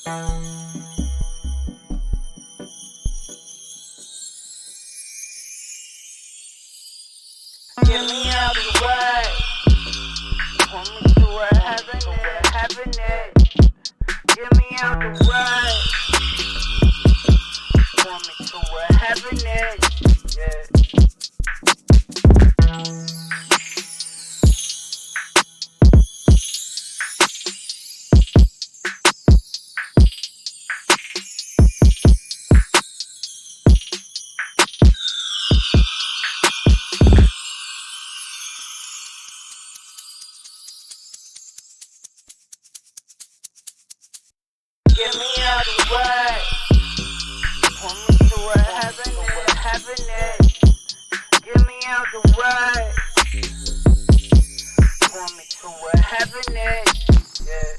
Get me out the way. Want me to what happened it. Get me out the way. Want me to what happened it. Yeah. Get me out the way. Want me to what happened it. Get me out the way. Want me to what happened it. Yeah.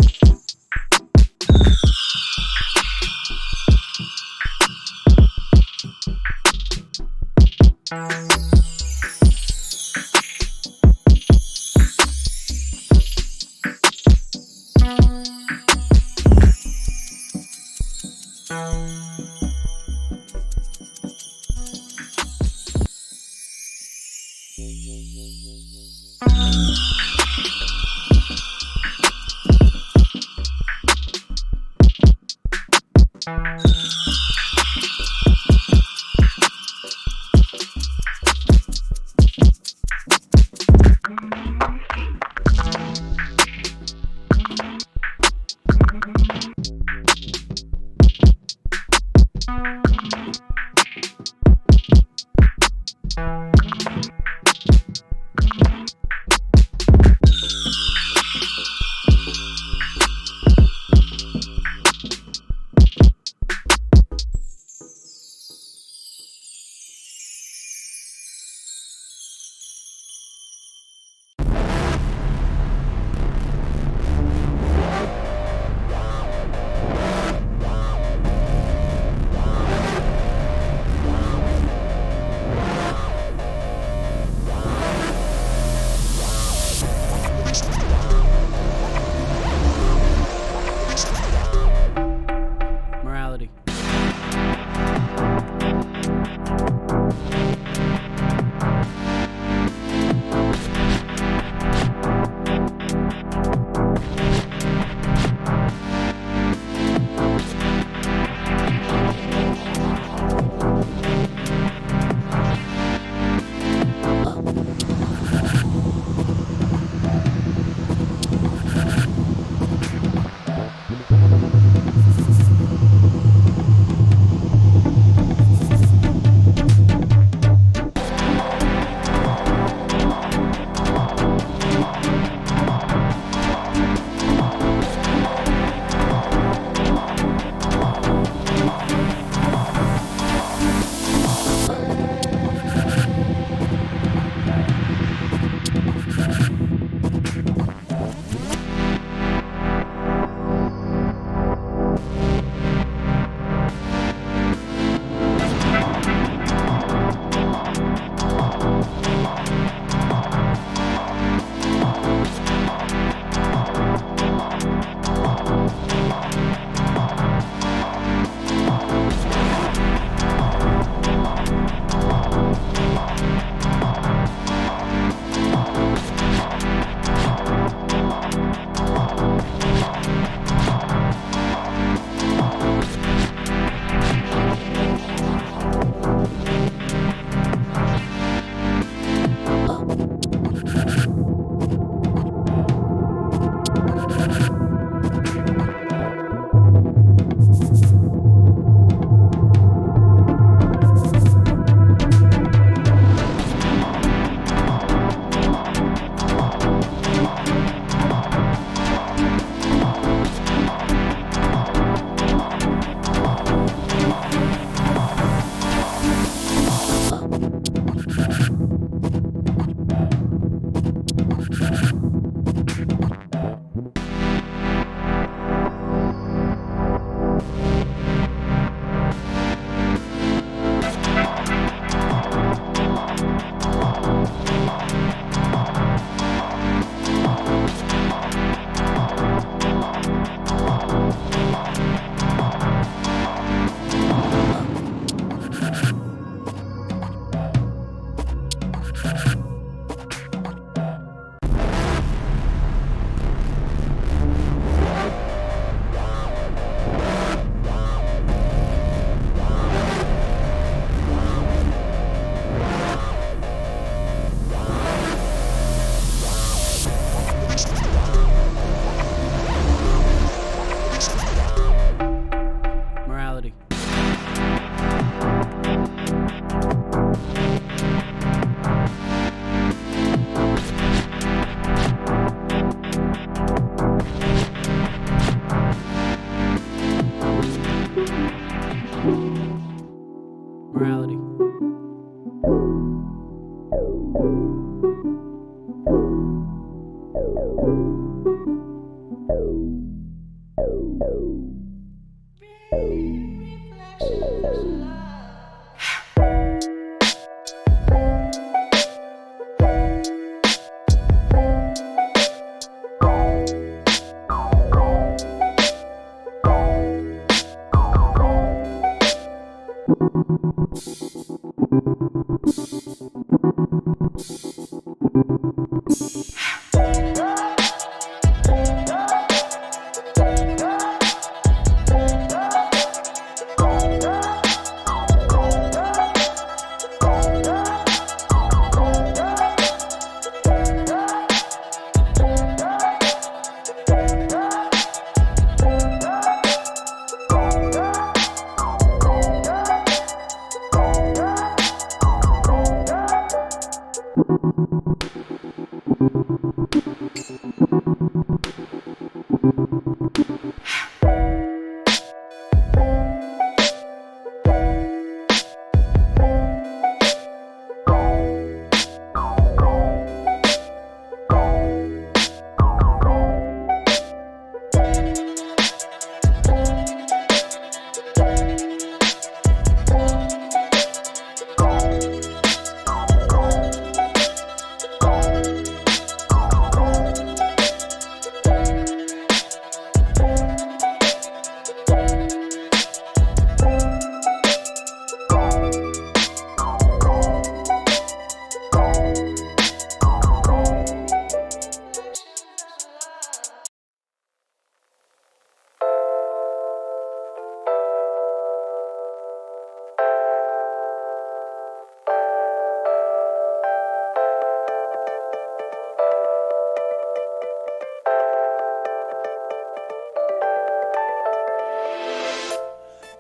morality.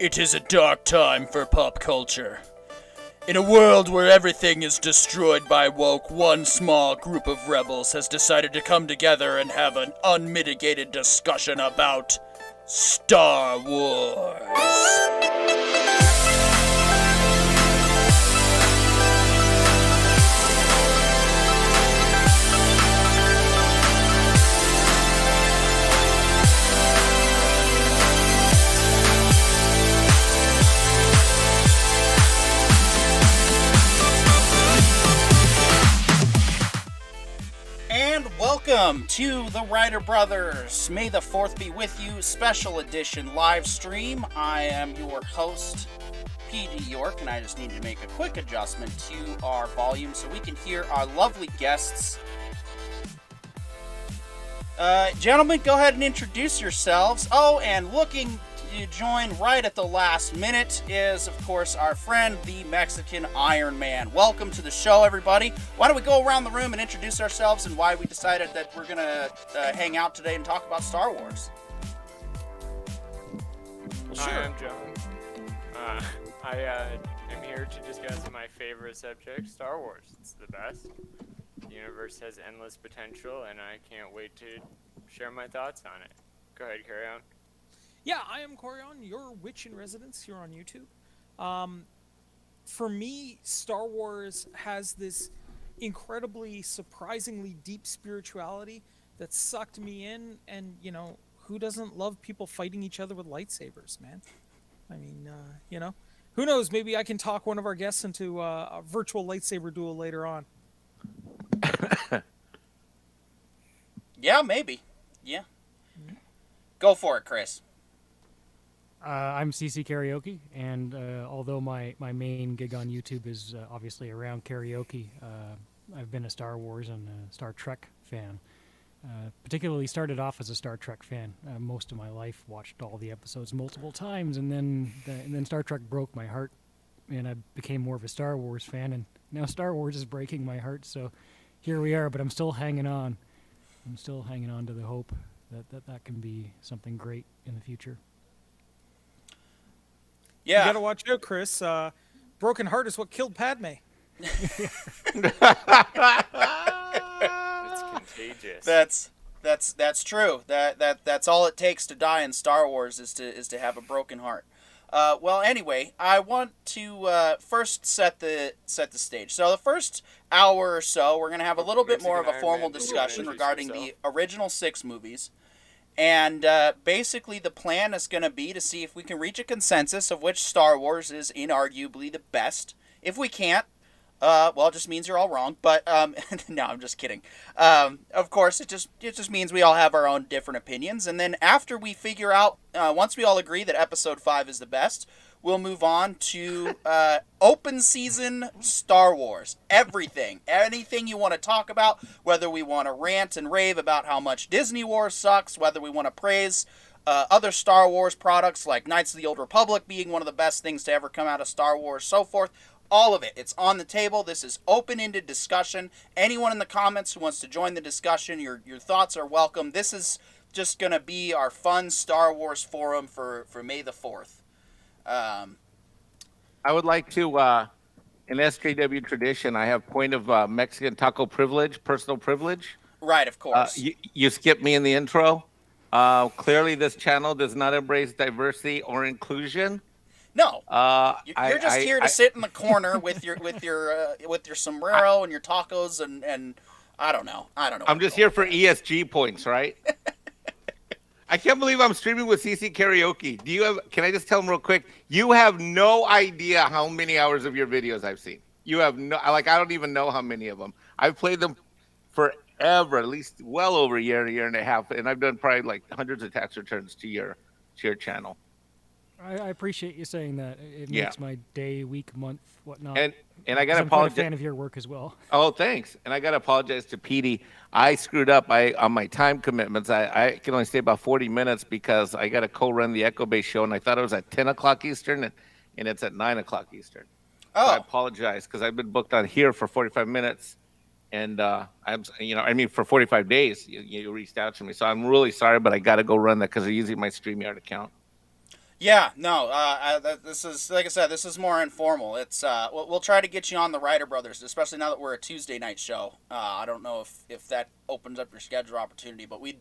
It is a dark time for pop culture. In a world where everything is destroyed by woke, one small group of rebels has decided to come together and have an unmitigated discussion about Star Wars. Welcome to the Writer Brothers May the 4th be with you special edition live stream. I am your host, PD York, and I just need to make a quick adjustment to our volume so we can hear our lovely guests. Gentlemen, go ahead and introduce yourselves. Oh, and looking to join right at the last minute is, of course, our friend, the Mexican Iron Man. Welcome to the show, everybody. Why don't we go around the room and introduce ourselves and why we decided that we're going to hang out today and talk about Star Wars? Well, sure. Hi, I'm Joe. I am here to discuss my favorite subject, Star Wars. It's the best. The universe has endless potential, and I can't wait to share my thoughts on it. Go ahead, carry on. Yeah, I am Corion, your witch in residence here on YouTube. For me, Star Wars has this incredibly, surprisingly deep spirituality that sucked me in, and, you know, who doesn't love people fighting each other with lightsabers, man? I mean, you know, who knows, maybe I can talk one of our guests into a virtual lightsaber duel later on. Yeah, maybe. Yeah. Go for it, Chris. I'm CC Karaoke, and although my main gig on YouTube is obviously around karaoke, I've been a Star Wars and a Star Trek fan. Particularly started off as a Star Trek fan. Most of my life watched all the episodes multiple times, and then Star Trek broke my heart, and I became more of a Star Wars fan, and now Star Wars is breaking my heart, so here we are, but I'm still hanging on. I'm still hanging on to the hope that can be something great in the future. Yeah. You gotta watch out, Chris. Broken heart is what killed Padme. It's contagious. That's true. That's all it takes to die in Star Wars is to have a broken heart. Well, anyway, I want to first set the stage. So the first hour or so, we're gonna have a little bit more of a Mexican Iron formal Man, do you wanna discussion introduce regarding yourself? the original 6 movies. And basically, the plan is going to be to see if we can reach a consensus of which Star Wars is inarguably the best. If we can't, well, it just means you're all wrong. But no, I'm just kidding. Of course, it just means we all have our own different opinions. And then after we figure out, once we all agree that Episode 5 is the best, we'll move on to open season Star Wars. Everything. Anything you want to talk about, whether we want to rant and rave about how much Disney Wars sucks, whether we want to praise other Star Wars products like Knights of the Old Republic being one of the best things to ever come out of Star Wars, so forth. All of it. It's on the table. This is open-ended discussion. Anyone in the comments who wants to join the discussion, your thoughts are welcome. This is just going to be our fun Star Wars forum for May the 4th. I would like to, in SJW tradition, I have point of Mexican taco privilege, personal privilege. Right, of course. You skipped me in the intro. Clearly, this channel does not embrace diversity or inclusion. No, you're just here to sit in the corner with your sombrero and your tacos and I don't know. I'm just here for ESG points, right? I can't believe I'm streaming with CC Karaoke. Can I just tell them real quick? You have no idea how many hours of your videos I've seen. You have no, I don't even know how many of them. I've played them forever, at least well over a year and a half, and I've done probably like hundreds of tax returns to your channel. I appreciate you saying that. It Yeah. makes my day, week, month, whatnot. And I 'Cause gotta I'm quite a apologize. fan of your work as well. Oh, thanks. And I got to apologize to Petey. I screwed up on my time commitments. I can only stay about 40 minutes because I got to co-run the Echo Bay show, and I thought it was at 10 o'clock Eastern, and it's at 9 o'clock Eastern. So I Oh, apologize because I've been booked on here for 45 minutes, and for 45 days. You reached out to me, so I'm really sorry, but I got to go run that because they're using my StreamYard account. yeah, no. This is, like I said, this is more informal. It's we'll try to get you on the Ryder Brothers, especially now that we're a Tuesday night show. I don't know if that opens up your schedule opportunity, but we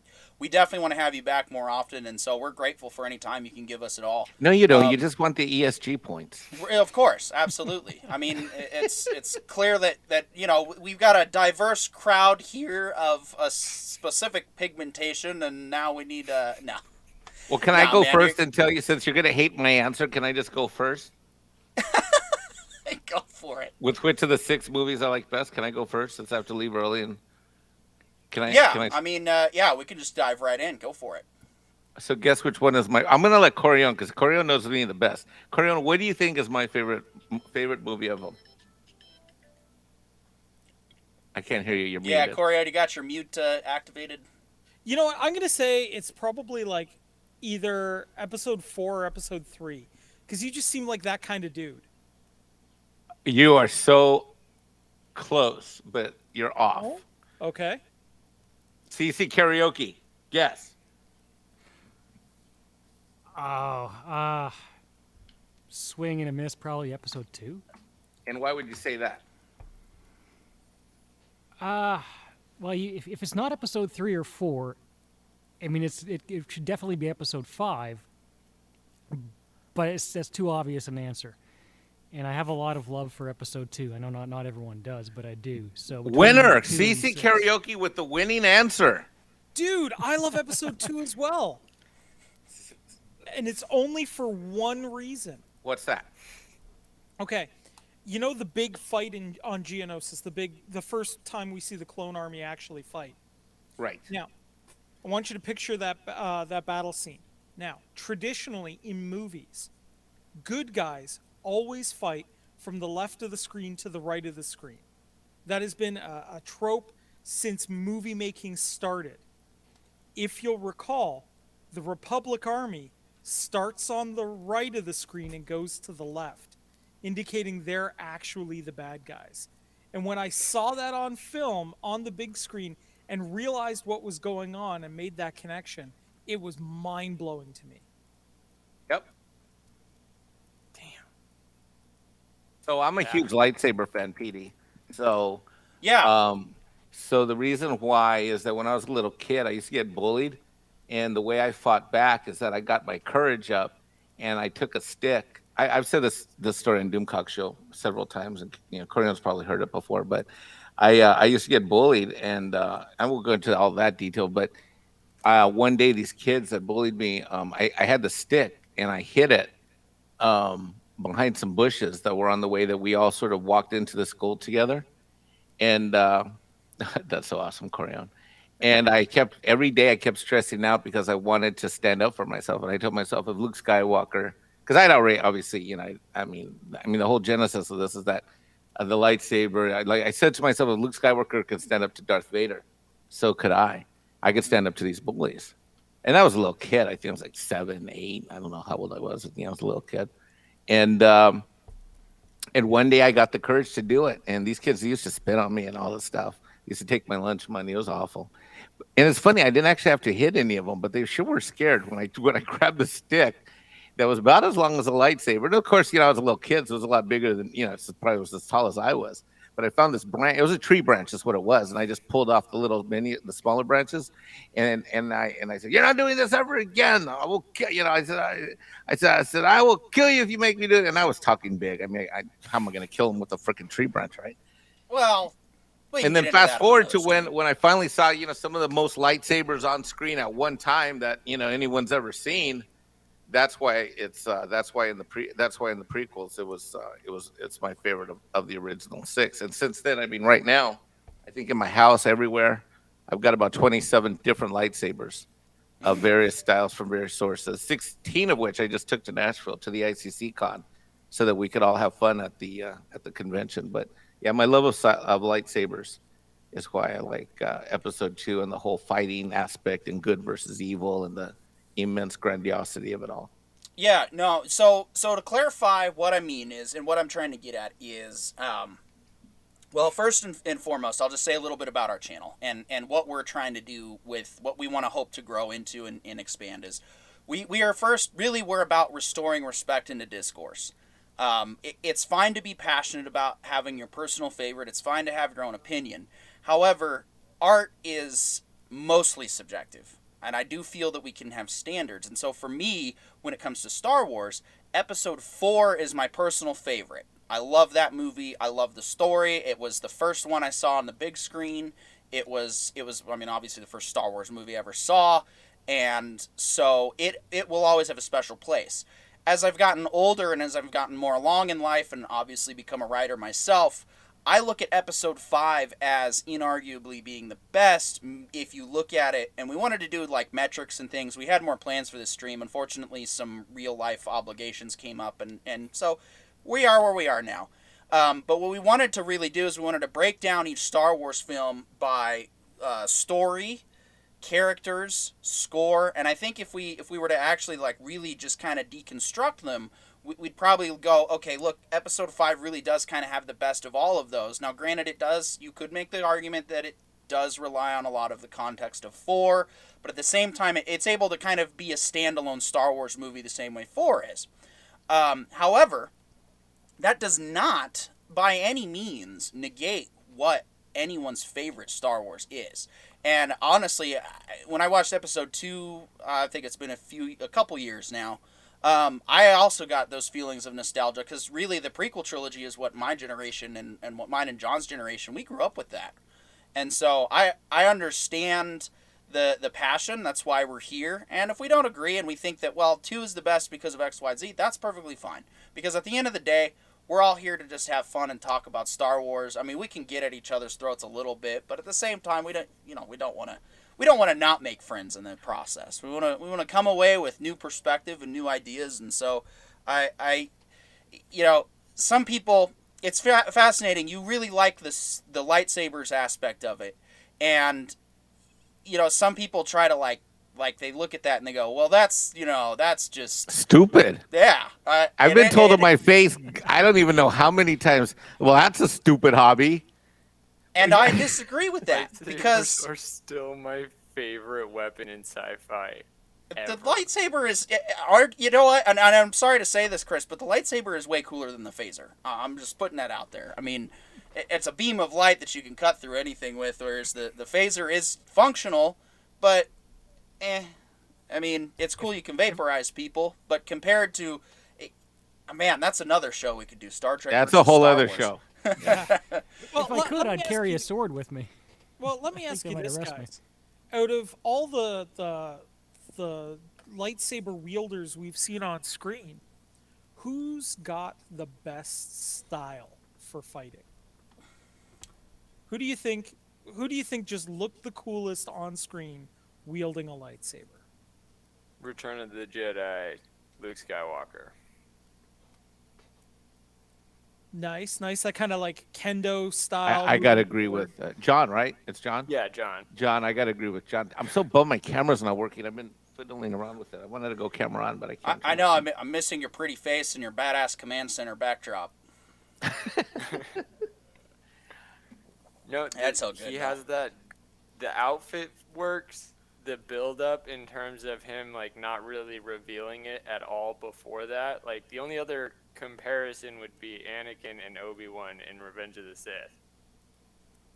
definitely want to have you back more often, and so we're grateful for any time you can give us at all. No, you don't. You just want the ESG points. Of course, absolutely. I mean, it's clear that we've got a diverse crowd here of a specific pigmentation, and now we need no. Well, can I Nah, go man, first and tell you, since you're going to hate my answer, can I just go first? Go for it. With which of the 6 movies I like best? Can I go first since I have to leave early? And can I? Yeah, Can I? I mean, we can just dive right in. Go for it. So guess which one is my? I'm gonna let Corion because Corion knows me the best. Corion, what do you think is my favorite movie of them? I can't hear you. You're Yeah, muted. Corey, you got your mute activated. You know what? I'm gonna say it's probably like either episode 4 or episode 3, because you just seem like that kind of dude. You are so close, but you're off. Oh, okay. CC Karaoke. Yes. Oh, swing and a miss, probably episode 2. And why would you say that? Well, if it's not episode 3 or 4, I mean, it should definitely be episode 5. But that's too obvious an answer. And I have a lot of love for episode 2. I know not everyone does, but I do. So between Winner. 2 and CC 6. Karaoke with the winning answer. Dude, I love episode 2 as well. And it's only for one reason. What's that? Okay. You know the big fight on Geonosis, the first time we see the clone army actually fight. Right. Now, I want you to picture that battle scene. Now, traditionally in movies, good guys always fight from the left of the screen to the right of the screen. That has been a trope since movie making started. If you'll recall, the Republic Army starts on the right of the screen and goes to the left, indicating they're actually the bad guys. And when I saw that on film, on the big screen, and realized what was going on and made that connection, it was mind-blowing to me. Yep. Damn. So I'm a huge lightsaber fan, Petey. So Yeah. So the reason why is that when I was a little kid, I used to get bullied, and the way I fought back is that I got my courage up, and I took a stick. I've said this story on Doomcock Show several times, and Coriolan's probably heard it before. But I used to get bullied, and I won't go into all that detail. But one day, these kids that bullied me, I had the stick and I hit it behind some bushes that were on the way that we all sort of walked into the school together, and that's so awesome, Corion. And every day I kept stressing out because I wanted to stand up for myself. And I told myself, if Luke Skywalker, because I'd already, obviously, I mean, the whole genesis of this is that the lightsaber. I said to myself, if Luke Skywalker could stand up to Darth Vader, so could I. I could stand up to these bullies. And I was a little kid. I think I was like 7, 8. I don't know how old I was. I was a little kid. And one day I got the courage to do it. And these kids used to spit on me and all this stuff. Used to take my lunch money. It was awful. And it's funny, I didn't actually have to hit any of them, but they sure were scared when I grabbed the stick that was about as long as a lightsaber. And of course, I was a little kid, so it was a lot bigger than, it probably was as tall as I was. But I found this branch. It was a tree branch, that's what it was. And I just pulled off the smaller branches, and I said, "You're not doing this ever again. I will kill." I said, "I will kill you if you make me do it." And I was talking big. I mean, how am I going to kill him with a freaking tree branch, right? Well, and then fast forward to when I finally saw, some of the most lightsabers on screen at one time that anyone's ever seen. That's why it's that's why in the prequels it's my favorite of the original 6. And since then, I mean, right now, I think in my house everywhere, I've got about 27 different lightsabers of various styles from various sources. 16 of which I just took to Nashville to the ICC Con, so that we could all have fun at the convention. But yeah, my love of lightsabers is why I like Episode 2 and the whole fighting aspect and good versus evil and the immense grandiosity of it all. Yeah, no. So to clarify, what I mean is, and what I'm trying to get at is, well, first and foremost, I'll just say a little bit about our channel and what we're trying to do with what we want to hope to grow into and expand is, we are we're about restoring respect into discourse. It's fine to be passionate about having your personal favorite. It's fine to have your own opinion. However, art is mostly subjective. And I do feel that we can have standards. And so for me, when it comes to Star Wars, Episode 4 is my personal favorite. I love that movie. I love the story. It was the first one I saw on the big screen. It was I mean, obviously the first Star Wars movie I ever saw. And so it will always have a special place. As I've gotten older and as I've gotten more along in life and obviously become a writer myself, I look at Episode 5 as inarguably being the best if you look at it, and we wanted to do like metrics and things. We had more plans for this stream. Unfortunately, some real life obligations came up, and so we are where we are now. But what we wanted to really do is we wanted to break down each Star Wars film by story, characters, score, and I think if we were to actually like really just kind of deconstruct them, we'd probably go, okay, look, Episode 5 really does kind of have the best of all of those. Now, granted, you could make the argument that it does rely on a lot of the context of 4, but at the same time, it's able to kind of be a standalone Star Wars movie the same way 4 is. However, that does not, by any means, negate what anyone's favorite Star Wars is. And honestly, when I watched Episode 2, I think it's been a couple years now, I also got those feelings of nostalgia because really the prequel trilogy is what my generation and what mine and John's generation, we grew up with that. And so I understand the passion. That's why we're here. And if we don't agree and we think that, well, 2 is the best because of X, Y, Z, that's perfectly fine. Because at the end of the day, we're all here to just have fun and talk about Star Wars. I mean, we can get at each other's throats a little bit, but at the same time, we don't want to not make friends in the process. We want to come away with new perspective and new ideas. And so I some people, it's fascinating. You really like the lightsabers aspect of it. And, some people try to like they look at that and they go, well, that's just stupid. Yeah. I've been told to my face, I don't even know how many times, well, that's a stupid hobby. And I disagree with that because are still my favorite weapon in sci-fi. The lightsaber is, you know what? And I'm sorry to say this, Chris, but the lightsaber is way cooler than the phaser. I'm just putting that out there. I mean, it's a beam of light that you can cut through anything with, whereas the phaser is functional, but I mean, it's cool you can vaporize people, but compared to, man, that's another show we could do. Star Trek. That's versus a whole Star other Wars. show. Yeah. Well, If I let could, me I'd ask carry you- a sword with me. Well, let me think ask they you might this, arrest me. guys. Out of all the lightsaber wielders we've seen on screen, who's got the best style for fighting? Who do you think just looked the coolest on screen wielding a lightsaber? Return of the Jedi, Luke Skywalker. Nice. That kind of like kendo style. I gotta moving agree forward. with John, right? It's John? Yeah, John. John, I gotta agree with John. I'm so bummed my camera's not working. I've been fiddling around with it. I wanted to go camera on, but I can't. I know. I'm missing your pretty face and your badass command center backdrop. No, That's all good, he though. has that. The outfit works. The build up in terms of him like not really revealing it at all before that. Like the only other comparison would be Anakin and Obi-Wan in Revenge of the Sith.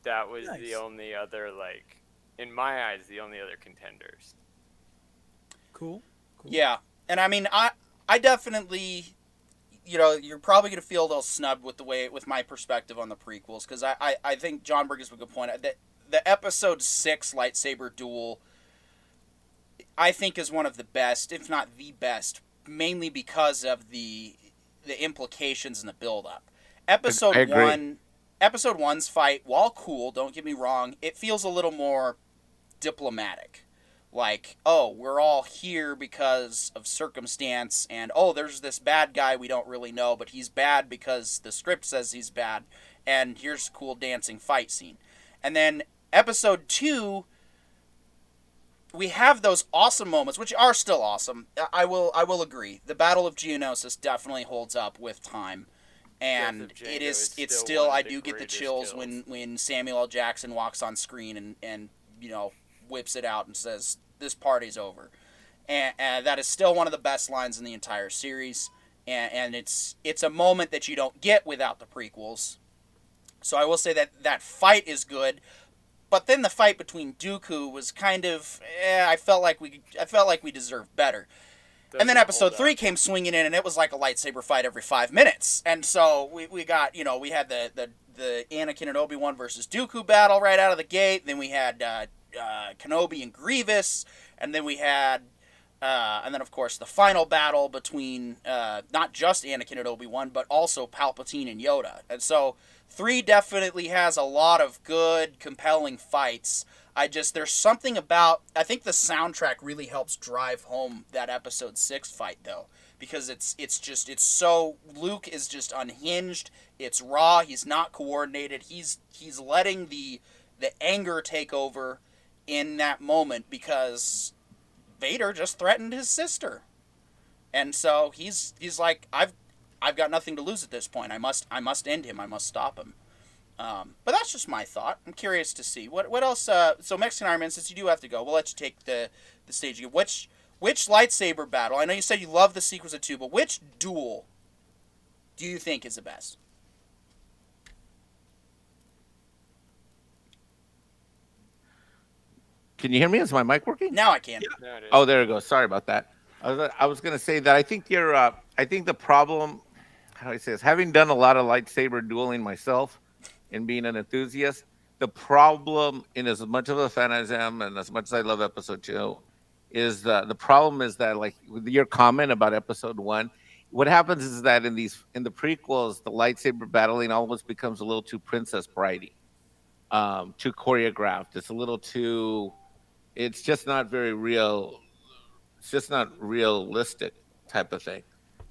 That was Nice. the only other like, in my eyes, the only other contenders. Cool. Yeah, and I mean, I definitely, you're probably gonna feel a little snubbed with my perspective on the prequels, because I think John Burgess would a good point that the Episode 6 lightsaber duel, I think, is one of the best, if not the best, mainly because of the implications and the build-up. Episode I agree. 1, Episode 1's fight, while cool, don't get me wrong, it feels a little more diplomatic. Like, oh, we're all here because of circumstance, and oh, there's this bad guy we don't really know, but he's bad because the script says he's bad, and here's a cool dancing fight scene. And then Episode 2, we have those awesome moments, which are still awesome. I will agree. The Battle of Geonosis definitely holds up with time. And Death of Jango it's is still, still one I of the do get the greatest chills kills. when Samuel L. Jackson walks on screen and whips it out and says, "This party's over." And that is still one of the best lines in the entire series. And it's a moment that you don't get without the prequels. So I will say that fight is good. But then the fight between Dooku was kind of, I felt like we deserved better. And then Doesn't Episode hold 3 up. came swinging in, and it was like a lightsaber fight every 5 minutes. And so we got, we had the Anakin and Obi-Wan versus Dooku battle right out of the gate. Then we had Kenobi and Grievous, and then we had, and then of course the final battle between not just Anakin and Obi-Wan, but also Palpatine and Yoda. And so 3 definitely has a lot of good, compelling fights. There's something about, I think the soundtrack really helps drive home that Episode 6 fight, though, because it's so, Luke is just unhinged, it's raw, he's not coordinated, he's letting the anger take over in that moment because Vader just threatened his sister. And so he's like, I've got nothing to lose at this point. I must end him. I must stop him. But that's just my thought. I'm curious to see what else. So Mexican Iron Man, since you do have to go, we'll let you take the stage again. Which lightsaber battle? I know you said you love the sequence of 2, but which duel do you think is the best? Can you hear me? Is my mic working? Now I can. There it is. Oh, there it goes. Sorry about that. I was going to say that I think I think the problem, how do I say this? Having done a lot of lightsaber dueling myself and being an enthusiast, the problem, in as much of a fan as I am and as much as I love Episode 2, is the problem is that, like with your comment about Episode 1, what happens is that in the prequels, the lightsaber battling almost becomes a little too Princess Bridey, too choreographed. It's a little too. It's just not very real. It's just not realistic type of thing.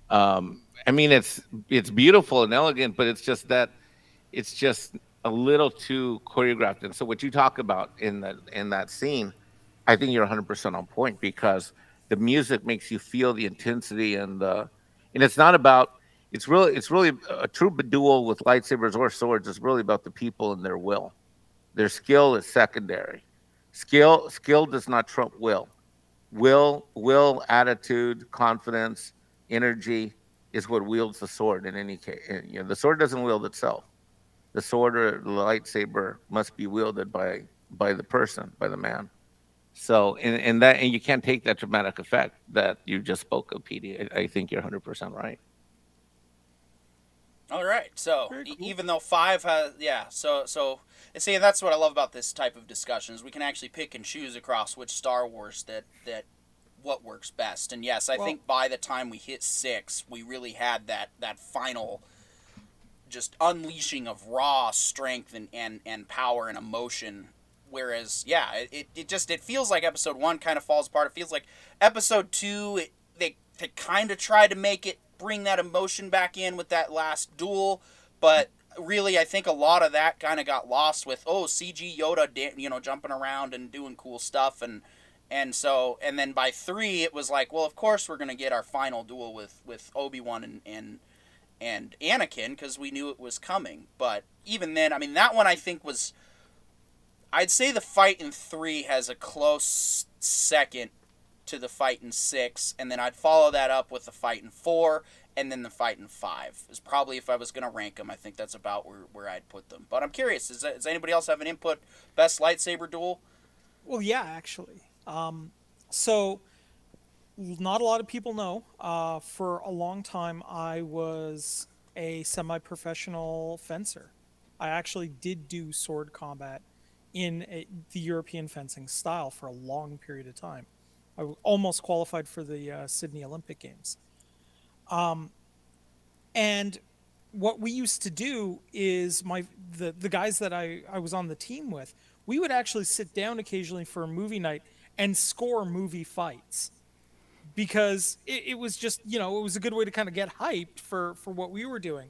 I mean, it's beautiful and elegant, but it's just a little too choreographed. And so what you talk about in that scene, I think you're 100% on point, because the music makes you feel the intensity and it's not about. It's really a true duel with lightsabers or swords is really about the people and their will. Their skill is secondary. Skill does not trump will. Will, attitude, confidence, energy is what wields the sword in any case. The sword doesn't wield itself. The sword or the lightsaber must be wielded by the person, by the man. So, and you can't take that dramatic effect that you just spoke of, PD. I think you're 100% right. All right. So Very cool. even though 5 has, yeah. So see, and that's what I love about this type of discussions. We can actually pick and choose across which Star Wars that what works best. And yes, I Well- think by the time we hit 6, we really had that final just unleashing of raw strength and power and emotion. Whereas, yeah, it feels like episode 1 kind of falls apart. It feels like episode 2, they kind of tried to make it bring that emotion back in with that last duel, but really I think a lot of that kind of got lost with CG Yoda, jumping around and doing cool stuff, and then by 3 it was like, well, of course we're gonna get our final duel with Obi-Wan and Anakin, because we knew it was coming. But even then, I mean, that one I think was, I'd say the fight in 3 has a close second to the fight in 6, and then I'd follow that up with the fight in 4, and then the fight in 5 is probably, if I was going to rank them, I think that's about where I'd put them. But I'm curious, does anybody else have an input? Best lightsaber duel? Well, yeah, actually. So, not a lot of people know. For a long time, I was a semi-professional fencer. I actually did do sword combat in the European fencing style for a long period of time. I almost qualified for the Sydney Olympic Games. And what we used to do is the guys that I was on the team with, we would actually sit down occasionally for a movie night and score movie fights, because it was just, it was a good way to kind of get hyped for what we were doing.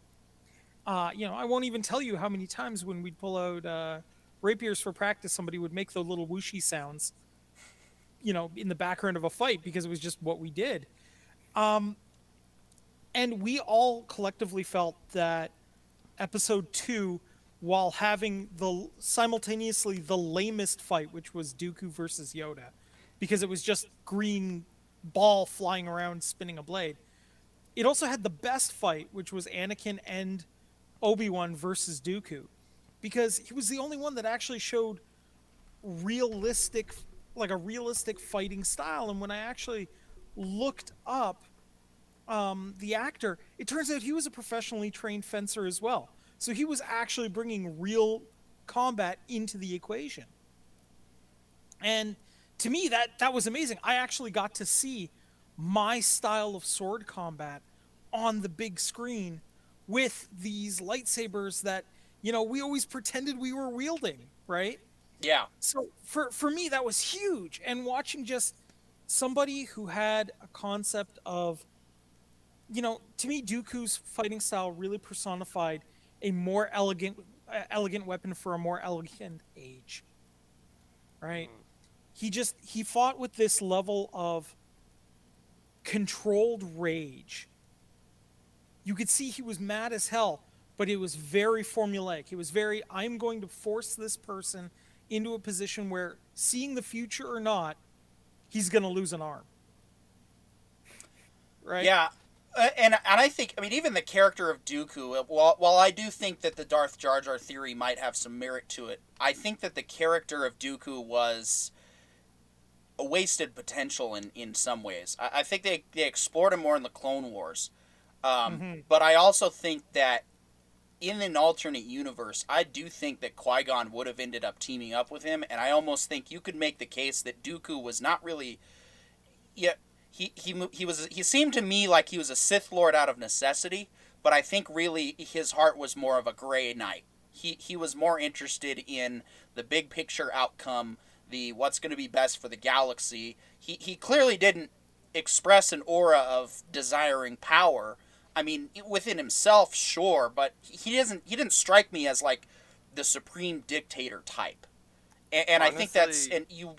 I won't even tell you how many times when we'd pull out rapiers for practice, somebody would make the little whooshy sounds, in the background of a fight, because it was just what we did. And we all collectively felt that episode 2, while having simultaneously the lamest fight, which was Dooku versus Yoda, because it was just green ball flying around spinning a blade, it also had the best fight, which was Anakin and Obi-Wan versus Dooku, because he was the only one that actually showed a realistic fighting style. And when I actually looked up the actor, it turns out he was a professionally trained fencer as well. So he was actually bringing real combat into the equation. And to me, that was amazing. I actually got to see my style of sword combat on the big screen with these lightsabers that, we always pretended we were wielding, right? Yeah. So for me, that was huge. And watching just somebody who had a concept of, to me, Dooku's fighting style really personified a more elegant weapon for a more elegant age, right? He fought with this level of controlled rage. You could see he was mad as hell, but it was very formulaic. It was very, I'm going to force this person into a position where, seeing the future or not, he's going to lose an arm. Right? Yeah. And I think, even the character of Dooku, while I do think that the Darth Jar Jar theory might have some merit to it, I think that the character of Dooku was a wasted potential in some ways. I think they explored him more in the Clone Wars. But I also think that in an alternate universe, I do think that Qui-Gon would have ended up teaming up with him, and I almost think you could make the case that Dooku was not really... Yeah, he seemed to me like he was a Sith Lord out of necessity, but I think really his heart was more of a Grey Knight. He was more interested in the big picture outcome, the what's going to be best for the galaxy. He clearly didn't express an aura of desiring power. Within himself, sure, but he didn't strike me as like the supreme dictator type. And I think that's, and you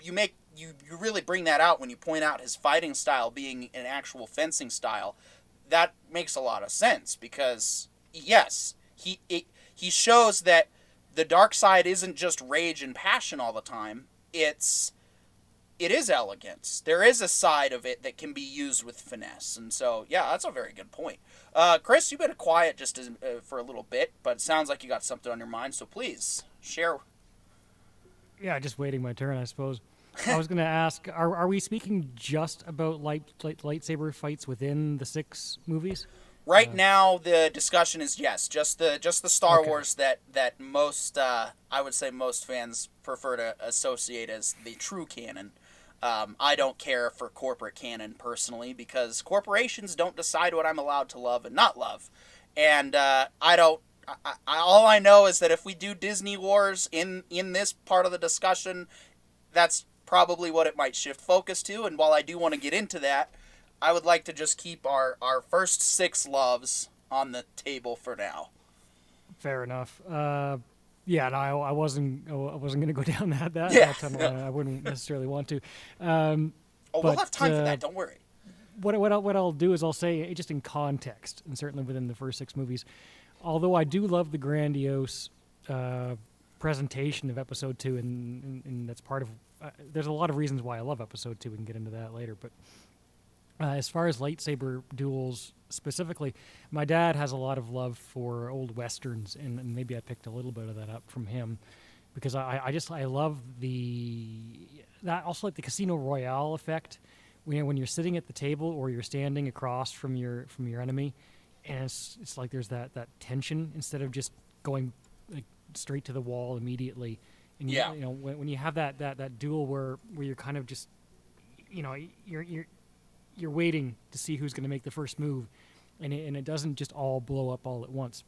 really bring that out when you point out his fighting style being an actual fencing style. That makes a lot of sense, because yes, he shows that the dark side isn't just rage and passion all the time. It is elegance. There is a side of it that can be used with finesse. And so, yeah, that's a very good point. Chris, you've been quiet just for a little bit, but it sounds like you got something on your mind, so please share. Yeah, just waiting my turn, I suppose. I was going to ask, are we speaking just about lightsaber fights within the 6 movies? Right now, the discussion is yes, just the Star Okay. Wars that most I would say most fans prefer to associate as the true canon. I don't care for corporate canon personally because corporations don't decide what I'm allowed to love and not love, and I don't. All I know is that if we do Disney Wars in this part of the discussion, that's probably what it might shift focus to. And while I do want to get into that, I would like to just keep our first 6 loves on the table for now. Fair enough. Yeah, no, I wasn't going to go down that Yeah. tunnel. I wouldn't necessarily want to. Oh, we'll But, have time for that. Don't worry. What I'll do is I'll say just in context, and certainly within the first 6 movies, although I do love the grandiose presentation of Episode 2, and that's part of. There's a lot of reasons why I love Episode 2. We can get into that later, but as far as lightsaber duels specifically, my dad has a lot of love for old westerns, and maybe I picked a little bit of that up from him because I love that also like the Casino Royale effect. When you're sitting at the table or you're standing across from your enemy, and it's like there's that tension instead of just going like straight to the wall immediately. And Yeah. you know when you have that duel where you're kind of just you're waiting to see who's going to make the first move, and it doesn't just all blow up all at once.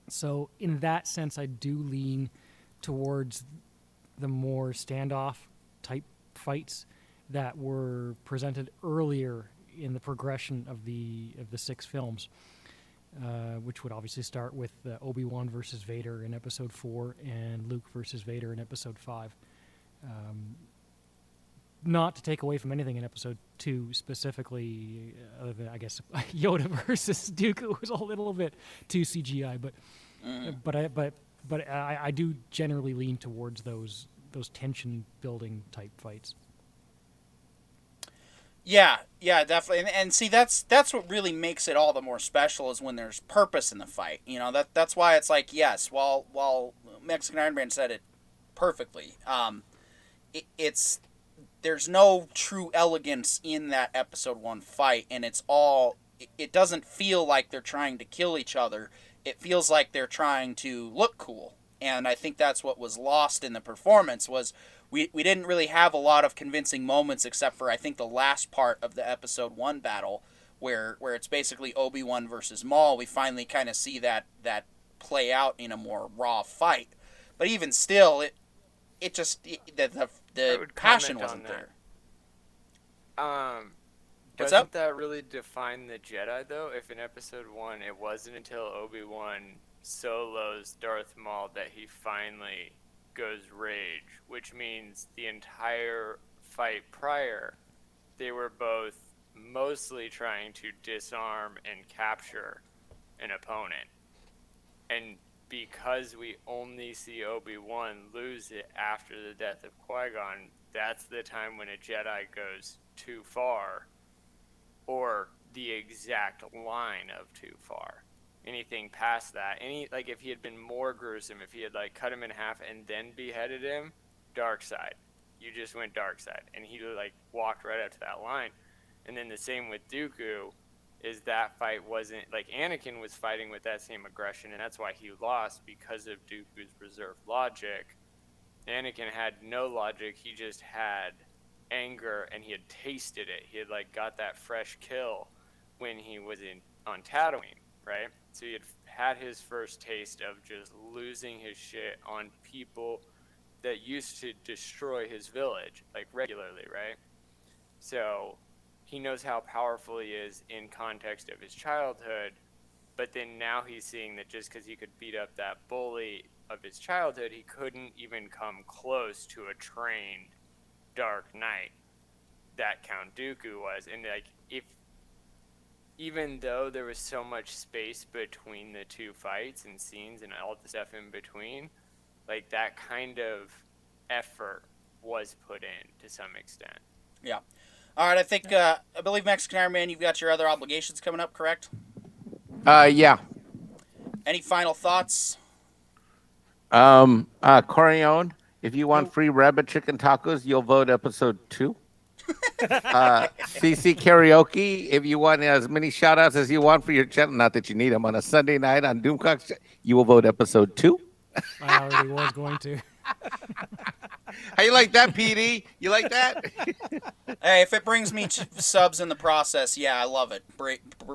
So in that sense, I do lean towards the more standoff type fights that were presented earlier in the progression of the 6 films, which would obviously start with Obi-Wan versus Vader in Episode 4 and Luke versus Vader in Episode 5. Not to take away from anything in Episode 2 specifically, other than I guess Yoda versus Dooku was a little bit too CGI, but I do generally lean towards those tension building type fights. Yeah, definitely. And see, that's what really makes it all the more special is when there's purpose in the fight. You know, that's why it's like, yes, while Mexican Iron Man said it perfectly, it's there's no true elegance in that Episode 1 fight, and it doesn't feel like they're trying to kill each other. It feels like they're trying to look cool. And I think that's what was lost in the performance was we didn't really have a lot of convincing moments except for I think the last part of the Episode 1 battle where it's basically Obi-Wan versus Maul. We finally kind of see that play out in a more raw fight. But even still, the passion wasn't there. What's Doesn't up? that really define the Jedi, though? If in Episode 1 it wasn't until Obi-Wan solos Darth Maul that he finally goes rage, which means the entire fight prior, they were both mostly trying to disarm and capture an opponent. And because we only see Obi-Wan lose it after the death of Qui-Gon, that's the time when a Jedi goes too far, or the exact line of too far. Anything past that, if he had been more gruesome, if he had cut him in half and then beheaded him, dark side. You just went dark side, and he walked right up to that line. And then the same with Dooku, is that fight wasn't Anakin was fighting with that same aggression, and that's why he lost because of Dooku's reserved logic. Anakin had no logic; he just had anger, and he had tasted it. He had got that fresh kill when he was on Tatooine, right? So he had his first taste of just losing his shit on people that used to destroy his village regularly, right? So he knows how powerful he is in context of his childhood, but then now he's seeing that just because he could beat up that bully of his childhood, he couldn't even come close to a trained Dark Knight that Count Dooku was. And even though there was so much space between the two fights and scenes and all the stuff in between, that kind of effort was put in to some extent. Yeah. All right, I think I believe Mexican Iron Man, you've got your other obligations coming up, correct? Yeah. Any final thoughts? Corion, If you want free rabbit chicken tacos, you'll vote episode 2. CC Karaoke, if you want as many shout outs as you want for your channel, not that you need them, on a Sunday night on Doomcock, you will vote episode 2. I already was going to. How you like that, PD? You like that? Hey, if it brings me subs in the process, yeah, I love it.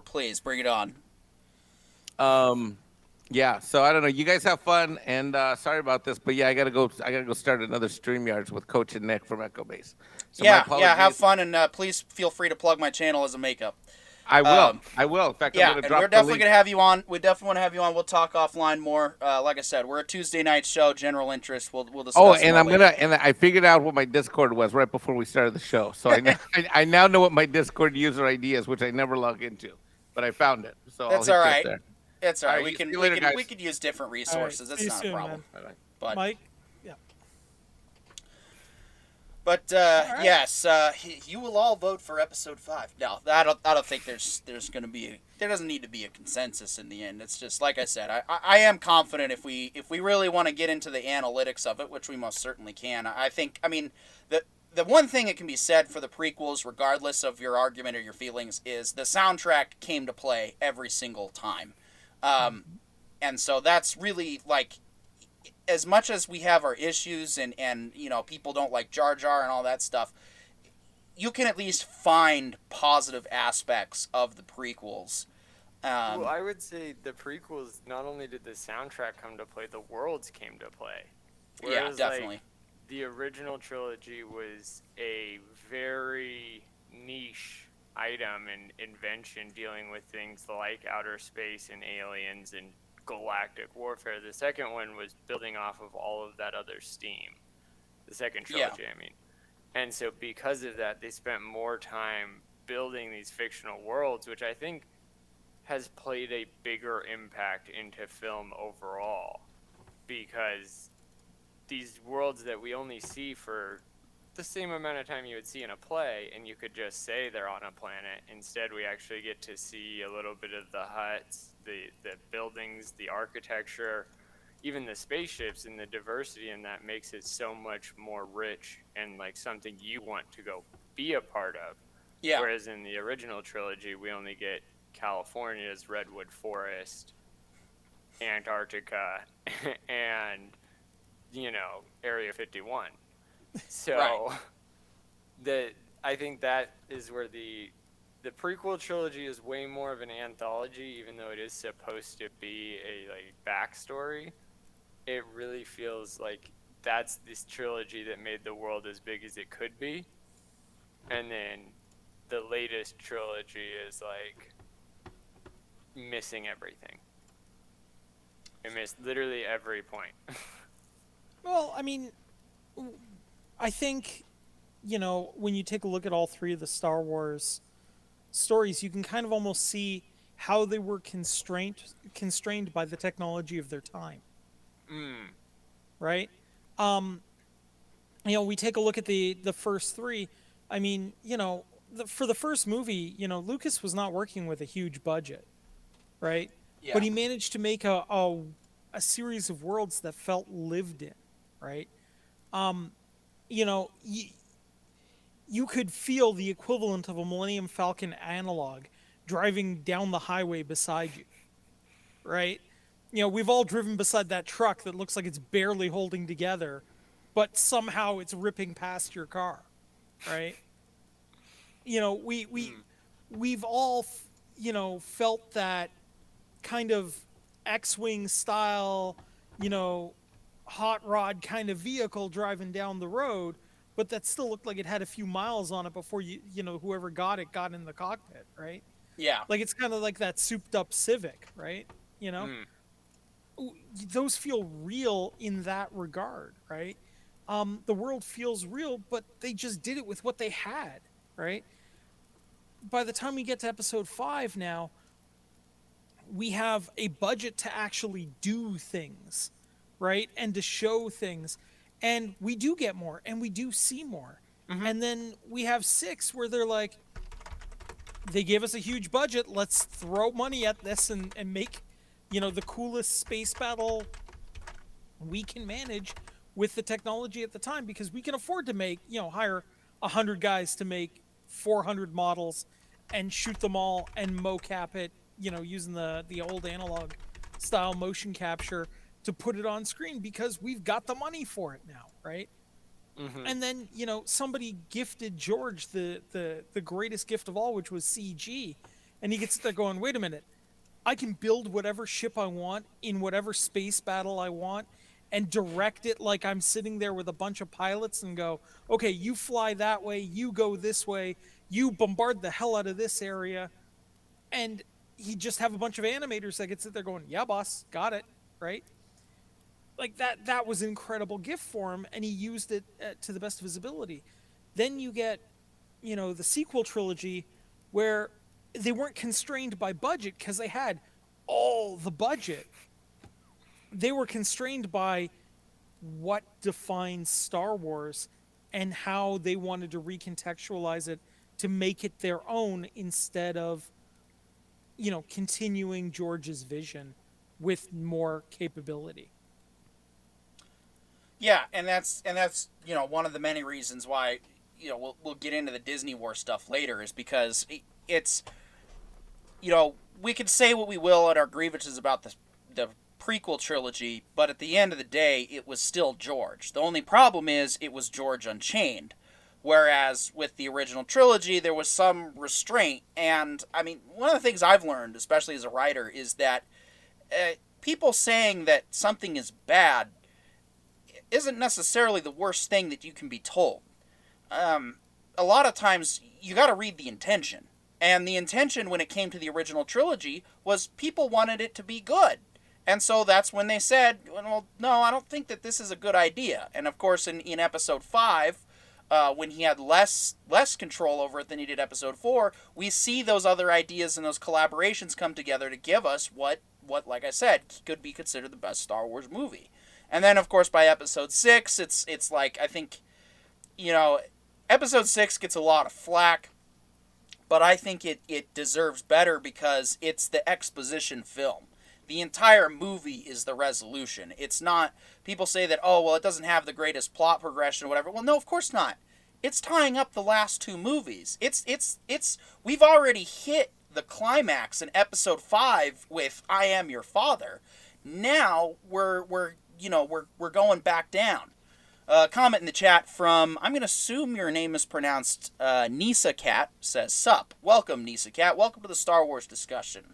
Please bring it on. Yeah, so I don't know. You guys have fun, and sorry about this, but yeah, I gotta go start another StreamYards with Coach and Nick from Echo Base. So my Yeah, apologies. have fun, and please feel free to plug my channel as a makeup. I will. I will. In fact, Yeah, I'm gonna and drop we're the definitely link. gonna have you on. We definitely want to have you on. We'll talk offline more. Like I said, we're a Tuesday night show, general interest. We'll discuss. Oh, more and later. I figured out what my Discord was right before we started the show. So I now know what my Discord user ID is, which I never log into, but I found it. So That's I'll all hit you right. up there. It's all right. All right, We see can you later, guys. we could use different All right, resources. see That's you not soon, a problem. man. Bye-bye. But Mike. Yeah. But yes, you will all vote for episode 5. No, I don't think there's gonna be there doesn't need to be a consensus in the end. It's just like I said, I am confident if we really want to get into the analytics of it, which we most certainly can. I mean the one thing that can be said for the prequels, regardless of your argument or your feelings, is the soundtrack came to play every single time, and so that's really like. As much as we have our issues and you know people don't like Jar Jar and all that stuff, you can at least find positive aspects of the prequels. Well, I would say the prequels, not only did the soundtrack come to play, the worlds came to play. Yeah, Whereas, definitely. Like, the original trilogy was a very niche item and invention dealing with things like outer space and aliens and galactic warfare. The second one was building off of all of that other steam. The second trilogy, I mean. And so because of that, they spent more time building these fictional worlds, which I think has played a bigger impact into film overall. Because these worlds that we only see for the same amount of time you would see in a play, and you could just say they're on a planet. Instead, we actually get to see a little bit of the huts, the buildings, the architecture, even the spaceships, and the diversity in that makes it so much more rich and like something you want to go be a part of. Yeah. Whereas in the original trilogy, we only get California's redwood forest, Antarctica, and, you know, Area 51. So, Right. I think that is where the prequel trilogy is way more of an anthology, even though it is supposed to be a like backstory. It really feels like that's this trilogy that made the world as big as it could be, and then the latest trilogy is like missing everything. It missed literally every point. Well, I mean, I think, you know, when you take a look at all three of the Star Wars stories, you can kind of almost see how they were constrained by the technology of their time. Right? You know, we take a look at the first three. I mean, you know, for the first movie, you know, Lucas was not working with a huge budget, right? Yeah. But he managed to make a series of worlds that felt lived in, right? You know, you could feel the equivalent of a Millennium Falcon analog driving down the highway beside you, right? You know, we've all driven beside that truck that looks like it's barely holding together, but somehow it's ripping past your car, right? You know, we've all, you know, felt that kind of X-Wing style, you know, hot rod kind of vehicle driving down the road, but that still looked like it had a few miles on it before you know, whoever got it got in the cockpit, right? Yeah. Like it's kind of like that souped up Civic, right? You know, those feel real in that regard, right? The world feels real, but they just did it with what they had, right? By the time we get to episode 5 now, we have a budget to actually do things, right? And to show things. And we do get more, and we do see more. And then we have 6 where they're like, they gave us a huge budget, let's throw money at this and make, you know, the coolest space battle we can manage with the technology at the time, because we can afford to make, hire 100 guys to make 400 models and shoot them all and mocap it, using the old analog style motion capture to put it on screen, because we've got the money for it now, right? And then, somebody gifted George the greatest gift of all, which was CG. And he gets there going, wait a minute, I can build whatever ship I want in whatever space battle I want and direct it like I'm sitting there with a bunch of pilots and go, okay, you fly that way, you go this way, you bombard the hell out of this area. And he just have a bunch of animators that could sit there going, yeah, boss, got it, right? Like that was an incredible gift for him, and he used it to the best of his ability. Then you get, the sequel trilogy, where they weren't constrained by budget because they had all the budget. They were constrained by what defines Star Wars and how they wanted to recontextualize it to make it their own, instead of, continuing George's vision with more capability. Yeah, and that's one of the many reasons why we'll get into the Disney War stuff later, is because it's we could say what we will at our grievances about the prequel trilogy, but at the end of the day, it was still George. The only problem is it was George Unchained, whereas with the original trilogy there was some restraint. And I mean, one of the things I've learned, especially as a writer, is that people saying that something is bad isn't necessarily the worst thing that you can be told. A lot of times you got to read the intention. And the intention when it came to the original trilogy was people wanted it to be good. And so that's when they said, well, no, I don't think that this is a good idea. And of course, in episode 5, when he had less control over it than he did episode 4, we see those other ideas and those collaborations come together to give us what like I said, could be considered the best Star Wars movie. And then, of course, by episode 6, it's like, I think, episode 6 gets a lot of flack, but I think it deserves better because it's the exposition film. The entire movie is the resolution. It's not, people say that, oh, well, it doesn't have the greatest plot progression or whatever. Well, no, of course not. It's tying up the last 2 movies. We've already hit the climax in episode 5 with I Am Your Father. Now we're going back down. Comment in the chat from, I'm going to assume your name is pronounced Nisa Cat, says, sup. Welcome, Nisa Cat. Welcome to the Star Wars discussion.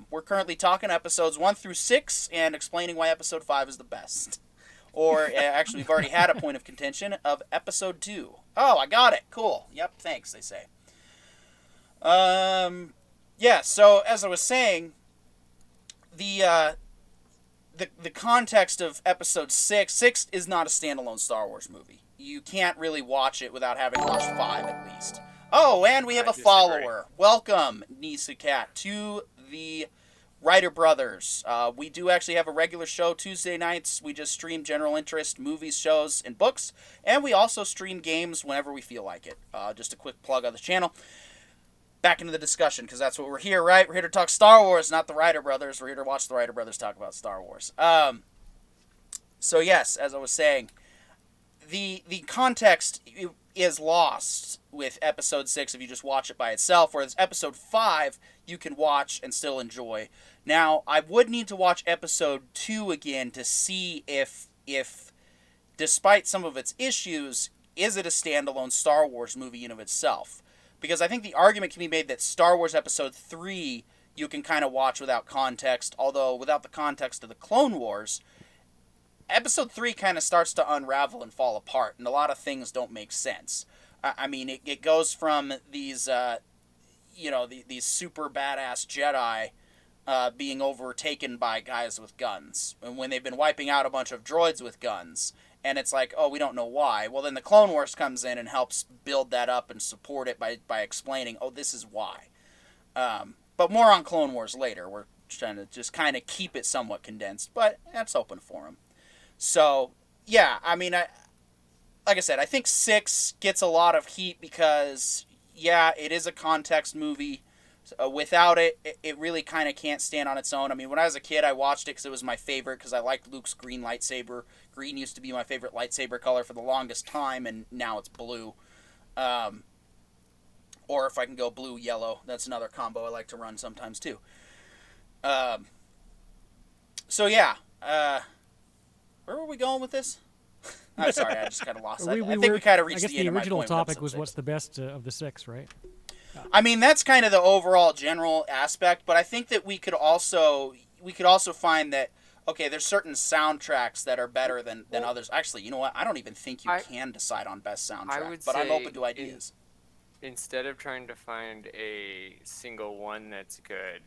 We're currently talking episodes 1 through 6 and explaining why episode 5 is the best. Or, actually, we've already had a point of contention of episode 2. Oh, I got it. Cool. Yep, thanks, they say. Yeah, so, as I was saying, the context of episode 6 is not a standalone Star Wars movie. You can't really watch it without having watched 5 at least. Oh, and we have a follower. Welcome, Nisa Cat, to the Writer Brothers. We do actually have a regular show Tuesday nights. We just stream general interest movies, shows, and books. And we also stream games whenever we feel like it. Just a quick plug on the channel. Back into the discussion, because that's what we're here, right? We're here to talk Star Wars, not the Writer Brothers. We're here to watch the Writer Brothers talk about Star Wars. So yes, as I was saying, the context is lost with episode 6 if you just watch it by itself, whereas episode 5 you can watch and still enjoy. Now, I would need to watch episode 2 again to see if despite some of its issues, is it a standalone Star Wars movie in of itself? Because I think the argument can be made that Star Wars Episode 3 you can kind of watch without context, although without the context of the Clone Wars, Episode 3 kind of starts to unravel and fall apart, and a lot of things don't make sense. I mean, it goes from these, these super badass Jedi being overtaken by guys with guns, and when they've been wiping out a bunch of droids with guns. And it's like, oh, we don't know why. Well, then the Clone Wars comes in and helps build that up and support it by explaining, oh, this is why. But more on Clone Wars later. We're trying to just kind of keep it somewhat condensed, but that's open for them. So, yeah, I mean, like I said, I think 6 gets a lot of heat because, yeah, it is a context movie. Without it really kind of can't stand on its own. I mean, when I was a kid, I watched it because it was my favorite, because I liked Luke's green lightsaber. Green used to be my favorite lightsaber color for the longest time, and now it's blue. Or if I can go blue, yellow, that's another combo I like to run sometimes too. So yeah, where were we going with this? I'm sorry, I just kind of lost. I think we kind of reached I guess the end of my original point with topic episode was 6. what's the best of the 6, right? I mean, that's kind of the overall general aspect, but I think that we could also find that, okay, there's certain soundtracks that are better than others. Actually, you know what? I don't even think you can decide on best soundtrack, but I'm open to ideas. Instead of trying to find a single one that's good,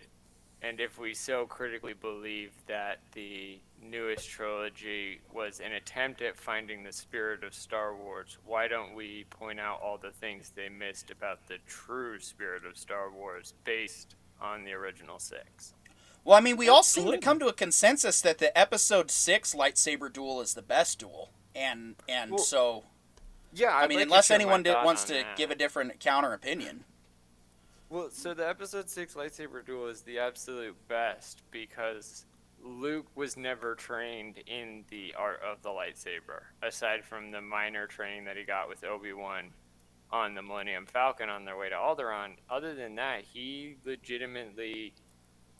and if we so critically believe that the newest trilogy was an attempt at finding the spirit of Star Wars, why don't we point out all the things they missed about the true spirit of Star Wars based on the original 6? Well, I mean, we all seem to come to a consensus that the Episode 6 lightsaber duel is the best duel, and so yeah, I mean, unless anyone wants to give a different counter opinion. Well, so the Episode 6 lightsaber duel is the absolute best because Luke was never trained in the art of the lightsaber, aside from the minor training that he got with Obi-Wan on the Millennium Falcon on their way to Alderaan. Other than that, he legitimately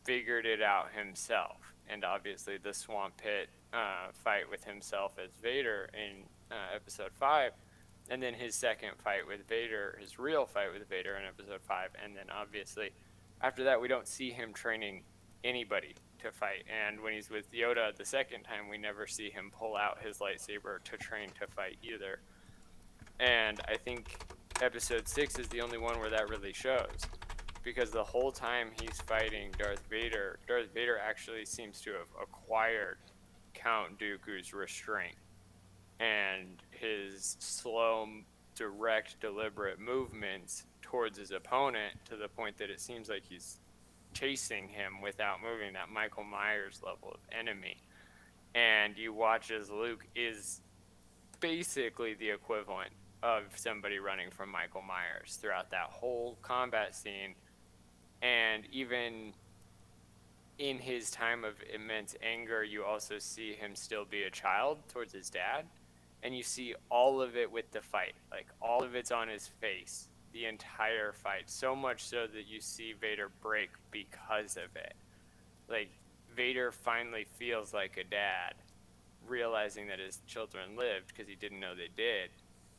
figured it out himself. And obviously the Swamp Pit fight with himself as Vader in Episode 5, and then his second fight with Vader, his real fight with Vader in Episode 5, and then obviously after that we don't see him training anybody to fight. And when he's with Yoda the second time, we never see him pull out his lightsaber to train to fight either. And I think Episode 6 is the only one where that really shows, because the whole time he's fighting Darth Vader actually seems to have acquired Count Dooku's restraint and his slow, direct, deliberate movements towards his opponent, to the point that it seems like he's chasing him without moving, that Michael Myers level of enemy. And you watch as Luke is basically the equivalent of somebody running from Michael Myers throughout that whole combat scene. And even in his time of immense anger, you also see him still be a child towards his dad. And you see all of it with the fight. Like, all of it's on his face, the entire fight. So much so that you see Vader break because of it. Like, Vader finally feels like a dad, realizing that his children lived because he didn't know they did.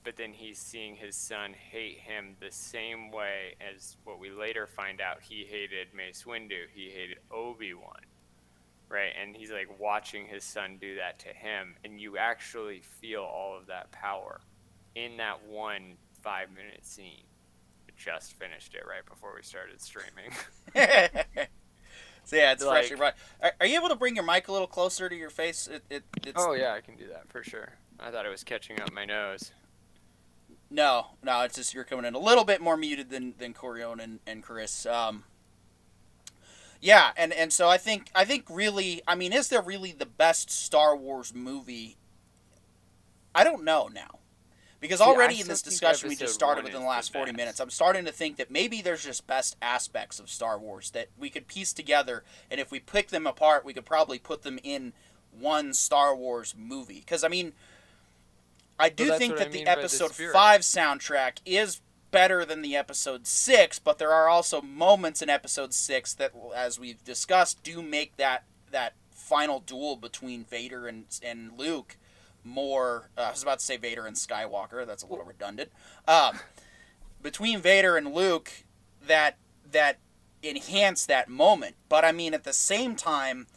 But then he's seeing his son hate him the same way as what we later find out he hated Mace Windu. He hated Obi-Wan, right? And he's like watching his son do that to him, and you actually feel all of that power in that one 5-minute scene. I just finished it right before we started streaming. So yeah, it's Like- fresh. in your mind. Are you able to bring your mic a little closer to your face? It's Oh yeah, I can do that for sure. I thought it was catching up my nose. No, it's just you're coming in a little bit more muted than Corion and Chris. Yeah, and so I think really, I mean, is there really the best Star Wars movie? I don't know now. Because See, already I in this still think discussion we just Episode started 1 within is the last the 40 best. minutes, I'm starting to think that maybe there's just best aspects of Star Wars that we could piece together, and if we pick them apart, we could probably put them in one Star Wars movie. Because, I mean, I do that's think what I that the mean by the Episode spirit. 5 soundtrack is better than the Episode 6, but there are also moments in Episode 6 that, as we've discussed, do make that final duel between Vader and Luke more... I was about to say Vader and Skywalker. That's a little redundant. Between Vader and Luke, that enhance that moment. But, I mean, at the same time,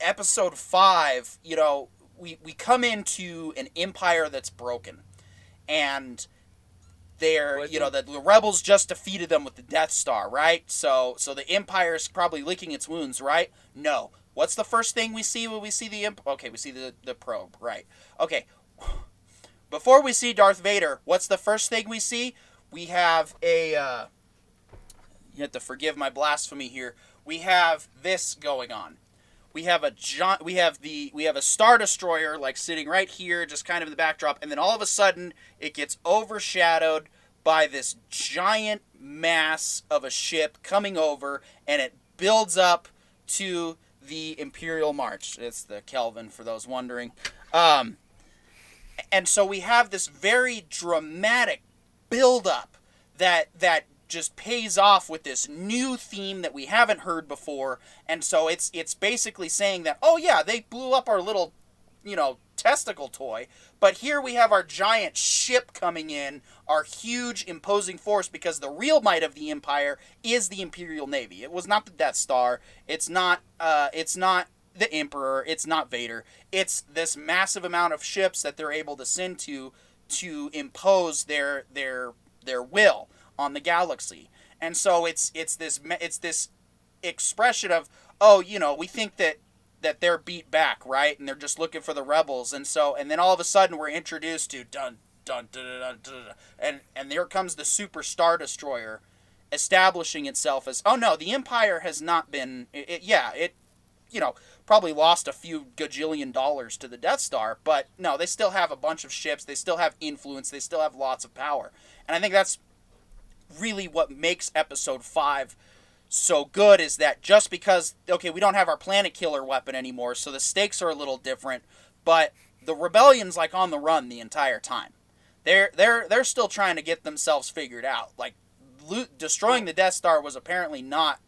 Episode 5, you know, we come into an empire that's broken. And they're, you know, the rebels just defeated them with the Death Star, right? So the Empire's probably licking its wounds, right? No. What's the first thing we see when we see the Okay, we see the probe, right? Okay. Before we see Darth Vader, what's the first thing we see? We have a you have to forgive my blasphemy here. We have this going on. We have a Star Destroyer like sitting right here, just kind of in the backdrop, and then all of a sudden it gets overshadowed by this giant mass of a ship coming over, and it builds up to the Imperial March. It's the Kelvin, for those wondering. And so we have this very dramatic build-up that just pays off with this new theme that we haven't heard before. And so it's basically saying that, oh yeah, they blew up our little, testicle toy, but here we have our giant ship coming in, our huge imposing force, because the real might of the Empire is the Imperial Navy. It was not the Death Star. It's not the Emperor. It's not Vader. It's this massive amount of ships that they're able to send to impose their will on the galaxy. And so it's this expression of, oh, we think that they're beat back, right? And they're just looking for the rebels. And then all of a sudden we're introduced to dun dun dun dun dun, dun, and there comes the Super Star Destroyer establishing itself as, oh no, the Empire has not been, it probably lost a few gajillion dollars to the Death Star, but no, they still have a bunch of ships, they still have influence, they still have lots of power. And I think that's really what makes Episode 5 so good, is that just because, okay, we don't have our planet killer weapon anymore, so the stakes are a little different, but the rebellion's like on the run the entire time. They're still trying to get themselves figured out. Like, destroying the Death Star was apparently not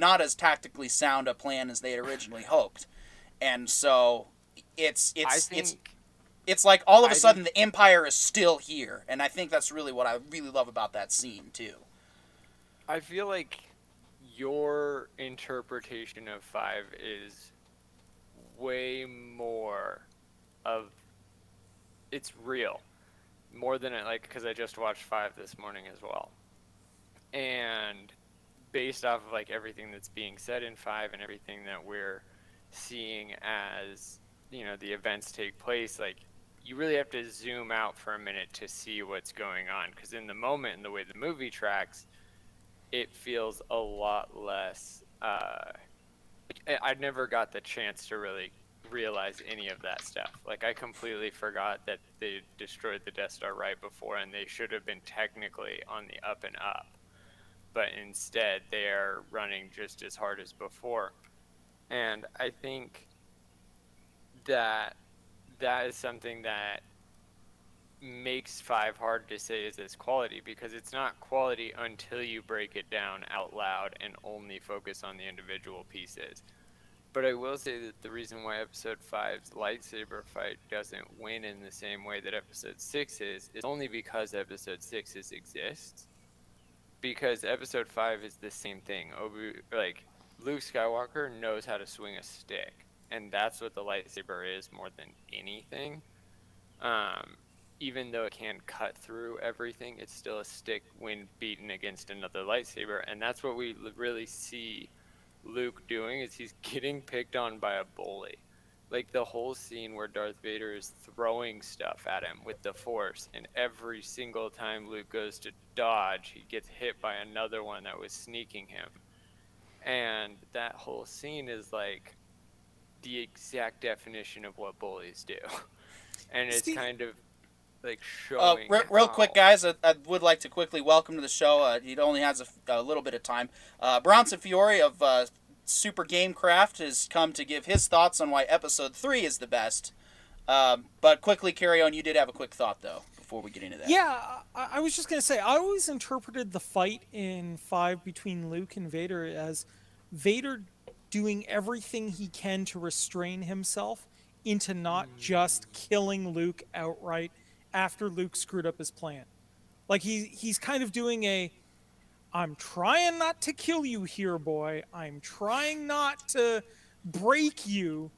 as tactically sound a plan as they had originally hoped. And so it's like all of a sudden the Empire is still here, and I think that's really what I really love about that scene too. I feel like your interpretation of 5 is way more of, it's real, more than it, like, because I just watched 5 this morning as well, and based off of like everything that's being said in 5 and everything that we're seeing as the events take place, like, you really have to zoom out for a minute to see what's going on, because in the moment and the way the movie tracks, it feels a lot less, I never got the chance to really realize any of that stuff. Like, I completely forgot that they destroyed the Death Star right before, and they should have been technically on the up and up. But instead, they are running just as hard as before. And I think that is something that makes 5 hard to say is its quality, because it's not quality until you break it down out loud and only focus on the individual pieces. But I will say that the reason why Episode 5's lightsaber fight doesn't win in the same way that Episode 6 is only because Episode 6 exists. Because Episode 5 is the same thing. Luke Skywalker knows how to swing a stick, and that's what the lightsaber is more than anything. Even though it can cut through everything, it's still a stick when beaten against another lightsaber, and that's what we really see Luke doing, is he's getting picked on by a bully. Like, the whole scene where Darth Vader is throwing stuff at him with the Force, and every single time Luke goes to dodge, he gets hit by another one that was sneaking him. And that whole scene is like the exact definition of what bullies do. And it's kind of like showing. Real quick, guys, I would like to quickly welcome to the show. He only has a little bit of time. Bronson Fiore of Super Gamecraft has come to give his thoughts on why Episode 3 is the best. But quickly, carry on. You did have a quick thought, though, before we get into that. Yeah, I was just going to say, I always interpreted the fight in 5 between Luke and Vader as Vader doing everything he can to restrain himself into not just killing Luke outright after Luke screwed up his plan. Like, he's kind of doing I'm trying not to kill you here, boy. I'm trying not to break you.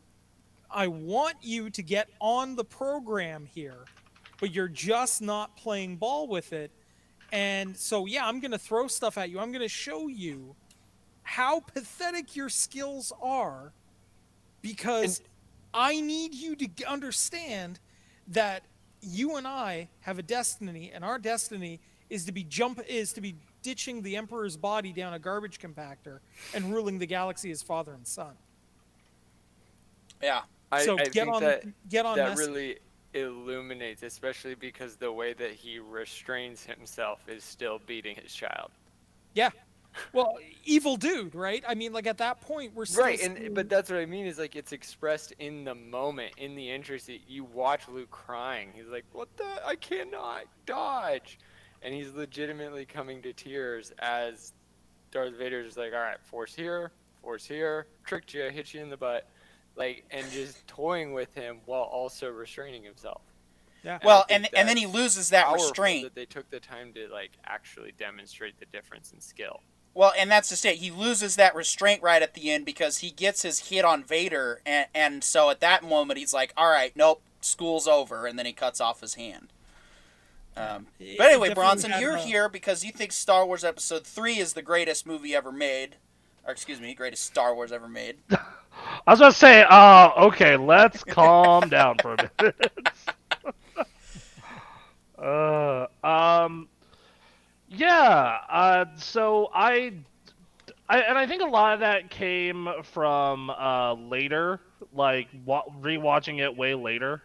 I want you to get on the program here, but you're just not playing ball with it. And so, yeah, I'm going to throw stuff at you. I'm going to show you how pathetic your skills are, because I need you to understand that you and I have a destiny, and our destiny is to be ditching the Emperor's body down a garbage compactor and ruling the galaxy as father and son. Yeah. So I get think on that message. really illuminates, especially because the way that he restrains himself is still beating his child. Yeah. Well, evil dude, right? I mean, like at that point, we're still Right, seeing- but that's what I mean is like it's expressed in the moment, in the interest. You watch Luke crying. He's like, "What the? I cannot dodge," and he's legitimately coming to tears as Darth Vader's just like, "All right, force here, tricked you, hit you in the butt," like, and just toying with him while also restraining himself. yeah. Well, I think and then he that's loses that powerful restraint. that they took the time to like actually demonstrate the difference in skill. Well, and that's just it. He loses that restraint right at the end because he gets his hit on Vader, and so at that moment he's like, "All right, nope, school's over," and then he cuts off his hand. But anyway, Definitely Bronson, had you're a- here because you think Star Wars Episode 3 is the greatest movie ever made. Or, excuse me, greatest Star Wars ever made. I was about to say, okay, let's calm down for a minute. So I think a lot of that came from later, like rewatching it way later,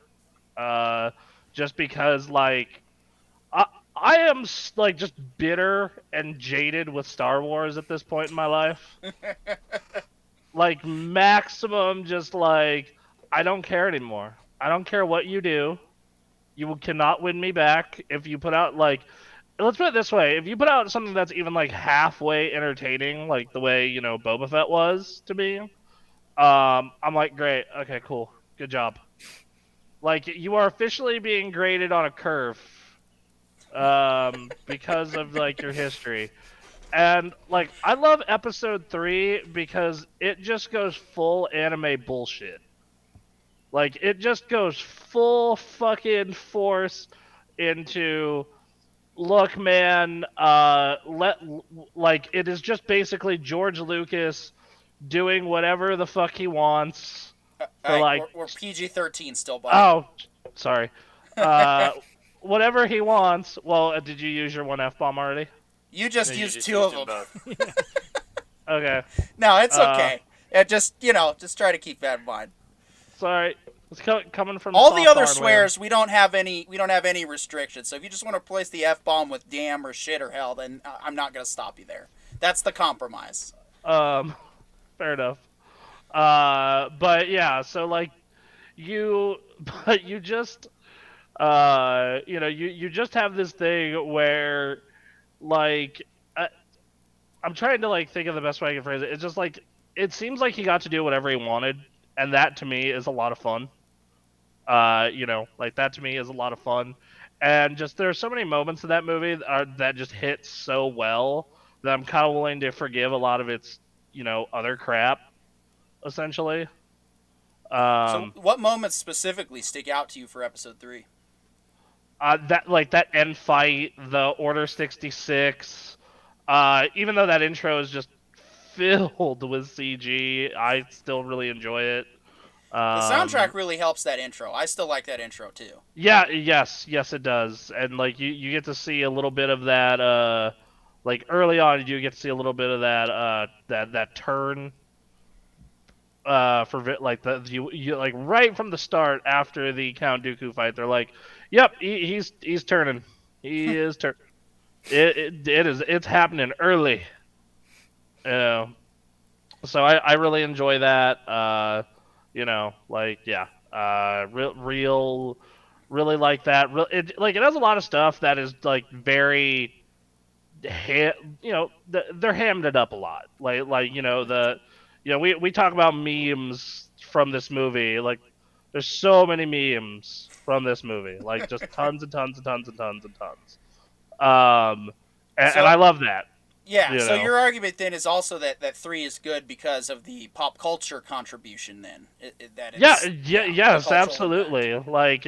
just because like I am like just bitter and jaded with Star Wars at this point in my life. Like maximum, just like I don't care anymore. I don't care what you do. You cannot win me back if you put out like. Let's put it this way: if you put out something that's even like halfway entertaining, like the way Boba Fett was to me, I'm like, great, okay, cool, good job. Like you are officially being graded on a curve, because of like your history, and like I love Episode 3 because it just goes full anime bullshit. Like it just goes full fucking force into. Look, man, like it is just basically George Lucas doing whatever the fuck he wants for All right, like we're PG-13 still, buddy. oh, sorry, whatever he wants. Well, did you use your one F-bomb already? You just No, you used just two used of them. both. Okay, No, it's okay. Just try to keep that in mind. sorry. It's coming from All the soft other hardware. swears, we don't have any restrictions. So if you just want to replace the F-bomb with damn or shit or hell, then I'm not going to stop you there. That's the compromise. Fair enough. But yeah, so like you just you just have this thing where like I'm trying to like think of the best way I can phrase it. It's just like it seems like he got to do whatever he wanted, and that to me is a lot of fun. Like that to me is a lot of fun, and just there are so many moments in that movie that just hit so well that I'm kind of willing to forgive a lot of its other crap, essentially. So what moments specifically stick out to you for Episode 3? That end fight, the Order 66, even though that intro is just filled with CG, I still really enjoy it. The soundtrack really helps that intro. I still like that intro too. Yeah, yes, it does. And like you get to see a little bit of that like early on you get to see a little bit of that turn for like you like right from the start after the Count Dooku fight. They're like, "Yep, he's turning. He is turning. It's happening early." So I really enjoy that. Like yeah, really like that. It has a lot of stuff that is like very, they're hammed it up a lot. We talk about memes from this movie. Like there's so many memes from this movie, like just tons and tons and tons and tons and tons. And I love that. Yeah, so your argument then is also that 3 is good because of the pop culture contribution then. Yes, absolutely. Like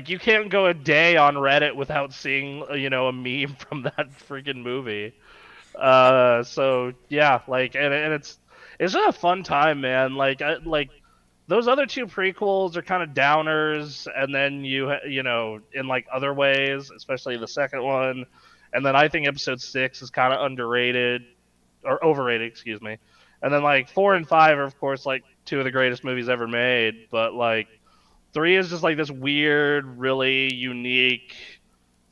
you can't go a day on Reddit without seeing, a meme from that freaking movie. So yeah, like, and it's just a fun time, man. Like those other two prequels are kind of downers, and then in like other ways, especially the second one. And then I think Episode 6 is kind of underrated, or overrated, excuse me. And then like 4 and 5 are of course like two of the greatest movies ever made. But like 3 is just like this weird, really unique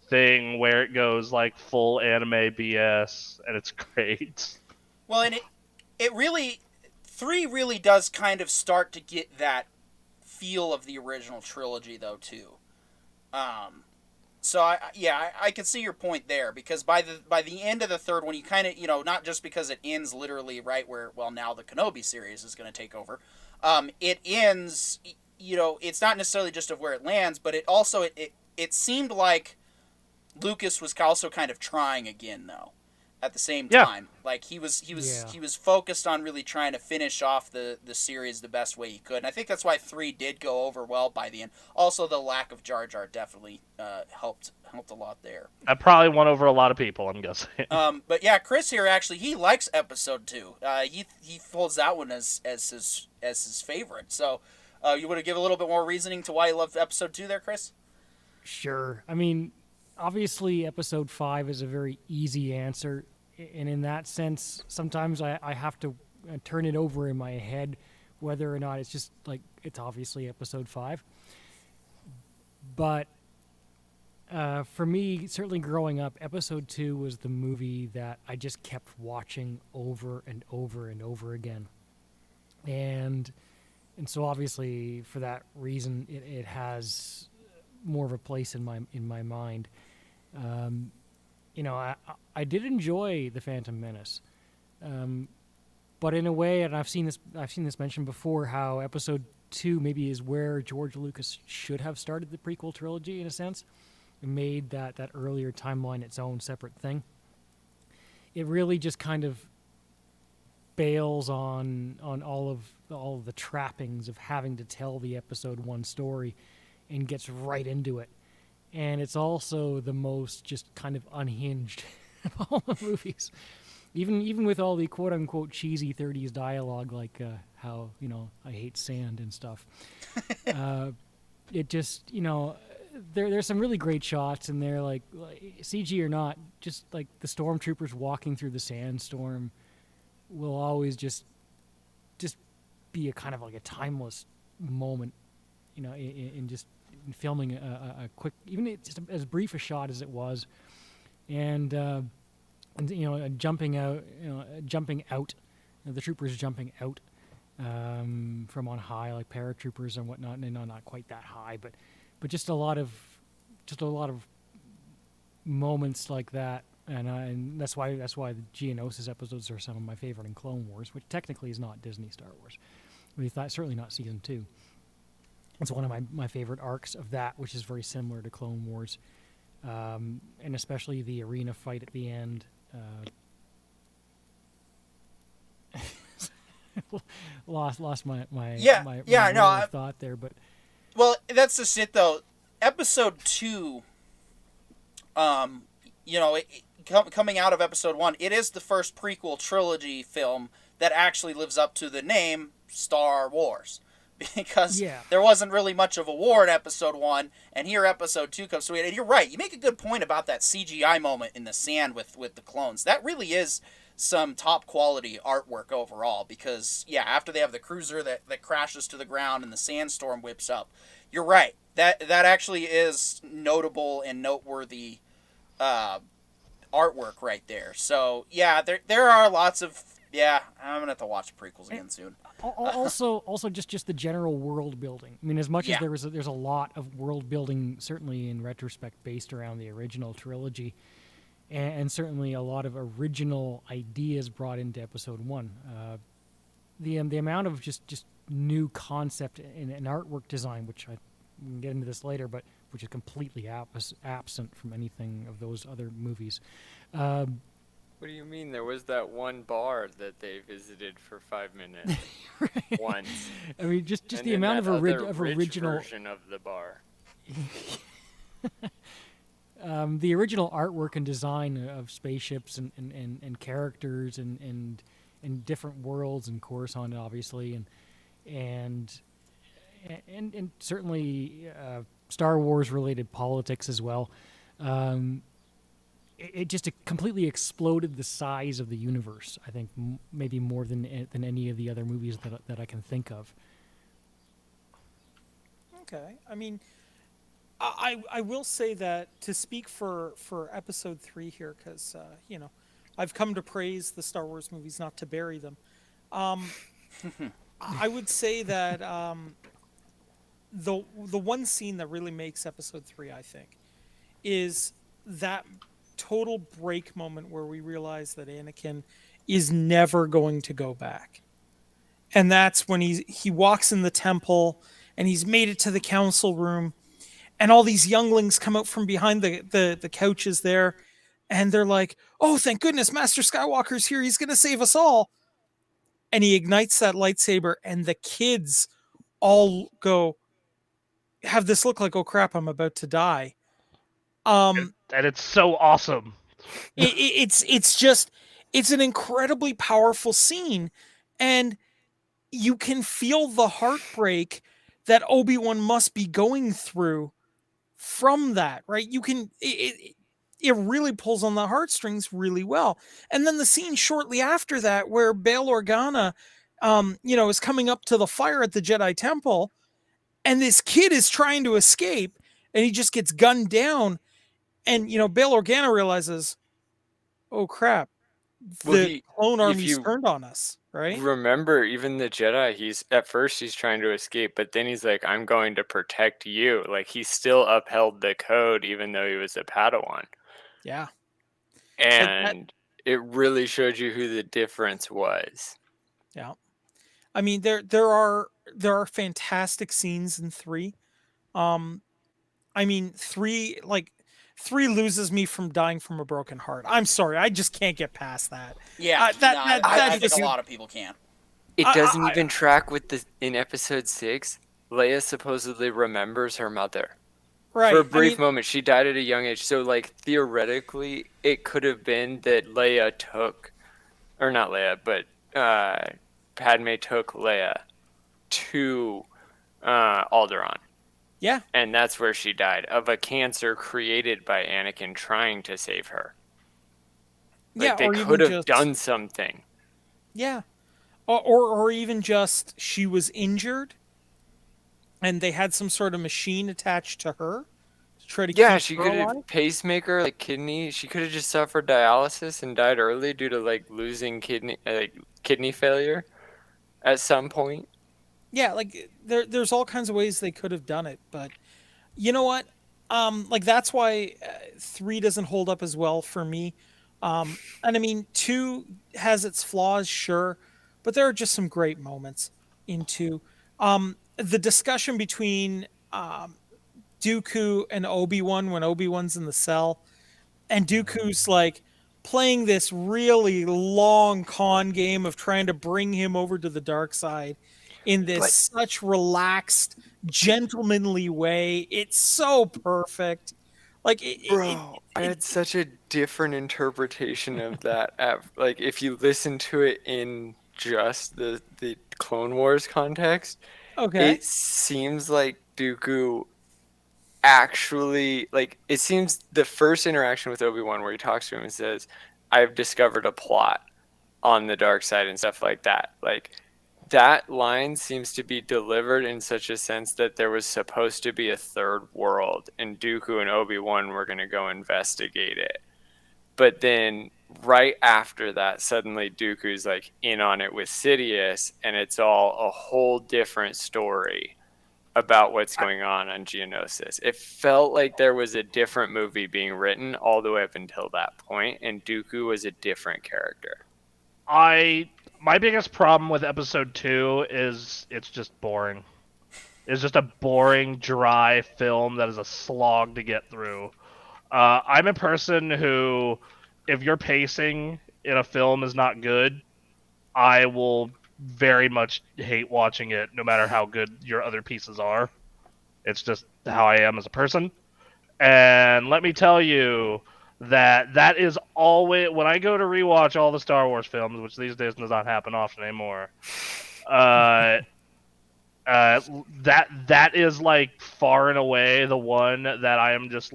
thing where it goes like full anime BS, and it's great. Well, and it really 3 really does kind of start to get that feel of the original trilogy though too. So I can see your point there, because by the end of the third one, you kind of, not just because it ends literally right where, well, now the Kenobi series is going to take over. It ends, it's not necessarily just of where it lands, but it also it seemed like Lucas was also kind of trying again though. At the same time, like he was focused on really trying to finish off the series the best way he could, and I think that's why 3 did go over well by the end. Also, the lack of Jar Jar definitely helped a lot there. I probably won over a lot of people, I'm guessing. But yeah, Chris here actually he likes episode 2. He holds that one as his favorite. So you want to give a little bit more reasoning to why you love episode 2 there, Chris? Sure. I mean, obviously, episode 5 is a very easy answer, and in that sense, sometimes I have to turn it over in my head whether or not it's just like it's obviously episode 5. But for me, certainly growing up, episode 2 was the movie that I just kept watching over and over and over again, and so obviously for that reason, it has more of a place in my mind. I did enjoy The Phantom Menace, but in a way, and I've seen this mentioned before, how episode 2 maybe is where George Lucas should have started the prequel trilogy in a sense, and made that earlier timeline its own separate thing. It really just kind of bails on all of the trappings of having to tell the episode 1 story, and gets right into it. And it's also the most just kind of unhinged of all the movies. Even with all the quote-unquote cheesy 30s dialogue, like how, I hate sand and stuff. It just, there's some really great shots in there, like CG or not, just like the stormtroopers walking through the sandstorm will always just be a kind of like a timeless moment, in just filming a quick, even just as brief a shot as it was, and jumping out, the troopers jumping out from on high, like paratroopers and whatnot. And not quite that high, but just a lot of moments like that, and that's why the Geonosis episodes are some of my favorite in Clone Wars, which technically is not Disney Star Wars. I mean, certainly not season 2. It's one of my favorite arcs of that, which is very similar to Clone Wars, and especially the arena fight at the end. Lost my thought there, but well, that's just it though. Episode 2, coming out of episode 1, it is the first prequel trilogy film that actually lives up to the name Star Wars. Because there wasn't really much of a war in episode 1, and here episode 2 comes to it. And you're right, you make a good point about that CGI moment in the sand with the clones. That really is some top quality artwork overall, because after they have the cruiser that crashes to the ground and the sandstorm whips up, you're right. That actually is notable and noteworthy artwork right there. So there are lots of I'm gonna have to watch the prequels again soon. Also, just the general world building. I mean, as much as there's a lot of world building, certainly in retrospect, based around the original trilogy, and certainly a lot of original ideas brought into episode 1. The amount of just new concept and artwork design, which we can get into this later, but which is completely absent from anything of those other movies. What do you mean? There was that one bar that they visited for 5 minutes once. I mean, just and the amount of rich original version of the bar. The original artwork and design of spaceships and characters and different worlds and Coruscant, obviously, and certainly Star Wars related politics as well. It just completely exploded the size of the universe. I think maybe more than any of the other movies that I can think of. Okay. I mean, I will say that to speak for episode 3 here, because I've come to praise the Star Wars movies, not to bury them. Um, I would say that the one scene that really makes episode 3, I think, is that total break moment where we realize that Anakin is never going to go back. And that's when he walks in the temple and he's made it to the council room, and all these younglings come out from behind the couches there, and they're like, "Oh, thank goodness Master Skywalker's here. He's going to save us all." And he ignites that lightsaber, and the kids all go have this look like, "Oh crap, I'm about to die." Um And it's so awesome. it's an incredibly powerful scene, and you can feel the heartbreak that Obi-Wan must be going through from that, right? It really pulls on the heartstrings really well. And then the scene shortly after that where Bail Organa is coming up to the fire at the Jedi Temple, and this kid is trying to escape, and he just gets gunned down, and Bail Organa realizes, oh crap, the clone army's turned on us, right? Remember, even the Jedi, he's trying to escape, but then he's like, I'm going to protect you. Like, he still upheld the code even though he was a Padawan. Yeah. And it really showed you who the difference was. Yeah. I mean, there are fantastic scenes in 3. I mean, 3 loses me from dying from a broken heart. I'm sorry, I just can't get past that. Yeah, I think a lot of people can. It doesn't even track with in episode 6. Leia supposedly remembers her mother. Right. For a brief moment, she died at a young age. So, theoretically, it could have been that Leia took, or not Leia, but Padme took Leia to Alderaan. Yeah. And that's where she died, of a cancer created by Anakin trying to save her. They could have done something. Yeah. Or even just she was injured and they had some sort of machine attached to her to try to keep she her could alive. have pacemaker, kidney. She could have just suffered dialysis and died early due to losing kidney failure at some point. Yeah, there's all kinds of ways they could have done it, but you know what? That's why 3 doesn't hold up as well for me. And I mean, 2 has its flaws, sure, but there are just some great moments in 2. The discussion between Dooku and Obi-Wan when Obi-Wan's in the cell, and Dooku's playing this really long con game of trying to bring him over to the dark side in this such relaxed, gentlemanly way. It's so perfect. I had such a different interpretation of that. If you listen to it in just the Clone Wars context, okay, it seems like Dooku actually, it seems the first interaction with Obi-Wan where he talks to him and says, I've discovered a plot on the dark side and stuff like that. That line seems to be delivered in such a sense that there was supposed to be a third world and Dooku and Obi-Wan were going to go investigate it. But then right after that, suddenly Dooku's in on it with Sidious, and it's all a whole different story about what's going on Geonosis. It felt like there was a different movie being written all the way up until that point, and Dooku was a different character. My biggest problem with episode 2 is it's just boring. It's just a boring, dry film that is a slog to get through. I'm a person who, if your pacing in a film is not good, I will very much hate watching it, no matter how good your other pieces are. It's just how I am as a person. And let me tell you that is always, when I go to rewatch all the Star Wars films, which these days does not happen often anymore, that is far and away the one that I am just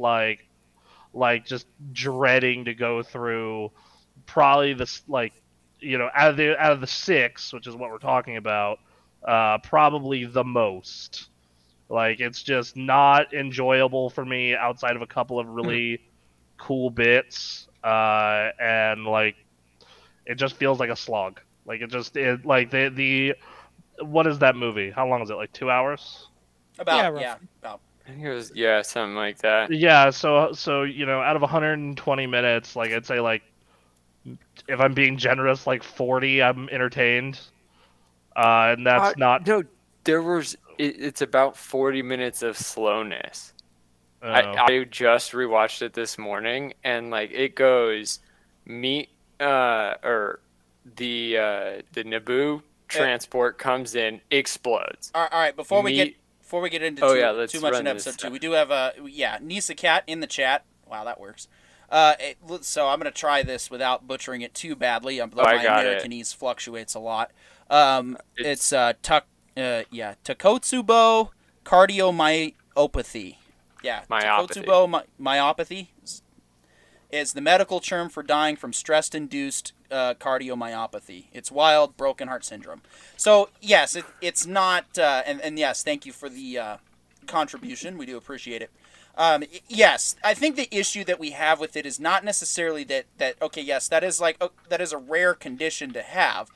just dreading to go through. Probably this out of the 6, which is what we're talking about, probably the most. Like, it's just not enjoyable for me outside of a couple of really cool bits, and like it just feels like a slog. Like like the what is that movie? How long is it? Like 2 hours? About Yeah, about. I think it was, yeah, something like that. Yeah. So out of 120 minutes, like I'd say like if I'm being generous, like 40 I'm entertained, and that's not. No, it's about 40 minutes of slowness. Oh. I just rewatched it this morning, and like it goes meet or the Naboo transport comes in, explodes. All right, before we Meet- get into let's too much run in this episode 2, down. we do have Nisa Cat in the chat. Wow, that works. So I'm gonna try this without butchering it too badly. Though I my got it. Americanese fluctuates a lot. It's- Takotsubo cardiomyopathy. Yeah, Myopathy. Takotsubo myopathy is the medical term for dying from stress-induced cardiomyopathy. It's wild broken heart syndrome. So yes, it's not. And yes, thank you for the contribution. We do appreciate it. Yes, I think the issue that we have with it is not necessarily that okay, yes, that is a rare condition to have.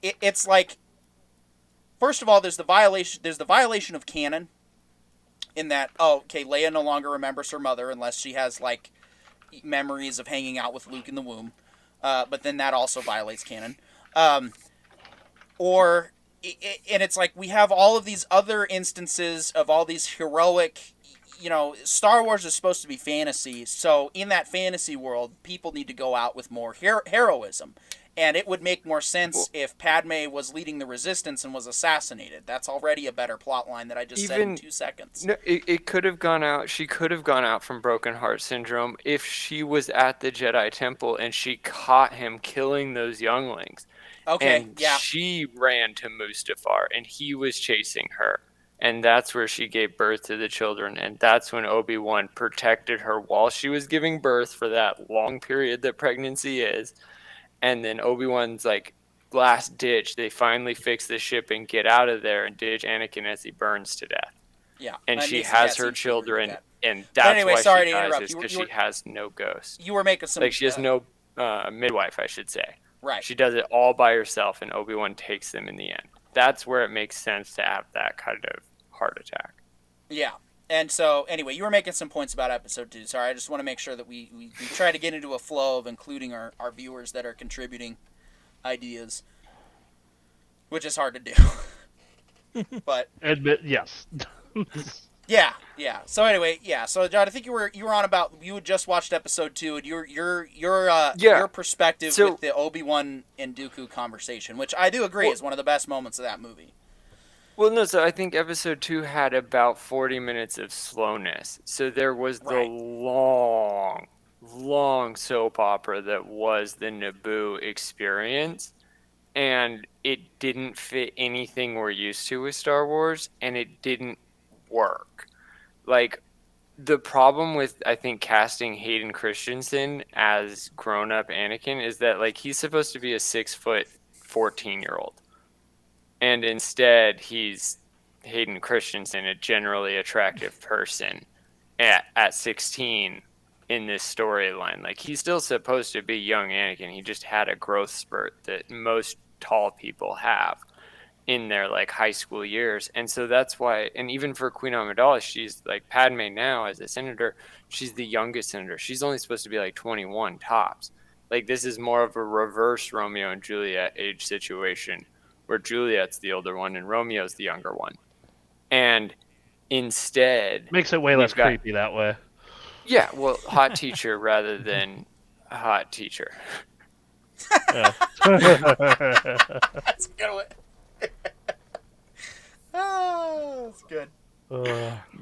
It's like, first of all, there's the violation of canon, in that, oh, okay, Leia no longer remembers her mother unless she has like memories of hanging out with Luke in the womb, but then that also violates canon. And it's like we have all of these other instances of all these heroic, Star Wars is supposed to be fantasy, so in that fantasy world, people need to go out with more heroism. And it would make more sense if Padme was leading the resistance and was assassinated. That's already a better plot line that I just said in 2 seconds. No, it could have gone out. She could have gone out from broken heart syndrome if she was at the Jedi Temple and she caught him killing those younglings. Okay, and yeah. she ran to Mustafar and he was chasing her. And that's where she gave birth to the children. And that's when Obi-Wan protected her while she was giving birth for that long period that pregnancy is. And then Obi-Wan's like last ditch, they finally fix the ship and get out of there and ditch Anakin as he burns to death. Yeah. And she Nisa has Cat her seems to agree with children, that. and that's anyway, why sorry she to dies, interrupt. is You were- because you were- she has no ghost. You were making some... Like, she has no midwife, I should say. Right. She does it all by herself, and Obi-Wan takes them in the end. That's where it makes sense to have that kind of heart attack. Yeah. And so, anyway, you were making some points about episode 2. Sorry, I just want to make sure that we try to get into a flow of including our viewers that are contributing ideas, which is hard to do. But Admit yes. yeah. So anyway, So John, I think you were on about, you had just watched episode 2, and your perspective So- with the Obi-Wan and Dooku conversation, which I do agree is one of the best moments of that movie. Well, no, so I think episode 2 had about 40 minutes of slowness. So there was the Right. long soap opera that was the Naboo experience. And it didn't fit anything we're used to with Star Wars, and it didn't work. Like, the problem with, I think, casting Hayden Christensen as grown-up Anakin is that, like, he's supposed to be a 6-foot 14-year-old. And instead, he's Hayden Christensen, a generally attractive person at 16 in this storyline. Like, he's still supposed to be young Anakin. He just had a growth spurt that most tall people have in their, like, high school years. And so that's why, and even for Queen Amidala, she's, like, Padme now as a senator, she's the youngest senator. She's only supposed to be, like, 21 tops. Like, this is more of a reverse Romeo and Juliet age situation, where Juliet's the older one and Romeo's the younger one. And instead... Makes it way less got- creepy that way. Yeah, well, hot teacher rather than hot teacher. Yeah. That's a good one. Oh, that's good.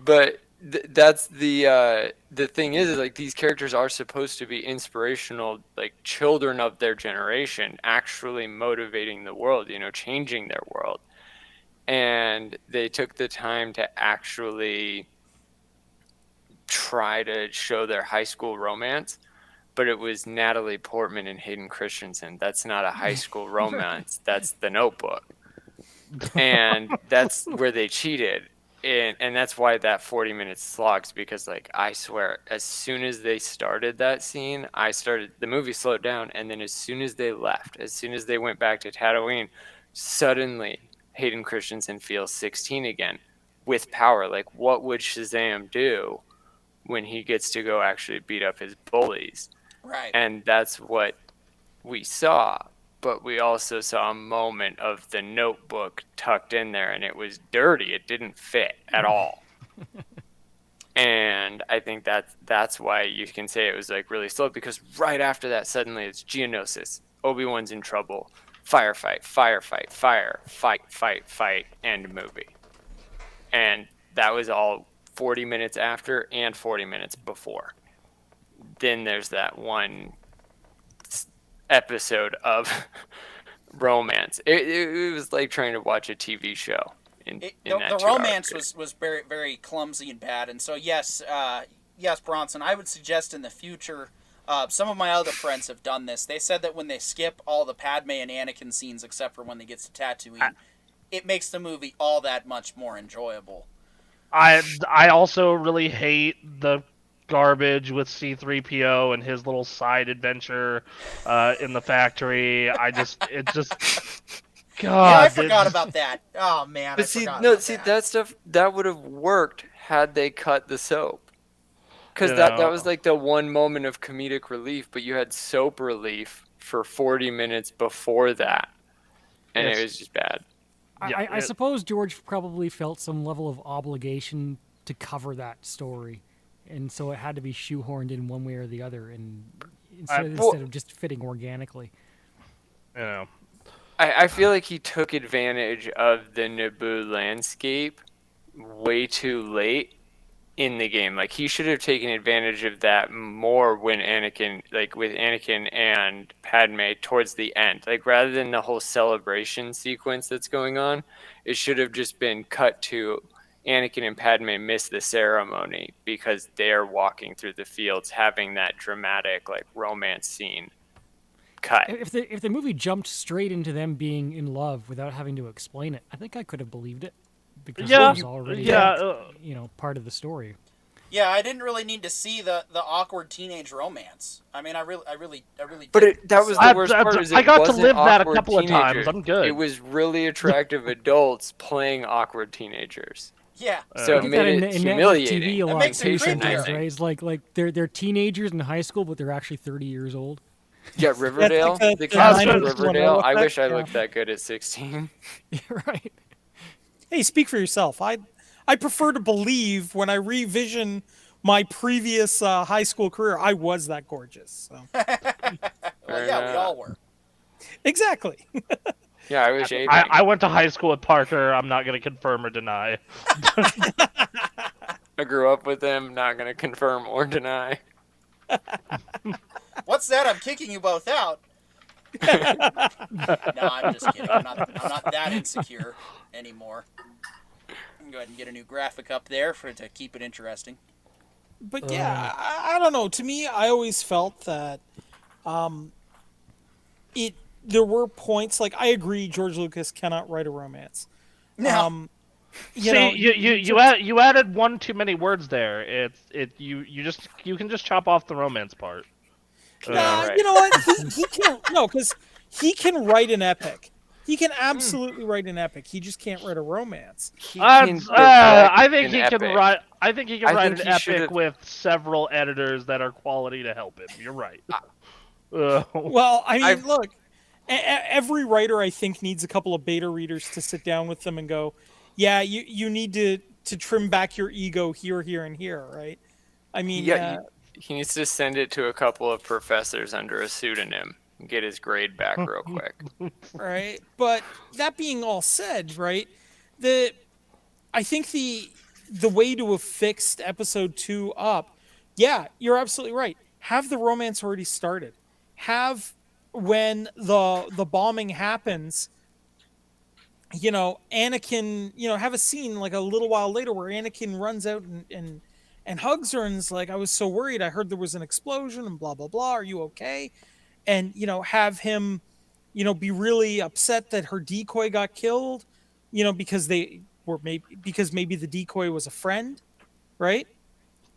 But that's the thing is like these characters are supposed to be inspirational, like children of their generation, actually motivating the world, changing their world. And they took the time to actually try to show their high school romance, but it was Natalie Portman and Hayden Christensen. That's not a high school romance. That's The Notebook. And that's where they cheated. and that's why that 40 minutes slogs, because like I swear, as soon as they started that scene, the movie slowed down, and then as soon as they left, as soon as they went back to Tatooine, suddenly Hayden Christensen feels 16 again with power. Like, what would Shazam do when he gets to go actually beat up his bullies? Right. And that's what we saw. But we also saw a moment of the Notebook tucked in there, and it was dirty. It didn't fit at all. And I think that's why you can say it was like really slow, because right after that, suddenly it's Geonosis. Obi-Wan's in trouble. Firefight, firefight, fire, fight, end movie. And that was all 40 minutes after and 40 minutes before. Then there's that one episode of romance. It was like trying to watch a TV show. The romance was very, very clumsy and bad. And so yes, Bronson, I would suggest in the future. Some of my other friends have done this. They said that when they skip all the Padme and Anakin scenes except for when they get to Tatooine, it makes the movie all that much more enjoyable. I also really hate the garbage with C-3PO and his little side adventure in the factory. God. Yeah, I forgot about that. Oh man, but that stuff that would have worked had they cut the soap. Because that was like the one moment of comedic relief, but you had soap relief for 40 minutes before that, and it was just bad. I suppose George probably felt some level of obligation to cover that story, and so it had to be shoehorned in one way or the other, and instead of just fitting organically. Yeah. I feel like he took advantage of the Naboo landscape way too late in the game. Like, he should have taken advantage of that more when with Anakin and Padme towards the end. Like, rather than the whole celebration sequence that's going on, it should have just been cut to Anakin and Padme miss the ceremony because they're walking through the fields having that dramatic, like, romance scene cut. If the movie jumped straight into them being in love without having to explain it, I think I could have believed it. Because it was already part of the story. Yeah, I didn't really need to see the awkward teenage romance. I mean, I really. But that was the worst part. I got to live that a couple of times. I'm good. It was really attractive adults playing awkward teenagers. Yeah. So it made it humiliating. TV a lot makes it sometimes, creepier. right? It's like they're teenagers in high school, but they're actually 30 years old. Yeah, Riverdale. That's like The kids from Wonderful Riverdale. I Effect, wish I looked that good at 16. Yeah, right. Hey, speak for yourself. I prefer to believe when I revision my previous high school career, I was that gorgeous. So. Well, yeah, we all were. Exactly. Yeah, I wish I went to high school with Parker. I'm not going to confirm or deny. I grew up with him. Not going to confirm or deny. What's that? I'm kicking you both out. No, I'm just kidding. I'm not that insecure anymore. I'm going to go ahead and get a new graphic up there to keep it interesting. But yeah, I don't know. To me, I always felt that there were points, like, I agree George Lucas cannot write a romance. No. You added one too many words there. You can just chop off the romance part. Nah, right. you know what? He can't. No, because he can write an epic. He can absolutely write an epic. He just can't write a romance. I think he can write. I think he can I write think an he epic should've- with several editors that are quality to help him. You're right. Well, I mean, look, every writer, I think, needs a couple of beta readers to sit down with them and go, yeah, you need to trim back your ego here, and here, right? I mean, he needs to send it to a couple of professors under a pseudonym and get his grade back real quick. right? But that being all said, right, I think the way to have fixed episode 2 up, yeah, you're absolutely right. Have the romance already started. Have, when the bombing happens, Anakin, have a scene like a little while later where Anakin runs out and hugs her and is like, I was so worried. I heard there was an explosion and blah, blah, blah. Are you okay? And, have him, be really upset that her decoy got killed, because they or maybe because maybe the decoy was a friend, right?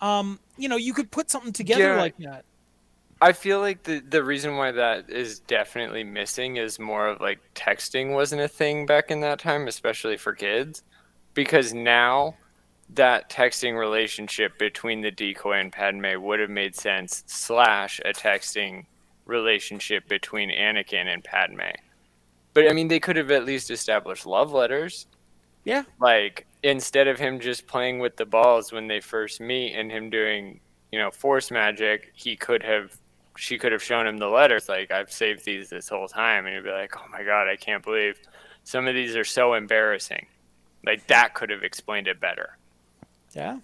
You could put something together Yeah. like that. I feel like the reason why that is definitely missing is more of like texting wasn't a thing back in that time, especially for kids. Because now that texting relationship between the decoy and Padme would have made sense, slash a texting relationship between Anakin and Padme. But I mean, they could have at least established love letters. Yeah. Like, instead of him just playing with the balls when they first meet and him doing, force magic, she could have shown him the letters. Like, I've saved these this whole time. And he'd be like, oh my God, I can't believe some of these are so embarrassing. Like, that could have explained it better. Yeah.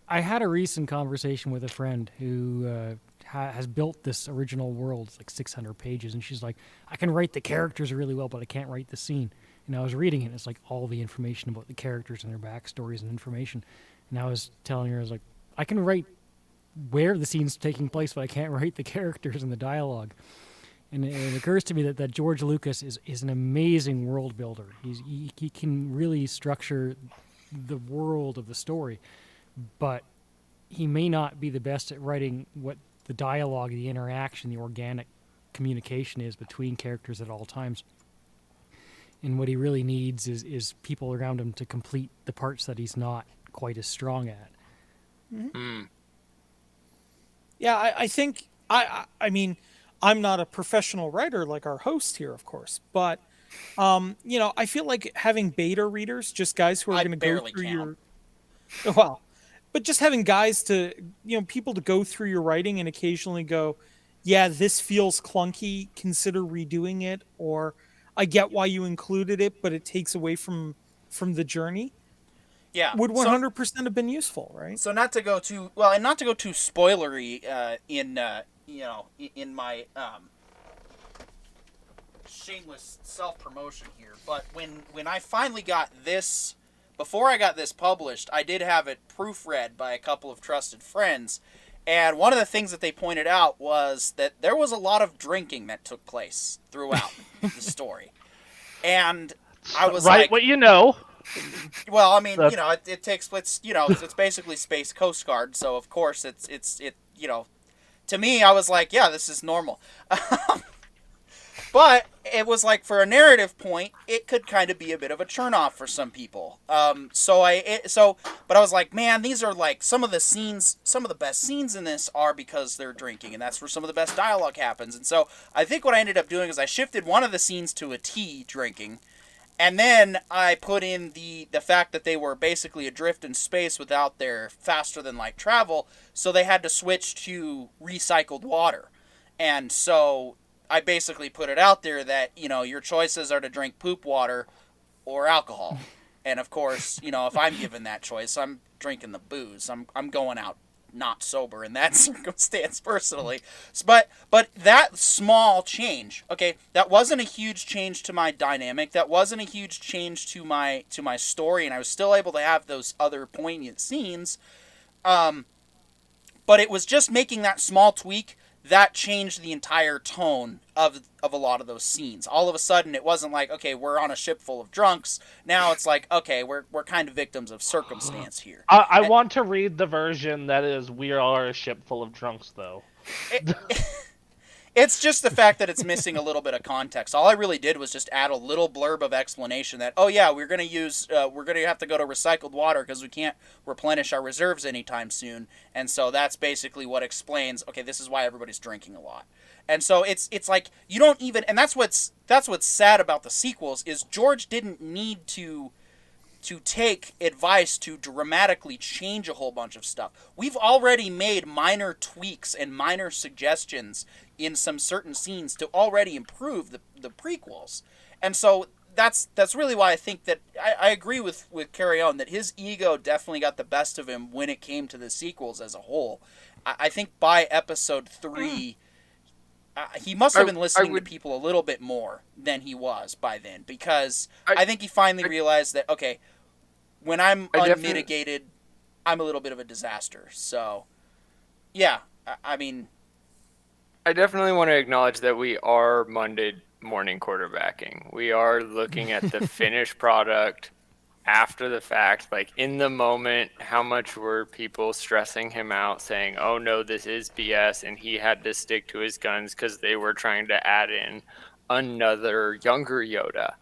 I had a recent conversation with a friend who has built this original world. It's like 600 pages. And she's like, I can write the characters really well, but I can't write the scene. And I was reading it. It's like all the information about the characters and their backstories and information. And I was telling her, I was like, I can write where the scene's taking place, but I can't write the characters and the dialogue. And it occurs to me that George Lucas is an amazing world builder. He can really structure the world of the story, but he may not be the best at writing what the dialogue, the interaction, the organic communication is between characters at all times. And what he really needs is people around him to complete the parts that he's not quite as strong at. Yeah, I think I mean, I'm not a professional writer like our host here, of course, but I feel like having beta readers, just guys who are going to go barely through count. but just having guys to people to go through your writing and occasionally go, yeah, this feels clunky, consider redoing it, or I get why you included it, but it takes away from the journey. Yeah, Would 100% have been useful, right? So not to go too well, and not to go too spoilery in my shameless self-promotion here, but when I finally got this, before I got this published, I did have it proofread by a couple of trusted friends, and one of the things that they pointed out was that there was a lot of drinking that took place throughout the story, and I was right, like, what you know. well, I mean, it takes it's basically Space Coast Guard, so of course it to me I was like, yeah, this is normal. But it was like, for a narrative point, it could kind of be a bit of a turnoff for some people. But I was like, man, these are like some of the best scenes in this are because they're drinking, and that's where some of the best dialogue happens. And so I think what I ended up doing is I shifted one of the scenes to a T, drinking, and then I put in the fact that they were basically adrift in space without their faster-than-light travel, so they had to switch to recycled water. And so I basically put it out there that, your choices are to drink poop water or alcohol. And of course, if I'm given that choice, I'm drinking the booze. I'm going out not sober in that circumstance personally. But that small change, okay, that wasn't a huge change to my dynamic. That wasn't a huge change to my story, and I was still able to have those other poignant scenes. But it was just making that small tweak that changed the entire tone of a lot of those scenes. All of a sudden, it wasn't like, okay, we're on a ship full of drunks. Now it's like, okay, we're kind of victims of circumstance here. I want to read the version that is, we are a ship full of drunks, though. It's just the fact that it's missing a little bit of context. All I really did was just add a little blurb of explanation that, oh yeah, we're going to have to go to recycled water because we can't replenish our reserves anytime soon. And so that's basically what explains, okay, this is why everybody's drinking a lot. And so it's like, you don't even, and that's what's sad about the sequels, is George didn't need to take advice to dramatically change a whole bunch of stuff. We've already made minor tweaks and minor suggestions in some certain scenes to already improve the prequels. And so that's really why I think that I agree with Carry On, that his ego definitely got the best of him when it came to the sequels as a whole. I think by episode 3, he must have been listening to people a little bit more than he was by then, because I think he finally realized that, okay, when I'm unmitigated, I'm a little bit of a disaster. So, yeah, I mean, I definitely want to acknowledge that we are Monday morning quarterbacking. We are looking at the finished product after the fact, like in the moment, how much were people stressing him out, saying, "Oh no, this is BS," and he had to stick to his guns because they were trying to add in another younger Yoda,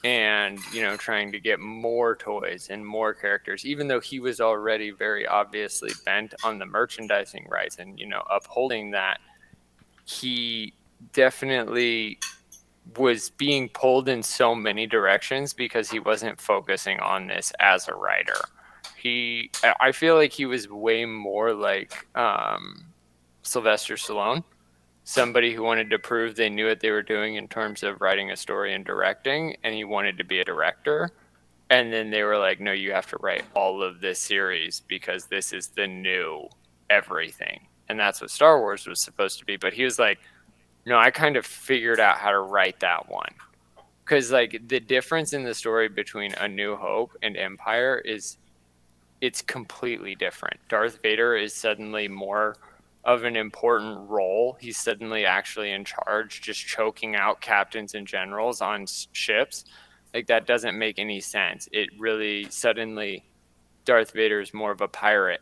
and trying to get more toys and more characters, even though he was already very obviously bent on the merchandising rights and upholding that. He definitely was being pulled in so many directions because he wasn't focusing on this as a writer. I feel like he was way more like Sylvester Stallone, somebody who wanted to prove they knew what they were doing in terms of writing a story and directing, and he wanted to be a director. And then they were like, no, you have to write all of this series because this is the new everything. And that's what Star Wars was supposed to be. But he was like, no, I kind of figured out how to write that one. Because like the difference in the story between A New Hope and Empire is it's completely different. Darth Vader is suddenly more of an important role. He's suddenly actually in charge, just choking out captains and generals on ships. Like that doesn't make any sense. It really suddenly Darth Vader is more of a pirate,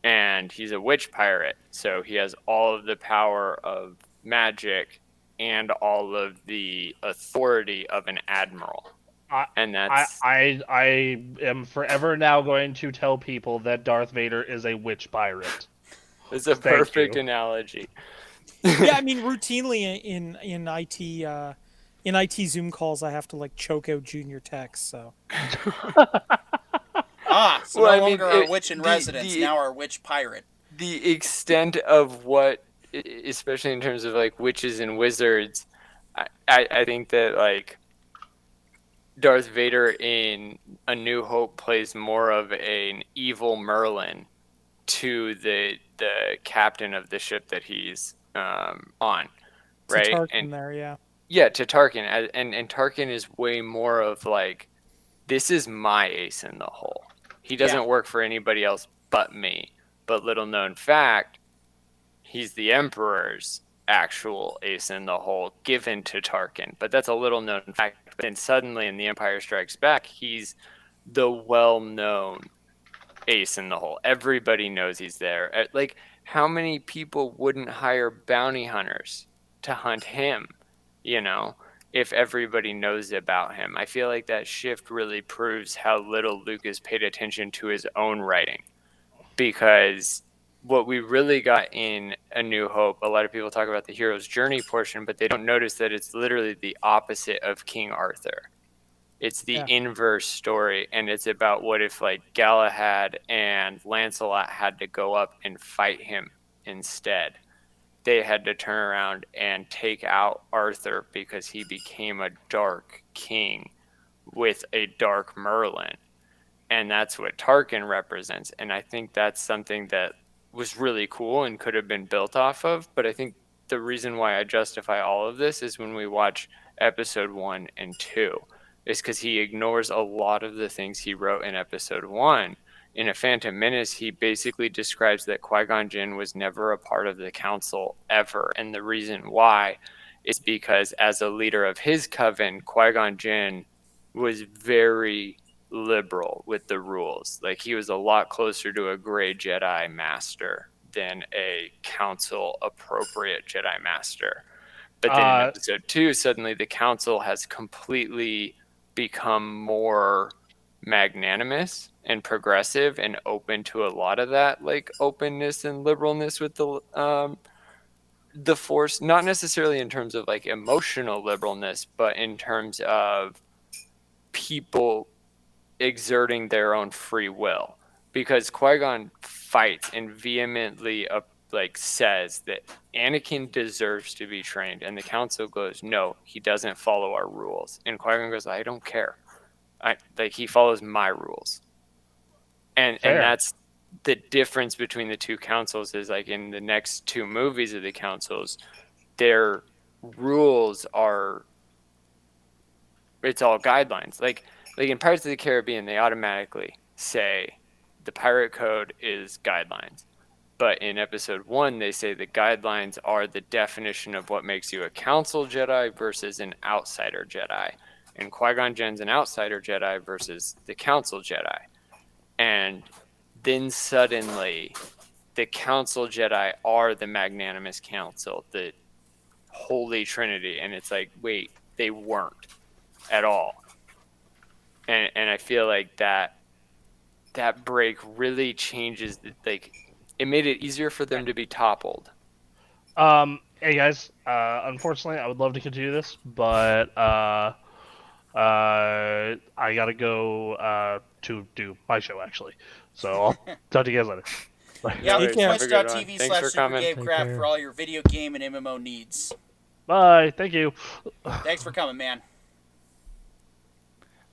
and he's a witch pirate. So he has all of the power of magic and all of the authority of an admiral. And that's I am forever now going to tell people that Darth Vader is a witch pirate. it's a Thank perfect you. analogy. Yeah, I mean, routinely in IT Zoom calls, I have to like choke out junior techs. So So Well, no I mean, longer our witch in residence, the- now our witch pirate. The extent of what, especially in terms of like witches and wizards, I think that like Darth Vader in A New Hope plays more of an evil Merlin to the captain of the ship that he's on, to right? Tarkin And there, yeah. yeah, to Tarkin, and Tarkin is way more of like, this is my ace in the hole. He doesn't work for anybody else but me. But little known fact, he's the Emperor's actual ace in the hole given to Tarkin. But that's a little known fact. But then suddenly in The Empire Strikes Back, he's the well-known ace in the hole. Everybody knows he's there. Like, how many people wouldn't hire bounty hunters to hunt him, if everybody knows about him? I feel like that shift really proves how little Lucas paid attention to his own writing. Because what we really got in A New Hope, a lot of people talk about the hero's journey portion, but they don't notice that it's literally the opposite of King Arthur. It's the inverse story, and it's about what if like Galahad and Lancelot had to go up and fight him instead. They had to turn around and take out Arthur because he became a dark king with a dark Merlin. And that's what Tarkin represents. And I think that's something that was really cool and could have been built off of. But I think the reason why I justify all of this is when we watch episode 1 and 2, is because he ignores a lot of the things he wrote in episode 1. In A Phantom Menace, he basically describes that Qui-Gon Jinn was never a part of the council ever. And the reason why is because as a leader of his coven, Qui-Gon Jinn was very liberal with the rules. Like, he was a lot closer to a gray Jedi master than a council appropriate Jedi master. But then in episode 2, suddenly the council has completely become more magnanimous and progressive and open to a lot of that like openness and liberalness with the Force, not necessarily in terms of like emotional liberalness, but in terms of people exerting their own free will. Because Qui-Gon fights and vehemently says that Anakin deserves to be trained, and the council goes, no, he doesn't follow our rules. And Qui-Gon goes, I don't care. He follows my rules. And that's the difference between the two councils. Is like in the next 2 movies of the councils, their rules are, it's all guidelines. Like in Pirates of the Caribbean, they automatically say the pirate code is guidelines. But in episode 1, they say the guidelines are the definition of what makes you a council Jedi versus an outsider Jedi. and Qui-Gon Jinn's an outsider Jedi versus the Council Jedi. And then suddenly the Council Jedi are the magnanimous council, the Holy Trinity, and it's like, wait, they weren't at all. And I feel like that break really changes it made it easier for them to be toppled. Hey guys, unfortunately, I would love to continue this, but I gotta go to do my show actually. So I'll talk to you guys later. Bye. Yeah, Take care. Have a good one. twitch.tv Thanks for coming. /SuperGameCraft Take care. for all your video game and MMO needs. Bye. Thank you. Thanks for coming, man.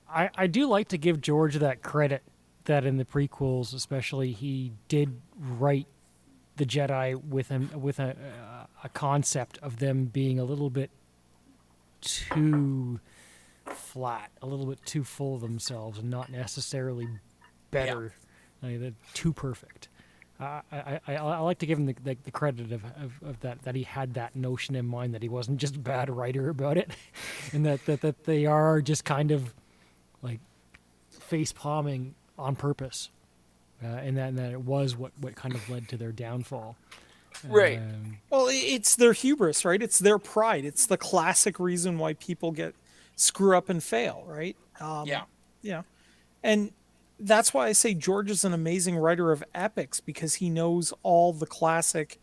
I do like to give George that credit that in the prequels, especially, he did write the Jedi with a concept of them being a little bit too flat, a little bit too full of themselves, and not necessarily better, they're too perfect. I like to give him the credit of that he had that notion in mind, that he wasn't just a bad writer about it, and that they are just kind of like face palming on purpose, and that it was what kind of led to their downfall. Right. Well, it's their hubris, right? It's their pride. It's the classic reason why people screw up and fail, right? Yeah. And that's why I say George is an amazing writer of epics, because he knows all the classic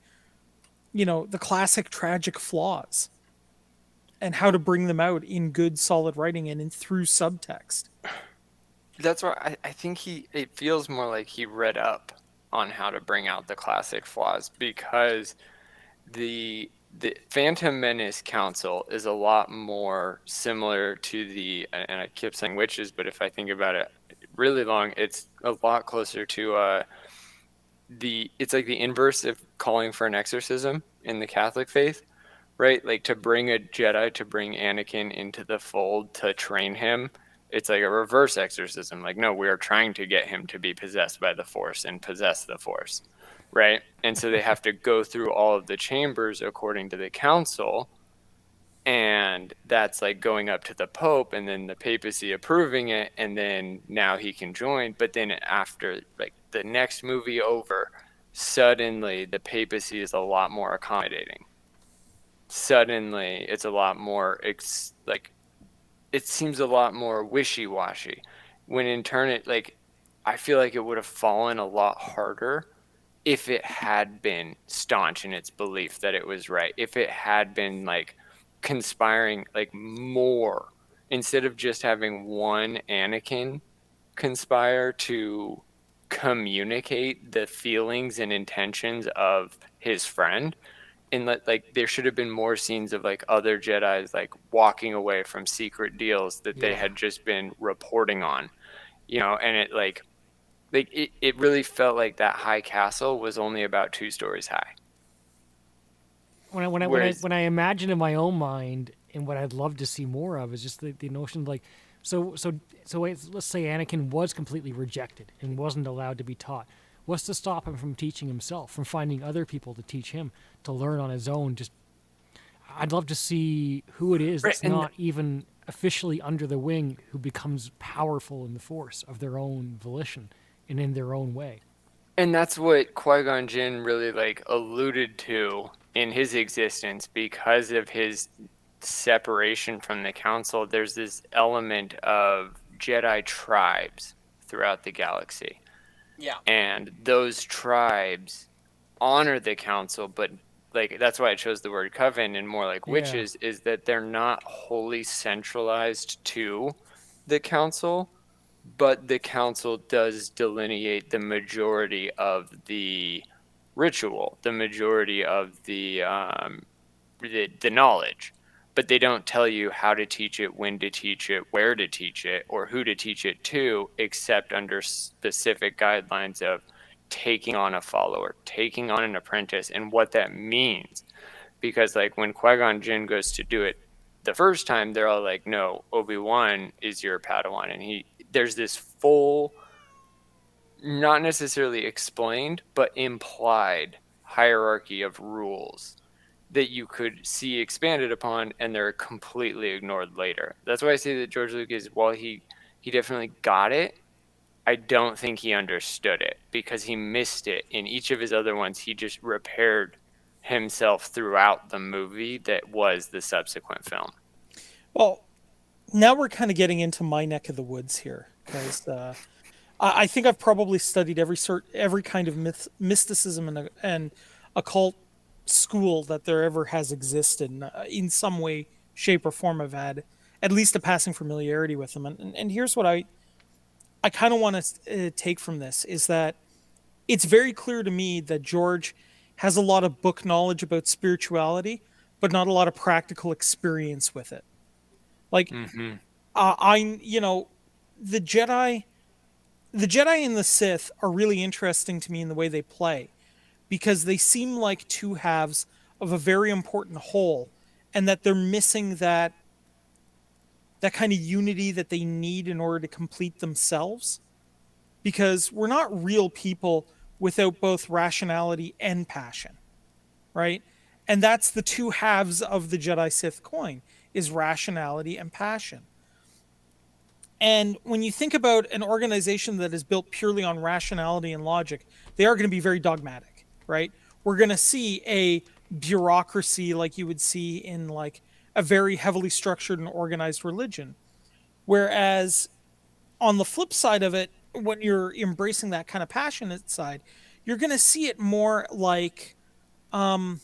tragic flaws and how to bring them out in good, solid writing and through subtext. That's why I think it feels more like he read up on how to bring out the classic flaws, because the Phantom Menace Council is a lot more similar to and I keep saying witches, but if I think about it really long, it's a lot closer to it's like the inverse of calling for an exorcism in the Catholic faith, right? Like to bring a Jedi, to bring Anakin into the fold, to train him, it's like a reverse exorcism. Like, no, we are trying to get him to be possessed by the Force and possess the Force, right? And so they have to go through all of the chambers according to the council, and that's like going up to the Pope and then the papacy approving it, and then now he can join. But then after like the next movie over, suddenly the papacy is a lot more accommodating. Suddenly it's a lot more it seems a lot more wishy-washy, when in turn I feel like it would have fallen a lot harder if it had been staunch in its belief that it was right. If it had been like conspiring like more, instead of just having one Anakin conspire to communicate the feelings and intentions of his friend. And there should have been more scenes of like other Jedis like walking away from secret deals that they had just been reporting on, and it really felt like that high castle was only about 2 stories high. When I imagine in my own mind, and what I'd love to see more of is just the notion of like, so let's say Anakin was completely rejected and wasn't allowed to be taught. What's to stop him from teaching himself, from finding other people to teach him, to learn on his own? I'd love to see who it is that's not even officially under the wing, who becomes powerful in the Force of their own volition and in their own way. And that's what Qui-Gon Jinn really alluded to in his existence, because of his separation from the Council. There's this element of Jedi tribes throughout the galaxy. Yeah. And those tribes honor the Council, but that's why I chose the word coven and more like witches, is that they're not wholly centralized to the Council, but the Council does delineate the majority of the ritual, the majority of the knowledge. But they don't tell you how to teach it, when to teach it, where to teach it, or who to teach it to, except under specific guidelines of taking on a follower, taking on an apprentice, and what that means. Because when Qui-Gon Jinn goes to do it the first time, they're all like, no, Obi-Wan is your Padawan. And there's this full, not necessarily explained, but implied hierarchy of rules that you could see expanded upon, and they're completely ignored later. That's why I say that George Lucas, while he definitely got it, I don't think he understood it, because he missed it. In each of his other ones, he just repaired himself throughout the movie that was the subsequent film. Well, now we're kind of getting into my neck of the woods here, because I think I've probably studied every kind of mysticism and occult school that there ever has existed. In some way, shape, or form, I've had at least a passing familiarity with them. And here's what I kind of want to take from this, is that it's very clear to me that George has a lot of book knowledge about spirituality, but not a lot of practical experience with it. Like, the Jedi and the Sith are really interesting to me in the way they play, because they seem like two halves of a very important whole, and that they're missing that kind of unity that they need in order to complete themselves. Because we're not real people without both rationality and passion, right? And that's the two halves of the Jedi-Sith coin, is rationality and passion. And when you think about an organization that is built purely on rationality and logic, they are going to be very dogmatic, right? We're going to see a bureaucracy like you would see in like a very heavily structured and organized religion. Whereas on the flip side of it, when you're embracing that kind of passionate side, you're going to see it more like how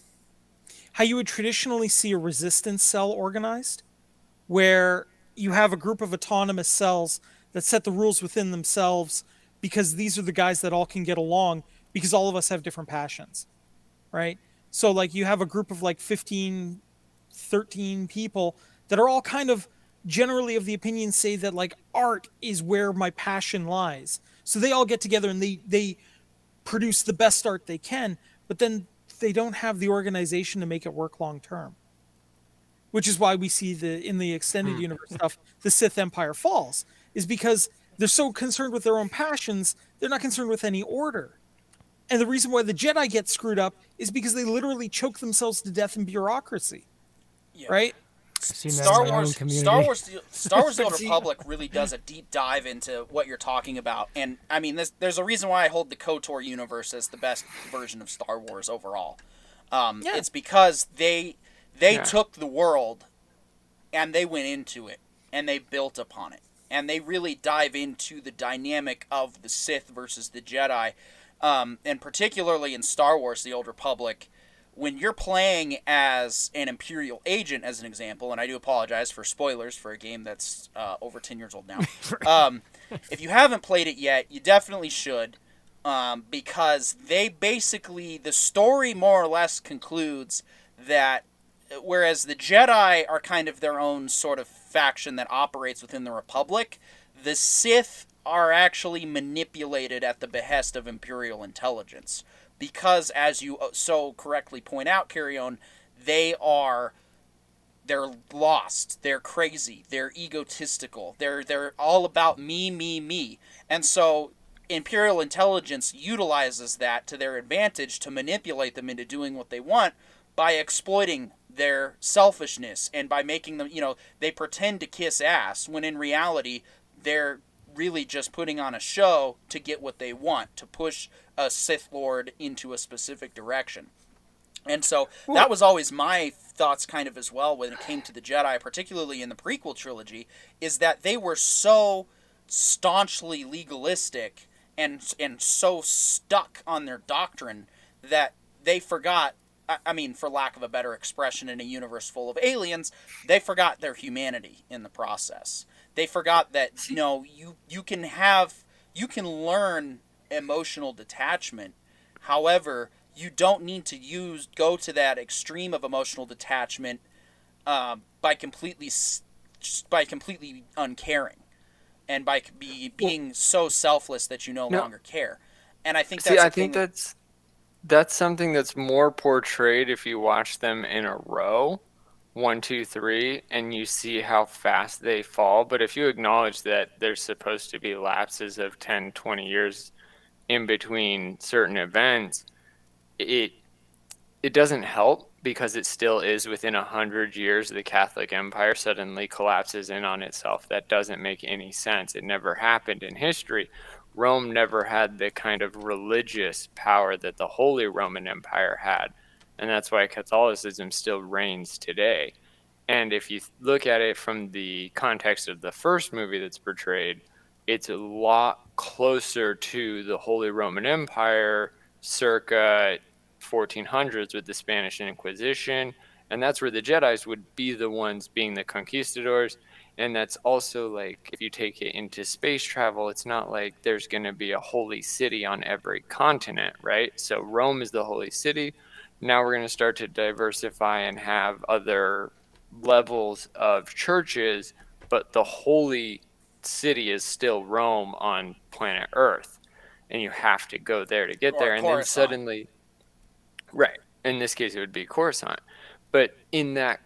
you would traditionally see a resistance cell organized, where you have a group of autonomous cells that set the rules within themselves, because these are the guys that all can get along, because all of us have different passions, right? So like you have a group of like 15, 13 people that are all kind of generally of the opinion, say that like art is where my passion lies. So they all get together and they produce the best art they can, but then they don't have the organization to make it work long term. Which is why we see in the extended universe stuff, the Sith Empire falls, is because they're so concerned with their own passions, they're not concerned with any order. And the reason why the Jedi get screwed up is because they literally choke themselves to death in bureaucry, right? Star Wars: The Old Republic really does a deep dive into what you're talking about, and I mean, there's a reason why I hold the KOTOR universe as the best version of Star Wars overall. It's because they took the world and they went into it and they built upon it, and they really dive into the dynamic of the Sith versus the Jedi, and particularly in Star Wars: The Old Republic. When you're playing as an Imperial agent, as an example, and I do apologize for spoilers for a game that's over 10 years old now. If you haven't played it yet, you definitely should, because the story more or less concludes that whereas the Jedi are kind of their own sort of faction that operates within the Republic, the Sith are actually manipulated at the behest of Imperial intelligence. Because, as you so correctly point out, Carry-On, they're lost, they're crazy, they're egotistical, they're all about me. And so Imperial intelligence utilizes that to their advantage to manipulate them into doing what they want by exploiting their selfishness and by making them, they pretend to kiss ass when in reality they're really just putting on a show to get what they want, to push a Sith Lord into a specific direction. And so that was always my thoughts kind of as well when it came to the Jedi, particularly in the prequel trilogy, is that they were so staunchly legalistic and so stuck on their doctrine that they forgot, I mean, for lack of a better expression, in a universe full of aliens, they forgot their humanity in the process. They forgot that, you can learn emotional detachment. However, you don't need to go to that extreme of emotional detachment by completely uncaring, and by being so selfless that you no longer care. And I think that's something that's more portrayed if you watch them in a row, 1, 2, 3, and you see how fast they fall. But if you acknowledge that there's supposed to be lapses of 10, 20 years in between certain events, it doesn't help because it still is within 100 years, the Catholic Empire suddenly collapses in on itself. That doesn't make any sense. It never happened in history. Rome never had the kind of religious power that the Holy Roman Empire had. And that's why Catholicism still reigns today. And if you look at it from the context of the first movie that's portrayed, it's a lot closer to the Holy Roman Empire circa 1400s with the Spanish Inquisition. And that's where the Jedis would be the ones being the conquistadors. And that's also like, if you take it into space travel, it's not like there's going to be a holy city on every continent, right? So Rome is the holy city. Now we're going to start to diversify and have other levels of churches, but the holy city is still Rome on planet Earth. And you have to go there to get there. And then suddenly, right, in this case, it would be Coruscant. But in that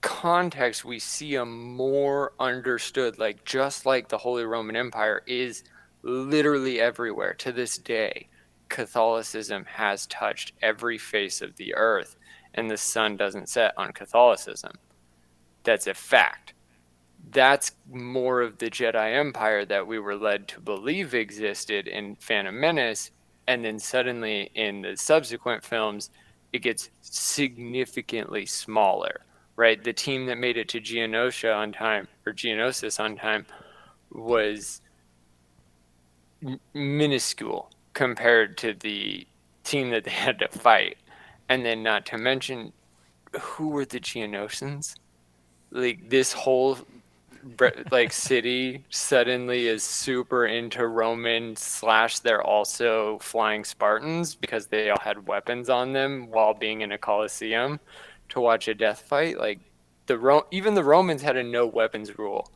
context, we see a more understood, like just like the Holy Roman Empire is literally everywhere to this day, Catholicism has touched every face of the earth, and the sun doesn't set on Catholicism. That's a fact. That's more of the Jedi Empire that we were led to believe existed in Phantom Menace, and then suddenly in the subsequent films, it gets significantly smaller, right? The team that made it to Geonosis on time, was minuscule compared to the team that they had to fight. And then not to mention, who were the Geonosians? Like, this whole like city suddenly is super into Roman / they're also flying Spartans because they all had weapons on them while being in a Colosseum to watch a death fight. Like, even the Romans had a no weapons rule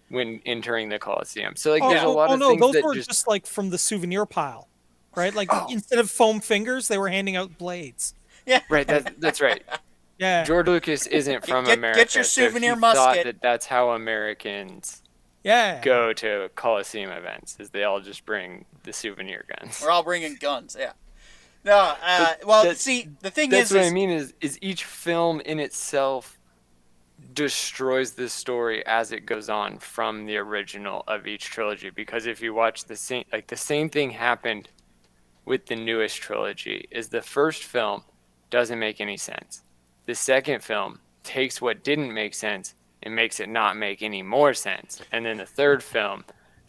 when entering the Colosseum. So like, there's a lot of things those that were just like from the souvenir pile, right? Like, instead of foam fingers, they were handing out blades. Yeah. Right, that's right. Yeah. George Lucas isn't from Get America. your souvenir so he musket. thought that that's how Americans go to Coliseum events, is they all just bring the souvenir guns. We're all bringing guns, yeah. No, see, the thing that's what I mean is each film in itself destroys the story as it goes on from the original of each trilogy. Because if you watch the same thing happened with the newest trilogy, is the first film doesn't make any sense. The second film takes what didn't make sense and makes it not make any more sense. And then the third film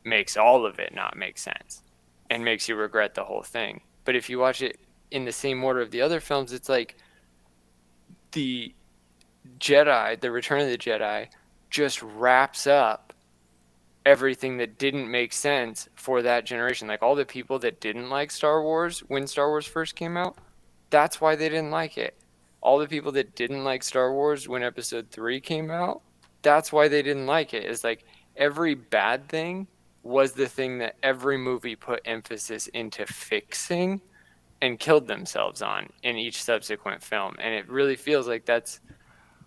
makes all of it not make sense and makes you regret the whole thing. But if you watch it in the same order of the other films, it's like the Return of the Jedi just wraps up everything that didn't make sense for that generation. Like, all the people that didn't like Star Wars when Star Wars first came out, that's why they didn't like it. All the people that didn't like Star Wars when Episode 3 came out, that's why they didn't like it. It's like every bad thing was the thing that every movie put emphasis into fixing and killed themselves on in each subsequent film. And it really feels like that's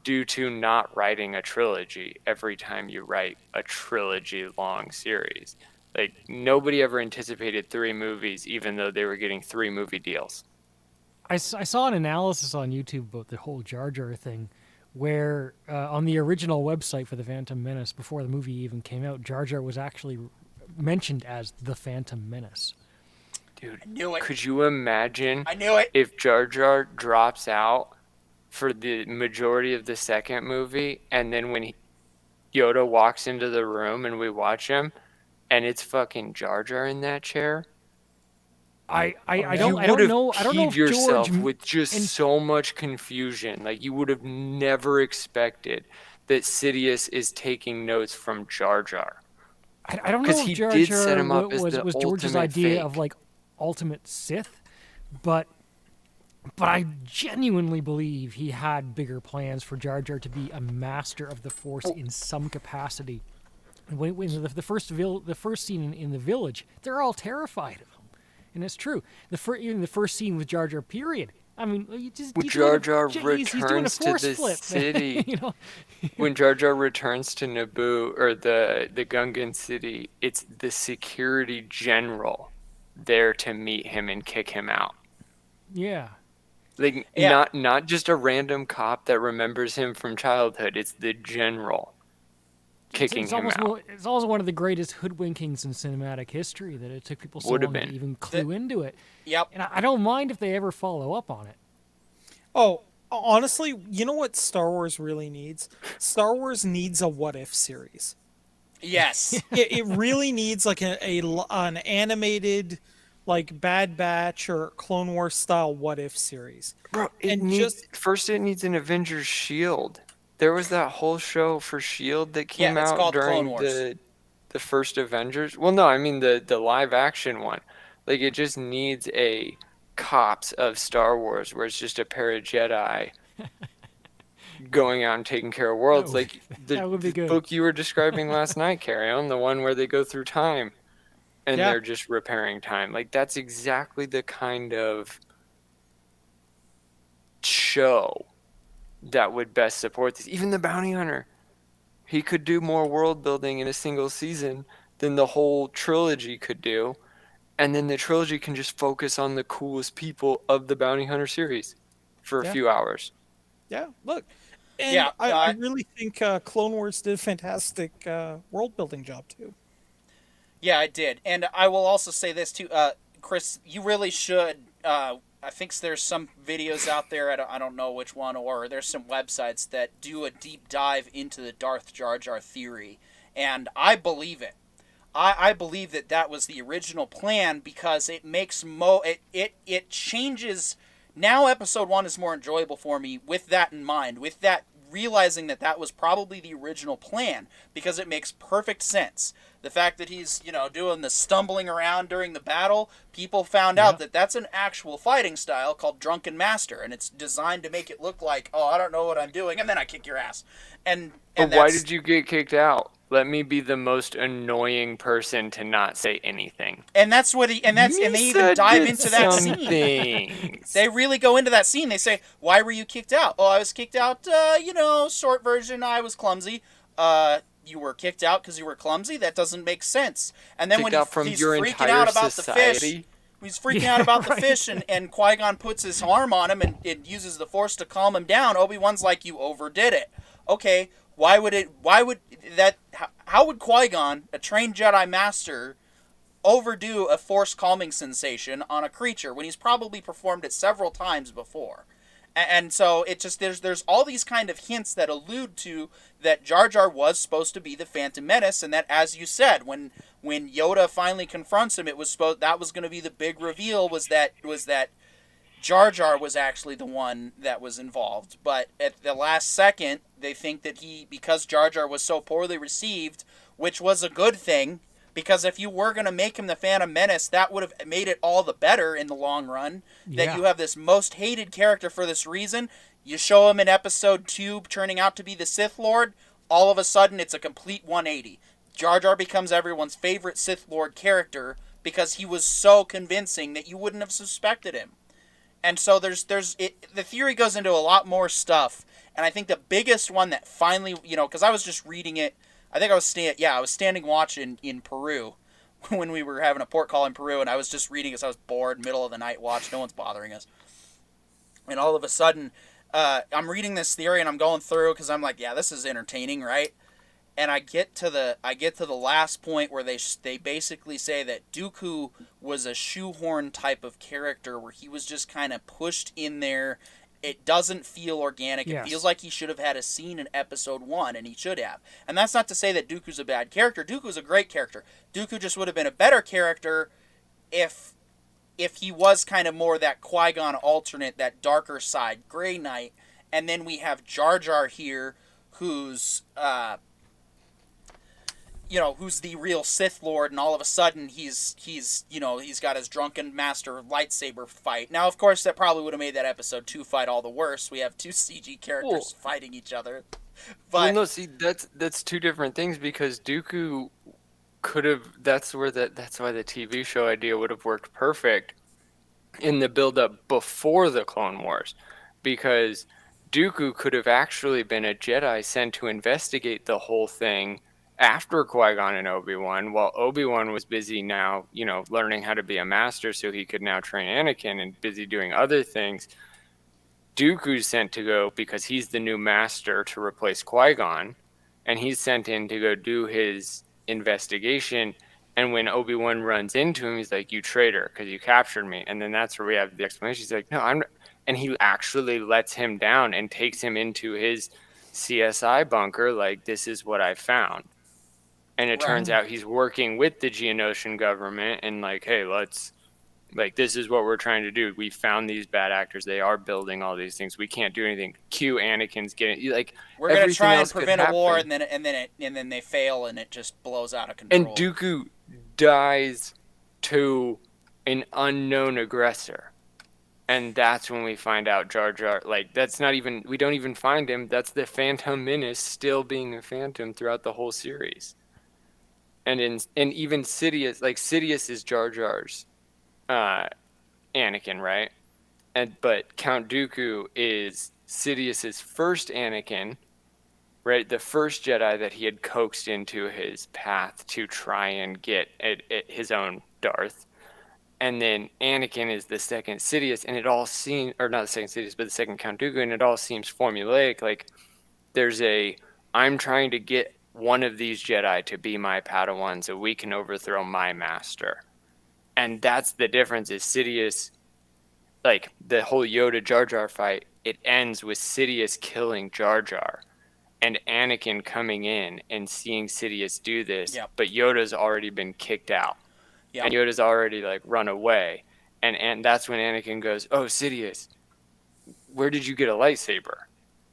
due to not writing a trilogy every time you write a trilogy-long series. Like, nobody ever anticipated 3 movies, even though they were getting 3 movie deals. I saw an analysis on YouTube about the whole Jar Jar thing, where on the original website for The Phantom Menace, before the movie even came out, Jar Jar was actually mentioned as The Phantom Menace. Dude, I knew it. Could you imagine I knew it. if Jar Jar drops out for the majority of the second movie, and then when Yoda walks into the room and we watch him, and it's fucking Jar Jar in that chair? I You don't would have know if yourself George with just so much confusion. Like, you would have never expected that Sidious is taking notes from Jar Jar. I don't know 'Cause if he Jar did Jar set him up as the was George's ultimate idea fake. of like ultimate Sith, but I genuinely believe he had bigger plans for Jar Jar to be a master of the Force in some capacity. When the first scene in the village, they're all terrified of him, and it's true. Even the first scene with Jar Jar, period. I mean, When Jar Jar he's doing a returns to force the flip, city, you know? when Jar Jar returns to Naboo or the Gungan city, it's the security general there to meet him and kick him out. Yeah. Like Yeah. not just a random cop that remembers him from childhood. It's the general kicking It's him almost out. it's also one of the greatest hoodwinkings in cinematic history that it took people so Would've long to been. even clue into it. Yep. And I don't mind if they ever follow up on it. Oh, honestly, you know what Star Wars really needs? Star Wars needs a what if series. Yes. It really needs like an animated, like Bad Batch or Clone Wars style what if series. Bro, it And needs just- first it needs an Avengers Shield. There was that whole show for Shield that came Yeah, it's out called Clone during Wars. the first Avengers. Well, no, I mean the live action one. Like it just needs a cops of Star Wars where it's just a pair of Jedi going out and taking care of worlds. That would- Like the, that would be the good. book you were describing last night, Carry On, the one where they go through time and Yeah. they're just repairing time. Like that's exactly the kind of show that would best support this. Even the Bounty Hunter, he could do more world building in a single season than the whole trilogy could do, and then the trilogy can just focus on the coolest people of the Bounty Hunter series for a Yeah. few hours. Yeah, look. And Yeah, I really think Clone Wars did a fantastic world building job too. Yeah, I did. And I will also say this too, Chris, you really should. I think there's some videos out there, I don't know which one, or there's some websites that do a deep dive into the Darth Jar Jar theory. And I believe it. I believe that that was the original plan because it makes it changes. Now episode 1 is more enjoyable for me with that in mind, with that realizing that that was probably the original plan because it makes perfect sense. The fact that he's, doing the stumbling around during the battle, people found out that that's an actual fighting style called Drunken Master, and it's designed to make it look like, oh, I don't know what I'm doing, and then I kick your ass. And But why did you get kicked out? Let me be the most annoying person to not say anything. And that's what and they even dive into that scene. scene. They really go into that scene. They say, "Why were you kicked out?" "Oh, I was kicked out. Short version. I was clumsy." You were kicked out because you were clumsy? That doesn't make sense. And then Kicked when out from he's your freaking entire out about the fish, society? he's freaking out about the fish, and Qui-Gon puts his arm on him and uses the Force to calm him down. Obi-Wan's like, "You overdid it." Okay, how would Qui-Gon, a trained Jedi Master, overdo a Force calming sensation on a creature when he's probably performed it several times before? And so it just there's all these kind of hints that allude to that Jar Jar was supposed to be the Phantom Menace, and that, as you said, when Yoda finally confronts him, that was going to be the big reveal was that Jar Jar was actually the one that was involved. But at the last second, they think that because Jar Jar was so poorly received, which was a good thing, because if you were going to make him the Phantom Menace, that would have made it all the better in the long run. That Yeah. you have this most hated character for this reason. You show him in episode 2 turning out to be the Sith Lord, all of a sudden it's a complete 180. Jar Jar becomes everyone's favorite Sith Lord character because he was so convincing that you wouldn't have suspected him. And so the theory goes into a lot more stuff. And I think the biggest one that finally, because I was just reading it, I think I was standing watch in Peru when we were having a port call in Peru, and I was just reading because I was bored, middle of the night watch, no one's bothering us. And all of a sudden, I'm reading this theory and I'm going through because I'm like, yeah, this is entertaining, right? And I get to the last point where they basically say that Dooku was a shoehorn type of character where he was just kind of pushed in there. It doesn't feel organic. Yes. It feels like he should have had a scene in episode 1, and he should have. And that's not to say that Dooku's a bad character. Dooku's a great character. Dooku just would have been a better character if he was kind of more that Qui-Gon alternate, that darker side, Grey Knight. And then we have Jar Jar here, who's who's the real Sith Lord, and all of a sudden he's got his Drunken Master lightsaber fight. Now, of course, that probably would have made that episode 2 fight all the worse. We have 2 CG characters fighting each other. But Well, no, see, that's two different things because Dooku could have. That's why the TV show idea would have worked perfect in the build-up before the Clone Wars, because Dooku could have actually been a Jedi sent to investigate the whole thing after Qui-Gon and Obi-Wan, while Obi-Wan was busy now, learning how to be a master so he could now train Anakin and busy doing other things. Dooku's sent to go because he's the new master to replace Qui-Gon, and he's sent in to go do his investigation. And when Obi-Wan runs into him, he's like, "You traitor, because you captured me." And then that's where we have the explanation. He's like, "No, I'm," and he actually lets him down and takes him into his CSI bunker. Like, this is what I found. And it turns out he's working with the Geonosian government and like, hey, let's, like, this is what we're trying to do. We found these bad actors. They are building all these things. We can't do anything. Q Anakin's getting, like, We're gonna everything try and else could prevent a war, happen. and then they fail, and it just blows out of control. And Dooku dies to an unknown aggressor. And that's when we find out Jar Jar, like, that's not even, we don't even find him. That's the Phantom Menace still being a Phantom throughout the whole series. And even Sidious, like, Sidious is Jar Jar's Anakin, right? But Count Dooku is Sidious's first Anakin, right? The first Jedi that he had coaxed into his path to try and get at his own Darth. And then Anakin is the second Sidious, and it all seems, or not the second Sidious, but the second Count Dooku, and it all seems formulaic. Like, there's I'm trying to get one of these Jedi to be my Padawan so we can overthrow my master. And that's the difference, is Sidious, like, the whole Yoda Jar Jar fight, it ends with Sidious killing Jar Jar. And Anakin coming in and seeing Sidious do this, but Yoda's already been kicked out. And Yoda's already, like, run away. And that's when Anakin goes, "Oh, Sidious, where did you get a lightsaber?"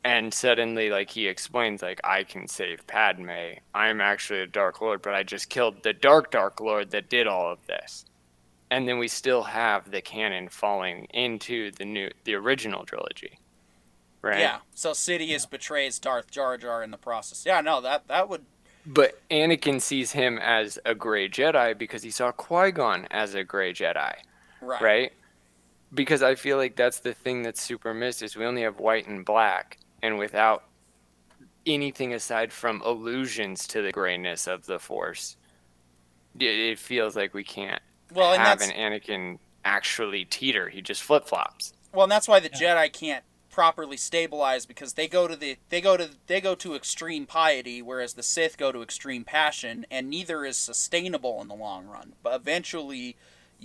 And suddenly, like, he explains, like, "I can save Padme. I'm actually a Dark Lord, but I just killed the Dark Lord that did all of this." And then we still have the canon falling into the original trilogy, right? Yeah. So Sidious betrays Darth Jar Jar in the process. Yeah. No, that would. But Anakin sees him as a gray Jedi because he saw Qui-Gon as a gray Jedi, right? Because I feel like that's the thing that's super missed, is we only have white and black, and without anything aside from allusions to the grayness of the Force, it feels like we can't have an Anakin actually teeter. He just flip-flops. Well, and that's why the Jedi can't properly stabilize, because they go to extreme piety, whereas the Sith go to extreme passion, and neither is sustainable in the long run. But eventually,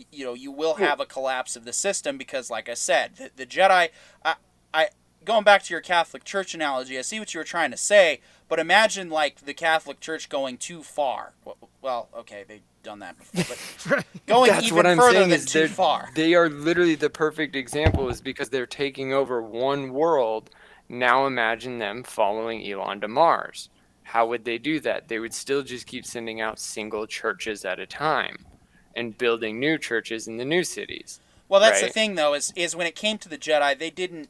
you will have a collapse of the system, because, like I said, the Jedi, I going back to your Catholic Church analogy, I see what you were trying to say, but imagine, like, the Catholic Church going too far. Well, okay, they've done that before, but going That's even what I'm further saying than is too far. They are literally the perfect example, is because they're taking over one world. Now imagine them following Elon to Mars. How would they do that? They would still just keep sending out single churches at a time and building new churches in the new cities. Well, that's the thing, though, is when it came to the Jedi, they didn't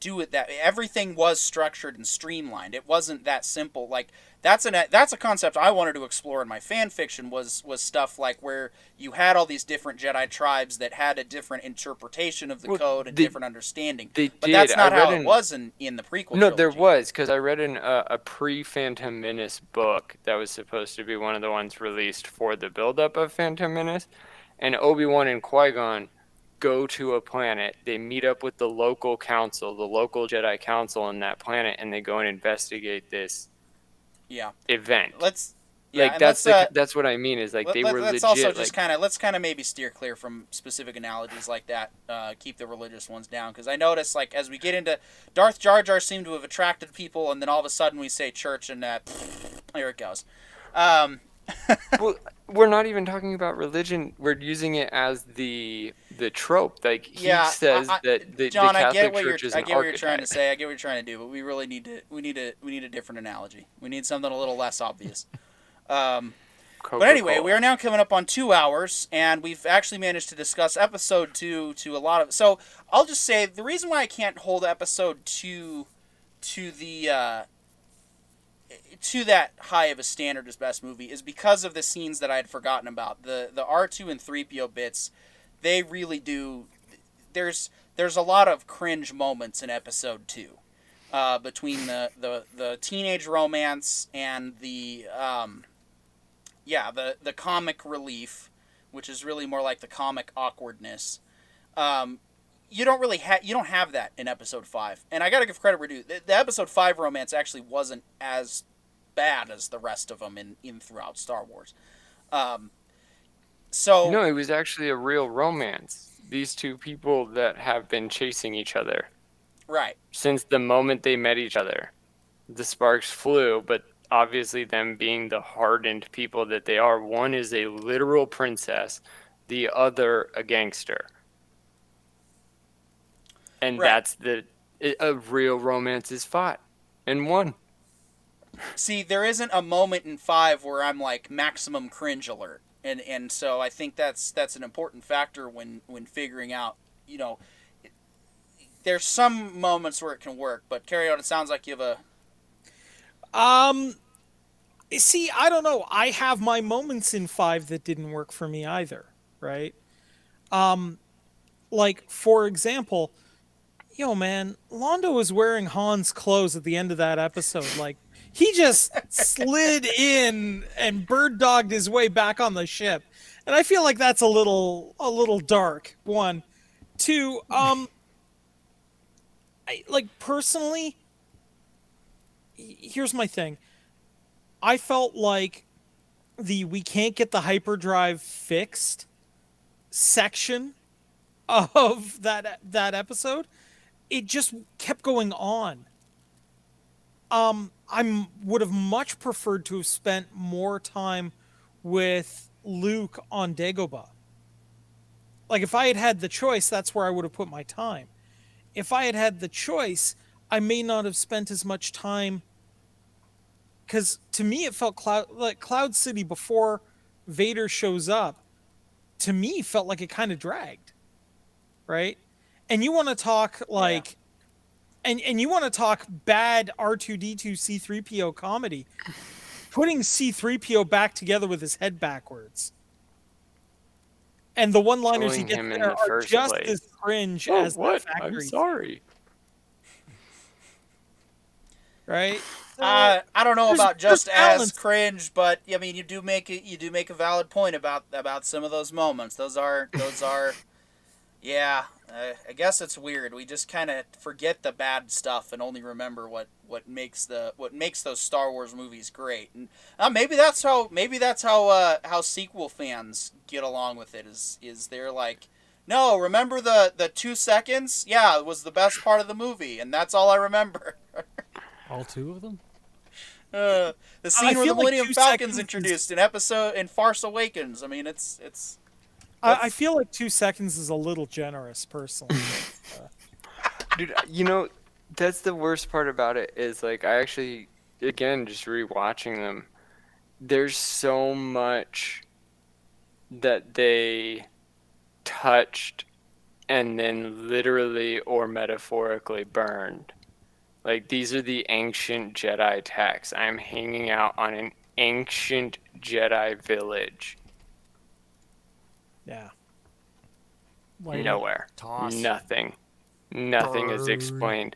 do it that way. Everything was structured and streamlined. It wasn't that simple. Like, that's a concept I wanted to explore in my fan fiction, was stuff like where you had all these different Jedi tribes that had a different interpretation of the code and different understanding. But that's not how it was in the prequel trilogy. No, there was, because I read in a pre-Phantom Menace book that was supposed to be one of the ones released for the buildup of Phantom Menace, and Obi-Wan and Qui-Gon go to a planet. They meet up with the local council, the local Jedi council on that planet, and they go and investigate this event. That's what I mean, is like they were legit. Let's also just let's maybe steer clear from specific analogies like that. Keep the religious ones down, because I notice, like, as we get into Darth Jar Jar seemed to have attracted people, and then all of a sudden we say church, and here it goes. Well, we're not even talking about religion. We're using it as the trope. Like, he says that the John, Catholic Church is an I get what you're trying to archetype. say. I get what you're trying to do, but we really need a different analogy. We need something a little less obvious. But anyway, we are now coming up on 2 hours, and we've actually managed to discuss episode 2 to a lot of. So I'll just say the reason why I can't hold episode 2 to that high of a standard as best movie is because of the scenes that I had forgotten about. The R2 and 3PO bits, they really do. There's a lot of cringe moments in episode 2, between the teenage romance and the comic relief, which is really more like the comic awkwardness. you don't really you don't have that in episode 5. And I got to give credit where due. The episode 5 romance actually wasn't as bad as the rest of them in throughout Star Wars. So No, it was actually a real romance. These two people that have been chasing each other right. since the moment they met each other. The sparks flew, but obviously them being the hardened people that they are, one is a literal princess, the other a gangster. And Right. that's a real romance is fought and won. See, there isn't a moment in 5 where I'm like maximum cringe alert. And so I think that's an important factor when figuring out, you know, there's some moments where it can work, but carry on. It sounds like you have a See, I don't know. I have my moments in 5 that didn't work for me either, right? Like, for example, yo, man, Londo was wearing Han's clothes at the end of that episode. Like, he just slid in and bird dogged his way back on the ship. And I feel like that's a little dark. 1. 2, personally, here's my thing. I felt like we can't get the hyperdrive fixed section of that episode. It just kept going on. I would have much preferred to have spent more time with Luke on Dagobah. Like, if I had had the choice, that's where I would have put my time. If I had had the choice, I may not have spent as much time, because to me it felt like Cloud City before Vader shows up, to me felt like it kind of dragged, right? And you want to talk like, and you want to talk bad R2D2 C3PO comedy, putting C3PO back together with his head backwards, and the one-liners he Throwing gets him in there the are first just place. as cringe Oh, as the what? factory, I'm sorry. right? I don't know There's- about just there's as balance. cringe, but I mean, you do make a valid point about some of those moments. Those are yeah. I guess it's weird. We just kind of forget the bad stuff and only remember what makes those Star Wars movies great. And maybe that's how sequel fans get along with it. Is they're like, no, remember the 2 seconds? Yeah, it was the best part of the movie, and that's all I remember. All 2 of them? The scene where the feel like Millennium 2 Falcon's seconds introduced in Farce Awakens. I mean, it's I feel like 2 seconds is a little generous, personally. Dude, you know, that's the worst part about it is, like, I actually, again, just rewatching them, there's so much that they touched and then literally or metaphorically burned. Like, these are the ancient Jedi texts. I'm hanging out on an ancient Jedi village. Yeah. Like, Nowhere. toss. Nothing. Nothing is Burn. explained.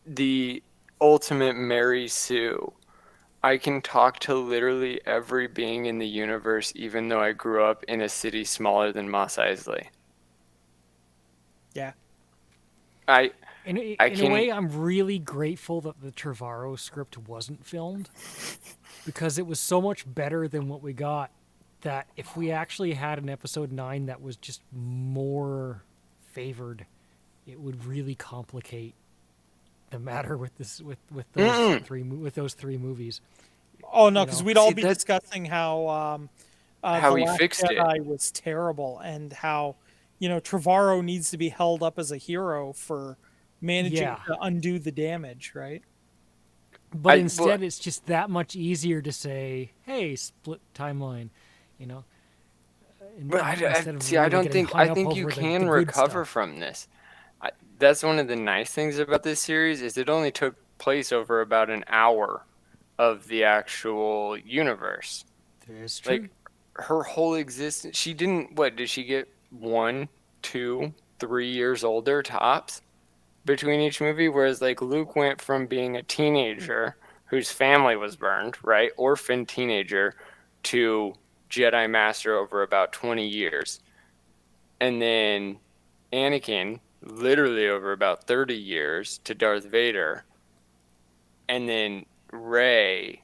The ultimate Mary Sue. I can talk to literally every being in the universe, even though I grew up in a city smaller than Mos Eisley. Yeah. In a can- way, I'm really grateful that the Trevorrow script wasn't filmed, because it was so much better than what we got, that if we actually had an episode 9 that was just more favored, it would really complicate the matter with those 3 movies. Oh no, You because know. we'd all See, be that's- discussing how How The he Last fixed it. Jedi was terrible, and how Trevorrow needs to be held up as a hero for managing Yeah. to undo the damage, right? But I- instead, well- it's just that much easier to say, "Hey, split timeline," you know. But Instead of see, I really don't getting think hung I up think you over the can good recover stuff. from this. That's one of the nice things about this series is it only took place over about an hour of the actual universe. It's true. Like her whole existence, she didn't. What did she get? 1, 2, 3 years older tops between each movie. Whereas like Luke went from being a teenager whose family was burned, right, orphan teenager, to Jedi Master over about 20 years. And then Anakin literally over about 30 years to Darth Vader. And then Rey,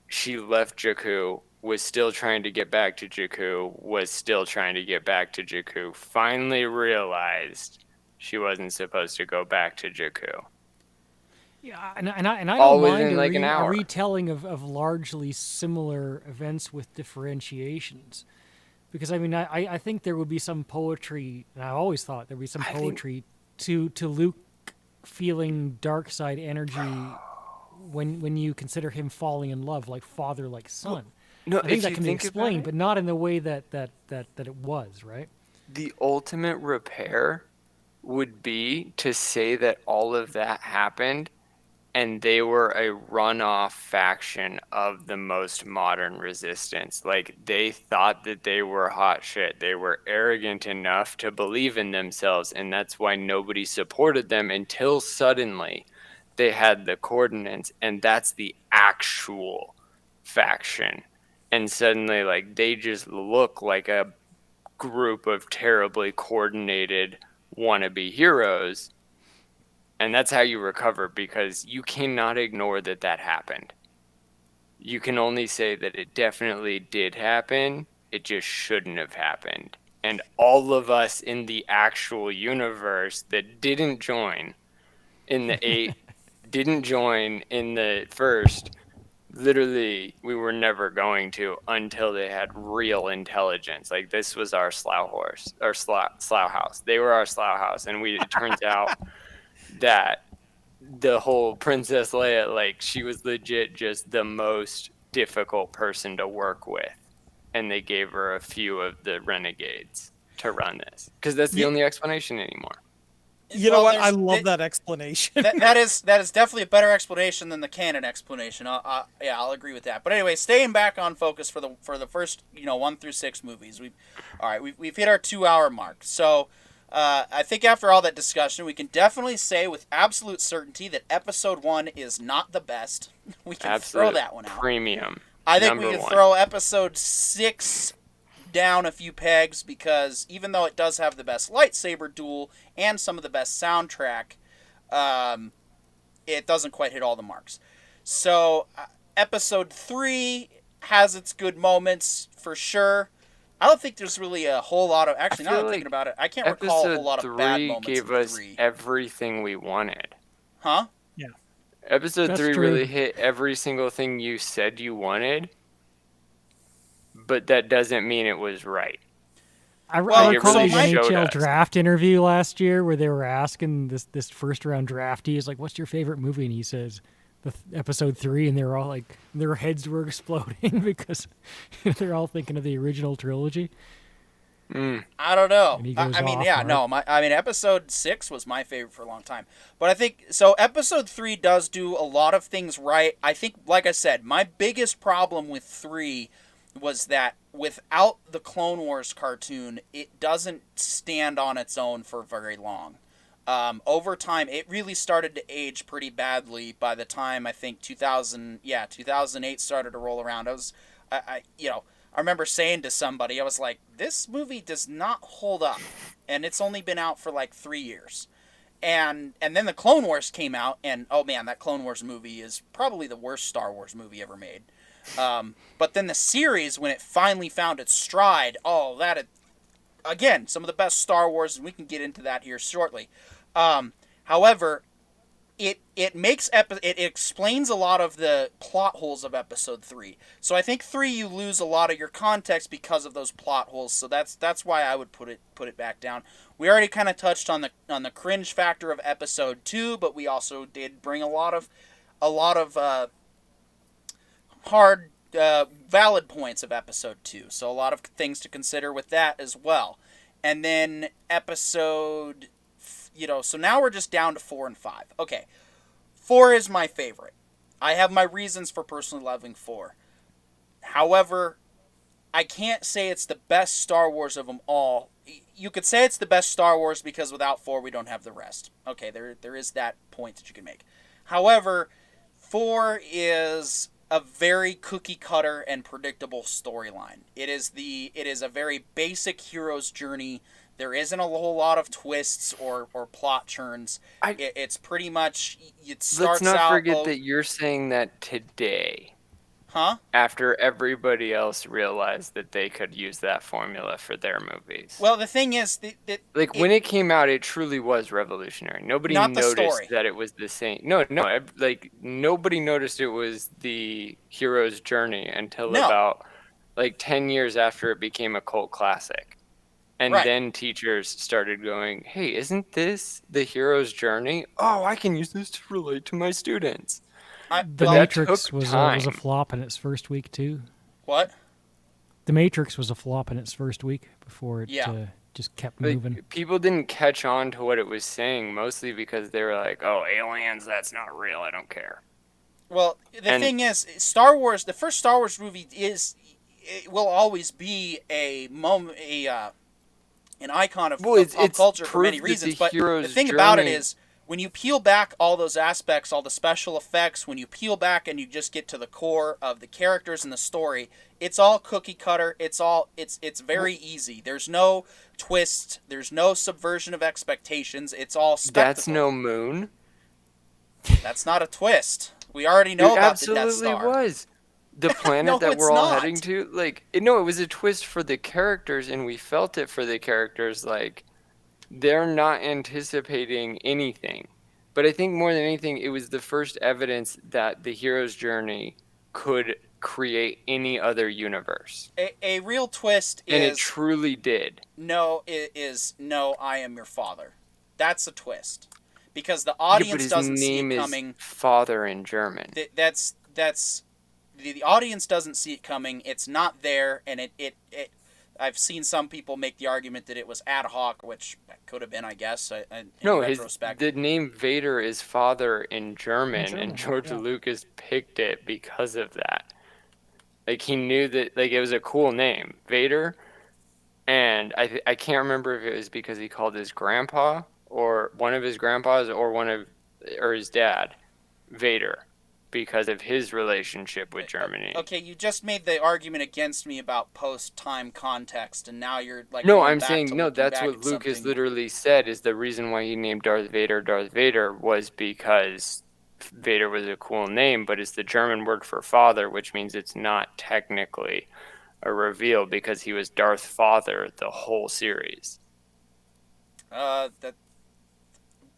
she left Jakku, was still trying to get back to Jakku, was still trying to get back to Jakku, finally realized she wasn't supposed to go back to Jakku. Yeah, and I All don't mind within, like, an a hour. retelling of largely similar events with differentiations. Because, I mean, I think there would be some poetry, and I always thought there would be some poetry to Luke feeling dark side energy when you consider him falling in love, like father, like son. No, I think if that you can be think about explained, it, but not in the way that it was, right? the ultimate repair would be to say that all of that happened and they were a runoff faction of the most modern resistance. Like, they thought that they were hot shit. They were arrogant enough to believe in themselves, and that's why nobody supported them until suddenly they had the coordinates, and that's the actual faction. And suddenly, like, they just look like a group of terribly coordinated wannabe heroes. And that's how you recover, because you cannot ignore that that happened. You can only say that it definitely did happen. It just shouldn't have happened. And all of us in the actual universe that didn't join in the 8, didn't join in the first, literally, we were never going to until they had real intelligence. Like, this was our slough horse, or slough house. They were our slough house, and it turns out that the whole Princess Leia, like, she was legit just the most difficult person to work with, and they gave her a few of the renegades to run this, because that's the only explanation anymore. You know Well, what? I there's- love that explanation. that is definitely a better explanation than the canon explanation. Yeah, I'll agree with that. But anyway, staying back on focus for the first 1 through 6 movies. We've hit our 2-hour mark. So I think after all that discussion, we can definitely say with absolute certainty that Episode 1 is not the best. We can Absolute throw that one out. premium. I think we Number could one. throw Episode 6 down a few pegs, because even though it does have the best lightsaber duel and some of the best soundtrack, it doesn't quite hit all the marks. So Episode 3 has its good moments for sure. I don't think there's really a whole lot of, actually, now that I'm thinking about it, I can't recall a whole lot of bad Episode moments 3 gave in us 3. everything we wanted. Huh? Episode That's 3 true. really hit every single thing you said you wanted, but that doesn't mean it was right. I Well, recall so the my- showed NHL us. draft interview last year where they were asking this first round draftee is like, "What's your favorite movie?" And he says, Episode 3, and they were all like, their heads were exploding because they're all thinking of the original trilogy. I don't know. And he goes I mean, off, yeah, Mark. no. Episode 6 was my favorite for a long time. But I think so. Episode 3 does do a lot of things right. I think, like I said, my biggest problem with 3 was that without the Clone Wars cartoon, it doesn't stand on its own for very long. Over time, it really started to age pretty badly by the time I think 2008 started to roll around. I remember saying to somebody, I was like, this movie does not hold up, and it's only been out for like 3 years. And then the Clone Wars came out, and oh man, that Clone Wars movie is probably the worst Star Wars movie ever made. But then the series, when it finally found its stride, again, some of the best Star Wars, and we can get into that here shortly. However, it explains a lot of the plot holes of Episode 3. So I think 3 you lose a lot of your context because of those plot holes. So that's why I would put it back down. We already kind of touched on the cringe factor of Episode 2, but we also did bring a lot of hard valid points of Episode 2. So a lot of things to consider with that as well. And then Episode, so now we're just down to 4 and 5. Okay, 4 is my favorite. I have my reasons for personally loving 4. However, I can't say it's the best Star Wars of them all. You could say it's the best Star Wars because without 4 we don't have the rest. Okay, there is that point that you can make. However, 4 is a very cookie cutter and predictable storyline. It is a very basic hero's journey. There isn't a whole lot of twists or plot turns. It's pretty much, it starts Let's not out. forget that you're saying that today. Huh? After everybody else realized that they could use that formula for their movies. Well, the thing is, when it came out, it truly was revolutionary. Nobody Not the noticed story. that it was the same. No, like nobody noticed it was the hero's journey until No. about like 10 years after it became a cult classic. And Right. then teachers started going, "Hey, isn't this the hero's journey? Oh, I can use this to relate to my students." The well, Matrix took was a time. flop in its first week too. what? The Matrix was a flop in its first week before it Yeah. just kept Like, moving. people didn't catch on to what it was saying, mostly because they were like, "Oh, aliens, that's not real. I don't care." Well, the And- thing is, Star Wars, the first Star Wars movie it will always be a moment, an icon of, Well, of it's pop culture for proof many that reasons. the But the hero's thing about it journey- is, when you peel back all those aspects, all the special effects, when you peel back and you just get to the core of the characters and the story, it's all cookie cutter. It's very easy. There's no twist. There's no subversion of expectations. It's all spectacle. That's no moon. That's not a twist. We already know It about the Death absolutely Star. was. The planet No, that it's we're all not. heading to, like, no, it was a twist for the characters, and we felt it for the characters. Like, they're not anticipating anything. But I think more than anything, it was the first evidence that the hero's journey could create any other universe. A real twist And it is truly did. no, I am your father. That's a twist. Because the Yeah, but audience his doesn't see name it is coming. Father in German. That's the audience doesn't see it coming. It's not there, and it I've seen some people make the argument that it was ad hoc, which could have been, I guess, in No, retrospect. the name Vader is father in German, German, and George yeah. Lucas picked it because of that. Like, he knew that, like, it was a cool name, Vader, and I can't remember if it was because he called his grandpa, or one of his grandpas, or his dad, Vader, because of his relationship with Germany. Okay, you just made the argument against me about post-time context, and now you're like. No, going I'm back saying, to no, looking that's back what at Lucas something. literally said is the reason why he named Darth Vader was because Vader was a cool name, but it's the German word for father, which means it's not technically a reveal because he was Darth Father the whole series. That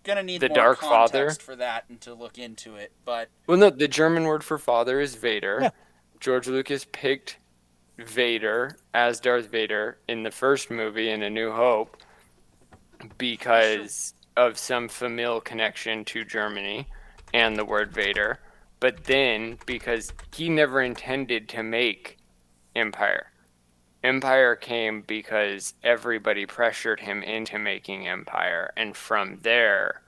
gonna need The more Dark context Father? for that and to look into it, but Well, no, the German word for father is Vader. Yeah. George Lucas picked Vader as Darth Vader in the first movie in A New Hope because of some familial connection to Germany and the word Vader. But then, because he never intended to make Empire. Empire came because everybody pressured him into making Empire. And from there,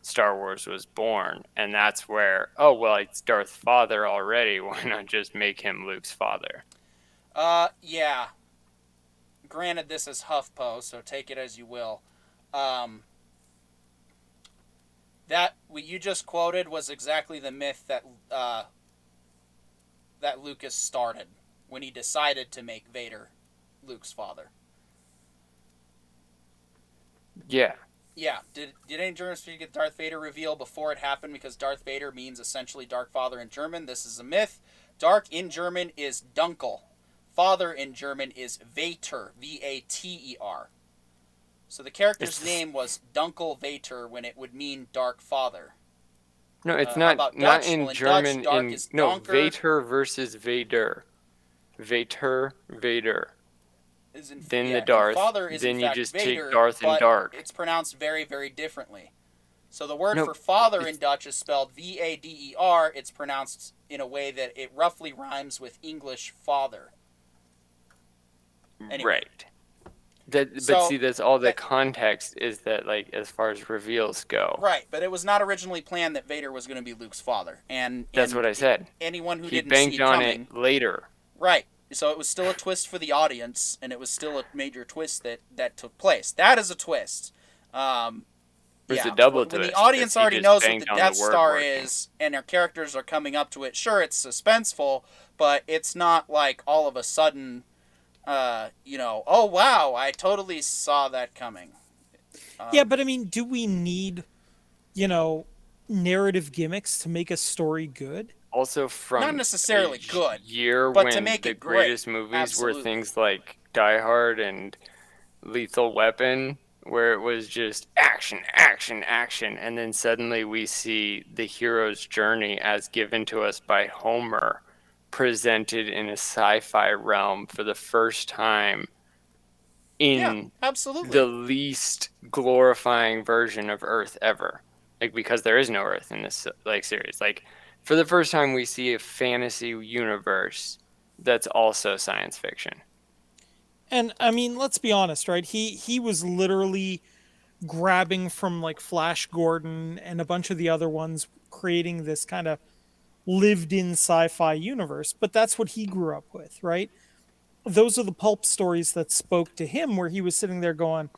Star Wars was born. And that's where, oh, well, it's Darth Father already. Why not just make him Luke's father? yeah. Granted, this is HuffPo, so take it as you will. That what you just quoted was exactly the myth that that Lucas started when he decided to make Vader Luke's father. Yeah. Yeah, did any German speak get Darth Vader reveal before it happened because Darth Vader means essentially Dark Father in German? This is a myth. Dark in German is Dunkel. Father in German is Vater, V-A-T-E-R. So the character's name was Dunkel Vater when it would mean Dark Father. No, it's How not about not Dutch? in Well, in German. Dutch, dark is No, donker. Vader versus Vader. Vader. Is in, Then the and Darth, Father is then in you fact just take Vader, Darth and but Dark. It's pronounced very, very differently. So the word No, for father in it's- Dutch is spelled V-A-D-E-R. It's pronounced in a way that it roughly rhymes with English father. Anyway. Right. But So, see, that's all the that- context is that, like, as far as reveals go. Right, but it was not originally planned that Vader was going to be Luke's father. And That's and what I said. Anyone who He didn't see banked it on coming, it later. right? So it was still a twist for the audience, and it was still a major twist that took place. That is a twist. There's yeah, a double when twist. the audience 'cause he already just knows what banged the on Death word Star working. is, and their characters are coming up to it. Sure, it's suspenseful, but it's not like all of a sudden, oh wow, I totally saw that coming. Yeah, but I mean, do we need, narrative gimmicks to make a story good? Also from Not necessarily a good, year but when to make the it great. greatest movies Absolutely. were things like Die Hard and Lethal Weapon, where it was just action, action, action, and then suddenly we see the hero's journey as given to us by Homer, presented in a sci-fi realm for the first time Yeah, in absolutely. the least glorifying version of Earth ever. Like, because there is no Earth in this series. Like, for the first time we see a fantasy universe that's also science fiction. And I mean, let's be honest, right? He was literally grabbing from like Flash Gordon and a bunch of the other ones, creating this kind of lived-in sci-fi universe. But that's what he grew up with, right? Those are the pulp stories that spoke to him, where he was sitting there going,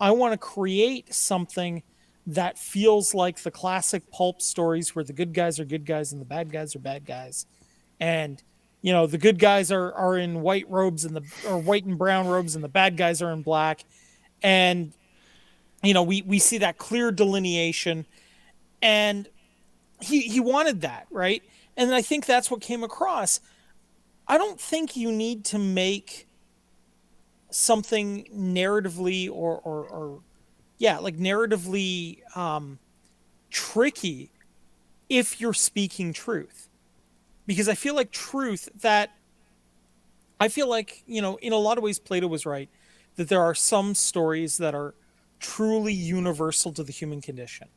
I want to create something that feels like the classic pulp stories where the good guys are good guys and the bad guys are bad guys. And, the good guys are in white robes or white and brown robes, and the bad guys are in black. And, we see that clear delineation. And he wanted that, right? And I think that's what came across. I don't think you need to make something narratively narratively tricky if you're speaking truth. Because I feel like in a lot of ways Plato was right, that there are some stories that are truly universal to the human condition.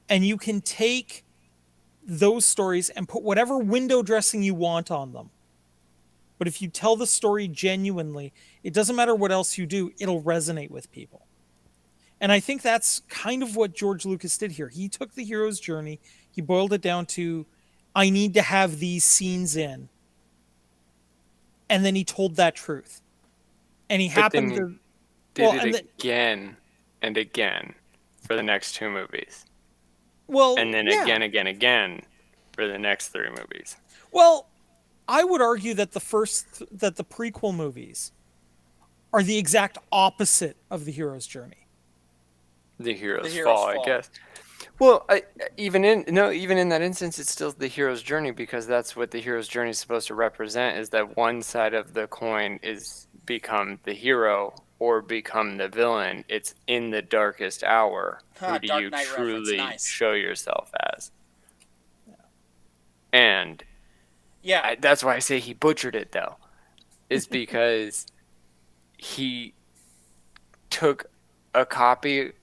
And you can take those stories and put whatever window dressing you want on them. But if you tell the story genuinely, it doesn't matter what else you do, it'll resonate with people. And I think that's kind of what George Lucas did here. He took the hero's journey, he boiled it down to, I need to have these scenes in. And then he told that truth. And he happened to... Did it again and again for the next 2 movies. Well, and then again for the next 3 movies. Well, I would argue that the prequel movies are the exact opposite of the hero's journey. The hero's fall, I guess. Well, even in that instance, it's still the hero's journey, because that's what the hero's journey is supposed to represent, is that one side of the coin is become the hero or become the villain. It's in the darkest hour. Who do you truly show yourself as? Yeah. And that's why I say he butchered it, though, is because he took a copy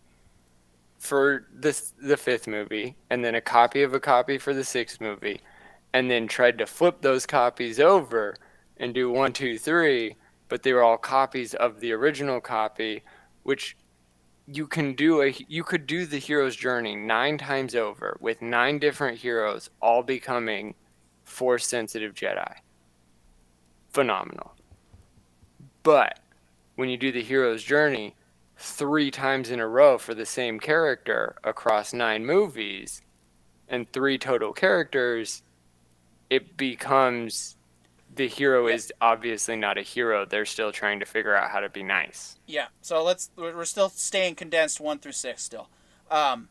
for the 5th movie, and then a copy of a copy for the 6th movie, and then tried to flip those copies over and do 1, 2, 3, but they were all copies of the original copy, which you could do the hero's journey 9 times over with 9 different heroes all becoming Force-sensitive Jedi. Phenomenal. But when you do the hero's journey 3 times in a row for the same character across 9 movies and 3 total characters, it becomes the hero is obviously not a hero. They're still trying to figure out how to be nice. Yeah. So we're still staying condensed 1 through 6 still. The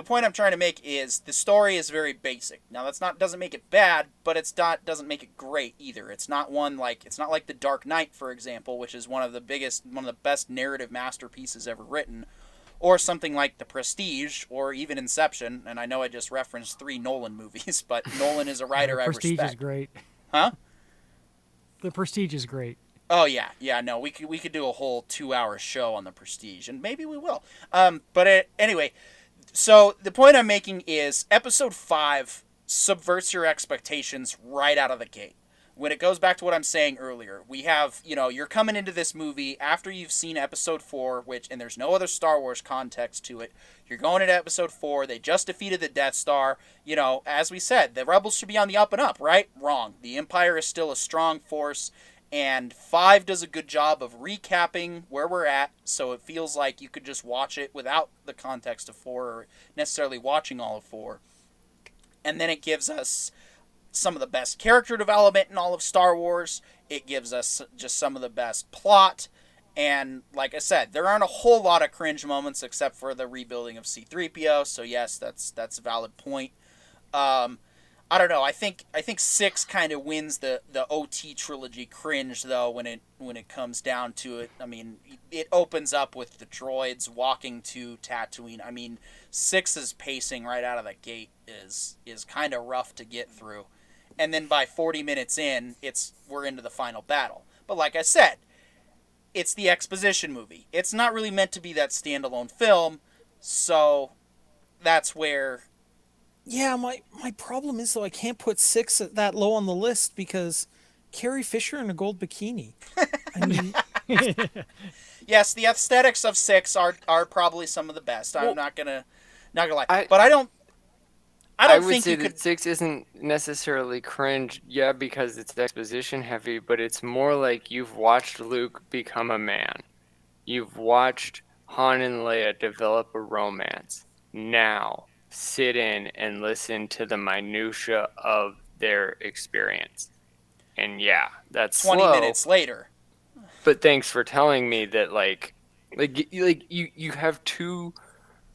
point I'm trying to make is the story is very basic. Now doesn't make it bad, but doesn't make it great either. It's not like The Dark Knight, for example, which is one of the best narrative masterpieces ever written, or something like The Prestige, or even Inception. And I know I just referenced 3 Nolan movies, but Nolan is a writer I respect. The Prestige is great. Huh? The Prestige is great. Oh yeah, no, we could do a whole 2-hour show on The Prestige, and maybe we will. Anyway, so the point I'm making is Episode 5 subverts your expectations right out of the gate. When it goes back to what I'm saying earlier, we have, you're coming into this movie after you've seen Episode 4, and there's no other Star Wars context to it. You're going into Episode 4, they just defeated the Death Star. As we said, the Rebels should be on the up and up, right? Wrong. The Empire is still a strong force, And 5 does a good job of recapping where we're at, so it feels like you could just watch it without the context of 4 or necessarily watching all of 4. And then it gives us some of the best character development in all of Star Wars. It gives us just some of the best plot. And like I said, there aren't a whole lot of cringe moments except for the rebuilding of C-3PO. So yes, that's a valid point. I don't know. I think 6 kind of wins the OT trilogy cringe though when it comes down to it. I mean, it opens up with the droids walking to Tatooine. I mean, 6's pacing right out of the gate is kind of rough to get through. And then by 40 minutes in, we're into the final battle. But like I said, it's the exposition movie. It's not really meant to be that standalone film, so that's where... Yeah, my problem is, though, I can't put 6 that low on the list because Carrie Fisher in a gold bikini. I mean... Yes, the aesthetics of 6 are probably some of the best. I'm not gonna lie. But I would say that 6 isn't necessarily cringe, yeah, because it's exposition heavy, but it's more like you've watched Luke become a man. You've watched Han and Leia develop a romance. Now, sit in and listen to the minutia of their experience. And yeah, that's 20 slow, minutes later. But thanks for telling me that like you have 2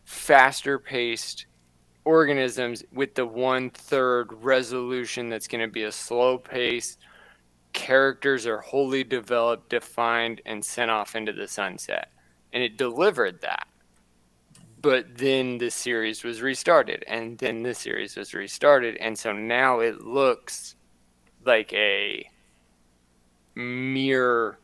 faster paced organisms with the 1/3 resolution that's going to be a slow pace. Characters are wholly developed, defined, and sent off into the sunset. And it delivered that. But then the series was restarted, and then the series was restarted, and so now it looks like a mere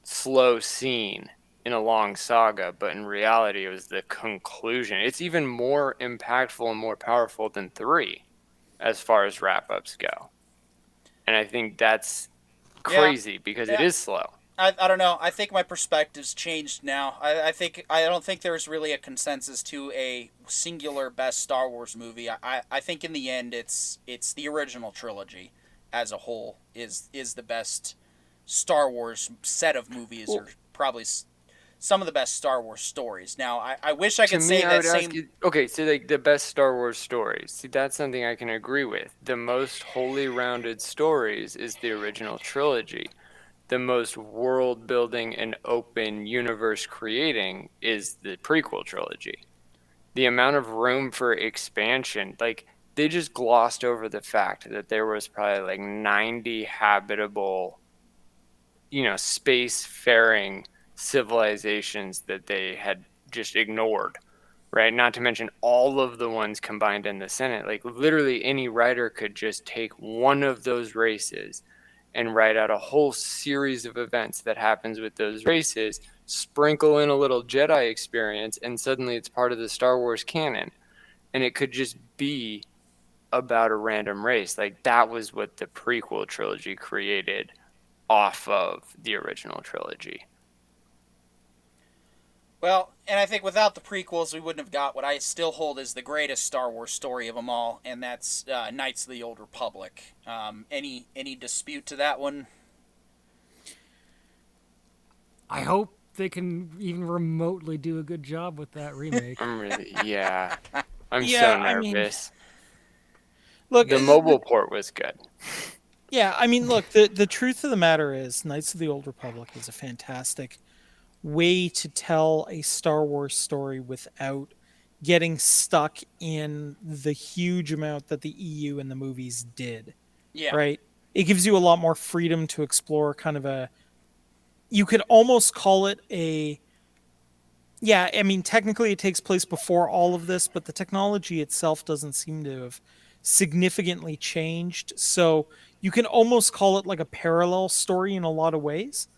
slow scene in a long saga, but in reality it was the conclusion. It's even more impactful and more powerful than 3 as far as wrap-ups go. And I think that's crazy because it is slow. I don't know. I think my perspective's changed now. I don't think there's really a consensus to a singular best Star Wars movie. I think in the end it's the original trilogy as a whole is the best Star Wars set of movies, or probably some of the best Star Wars stories. Now, I wish I could say that same... Okay, so like the best Star Wars stories. See, that's something I can agree with. The most wholly rounded stories is the original trilogy. The most world building and open universe creating is the prequel trilogy. The amount of room for expansion, like they just glossed over the fact that there was probably like 90 habitable, space-faring civilizations that they had just ignored, right? Not to mention all of the ones combined in the Senate. Like literally any writer could just take one of those races and write out a whole series of events that happens with those races, sprinkle in a little Jedi experience, and suddenly it's part of the Star Wars canon. And it could just be about a random race. Like that was what the prequel trilogy created off of the original trilogy. Well, and I think without the prequels, we wouldn't have got what I still hold as the greatest Star Wars story of them all, and that's Knights of the Old Republic. Any dispute to that one? I hope they can even remotely do a good job with that remake. I'm so nervous. Look, the mobile port was good. Yeah, I mean, look, the truth of the matter is Knights of the Old Republic is a fantastic way to tell a Star Wars story without getting stuck in the huge amount that the EU and the movies did. Yeah. Right? It gives you a lot more freedom to explore kind of you could almost call it technically it takes place before all of this, but the technology itself doesn't seem to have significantly changed. So you can almost call it like a parallel story in a lot of ways.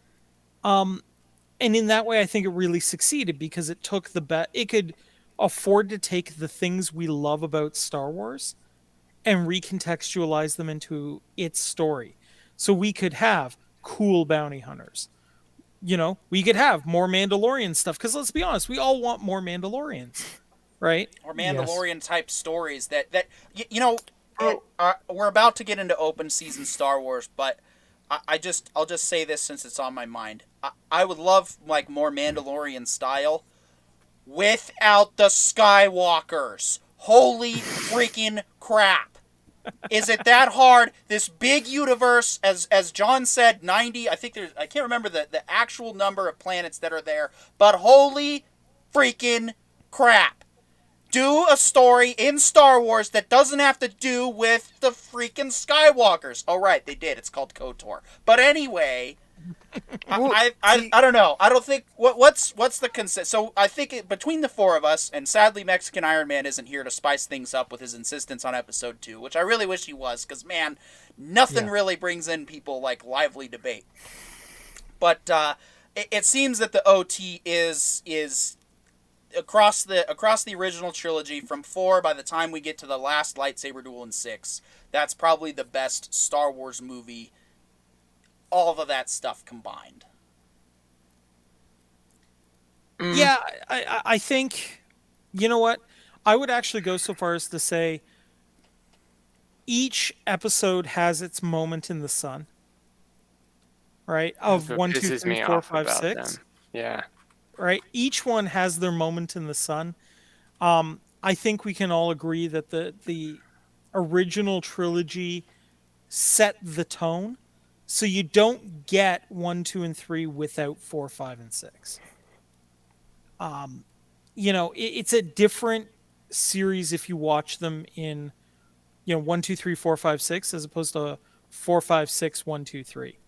And in that way, I think it really succeeded because it took it could afford to take the things we love about Star Wars and recontextualize them into its story. So we could have cool bounty hunters. We could have more Mandalorian stuff because let's be honest, we all want more Mandalorians, right? Or Mandalorian type stories that we're about to get into open season Star Wars, but I'll just say this since it's on my mind. I would love like more Mandalorian style without the Skywalkers. Holy freaking crap. Is it that hard? This big universe, as John said, 90, I can't remember the actual number of planets that are there, but holy freaking crap. Do a story in Star Wars that doesn't have to do with the freaking Skywalkers. Oh, right, they did. It's called KOTOR. But anyway, I don't know. I don't think what's the consent. So I think between the four of us, and sadly Mexican Iron Man isn't here to spice things up with his insistence on episode 2, which I really wish he was, because man, nothing really brings in people like lively debate. But it seems that the OT is across the original trilogy from 4 by the time we get to the last lightsaber duel in 6. That's probably the best Star Wars movie. All of that stuff combined. Yeah, I think, you know what? I would actually go so far as to say each episode has its moment in the sun. Right? Of What 1, 2, pisses 3, me 4, off 5, about 6. them. Yeah. Right? Each one has their moment in the sun. I think we can all agree that the original trilogy set the tone. So you don't get 1, 2, and 3 without 4, 5, and 6. You know, it's a different series if you watch them in, 1, 2, 3, 4, 5, 6, as opposed to 4, 5, 6, 1, 2, 3.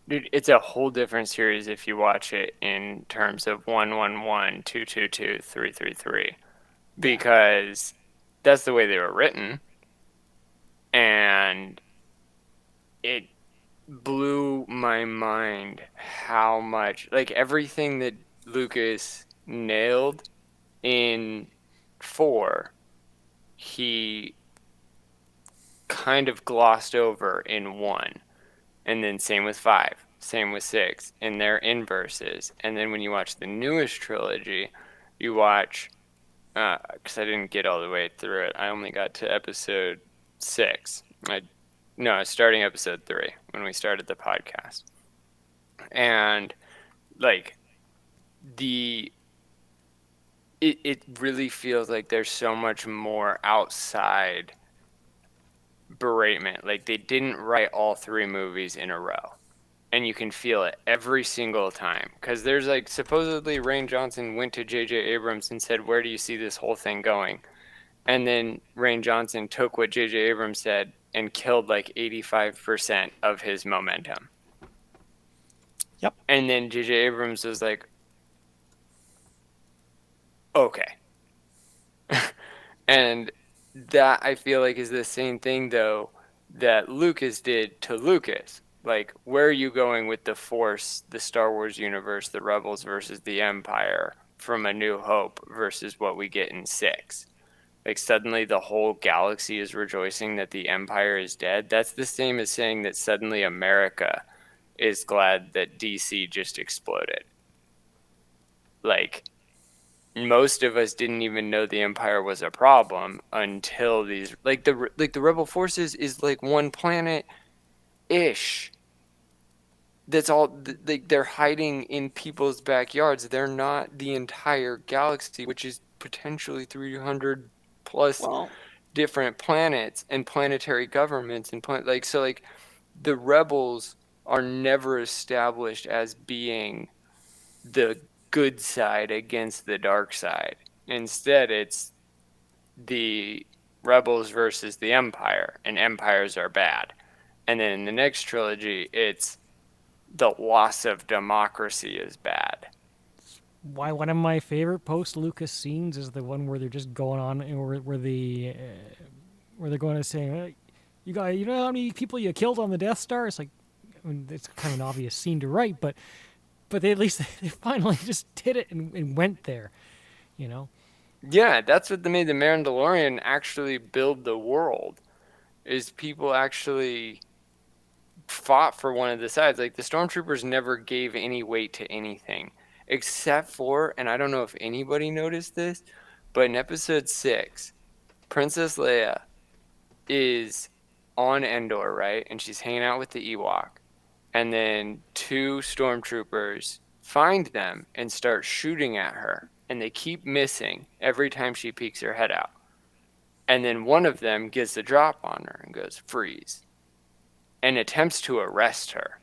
Dude, it's a whole different series if you watch it in terms of 1, 1, 1, 2, 2, 2, 3, 3, 3. Because that's the way they were written. And it blew my mind how much, like, everything that Lucas nailed in 4, he kind of glossed over in 1. And then same with 5, same with 6, and they're inverses. And then when you watch the newest trilogy, you watch, because I didn't get all the way through it. I only got to episode 6. I was starting episode 3 when we started the podcast. And, like, it really feels like there's so much more outside beratement. Like, they didn't write all 3 movies in a row, and you can feel it every single time, because there's, like, supposedly Rian Johnson went to J.J. Abrams and said, where do you see this whole thing going? And then Rian Johnson took what J.J. Abrams said and killed like 85% of his momentum. Yep. And then J.J. Abrams was like, okay. And that, I feel like, is the same thing, though, that Lucas did to Lucas. Like, where are you going with the Force, the Star Wars universe, the Rebels versus the Empire from A New Hope versus what we get in 6? Like, suddenly the whole galaxy is rejoicing that the Empire is dead. That's the same as saying that suddenly America is glad that DC just exploded. Like, most of us didn't even know the Empire was a problem until these, like the Rebel forces is like one planet ish. That's all. They're hiding in people's backyards. They're not the entire galaxy, which is potentially 300 plus different planets and planetary governments and the Rebels are never established as being the good side against the dark side. Instead, it's the Rebels versus the Empire, and empires are bad. And then in the next trilogy, it's the loss of democracy is bad. Why one of my favorite post-Lucas scenes is the one where they're just going on, where they're going to say, you know how many people you killed on the Death Star? It's like, I mean, it's kind of an obvious scene to write, but they finally just did it and went there, you know? Yeah, that's what made the Mandalorian actually build the world, is people actually fought for one of the sides. Like, the Stormtroopers never gave any weight to anything, except for, and I don't know if anybody noticed this, but in episode 6, Princess Leia is on Endor, right? And she's hanging out with the Ewok. and then 2 stormtroopers find them and start shooting at her, and they keep missing every time she peeks her head out. And then one of them gets the drop on her and goes, "Freeze," and attempts to arrest her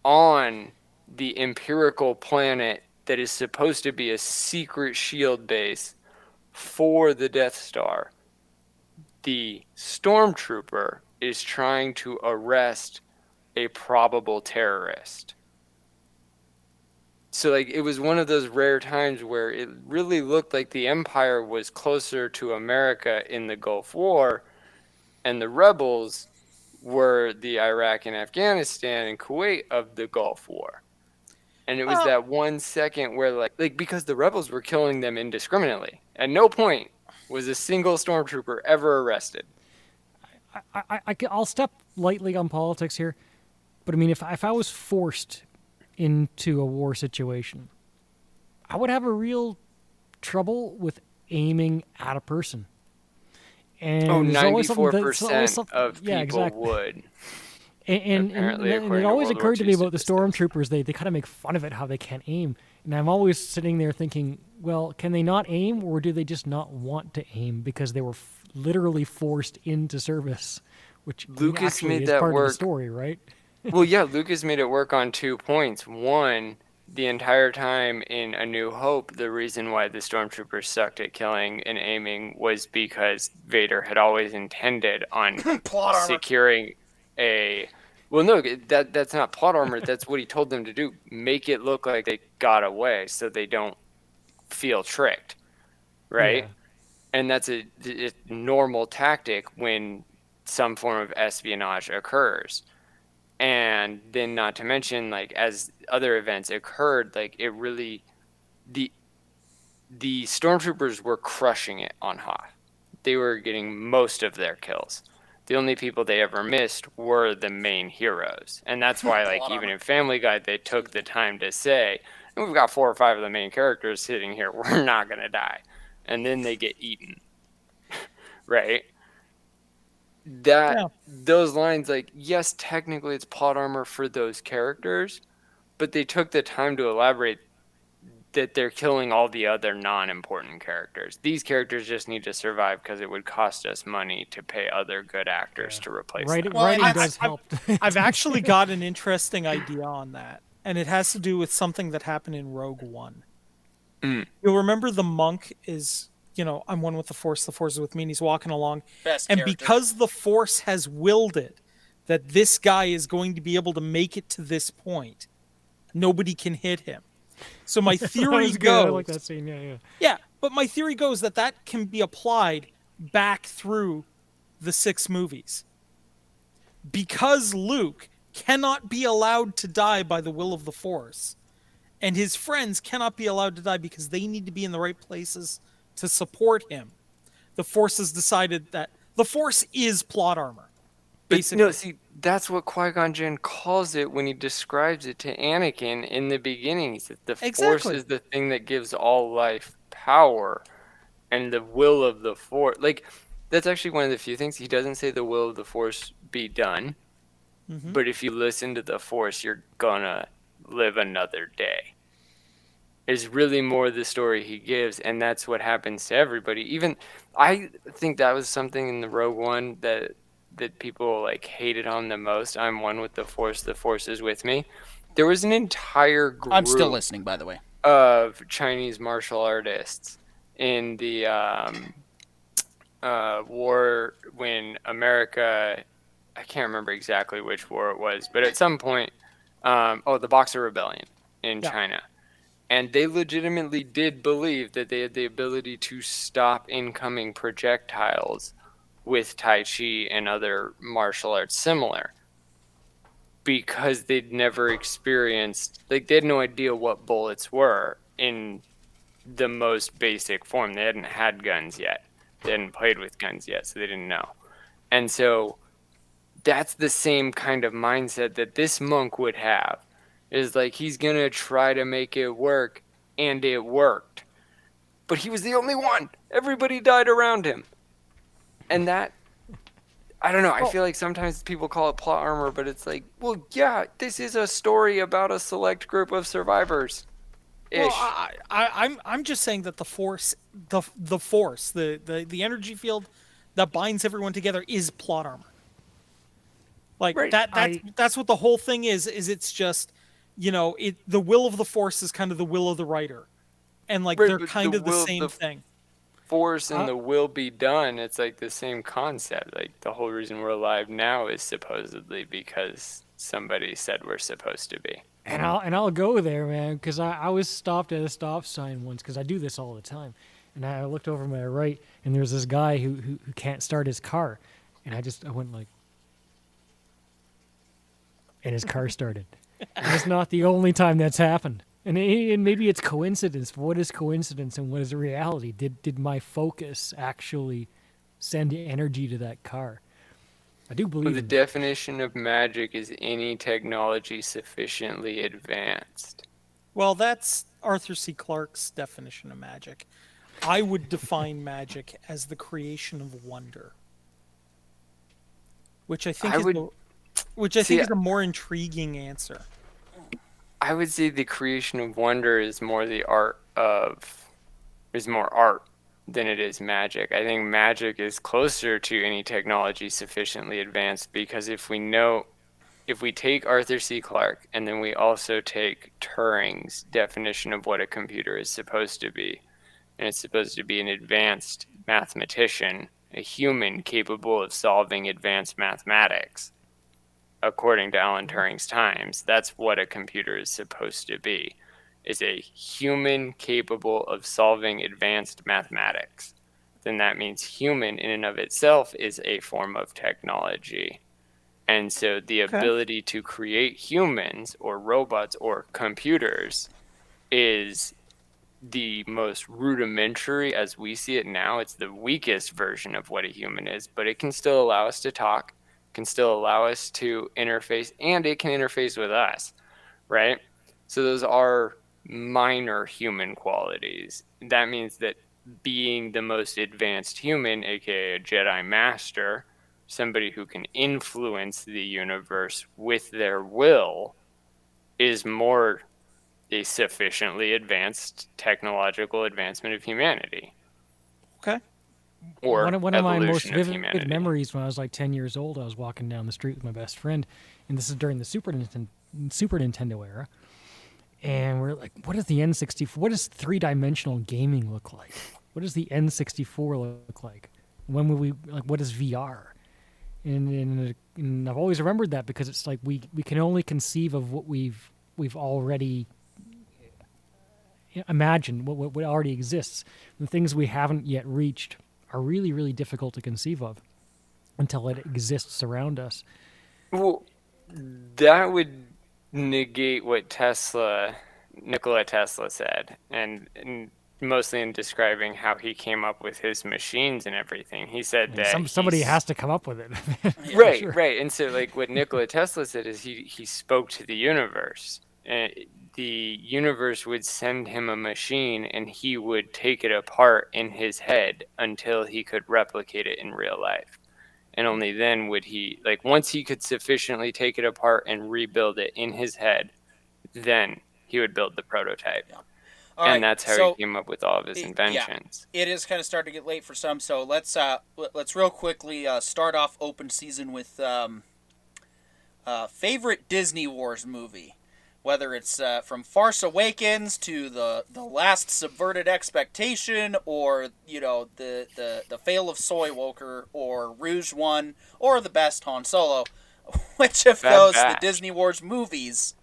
on the Empirical planet that is supposed to be a secret shield base for the Death Star. The stormtrooper is trying to arrest a probable terrorist. So like it was one of those rare times where it really looked like the Empire was closer to America in the Gulf War, and the rebels were the Iraq and Afghanistan and Kuwait of the Gulf War. And it was that 1 second where like because the rebels were killing them indiscriminately. At no point was a single stormtrooper ever arrested. I'll step lightly on politics here, but I mean, if I was forced into a war situation, I would have a real trouble with aiming at a person. And 94% of people exactly. would. And it always occurred to me about the stormtroopers, they kind of make fun of it, how they can't aim. And I'm always sitting there thinking, well, can they not aim, or do they just not want to aim because they were literally forced into service? Which Lucas actually made is that part work. of the story, right? Well, yeah, Lucas made it work on 2 points. One, the entire time in A New Hope, the reason why the stormtroopers sucked at killing and aiming was because Vader had always intended on securing a... Well, no, that's not plot armor. That's what he told them to do. Make it look like they got away so they don't feel tricked, right? Yeah. And that's a normal tactic when some form of espionage occurs. And then not to mention, like, as other events occurred, like, it really... The stormtroopers were crushing it on Hoth. They were getting most of their kills. The only people they ever missed were the main heroes. And that's why, like, even in Family Guy, they took the time to say, we've got 4 or 5 of the main characters sitting here. We're not going to die. And then they get eaten. Right? Those lines, like, yes, technically it's plot armor for those characters, but they took the time to elaborate that they're killing all the other non-important characters. These characters just need to survive because it would cost us money to pay other good actors to replace them. Writing does help. I've actually got an interesting idea on that, and it has to do with something that happened in Rogue One. You'll remember the monk is, I'm one with the Force is with me, and he's walking along. And because the Force has willed it that this guy is going to be able to make it to this point, nobody can hit him. So my theory goes... I like that scene, yeah. Yeah, but my theory goes that can be applied back through the 6 movies. Because Luke cannot be allowed to die by the will of the Force, and his friends cannot be allowed to die because they need to be in the right places to support him, the Force has decided that the Force is plot armor. Basically. No, see, that's what Qui-Gon Jinn calls it when he describes it to Anakin in the beginning. He said the Force is the thing that gives all life power, and the will of the Force. Like, that's actually one of the few things. He doesn't say the will of the Force be done, but if you listen to the Force, you're gonna live another day. Is really more the story he gives, and that's what happens to everybody. Even, I think that was something in the Rogue One that people like hated on the most. I'm one with the Force is with me. There was an entire group. I'm still listening, by the way. Of Chinese martial artists in the war when America, I can't remember exactly which war it was, but at some point, the Boxer Rebellion in China. And they legitimately did believe that they had the ability to stop incoming projectiles with Tai Chi and other martial arts similar, because they'd never experienced, like, they had no idea what bullets were in the most basic form. They hadn't had guns yet. They hadn't played with guns yet, so they didn't know. And so that's the same kind of mindset that this monk would have, is like, he's gonna try to make it work, and it worked. But he was the only one. Everybody died around him. And that, I don't know. I feel like sometimes people call it plot armor, but it's like, well, yeah, this is a story about a select group of survivors. Ish. Well, I'm just saying that the force, the energy field that binds everyone together is plot armor. Like Right. that's what the whole thing is. Is it's just, the will of the force is kind of the will of the writer, and like Right, they're but kind the of the will of same the thing. Force and the will be done. It's like the same concept. Like the whole reason we're alive now is supposedly because somebody said we're supposed to be. And I'll go there, man, because I was stopped at a stop sign once because I do this all the time, and I looked over my right, and there's this guy who can't start his car, and I went like, and his car started. And it's not the only time that's happened, and maybe it's coincidence. But what is coincidence and what is reality? Did my focus actually send energy to that car? I do believe The in definition of magic is any technology sufficiently advanced. Well, that's Arthur C. Clarke's definition of magic. I would define magic as the creation of wonder, which I think is a more intriguing answer. I would say the creation of wonder is more art than it is magic. I think magic is closer to any technology sufficiently advanced because if we take Arthur C. Clarke and then we also take Turing's definition of what a computer is supposed to be, and it's supposed to be an advanced mathematician, a human capable of solving advanced mathematics, according to Alan Turing's times, that's what a computer is supposed to be, is a human capable of solving advanced mathematics. Then that means human in and of itself is a form of technology. And so the ability to create humans or robots or computers is the most rudimentary as we see it now. It's the weakest version of what a human is, but it can still allow us to talk, can still allow us to interface, and it can interface with us, right? So those are minor human qualities. That means that being the most advanced human, aka a Jedi Master, somebody who can influence the universe with their will, is more a sufficiently advanced technological advancement of humanity. Okay. Or one of my most evolution of vivid humanity. memories when I was like 10 years old. I was walking down the street with my best friend, and this is during the Super Nintendo era. And we're like, what is the N64? What does three-dimensional gaming look like? What does the N64 look like? When will we like? What is VR? And I've always remembered that because it's like we can only conceive of what we've already imagined, what already exists. The things we haven't yet reached are really, really difficult to conceive of until it exists around us. Well, that would negate what Nikola Tesla said, and mostly in describing how he came up with his machines and everything. He said that somebody has to come up with it. Right, Sure. right. And so, like, what Nikola Tesla said is he spoke to the universe. And the universe would send him a machine, and he would take it apart in his head until he could replicate it in real life. And only then would he, like, once he could sufficiently take it apart and rebuild it in his head, then he would build the prototype. Yeah. And that's how he came up with all of his inventions. Yeah, it is kind of starting to get late for some, so let's real quickly start off open season with favorite Disney Wars movie, whether it's from Farce Awakens to the Last Subverted Expectation, or the Fail of Soywoker, or Rouge One, or the best Han Solo. Which of those the Disney Wars movies?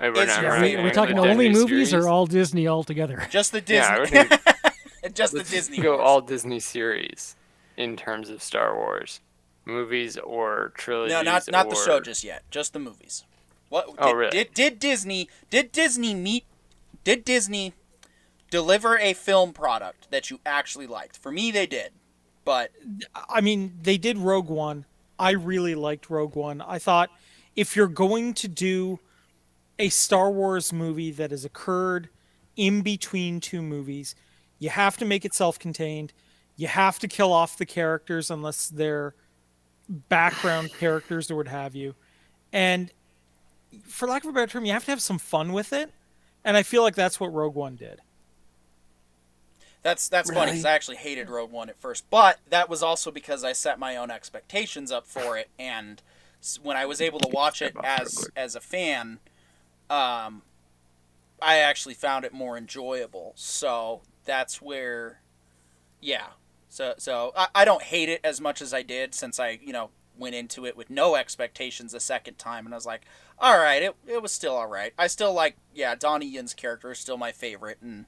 We're talking only movies or all Disney altogether? Just the Disney. Yeah, just the Disney. Go Wars. all Disney series in terms of Star Wars movies or trilogies. No, not the show just yet. Just the movies. What? Really? Did Disney deliver a film product that you actually liked? For me, they did. But I mean, they did Rogue One. I really liked Rogue One. I thought if you're going to do a Star Wars movie that has occurred in between two movies, you have to make it self-contained. You have to kill off the characters unless they're background characters or what have you. And for lack of a better term, you have to have some fun with it. And I feel like that's what Rogue One did. That's funny because I actually hated Rogue One at first, but that was also because I set my own expectations up for it, and when I was able to watch it as a fan, I actually found it more enjoyable. So that's where, yeah. So I don't hate it as much as I did since I went into it with no expectations a second time, and I was like, all right, it was still all right. I still like Donnie Yen's character is still my favorite, and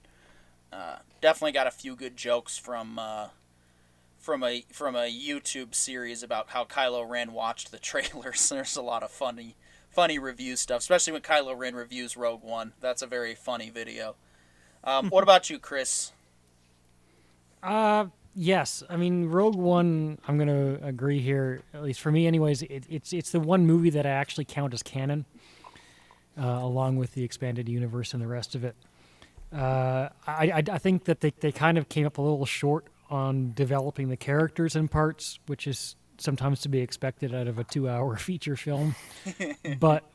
definitely got a few good jokes from a YouTube series about how Kylo Ren watched the trailers. There's a lot of funny review stuff, especially when Kylo Ren reviews Rogue One. That's a very funny video. What about you, Chris? Yes, I mean Rogue One. I'm gonna agree here, at least for me, anyways. It's the one movie that I actually count as canon, along with the expanded universe and the rest of it. I think that they kind of came up a little short on developing the characters in parts, which is sometimes to be expected out of a 2-hour feature film. but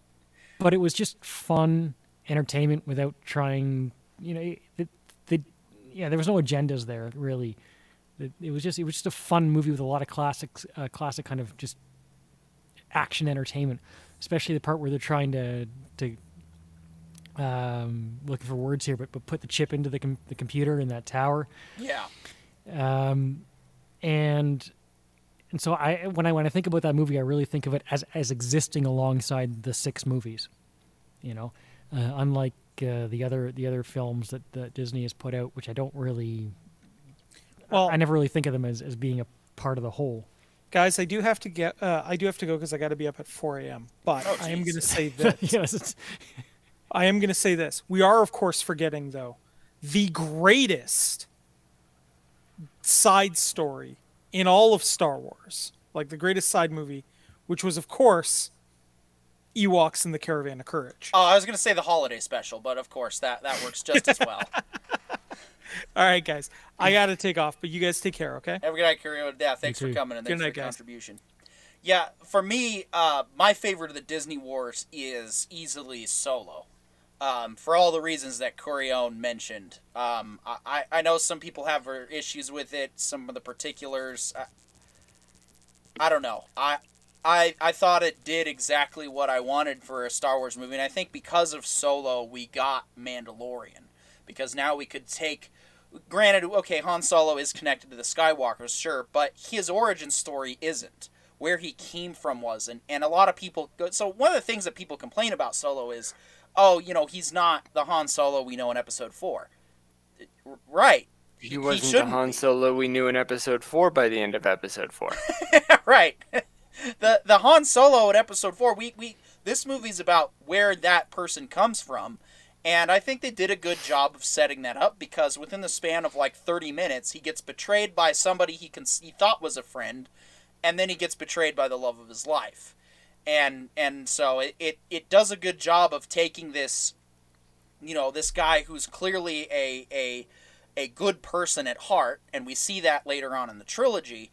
it was just fun entertainment without trying. There was no agendas there really. It was just a fun movie with a lot of classic kind of just action entertainment, especially the part where they're trying to looking for words here, but put the chip into the computer in that tower. Yeah. And so when I think about that movie, I really think of it as existing alongside the 6 movies. Unlike the other films that Disney has put out, which I don't really. Well, I never really think of them as being a part of the whole. Guys, I do have to go because I got to be up at 4 a.m. But I am going to say this. I am going to say this. We are, of course, forgetting, though, the greatest side story in all of Star Wars, like the greatest side movie, which was, of course, Ewoks and the Caravan of Courage. Oh, I was going to say the holiday special, but of course, that works just as well. All right, guys. I got to take off, but you guys take care, okay? Have a good night, Kirill. Yeah, thanks for coming, and thanks for your contribution. Yeah, for me, my favorite of the Disney Wars is easily Solo. For all the reasons that Corione mentioned. I know some people have issues with it, some of the particulars. I don't know. I thought it did exactly what I wanted for a Star Wars movie, and I think because of Solo, we got Mandalorian. Because now we could take... Granted, okay, Han Solo is connected to the Skywalkers, sure, but his origin story isn't. Where he came from wasn't. And a lot of people... So one of the things that people complain about Solo is, oh, he's not the Han Solo we know in Episode 4. Right. He wasn't the Han Solo we knew in Episode 4 by the end of Episode 4. Right. The Han Solo in Episode 4, this movie's about where that person comes from. And I think they did a good job of setting that up because within the span of like 30 minutes, he gets betrayed by somebody he thought was a friend, and then he gets betrayed by the love of his life. And so it does a good job of taking this, this guy who's clearly a good person at heart, and we see that later on in the trilogy,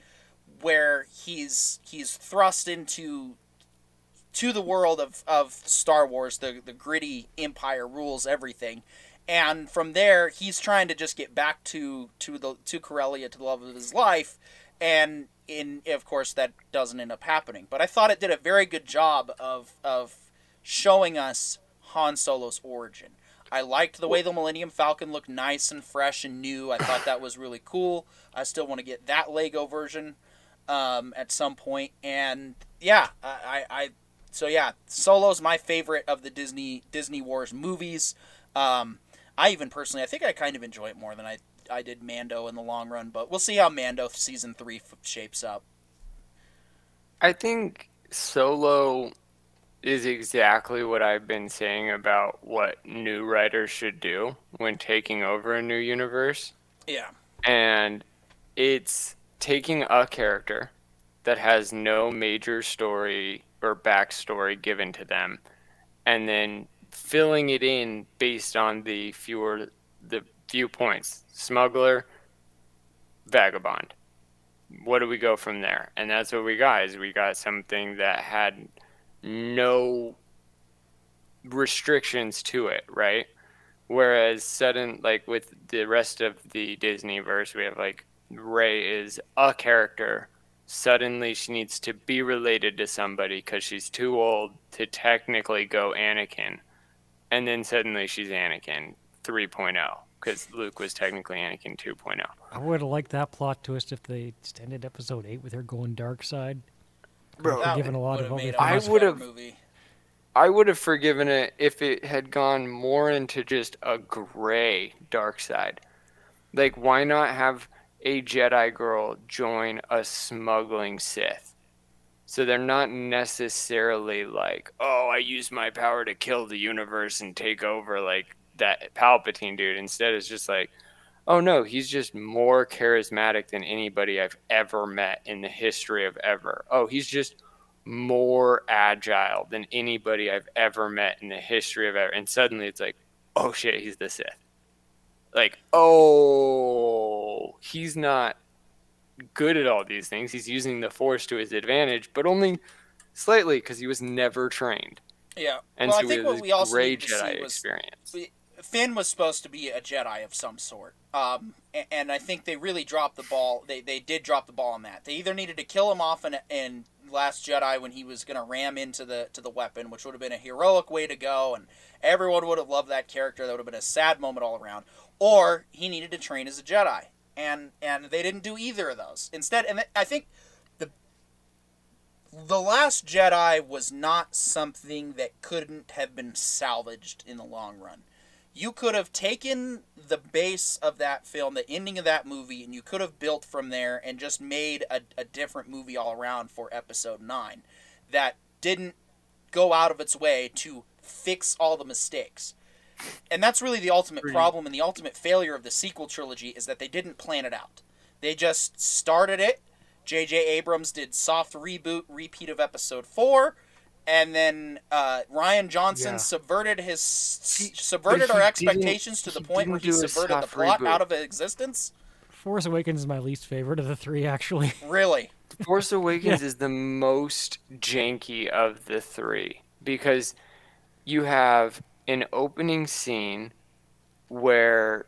where he's thrust into the world of Star Wars, the gritty Empire rules everything, and from there he's trying to just get back to Corellia, to the love of his life, and of course that doesn't end up happening. But I thought it did a very good job of showing us Han Solo's origin. I liked the way the Millennium Falcon looked nice and fresh and new. I thought that was really cool. I still want to get that Lego version at some point, and yeah, So yeah, Solo's my favorite of the Disney Wars movies. I even personally, I think I kind of enjoy it more than I did Mando in the long run, but we'll see how Mando season 3 shapes up. I think Solo is exactly what I've been saying about what new writers should do when taking over a new universe. Yeah. And it's taking a character that has no major story or backstory given to them, and then filling it in based on the viewpoints: smuggler, vagabond. what do we go from there? And that's what we got, is we got something that had no restrictions to it, right? Whereas like with the rest of the Disney verse, we have like Rey is a character. Suddenly she needs to be related to somebody because she's too old to technically go Anakin. And then suddenly she's Anakin 3.0 because Luke was technically Anakin 2.0. I would have liked that plot twist if they extended episode 8 with her going dark side. Bro, That given a lot would've of made other a I much things. would better have- movie. I would have forgiven it if it had gone more into just a gray dark side. Like, why not have a Jedi girl join a smuggling Sith? So they're not necessarily like, oh, I use my power to kill the universe and take over like that Palpatine dude. Instead, it's just like, oh no, he's just more charismatic than anybody I've ever met in the history of ever. Oh, he's just more agile than anybody I've ever met in the history of ever. And suddenly it's like, oh shit, he's the Sith. Like, oh, he's not good at all these things. He's using the Force to his advantage, but only slightly because he was never trained. Yeah. And well, so I think we what have we this also gray need to see Jedi was experience. Finn was supposed to be a Jedi of some sort. And I think they really dropped the ball. They did drop the ball on that. They either needed to kill him off in Last Jedi when he was going to ram into the weapon, which would have been a heroic way to go, and everyone would have loved that character. That would have been a sad moment all around. Or he needed to train as a Jedi. And they didn't do either of those. Instead, and I think the Last Jedi was not something that couldn't have been salvaged in the long run. You could have taken the base of that film, the ending of that movie, and you could have built from there and just made a different movie all around for Episode 9 that didn't go out of its way to fix all the mistakes. And that's really the ultimate problem and the ultimate failure of the sequel trilogy, is that they didn't plan it out. They just started it. J.J. Abrams did soft repeat of Episode 4. And then Rian Johnson subverted our expectations to the point where he subverted the plot out of existence. Force Awakens is my least favorite of the three, actually. Really? Force Awakens is the most janky of the three because you have an opening scene where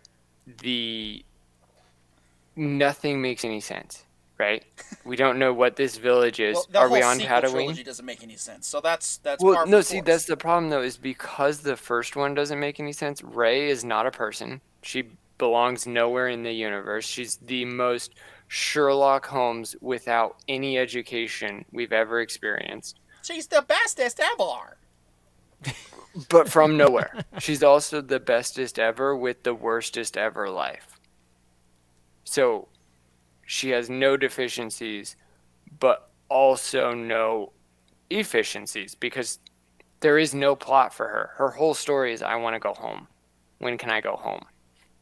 nothing makes any sense. Right? We don't know what this village is. Well, the Are we whole on sequel Tatooine? trilogy doesn't make any sense. So that's Well, par for no, the see, course. that's the problem though, is because the first one doesn't make any sense. Rey is not a person. She belongs nowhere in the universe. She's the most Sherlock Holmes without any education we've ever experienced. She's the bestest ever. But from nowhere. She's also the bestest ever with the worstest ever life. So she has no deficiencies, but also no efficiencies because there is no plot for her. Her whole story is, I want to go home. When can I go home?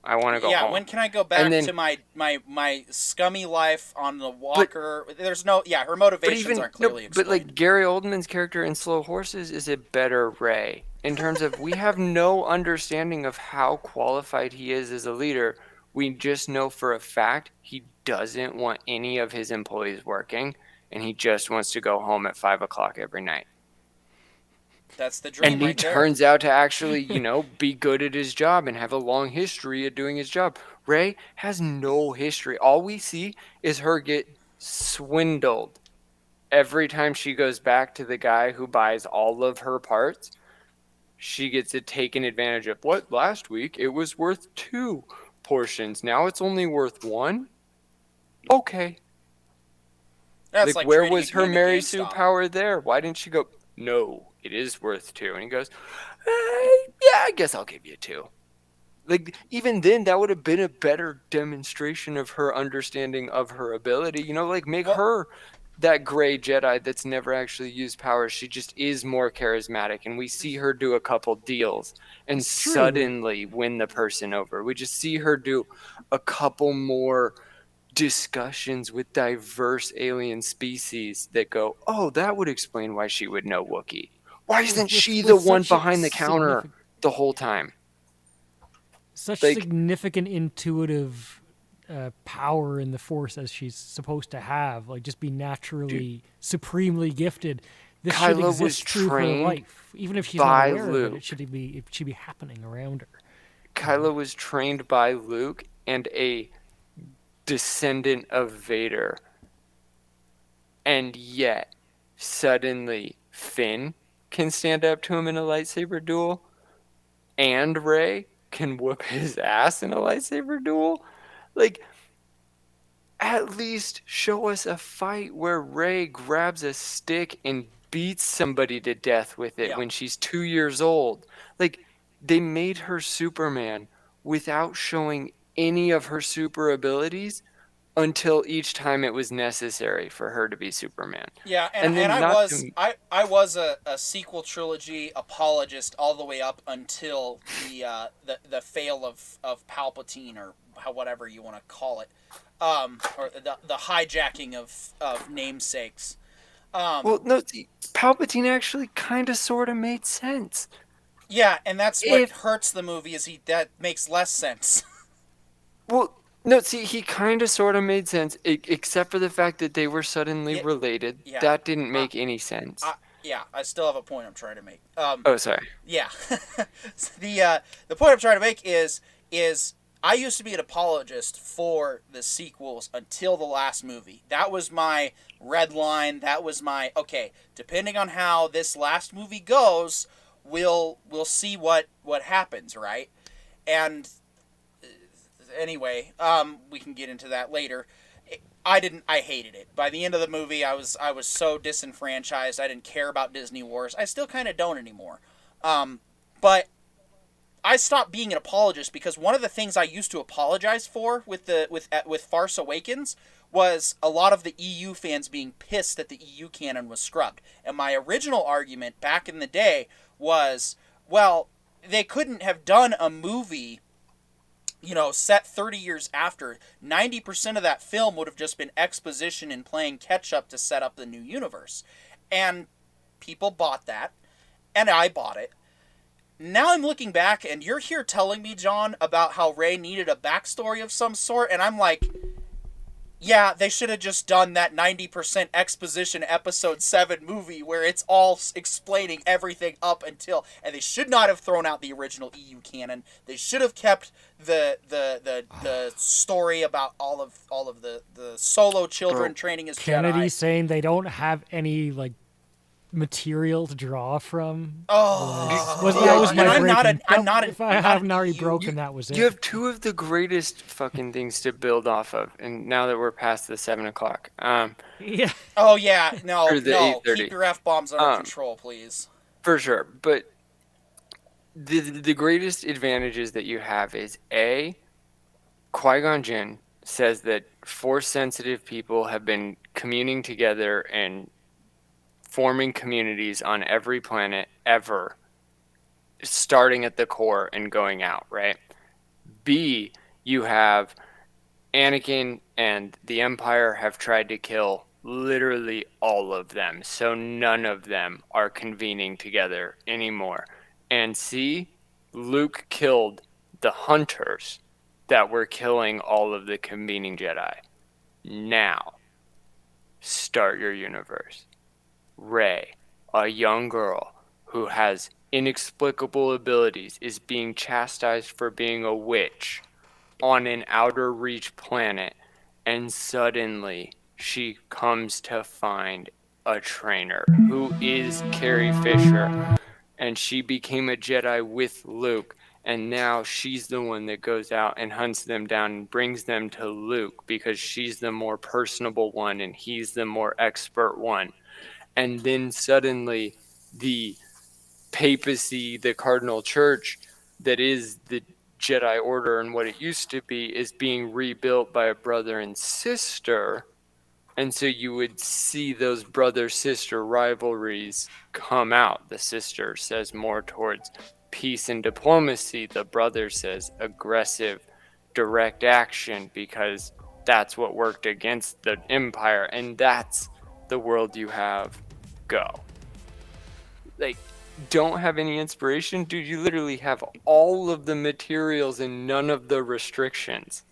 I want to go home. Yeah, when can I go back And then- to my scummy life on the walker? There's no, her motivations aren't clearly but explained. like Gary Oldman's character in Slow Horses is a better Rey in terms of we have no understanding of how qualified he is as a leader. We just know for a fact he doesn't want any of his employees working, and he just wants to go home at 5 o'clock every night. That's the dream And he right there. turns out to actually, be good at his job and have a long history of doing his job. Rey has no history. All we see is her get swindled every time she goes back to the guy who buys all of her parts. She gets it taken advantage of. What? Last week it was worth 2 portions. Now it's only worth 1? Okay. That's Like where trading was a her game at Mary Sue GameStop. power there? Why didn't she go, no, it is worth 2? And he goes, yeah, I guess I'll give you 2. Like, even then, that would have been a better demonstration of her understanding of her ability. Make her that gray Jedi that's never actually used power. She just is more charismatic, and we see her do a couple deals and suddenly win the person over. We just see her do a couple more discussions with diverse alien species that go, oh, that would explain why she would know Wookiee. Why isn't she the one behind the counter the whole time? Such Like- significant intuitive power in the Force as she's supposed to have, like just be naturally supremely gifted. This should Kylo was exist through her trained life, even if she's by not aware of Luke. it. It should be happening around her. Kylo was trained by Luke and a descendant of Vader. And yet, suddenly, Finn can stand up to him in a lightsaber duel, and Rey can whoop his ass in a lightsaber duel. Like, at least show us a fight where Rey grabs a stick and beats somebody to death with it when she's 2 years old. Like, they made her Superman without showing any of her super abilities until each time it was necessary for her to be Superman. Yeah, and then I was a sequel trilogy apologist all the way up until the fail of Palpatine, or whatever you want to call it, or the hijacking of namesakes. Well, no, see, Palpatine actually kind of sort of made sense. Yeah, and that's what hurts the movie, is that makes less sense. Well, no, see, he kind of sort of made sense, except for the fact that they were suddenly related. Yeah. That didn't make any sense. I still have a point I'm trying to make. Oh, sorry. Yeah. The point I'm trying to make is I used to be an apologist for the sequels until the last movie. That was my red line. That was my, okay, depending on how this last movie goes, we'll see what happens, right? And anyway, we can get into that later. I hated it. By the end of the movie, I was so disenfranchised. I didn't care about Disney Wars. I still kind of don't anymore. But I stopped being an apologist because one of the things I used to apologize for with Farce Awakens was a lot of the EU fans being pissed that the EU canon was scrubbed. And my original argument back in the day was, well, they couldn't have done a movie, set 30 years after. 90% of that film would have just been exposition and playing catch-up to set up the new universe. And people bought that, and I bought it. Now I'm looking back, and you're here telling me, John, about how Rey needed a backstory of some sort, and I'm like, yeah, they should have just done that 90% exposition Episode 7 movie where it's all explaining everything up until, and they should not have thrown out the original EU canon. They should have kept the story about all of the Solo children training as Kennedy Jedi. saying they don't have any material to draw from. Oh, that was my I'm not if I haven't already broken, that was it. You have two of the greatest fucking things to build off of, and now that we're past the 7 o'clock. Yeah. Oh yeah, no, Or the no. 8:30. Keep your F-bombs under control, please. For sure, but the greatest advantages that you have is A, Qui-Gon Jinn says that Force-sensitive people have been communing together and forming communities on every planet ever, starting at the core and going out, right? B, you have Anakin and the Empire have tried to kill literally all of them, so none of them are convening together anymore. And C, Luke killed the hunters that were killing all of the convening Jedi. Now, start your universe. Rey, a young girl who has inexplicable abilities, is being chastised for being a witch on an outer reach planet, and suddenly she comes to find a trainer who is Carrie Fisher, and she became a Jedi with Luke, and now she's the one that goes out and hunts them down and brings them to Luke because she's the more personable one and he's the more expert one. And then suddenly the papacy, the cardinal church that is the Jedi Order and what it used to be, is being rebuilt by a brother and sister. And so you would see those brother-sister rivalries come out. The sister says more towards peace and diplomacy. The brother says aggressive, direct action, because that's what worked against the Empire. And that's the world you have. Go. Don't have any inspiration? Dude, you literally have all of the materials and none of the restrictions.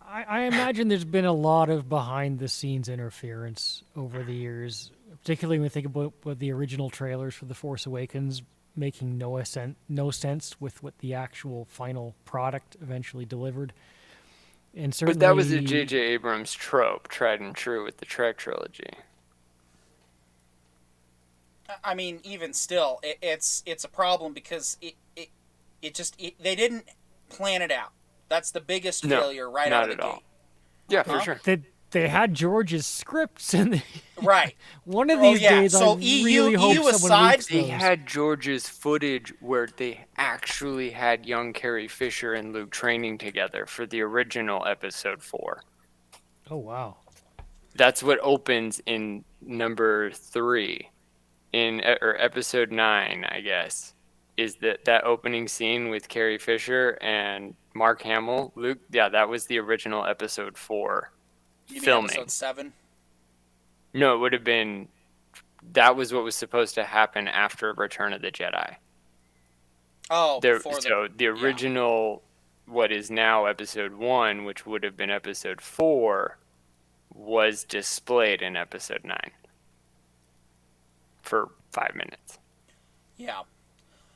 I imagine there's been a lot of behind-the-scenes interference over the years, particularly when we think about the original trailers for The Force Awakens making no sense with what the actual final product eventually delivered. And certainly, But that was a J.J. Abrams trope, tried and true with the Trek trilogy. I mean, even still, it's a problem because they didn't plan it out. That's the biggest failure right out of the gate. Yeah, for sure. They had George's scripts, and right. One of these days, so I really hope someone aside, leaks they those. had George's footage where they actually had young Carrie Fisher and Luke training together for the original Episode 4. Oh wow! That's what opens in number 3, or Episode 9, I guess, is that opening scene with Carrie Fisher and Mark Hamill. Luke, yeah, that was the original Episode 4. You filming. mean Episode 7? No, it would have been. That was what was supposed to happen after Return of the Jedi. Oh, the original, what is now Episode 1, which would have been Episode 4, was displayed in Episode 9 for 5 minutes. Yeah.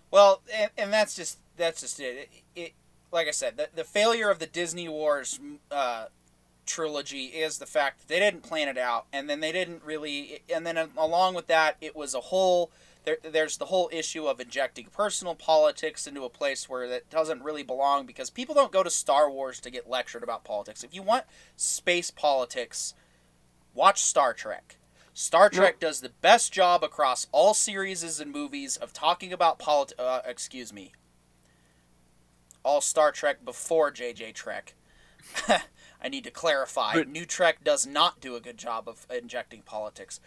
Well, and that's just it. It like I said, the failure of the Disney Wars trilogy is the fact that they didn't plan it out, and then they didn't really, and then along with that, it was a whole. There's the whole issue of injecting personal politics into a place where that doesn't really belong, because people don't go to Star Wars to get lectured about politics. If you want space politics, watch Star Trek. Star Trek does the best job across all series and movies of talking about all Star Trek before JJ Trek. I need to clarify. But New Trek does not do a good job of injecting politics.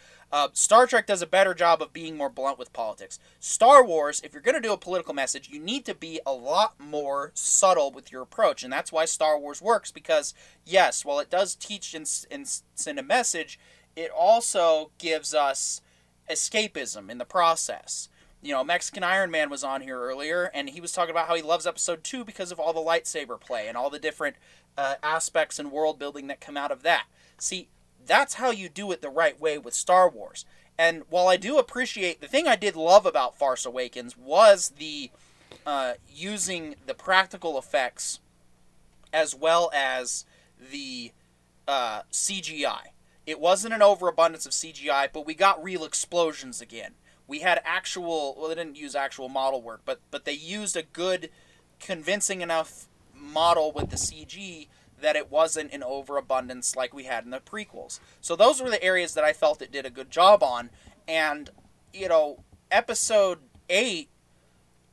Star Trek does a better job of being more blunt with politics. Star Wars, if you're going to do a political message, you need to be a lot more subtle with your approach. And that's why Star Wars works, because, yes, while it does teach and send a message, it also gives us escapism in the process. You know, Mexican Iron Man was on here earlier, and he was talking about how he loves Episode 2 because of all the lightsaber play and all the different aspects and world building that come out of that. See, that's how you do it the right way with Star Wars. And while I do appreciate, the thing I did love about Force Awakens was the using the practical effects as well as the CGI. It wasn't an overabundance of CGI, but we got real explosions again. We had they didn't use actual model work, but they used a good, convincing enough model with the CG that it wasn't an overabundance like we had in the prequels. So those were the areas that I felt it did a good job on. And, you know, Episode 8,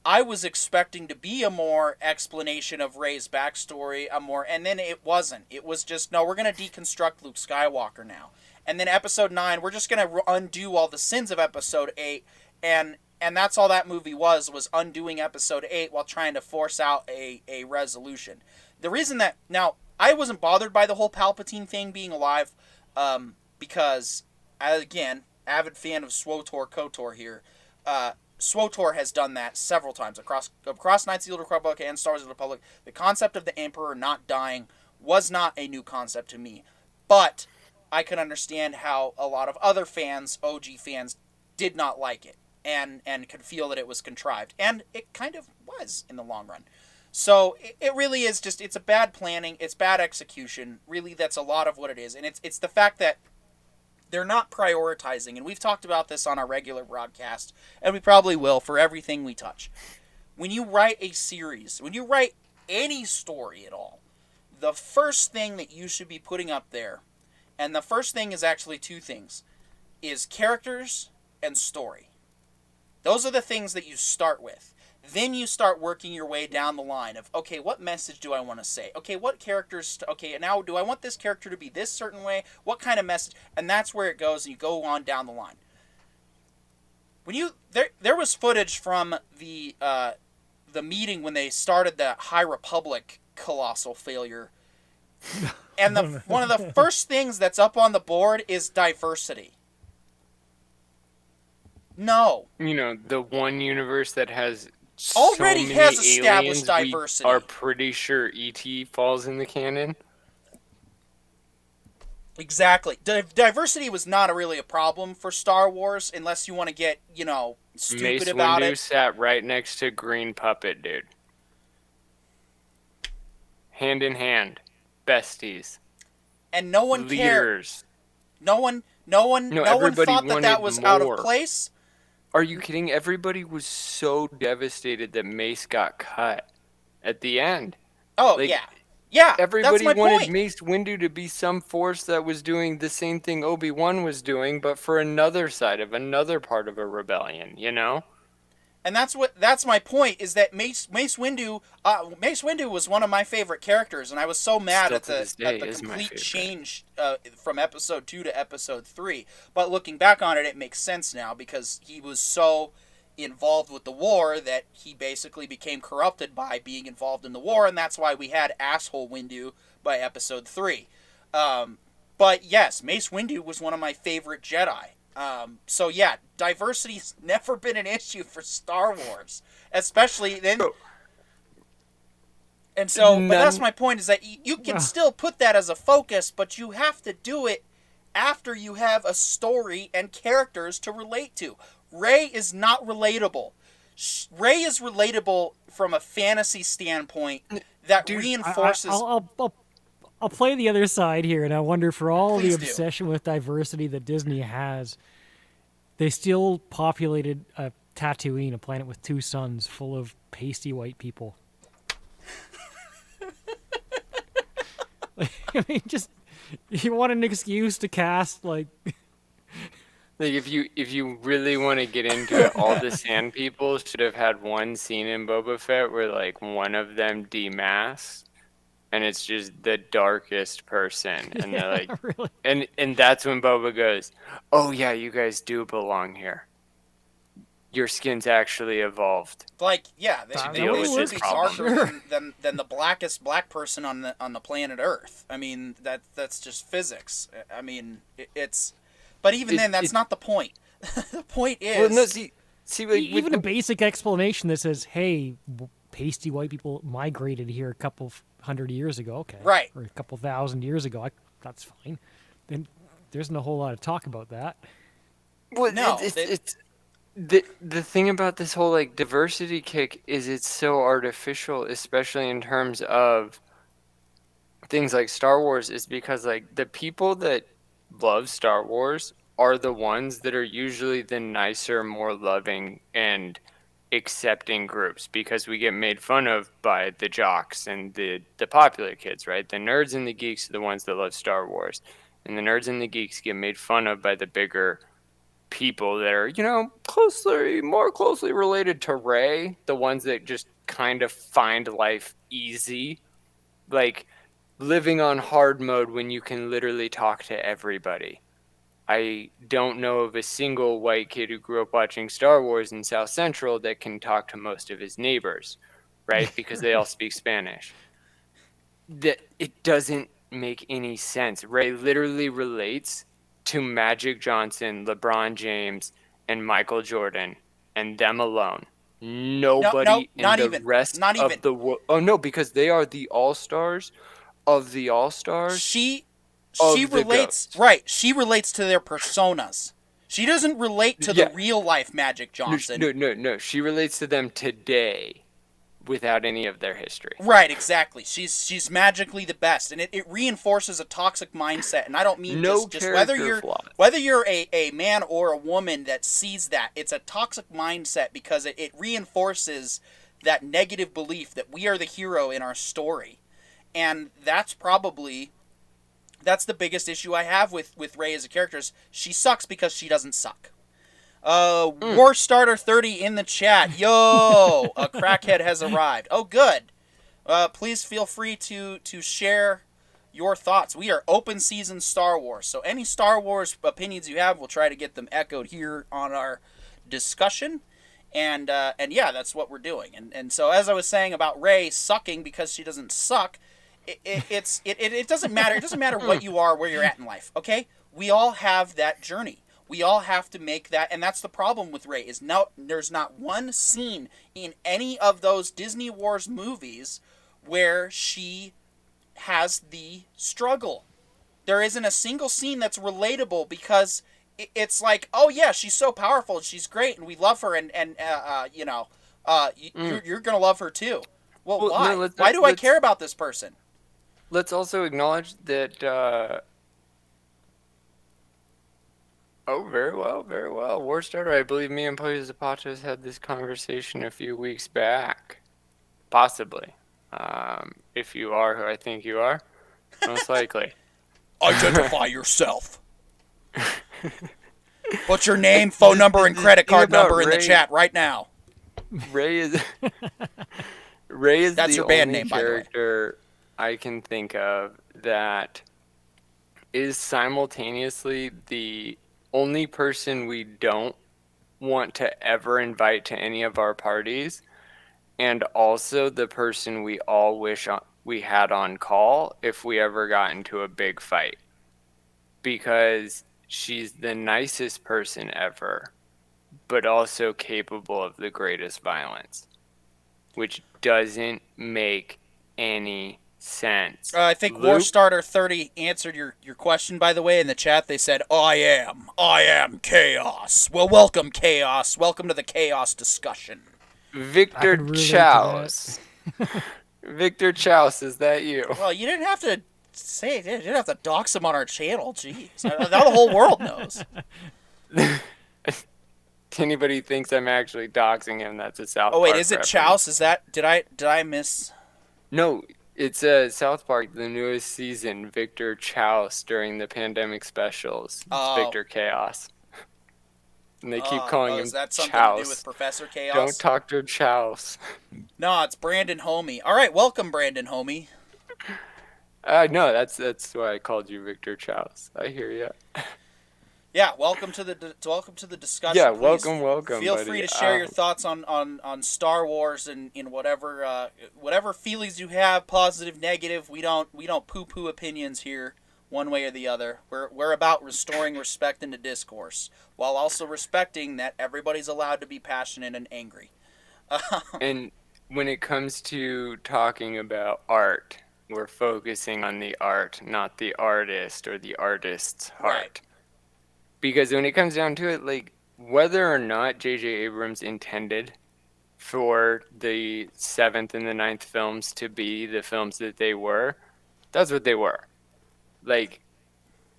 I was expecting to be a more explanation of Rey's backstory, and then it wasn't. It was just, no, we're going to deconstruct Luke Skywalker now. And then Episode 9, we're just going to undo all the sins of Episode 8, and that's all that movie was undoing Episode 8 while trying to force out a resolution. The reason that, now, I wasn't bothered by the whole Palpatine thing being alive, because, again, avid fan of SWTOR KOTOR here, SWTOR has done that several times across Knights of the Old Republic and Star Wars: The Republic. The concept of the Emperor not dying was not a new concept to me, but I can understand how a lot of other fans, OG fans, did not like it and could feel that it was contrived, and it kind of was in the long run. So it really is just, it's a bad planning, it's bad execution. Really, that's a lot of what it is, and it's the fact that they're not prioritizing, and we've talked about this on our regular broadcast, and we probably will for everything we touch. When you write a series, when you write any story at all, the first thing that you should be putting up there, and the first thing is actually two things, is characters and story. Those are the things that you start with. Then you start working your way down the line of, okay, what message do I want to say? Okay, what characters, okay, now do I want this character to be this certain way? What kind of message? And that's where it goes, and you go on down the line. When there was footage from the meeting when they started the High Republic colossal failure. And one of the first things that's up on the board is diversity. No. You know, the one universe that has already so many has established aliens, diversity. We are pretty sure E.T. falls in the canon. Exactly. Diversity was not really a problem for Star Wars unless you want to get, stupid Mace about Windu it. sat right next to Green Puppet, dude. Hand in hand, besties, And no one cared. leaders. No one Everybody thought that wanted was out of more. place. Are you kidding? Everybody was so devastated that Mace got cut at the end. Oh, Like, yeah. Yeah, Everybody that's my wanted point. Mace Windu to be some force that was doing the same thing Obi-Wan was doing, but for another side of another part of a rebellion, you know? And that's my point, is that Mace Windu was one of my favorite characters, and I was so mad Still at to the this day at the is my complete favorite. change from episode 2 to episode 3. But looking back on it, it makes sense now because he was so involved with the war that he basically became corrupted by being involved in the war, and that's why we had asshole Windu by episode 3. But yes, Mace Windu was one of my favorite Jedi. So yeah, diversity's never been an issue for Star Wars, especially then. And so, but that's my point, is that you can still put that as a focus, but you have to do it after you have a story and characters to relate to. Rey is not relatable. Rey is relatable from a fantasy standpoint that reinforces. I'll play the other side here, and I wonder, for all Please the do. obsession with diversity that Disney has, they still populated a Tatooine, a planet with 2 suns, full of pasty white people. I mean, just, you want an excuse to cast, like... Like if you really want to get into it, all the Sand People should have had one scene in Boba Fett where like one of them demasked, and it's just the darkest person, and they're like, really. and that's when Boba goes, "Oh yeah, you guys do belong here. Your skin's actually evolved." Like, yeah, they deal really with should this be problem. darker than the blackest black person on the planet Earth. I mean, that's just physics. I mean, it's. But even then, that's not the point. The point is. Well, no, see, like, Even a basic explanation that says, hey, pasty white people migrated here a couple hundred years ago, okay. Right. Or a couple thousand years ago, that's fine. Then there isn't a whole lot of talk about that. Well, No, it's the thing about this whole like diversity kick is it's so artificial, especially in terms of things like Star Wars, is because like the people that love Star Wars are the ones that are usually the nicer, more loving and accepting groups, because we get made fun of by the jocks and the popular kids, right? The nerds and the geeks are the ones that love Star Wars, and the nerds and the geeks get made fun of by the bigger people that are, more closely related to Rey, the ones that just kind of find life easy, like living on hard mode when you can literally talk to everybody. I don't know of a single white kid who grew up watching Star Wars in South Central that can talk to most of his neighbors, right? Because they all speak Spanish. It doesn't make any sense. Rey literally relates to Magic Johnson, LeBron James, and Michael Jordan, and them alone. Nobody in not the even. rest Not of even. the world. Oh no, because they are the all-stars of the all-stars. She of the relates ghost. right. She relates to their personas. She doesn't relate to the real life Magic Johnson. No. She relates to them today without any of their history. Right, exactly. She's magically the best, and it reinforces a toxic mindset. And I don't mean just whether you're a man or a woman that sees that. It's a toxic mindset because it reinforces that negative belief that we are the hero in our story. And that's the biggest issue I have with Rey as a character. Is she sucks because she doesn't suck. War Starter 30 in the chat. Yo, a crackhead has arrived. Oh, good. Please feel free to share your thoughts. We are open season Star Wars, so any Star Wars opinions you have, we'll try to get them echoed here on our discussion. And yeah, that's what we're doing. And so as I was saying about Rey sucking because she doesn't suck, it doesn't matter. It doesn't matter what you are, where you're at in life. Okay, we all have that journey. We all have to make that, and that's the problem with Rey. There's not one scene in any of those Disney Wars movies where she has the struggle. There isn't a single scene that's relatable because it's like, oh yeah, she's so powerful and she's great and we love her and you know, you're gonna love her too. Well, Well, why? no, Why do I let's- care about this person? Let's also acknowledge that. Oh, very well, very well. War Starter, I believe me and Pollo Zapatos had this conversation a few weeks back. Possibly. If you are who I think you are, most likely. Identify yourself. Put your name, phone number, and credit card about number in the Ray- chat right now. Ray is Ray is That's the your band only name, by the way. character I can think of that is simultaneously the only person we don't want to ever invite to any of our parties, and also the person we all wish we had on call if we ever got into a big fight. Because she's the nicest person ever, but also capable of the greatest violence, which doesn't make any sense. I think Luke? Warstarter 30 answered your question, by the way, in the chat. They said, I am Chaos. Well, welcome, Chaos. Welcome to the Chaos discussion. Victor could relate to Chaos. Victor Chaos, is that you? Well, you didn't have to say it. You didn't have to dox him on our channel. Jeez. Now the whole world knows. Anybody thinks I'm actually doxing him, that's a South Oh, wait, Park is it reference. Chouse? Is that, did I miss? No, it's South Park, the newest season, Victor Chaos during the pandemic specials. It's Oh. Victor Chaos. And they keep calling him Is that something Chaos. to do with Professor Chaos? Don't talk to Chaos. No, it's Brandon Homie. All right, welcome, Brandon Homie. No, that's why I called you Victor Chaos. I hear ya. Yeah, welcome to the discussion. Yeah, Please welcome, Feel buddy. free to share your thoughts on Star Wars and in whatever feelings you have, positive, negative. We don't poo-poo opinions here, one way or the other. We're about restoring respect into discourse, while also respecting that everybody's allowed to be passionate and angry. And when it comes to talking about art, we're focusing on the art, not the artist or the artist's heart. Right. Because when it comes down to it, like, whether or not J.J. Abrams intended for the 7th and the 9th films to be the films that they were, that's what they were. Like,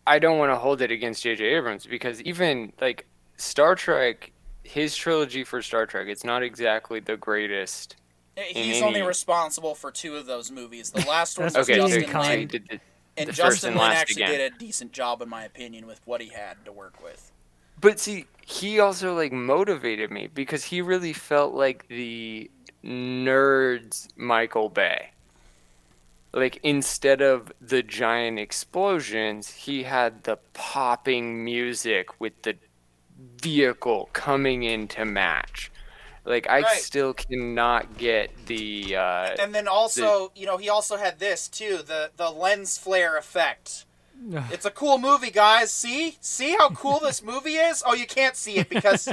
I don't want to hold it against J.J. Abrams because even, like, Star Trek, his trilogy for Star Trek, it's not exactly the greatest. He's in only any- responsible for 2 of those movies. The last one was That's Okay, so Justin Justin he Lin. Lin. did And the first Justin and Lin last actually again. did a decent job, in my opinion, with what he had to work with. But see, he also like motivated me because he really felt like the nerd's Michael Bay. Like instead of the giant explosions, he had the popping music with the vehicle coming in to match. Like I Right. still cannot get the And then also, he also had this too, the lens flare effect. It's a cool movie, guys. See how cool this movie is? Oh, you can't see it because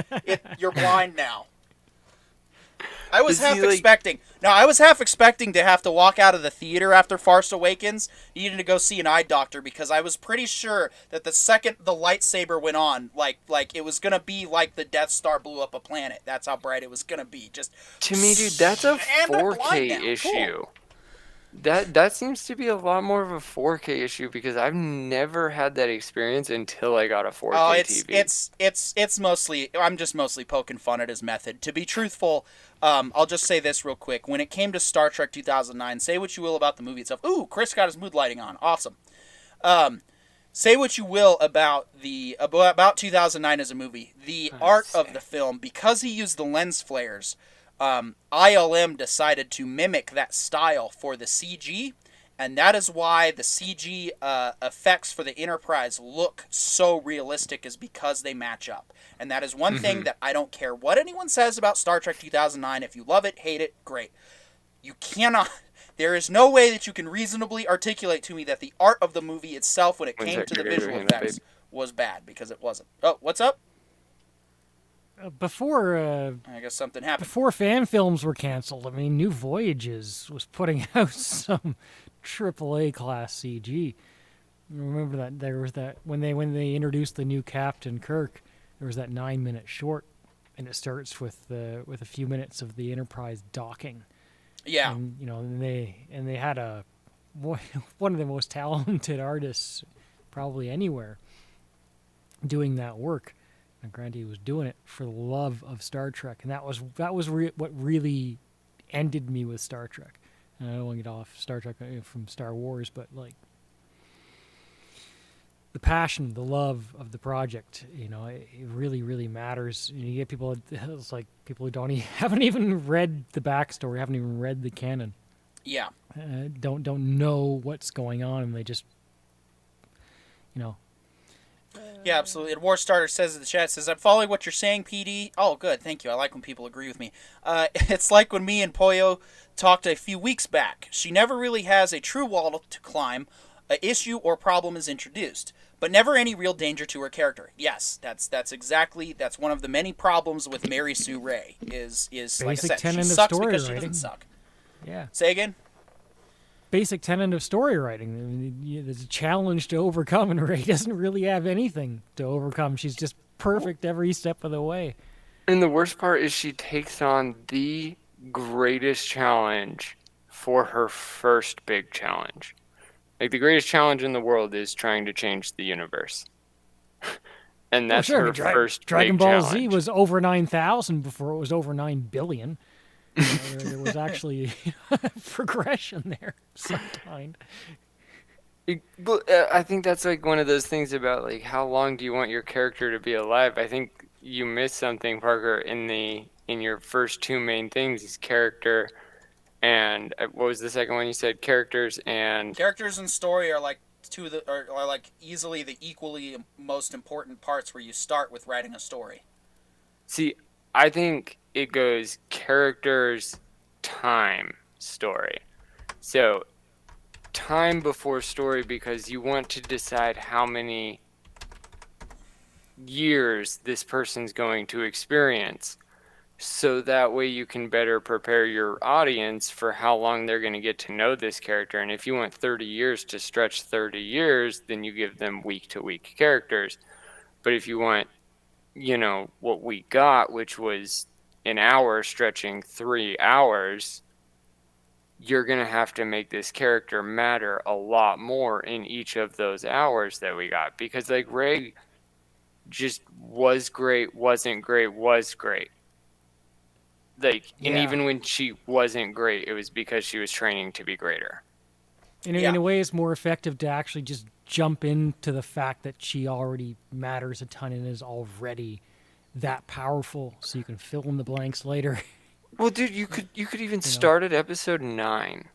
you're blind now. I was But see, half like- expecting. No, I was half expecting to have to walk out of the theater after Farce Awakens, needing to go see an eye doctor because I was pretty sure that the second the lightsaber went on, like it was gonna be like the Death Star blew up a planet. That's how bright it was gonna be. Just to me, dude, that's a And I'm blind 4K now. Cool. issue. That seems to be a lot more of a 4K issue because I've never had that experience until I got a 4K Oh, TV. it's mostly. I'm just mostly poking fun at his method. To be truthful, I'll just say this real quick. When it came to Star Trek 2009, say what you will about the movie itself. Ooh, Chris got his mood lighting on. Awesome. Say what you will about 2009 as a movie. The art of the film, because he used the lens flares, ILM decided to mimic that style for the CG, and that is why the CG effects for the Enterprise look so realistic, is because they match up. And that is one thing that I don't care what anyone says about Star Trek 2009. If you love it, hate it, great. You cannot... There is no way that you can reasonably articulate to me that the art of the movie itself, when it One came sec, to the I gotta go visual hand up, effects, babe. was bad, because it wasn't. Oh, what's up? Before I guess something happened. before fan films were canceled, I mean, New Voyages was putting out some AAA class CG. Remember that there was that when they introduced the new Captain Kirk, there was that 9-minute short, and it starts with a few minutes of the Enterprise docking. Yeah. And they had one of the most talented artists probably anywhere doing that work. And granted, he was doing it for the love of Star Trek, and that was what really ended me with Star Trek. And I don't want to get off Star Trek from Star Wars, but like the passion, the love of the project, it really, really matters. You get people, it's like people who haven't even read the backstory, haven't even read the canon. Yeah. Don't know what's going on, and they just, Yeah, absolutely. And War Starter says in the chat, says, I'm following what you're saying, PD. Oh, good. Thank you. I like when people agree with me. It's like when me and Poyo talked a few weeks back. She never really has a true wall to climb. An issue or problem is introduced, but never any real danger to her character. Yes, that's one of the many problems with Mary Sue Ray is like I said, she tenet of sucks story because she writing. doesn't suck. Yeah. Say again? Basic tenet of story writing. I mean, there's a challenge to overcome, and Ray doesn't really have anything to overcome. She's just perfect every step of the way. And the worst part is she takes on the greatest challenge for her first big challenge. Like, the greatest challenge in the world is trying to change the universe. And that's her first Dragon big Ball challenge. Z was over 9,000 before it was over 9 billion. There was actually progression there of some kind. I think that's like one of those things about like how long do you want your character to be alive. I think you missed something, Parker, in your first two main things is character and what was the second one you said? Characters and Story are like are like easily the equally most important parts where you start with writing a story. See, I think it goes characters, time, story. So, time before story because you want to decide how many years this person's going to experience. So that way you can better prepare your audience for how long they're going to get to know this character. And if you want 30 years to stretch 30 years, then you give them week-to-week characters. But if you want, what we got, which was an hour stretching 3 hours, you're going to have to make this character matter a lot more in each of those hours that we got. Because, like, Ray just was great, wasn't great, was great. Like, and even when she wasn't great, it was because she was training to be greater. In a way, it's more effective to actually just jump into the fact that she already matters a ton and is already that powerful, so you can fill in the blanks later. Well, dude, you could even start at episode 9.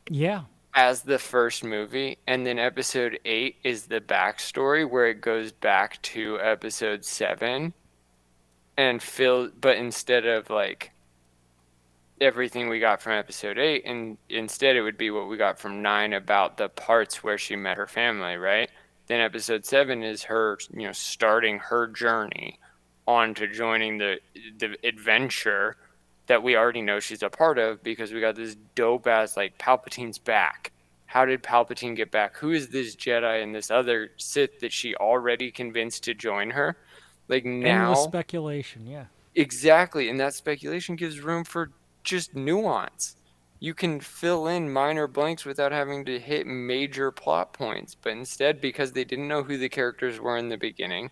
Yeah. As the first movie, and then episode 8 is the backstory where it goes back to episode 7 and but instead of like everything we got from episode 8, and instead it would be what we got from 9 about the parts where she met her family, right? Then episode 7 is her, starting her journey on to joining the adventure that we already know she's a part of because we got this dope ass like Palpatine's back. How did Palpatine get back? Who is this Jedi and this other Sith that she already convinced to join her? Like now, endless speculation, yeah. Exactly, and that speculation gives room for just nuance. You can fill in minor blanks without having to hit major plot points, but instead, because they didn't know who the characters were in the beginning,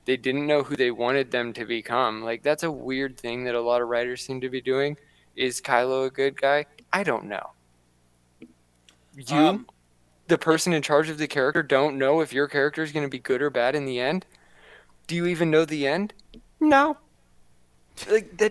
they didn't know who they wanted them to become. Like, that's a weird thing that a lot of writers seem to be doing. Is Kylo a good guy? I don't know. You, the person in charge of the character, don't know if your character is going to be good or bad in the end? Do you even know the end? No. Like,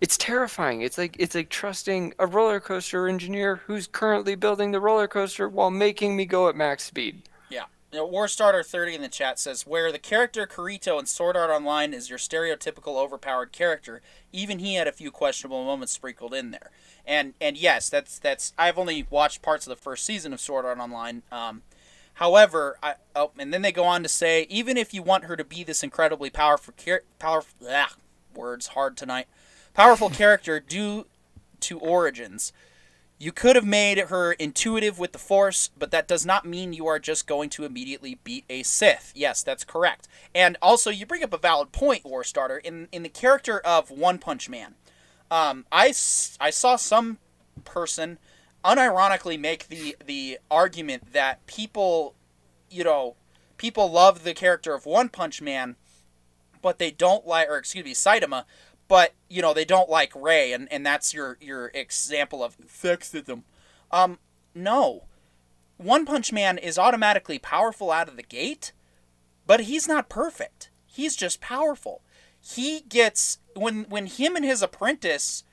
it's terrifying. It's like trusting a roller coaster engineer who's currently building the roller coaster while making me go at max speed. Yeah. Warstarter 30 in the chat says, where the character Kirito in Sword Art Online is your stereotypical overpowered character, even he had a few questionable moments sprinkled in there. And yes, that's I've only watched parts of the first season of Sword Art Online. However, and then they go on to say, even if you want her to be this incredibly powerful words hard tonight. Powerful character due to origins, You could have made her intuitive with the Force, but that does not mean you are just going to immediately beat a Sith. Yes, that's correct. And also, you bring up a valid point, War Starter. In the character of One Punch Man, I saw some person unironically make the argument that people love the character of One Punch Man, but they don't like, or excuse me, Saitama, but they don't like Rey, and that's your example of sexism. No, One Punch Man is automatically powerful out of the gate, but he's not perfect. He's just powerful. He gets when him and his apprentice,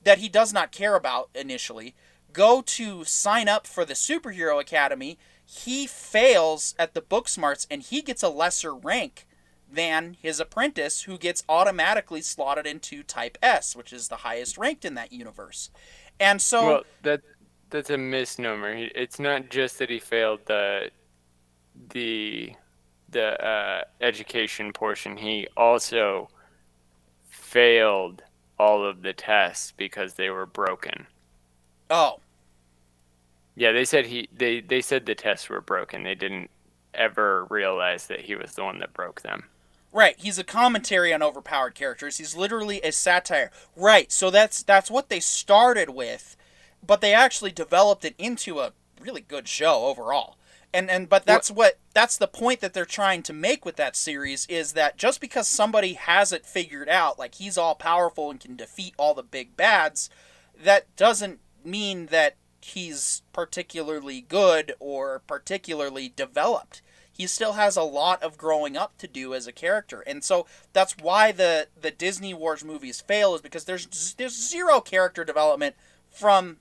that he does not care about initially, go to sign up for the Superhero Academy. He fails at the book smarts, and he gets a lesser rank than his apprentice, who gets automatically slotted into Type S, which is the highest ranked in that universe. And so, well, that's a misnomer. It's not just that he failed the education portion. He also failed all of the tests because they were broken. Oh. Yeah, they said they said the tests were broken. They didn't ever realize that he was the one that broke them. Right, he's a commentary on overpowered characters. He's literally a satire. Right, so that's what they started with, but they actually developed it into a really good show overall. But that's the point that they're trying to make with that series, is that just because somebody has it figured out, like he's all powerful and can defeat all the big bads, that doesn't mean that he's particularly good or particularly developed. He still has a lot of growing up to do as a character. And so that's why the Disney Wars movies fail, is because there's zero character development from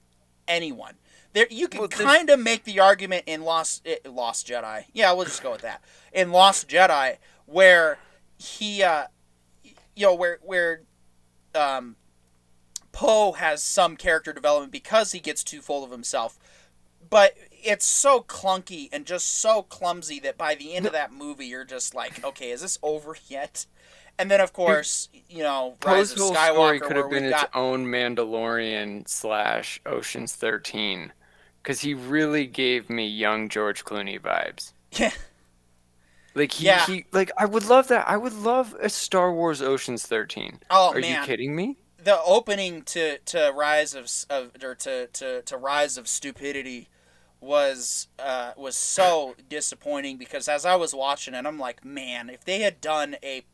anyone. You can kind of make the argument in Lost Jedi. Yeah, we'll just go with that. In Lost Jedi, where he, where Poe has some character development because he gets too full of himself. But it's so clunky and just so clumsy that by the end of that movie, you're just like, okay, is this over yet? And then, of course, Rise of Poe's whole Skywalker, story could have where been we've its got... own Mandalorian / Ocean's 13, because he really gave me young George Clooney vibes. Yeah. Like he I would love that. I would love a Star Wars Ocean's 13. Oh, Are man. you kidding me? The opening to Rise of Rise of Stupidity was so disappointing, because as I was watching it, I'm like, man, if they had done a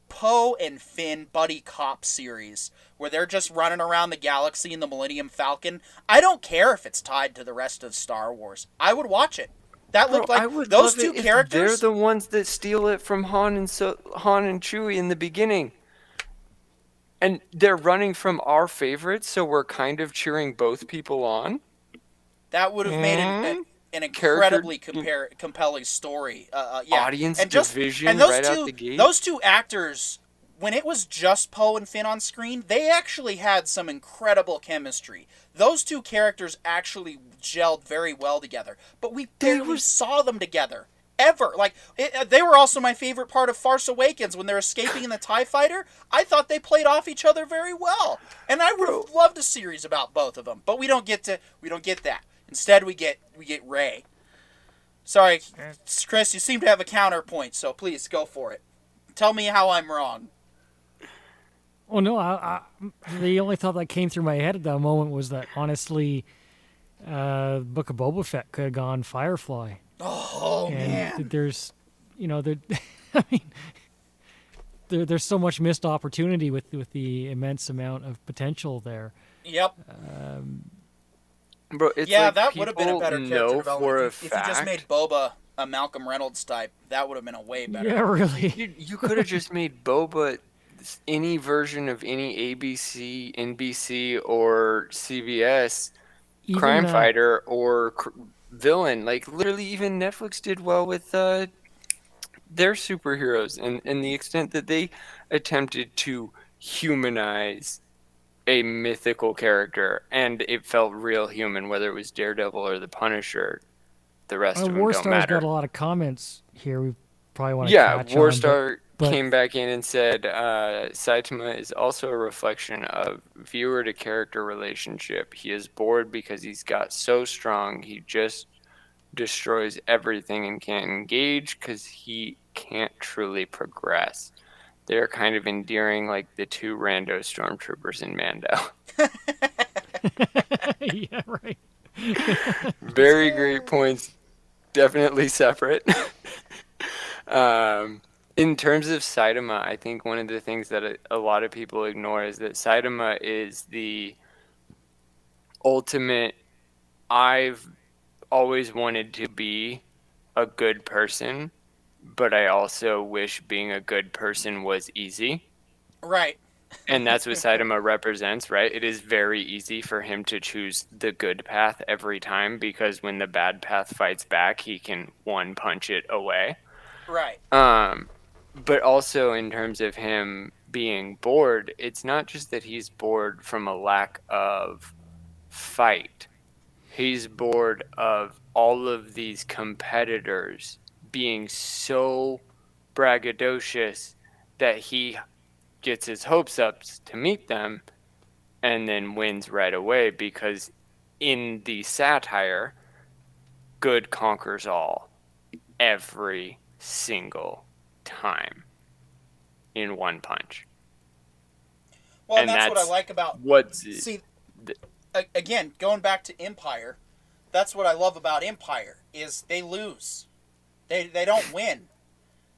Poe and Finn buddy cop series where they're just running around the galaxy in the Millennium Falcon, I don't care if it's tied to the rest of Star Wars. I would watch it. That looked like those two characters. They're the ones that steal it from Han and Chewie in the beginning. And they're running from our favorites, so we're kind of cheering both people on. That would have made an incredibly compelling story. Yeah. Audience division and those right two, out the gate. Those two actors, when it was just Poe and Finn on screen, they actually had some incredible chemistry. Those two characters actually gelled very well together. But we barely saw them together. Ever. They were also my favorite part of Force Awakens when they're escaping in the TIE Fighter. I thought they played off each other very well. And I would have loved a series about both of them. But we don't get that. Instead, we get Rey. Sorry, Chris, you seem to have a counterpoint, so please go for it. Tell me how I'm wrong. Oh, no, the only thought that came through my head at that moment was that, honestly, Book of Boba Fett could have gone Firefly. Oh, man. There's, I mean, there's so much missed opportunity with the immense amount of potential there. Yep. Bro, it's that would have been a better character development. If you just made Boba a Malcolm Reynolds type, that would have been a way better. Yeah, really. You could have just made Boba any version of any ABC, NBC, or CBS crime fighter or villain. Like, literally, even Netflix did well with their superheroes, and the extent that they attempted to humanize a mythical character, and it felt real human, whether it was Daredevil or the Punisher. The rest of them don't Warstar's matter. got a lot of comments here. We probably want to catch on, Warstar But came back in and said Saitama is also a reflection of viewer to character relationship. He is bored because he's got so strong he just destroys everything and can't engage because he can't truly progress. They're kind of endearing, like the two rando stormtroopers in Mando. yeah, right. Very great points. Definitely separate. In terms of Saitama, I think one of the things that a lot of people ignore is that Saitama is the ultimate, I've always wanted to be a good person, but I also wish being a good person was easy. Right. And that's what Saitama represents, right? It is very easy for him to choose the good path every time because when the bad path fights back, he can one punch it away. Right. But also in terms of him being bored, it's not just that he's bored from a lack of fight. He's bored of all of these competitors being so braggadocious that he gets his hopes up to meet them and then wins right away because in the satire, good conquers all every single time in one punch. Well, and that's what I like about... See, again, going back to Empire, that's what I love about Empire, is they lose. They don't win.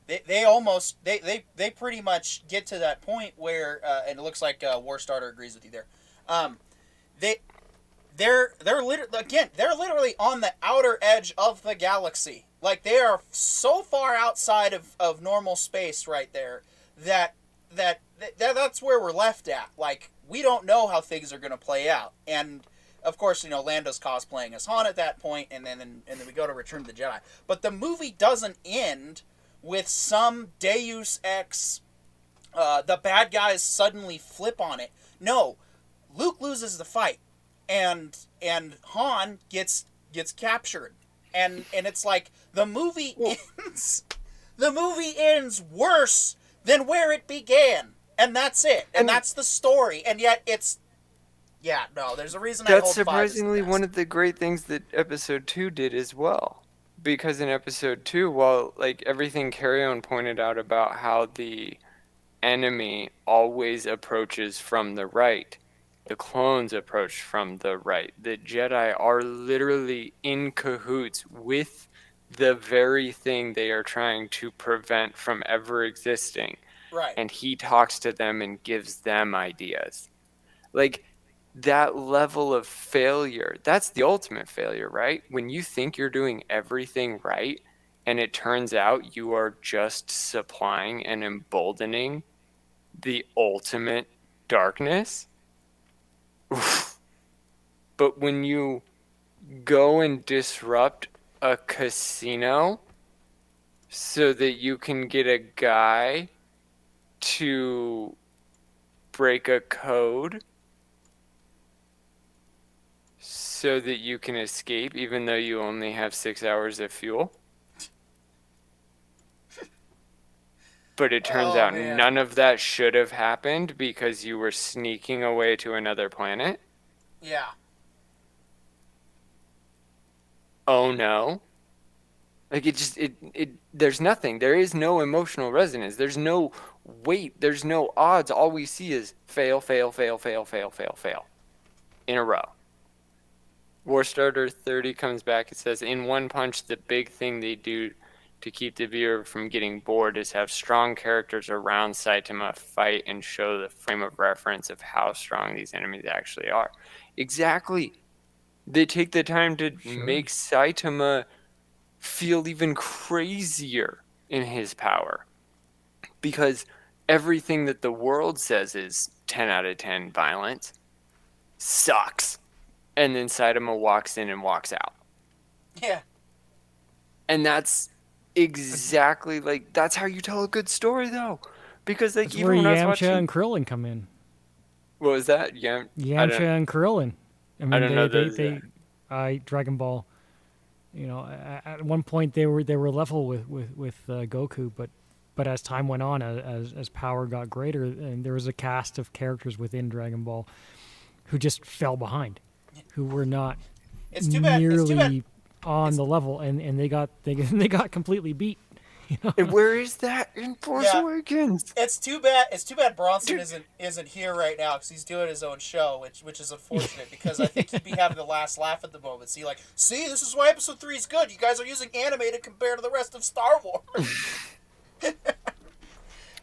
They pretty much get to that point where, and it looks like Warstarter agrees with you there. They're literally on the outer edge of the galaxy. Like, they are so far outside of normal space right there that's where we're left at. Like, we don't know how things are going to play out. And of course, Lando's cosplaying as Han at that point, and then we go to Return of the Jedi. But the movie doesn't end with some Deus Ex, the bad guys suddenly flip on it. No, Luke loses the fight, and Han gets captured, and it's like the movie ends. The movie ends worse than where it began, and that's it, and that's the story, and yet it's. Yeah, no, there's a reason I hold 5 as the surprisingly best. one of the great things that Episode 2 did as well. Because in Episode 2, while like everything Carry-On pointed out about how the enemy always approaches from the right, the clones approach from the right, the Jedi are literally in cahoots with the very thing they are trying to prevent from ever existing. Right. And he talks to them and gives them ideas. Like, that level of failure, that's the ultimate failure, right? When you think you're doing everything right and it turns out you are just supplying and emboldening the ultimate darkness. Oof. But when you go and disrupt a casino so that you can get a guy to break a code so that you can escape even though you only have 6 hours of fuel. But it turns out none of that should have happened because you were sneaking away to another planet. Yeah. Oh no. Like there's nothing. There is no emotional resonance. There's no weight. There's no odds. All we see is fail, fail, fail, fail, fail, fail, fail. In a row. Warstarter 30 comes back and says, in One Punch, the big thing they do to keep the viewer from getting bored is have strong characters around Saitama fight and show the frame of reference of how strong these enemies actually are. Exactly. They take the time to make Saitama feel even crazier in his power. Because everything that the world says is 10 out of 10 violence sucks. And then Saitama walks in and walks out. Yeah. And that's exactly like, that's how you tell a good story though. Because like, That's even where when I was Yamcha watching... and Krillin come in. What was that? Yamcha and Krillin. I mean, I don't know Dragon Ball. At one point they were level with Goku, but but as time went on, as power got greater, and there was a cast of characters within Dragon Ball who just fell behind, who were not It's too bad. nearly It's too bad. on the level, and they got completely beat. You know? And where is that in Force Yeah. Awakens? It's too bad. It's too bad Bronson isn't here right now because he's doing his own show, which is unfortunate because I think he'd be having the last laugh at the moment. See, this is why Episode 3 is good. You guys are using anime to compare to the rest of Star Wars.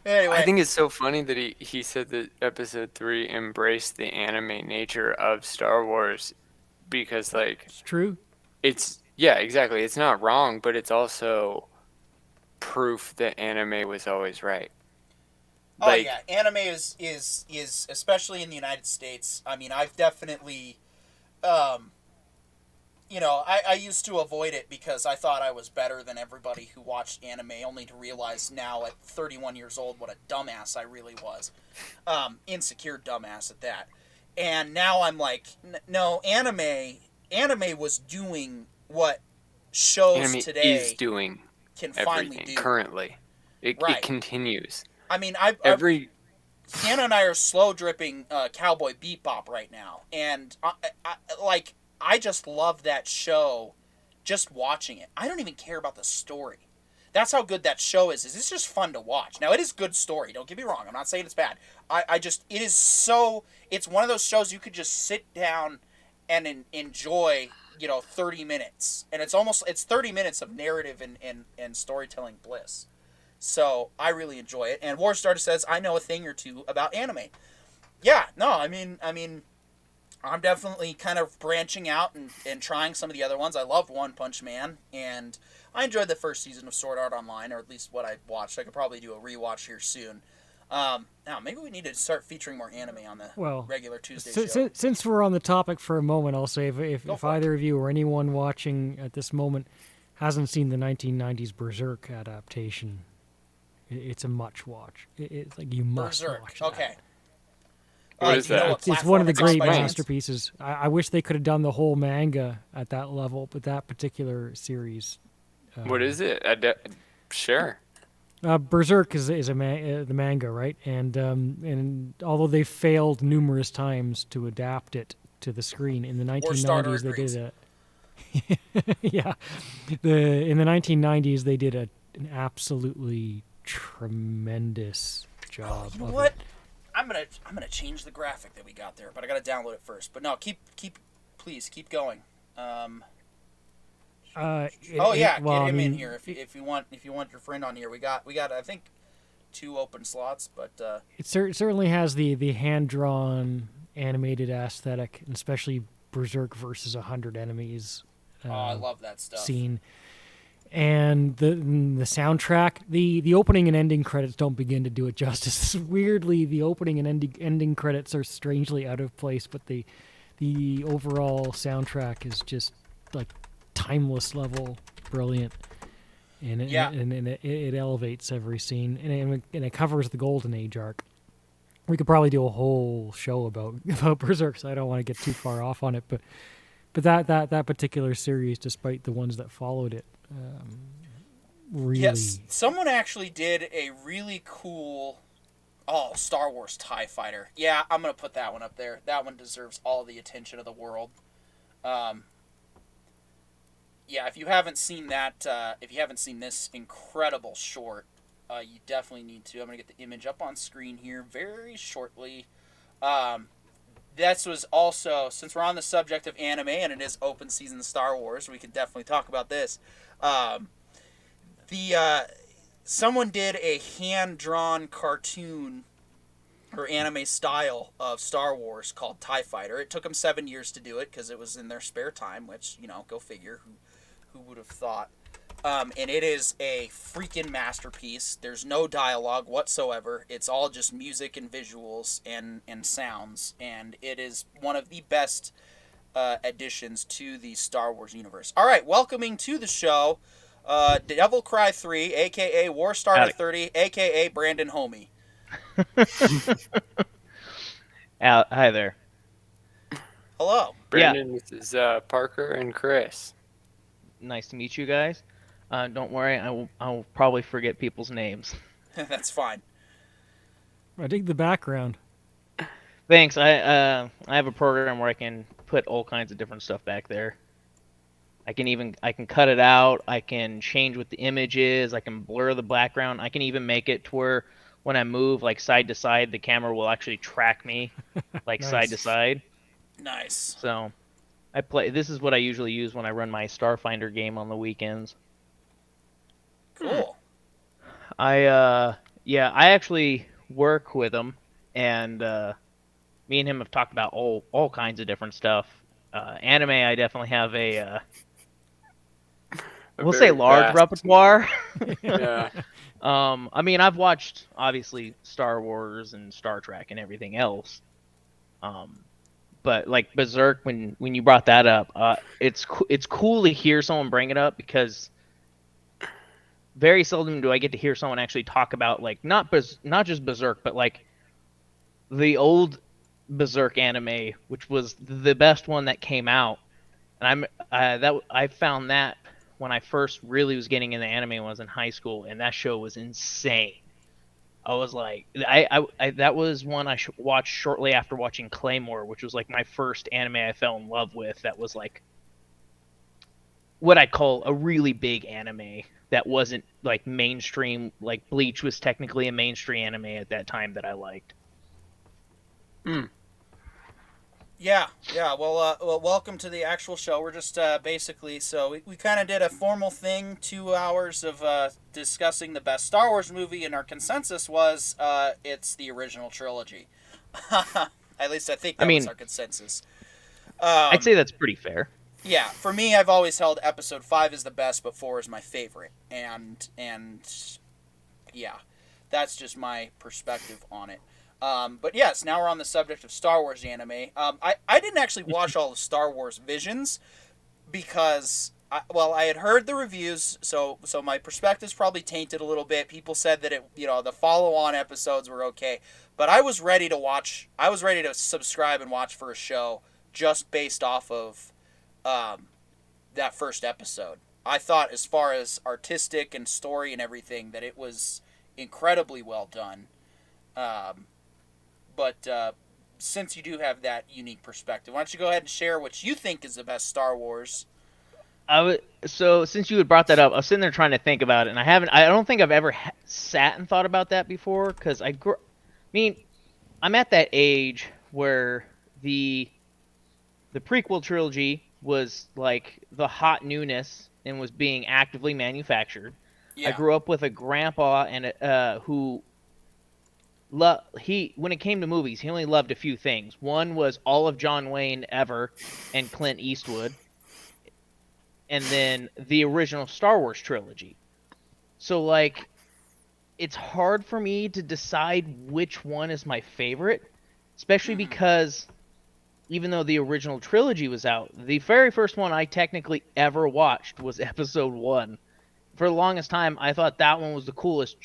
Anyway, I think it's so funny that he said that Episode 3 embraced the anime nature of Star Wars because, like, It's true. yeah, exactly. It's not wrong, but it's also proof that anime was always right. oh yeah, anime is especially in the United States. I mean, I've definitely, I used to avoid it because I thought I was better than everybody who watched anime, only to realize now at 31 years old what a dumbass I really was. Insecure dumbass at that. And now I'm like, no, anime was doing what shows Anime today is doing can finally everything do. currently. It Right. continues. I mean, Every Hannah and I are slow dripping Cowboy Bebop right now, and I just love that show. Just watching it, I don't even care about the story. That's how good that show is. It's just fun to watch. Now it is good story. Don't get me wrong. I'm not saying it's bad. It is so. It's one of those shows you could just sit down and enjoy. 30 minutes, and it's 30 minutes of narrative and storytelling bliss. So I really enjoy it. And Warstarter says, I know a thing or two about anime. Yeah, no, I mean, I'm definitely kind of branching out and trying some of the other ones. I loved One Punch Man, and I enjoyed the first season of Sword Art Online, or at least what I watched. I could probably do a rewatch here soon. Now, maybe we need to start featuring more anime on the regular Tuesday show. Since we're on the topic for a moment, I'll say if Go for either of you or anyone watching at this moment hasn't seen the 1990s Berserk adaptation, it's a much watch. It's like you must Berserk. watch that. Okay. What is that? It's one of the platform great it's on? masterpieces. I wish they could have done the whole manga at that level, but that particular series. what is it? Sure. Berserk is the manga, right? And although they failed numerous times to adapt it to the screen in the 1990s, they did a in the 1990s they did an absolutely tremendous job. You know of what? it. I'm gonna change the graphic that we got there, but I gotta download it first. But no, please keep going. Get him in here if you want your friend on here. We got I think 2 open slots, but it certainly has the hand drawn animated aesthetic, and especially Berserk versus 100 enemies. I love that stuff. Scene. And the soundtrack, the opening and ending credits don't begin to do it justice. Weirdly, the opening and ending credits are strangely out of place, but the overall soundtrack is just like timeless level brilliant, and it elevates every scene, and it covers the Golden Age arc. We could probably do a whole show about Berserk, so I don't want to get too far off on it, but that particular series, despite the ones that followed it, really. Yes, someone actually did a really cool Star Wars TIE Fighter. Yeah, I'm gonna put that one up there. That one deserves all the attention of the world. Yeah, if you haven't seen that, if you haven't seen this incredible short, you definitely need to. I'm going to get the image up on screen here very shortly. This was also, since we're on the subject of anime, and it is open season Star Wars, we can definitely talk about this. Someone did a hand-drawn cartoon or anime style of Star Wars called TIE Fighter. It took them 7 years to do it because it was in their spare time, which, go figure. Who would have thought? And it is a freaking masterpiece. There's no dialogue whatsoever. It's all just music and visuals and sounds. And it is one of the best additions to the Star Wars universe. All right, welcoming to the show, Devil Cry 3, a.k.a. Warstarter 30, a.k.a. Brandon Homie. Hi there. Hello. Brandon, this is Parker and Chris. Nice to meet you guys. Don't worry, I will probably forget people's names. That's fine. I dig the background. Thanks. I have a program where I can put all kinds of different stuff back there. I can cut it out. I can change what the image is. I can blur the background. I can even make it to where when I move like side to side, the camera will actually track me like Nice. side to side. Nice. So this is what I usually use when I run my Starfinder game on the weekends. Cool. I actually work with him, and me and him have talked about all kinds of different stuff. Anime, I definitely have we'll say very large vast- repertoire. Yeah. I mean, I've watched obviously Star Wars and Star Trek and everything else. But like Berserk, when you brought that up, it's cool to hear someone bring it up because very seldom do I get to hear someone actually talk about like not just Berserk, but like the old Berserk anime, which was the best one that came out. And I found that when I first really was getting into anime when I was in high school, and that show was insane. I was like, that was one I watched shortly after watching Claymore, which was like my first anime I fell in love with. That was like what I'd call a really big anime that wasn't like mainstream. Like Bleach was technically a mainstream anime at that time that I liked. Yeah. Well, welcome to the actual show. We're just basically, so we kind of did a formal thing, 2 hours of discussing the best Star Wars movie, and our consensus was it's the original trilogy. At least I think that was our consensus. I'd say that's pretty fair. Yeah, for me, I've always held Episode 5 is the best, but 4 is my favorite, and yeah, that's just my perspective on it. But yes, now we're on the subject of Star Wars anime. I didn't actually watch all of Star Wars Visions because, I had heard the reviews, so my perspective's probably tainted a little bit. People said that the follow-on episodes were okay, but I was ready to watch. I was ready to subscribe and watch for a show just based off of that first episode. I thought, as far as artistic and story and everything, that it was incredibly well done. But since you do have that unique perspective, why don't you go ahead and share what you think is the best Star Wars? So since you had brought that up, I was sitting there trying to think about it, and I don't think I've ever sat and thought about that before, because I'm at that age where the prequel trilogy was like the hot newness and was being actively manufactured. Yeah. I grew up with a grandpa who when it came to movies, he only loved a few things. One was all of John Wayne ever and Clint Eastwood, and then the original Star Wars trilogy. So like, it's hard for me to decide which one is my favorite, especially because even though the original trilogy was out, the very first one I technically ever watched was Episode 1. For the longest time, I thought that one was the coolest,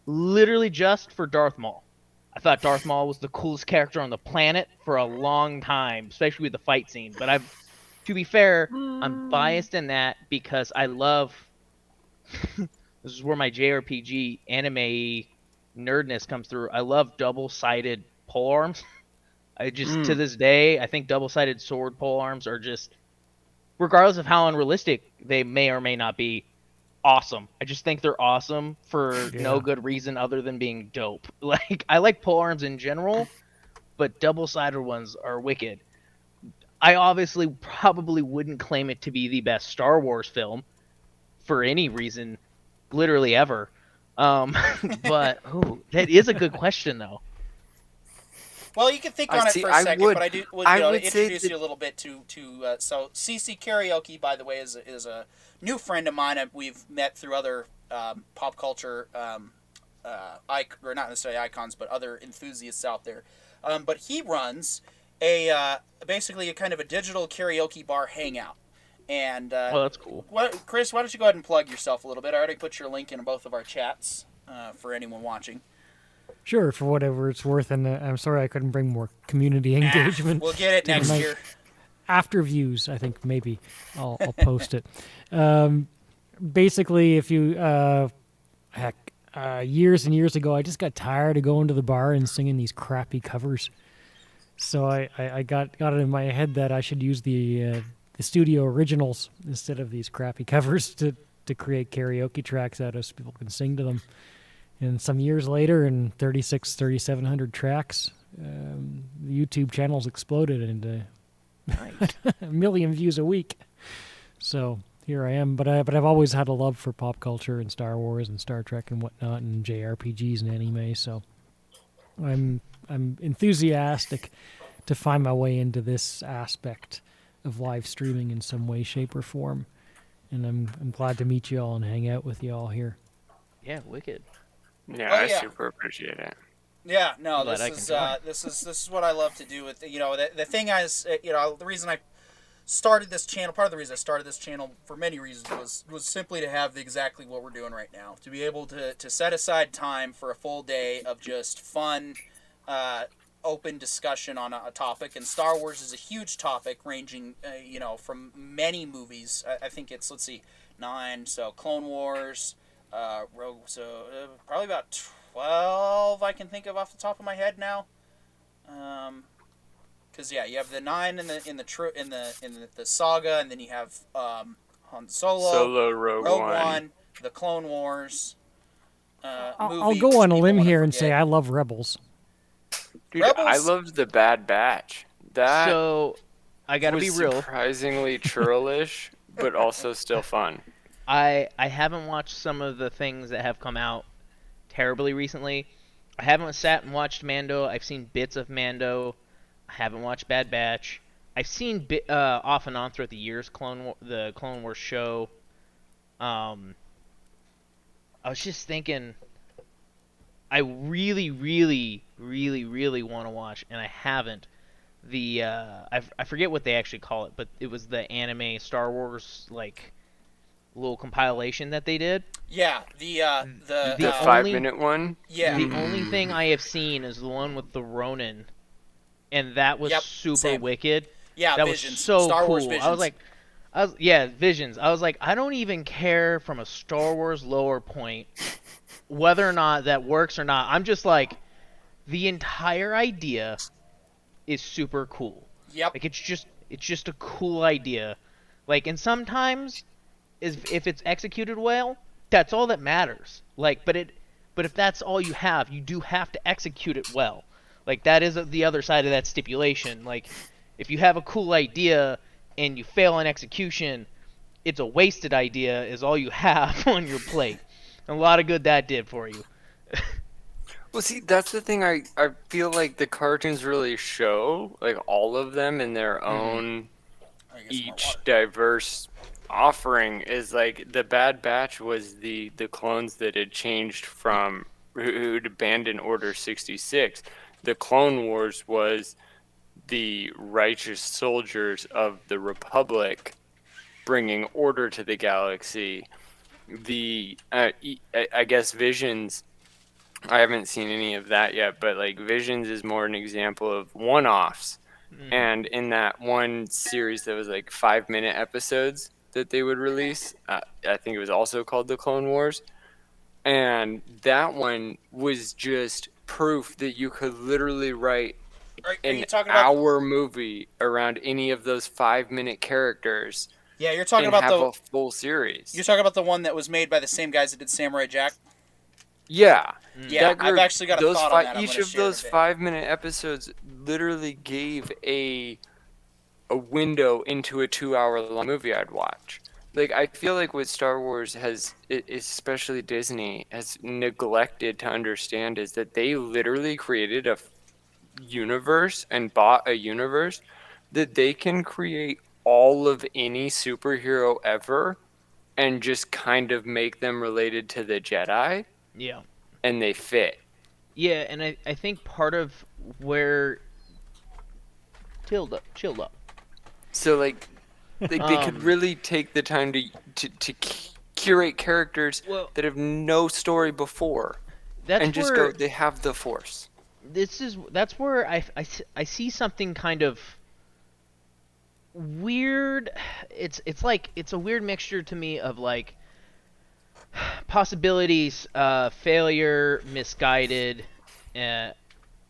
literally just for Darth Maul. I thought Darth Maul was the coolest character on the planet for a long time, especially with the fight scene. But to be fair, I'm biased in that because I love this is where my JRPG anime nerdness comes through. I love double-sided polearms. To this day, I think double-sided sword polearms are just, regardless of how unrealistic they may or may not be, awesome. I just think they're awesome for no good reason other than being dope. Like, I like polearms in general, but double-sided ones are wicked. I obviously probably wouldn't claim it to be the best Star Wars film for any reason, literally ever. But that is a good question, though. Well, you can think on it for a second, but I would introduce you a little bit to so CC Karaoke, by the way, is a new friend of mine. We've met through other pop culture, or not necessarily icons, but other enthusiasts out there. But he runs basically a kind of a digital karaoke bar hangout. And that's cool. Chris, why don't you go ahead and plug yourself a little bit? I already put your link in both of our chats for anyone watching. Sure, for whatever it's worth, and I'm sorry I couldn't bring more community engagement. We'll get it next year. After views, I think maybe I'll post it. Basically, if you years and years ago, I just got tired of going to the bar and singing these crappy covers. So I got it in my head that I should use the studio originals instead of these crappy covers to create karaoke tracks out of so people can sing to them. And some years later, in 3,700 tracks, the YouTube channels exploded into a million views a week. So here I am. But I've always had a love for pop culture and Star Wars and Star Trek and whatnot and JRPGs and anime. So I'm enthusiastic to find my way into this aspect of live streaming in some way, shape, or form. And I'm glad to meet you all and hang out with you all here. Yeah, wicked. Yeah, Oh, I yeah. super appreciate it. Yeah, no, Glad I this can is this is what I love to do with the thing is the reason I started this channel, part of the reason I started this channel for many reasons was simply to have exactly what we're doing right now, to be able to set aside time for a full day of just fun, open discussion on a topic. And Star Wars is a huge topic, ranging from many movies. I think it's 9, so Clone Wars, Rogue, so probably about 12 I can think of off the top of my head now. Because you have the 9 in the saga, and then you have Han Solo, Rogue One, the Clone Wars. I'll go on a limb here and say I love Rebels. Dude, Rebels- I loved the Bad Batch. That So, I gotta be was real. surprisingly churlish, but also still fun. I haven't watched some of the things that have come out terribly recently. I haven't sat and watched Mando. I've seen bits of Mando. I haven't watched Bad Batch. I've seen off and on throughout the years the Clone Wars show. I was just thinking, I really, really, really, really want to watch, and I haven't. I forget what they actually call it, but it was the anime Star Wars little compilation that they did. Yeah, the The The 5-minute one. yeah. The only thing I have seen is the one with the Ronin, and that was Yep, super same. wicked. Yeah, That Visions. was so Star cool. Wars Visions. Visions. I was like, I don't even care from a Star Wars lower point whether or not that works or not. I'm just like, the entire idea is super cool. Yep. Like it's just a cool idea. And sometimes if it's executed well, that's all that matters. But if that's all you have, you do have to execute it well. That is the other side of that stipulation. If you have a cool idea and you fail in execution, it's a wasted idea is all you have on your plate. And a lot of good that did for you. Well, see, that's the thing. I feel like the cartoons really show all of them in their own I guess more each water. diverse offering. Is the Bad Batch was the clones that had changed from who'd abandoned Order 66. The Clone Wars was the righteous soldiers of the Republic bringing order to the galaxy. I guess Visions, I haven't seen any of that yet, but Visions is more an example of one-offs. And in that one series that was 5-minute episodes that they would release, I think it was also called the Clone Wars. And that one was just proof that you could literally write Are an you talking about? hour movie around any of those 5-minute characters Yeah, you're talking and about have the. a full series. You're talking about the one that was made by the same guys that did Samurai Jack. Yeah. Yeah, That I've group- actually got a those thought on that. I'm Each gonna of share in a those bit. 5-minute episodes literally gave a window into a 2-hour long movie I'd watch. I feel like what Star Wars has, especially Disney, has neglected to understand is that they literally created a universe and bought a universe that they can create all of any superhero ever and just kind of make them related to the Jedi, Yeah. and they fit. Yeah, and I think part of where chilled up. So they could Um, really take the time to curate characters Well- that have no story before, That's and just where go. They have the Force. that's where I see something kind of weird. It's a weird mixture to me of possibilities, failure, misguided,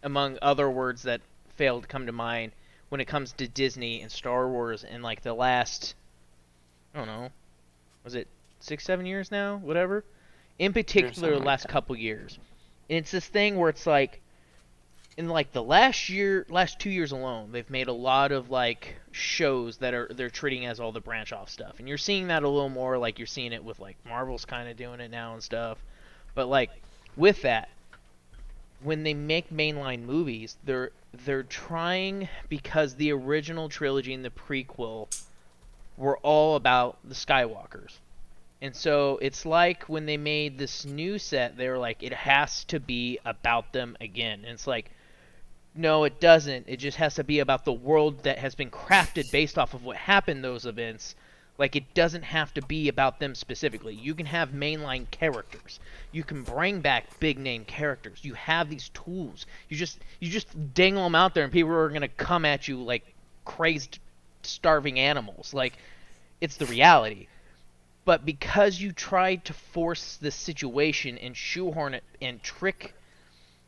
among other words that fail to come to mind when it comes to Disney and Star Wars in like the last, I don't know, was it 6-7 years now, whatever, in particular the like last couple years. And it's this thing where it's like in like the last 2 years alone, they've made a lot of like shows that they're treating as all the branch off stuff, and you're seeing that a little more. Like you're seeing it with like Marvel's kind of doing it now and stuff. But like with that, when they make mainline movies, they're trying, because the original trilogy and the prequel were all about the Skywalkers. And so it's like when they made this new set, they were like, it has to be about them again. And it's like, no, it doesn't. It just has to be about the world that has been crafted based off of what happened those events. Like, it doesn't have to be about them specifically. You can have mainline characters. You can bring back big name characters. You have these tools. You just dangle them out there, and people are gonna come at you like crazed, starving animals. Like, it's the reality. But because you tried to force this situation and shoehorn it and trick,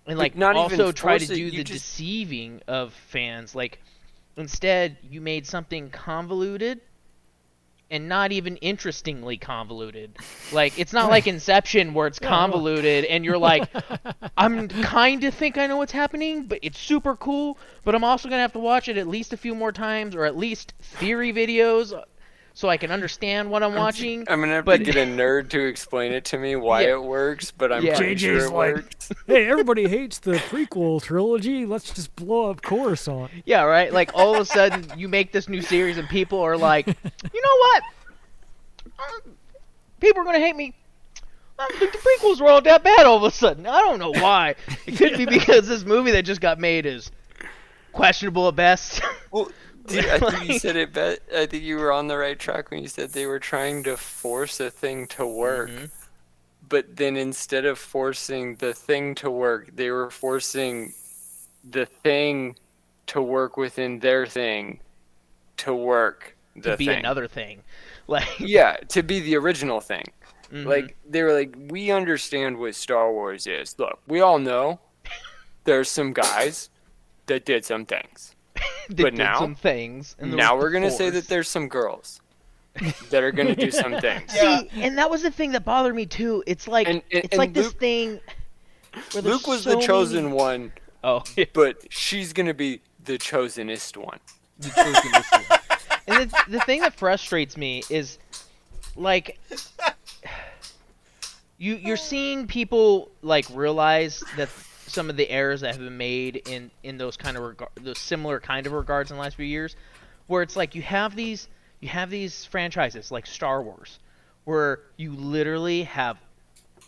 and like not even also try to force it, do you the just- deceiving of fans, like instead you made something convoluted and not even interestingly convoluted. Like, it's not like Inception where it's convoluted and you're like, I'm kind of think I know what's happening, but it's super cool, but I'm also going to have to watch it at least a few more times, or at least theory videos, so I can understand what I'm watching. I'm gonna have but- to get a nerd to explain it to me why Yeah. it works, but I'm Yeah. pretty sure JJ's it like, works. hey, everybody hates the prequel trilogy. Let's just blow up Coruscant. Yeah, right? Like, all of a sudden, you make this new series and people are like, you know what? People are going to hate me. I don't think the prequels were all that bad all of a sudden. I don't know why. It could be because this movie that just got made is questionable at best. Well, dude, I think you Like- said it best. I think you were on the right track when you said they were trying to force a thing to work. Mhm. But then instead of forcing the thing to work, they were forcing the thing to work within their thing to work the to be thing. another thing. Like, Yeah, to be the original thing. mhm. Like, they were like, we understand what Star Wars is. Look, we all know there's some guys that did some things. They but did now- some things. And there Now was we're going to say Force. that there's some girls that are going to do some things. Yeah. See, and that was the thing that bothered me too. It's like it's like this Luke, thing. Where there's Luke was so the chosen many- one, Oh, but she's going to be the chosenest one. the chosen one. And the thing that frustrates me is, like, you're seeing people like realize that some of the errors that have been made in those kind of those similar kind of regards in the last few years, where it's like you have these franchises like Star Wars, where you literally have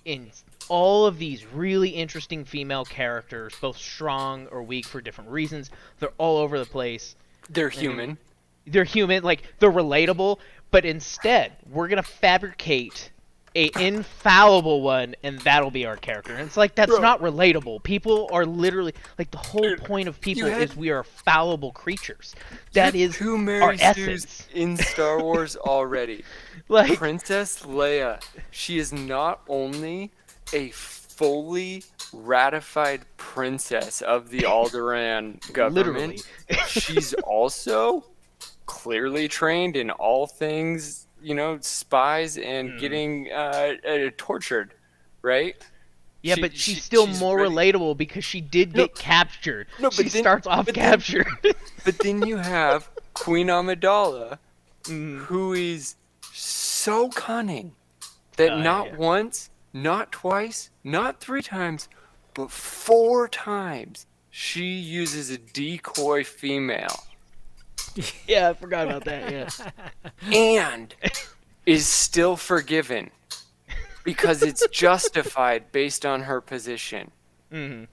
in all of these really interesting female characters, both strong or weak for different reasons. They're all over the place. They're human. They're human, like they're relatable, but instead we're gonna fabricate a infallible one, and that'll be our character. And it's like that's Bro. not relatable. People are literally like the whole point of people had- is we are fallible creatures. That You have is two our Mary Sues essence. in Star Wars already. Like Princess Leia, she is not only a fully ratified princess of the Alderaan government, literally. she's also clearly trained in all things, spies and Hmm. getting tortured, right? Yeah, She- but she's she- still she's more ready- relatable because she did No. get captured. No, she but then- starts off but then- captured. But then you have Queen Amidala, Mhm. who is so cunning that Oh, not yeah. once, not twice, not 3 times, but 4 times she uses a decoy female Yeah, I forgot about that. Yeah. and is still forgiven because it's justified based on her position. hmm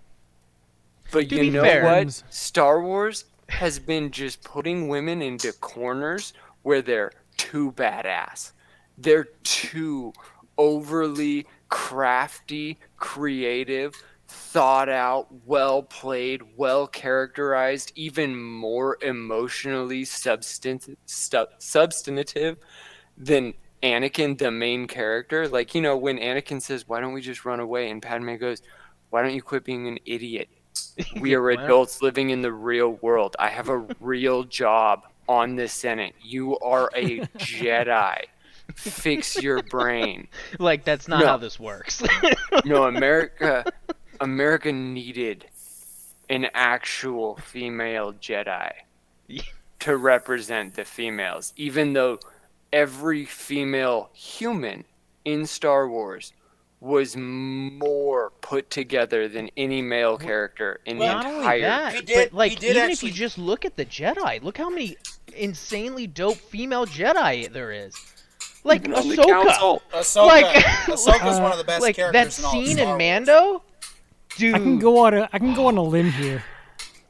But To you be know fair- what? Star Wars has been just putting women into corners where they're too badass. They're too overly crafty, creative, thought out, well played, well characterized, even more emotionally substantive than Anakin, the main character, like, you know, when Anakin says, "Why don't we just run away?" and Padme goes, "Why don't you quit being an idiot? We are Wow. adults living in the real world. I have a real job on the Senate. You are a Jedi. Fix your brain." Like, that's not No. how this works. No, America needed an actual female Jedi to represent the females, even though every female human in Star Wars was more put together than any male character in the Not only entire. that, We did- but like we did even actually- if you just look at the Jedi, look how many insanely dope female Jedi there is. Like Even on the Ahsoka. council. Ahsoka. Like- Ahsoka's one of the best Like that characters in all of scene Star in Wars. Mando, dude. I can go on a limb here,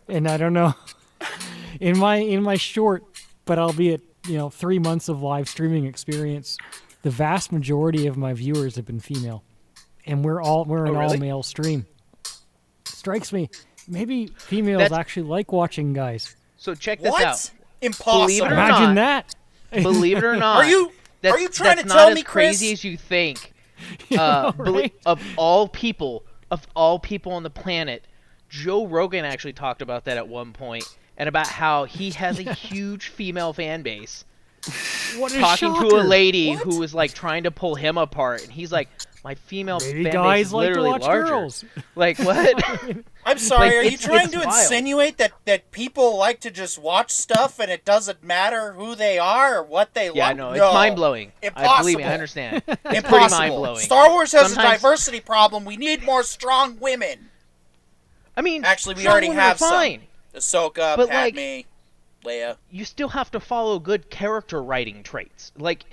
and I don't know. In my short, but albeit 3 months of live streaming experience, the vast majority of my viewers have been female, and we're an really? all male stream. Strikes me, maybe females That's- actually like watching guys. So check this What? out. Impossible. Believe it or Imagine not. that. Believe it or not, Are you that's, trying that's to not tell as me, Chris? crazy as you think. know, right? Of all people on the planet, Joe Rogan actually talked about that at one point, and about how he has a huge female fan base. What a Talking to a shocker. lady What? who was like trying to pull him apart, and he's like, "My female Maybe fan base guys is like to literally watch larger." girls. Like what? I'm sorry, Like, are you it's trying to wild. insinuate that people like to just watch stuff and it doesn't matter who they are or what they Yeah, like? no, it's mind blowing. Believe me, I Impossible. understand. It's pretty Impossible. mind blowing. Star Wars has a Sometimes- diversity problem. We need more strong women. I mean, Actually, we some already women are have some. fine. Ahsoka, But, like- Padme, Leia. You still have to follow good character writing traits. Like,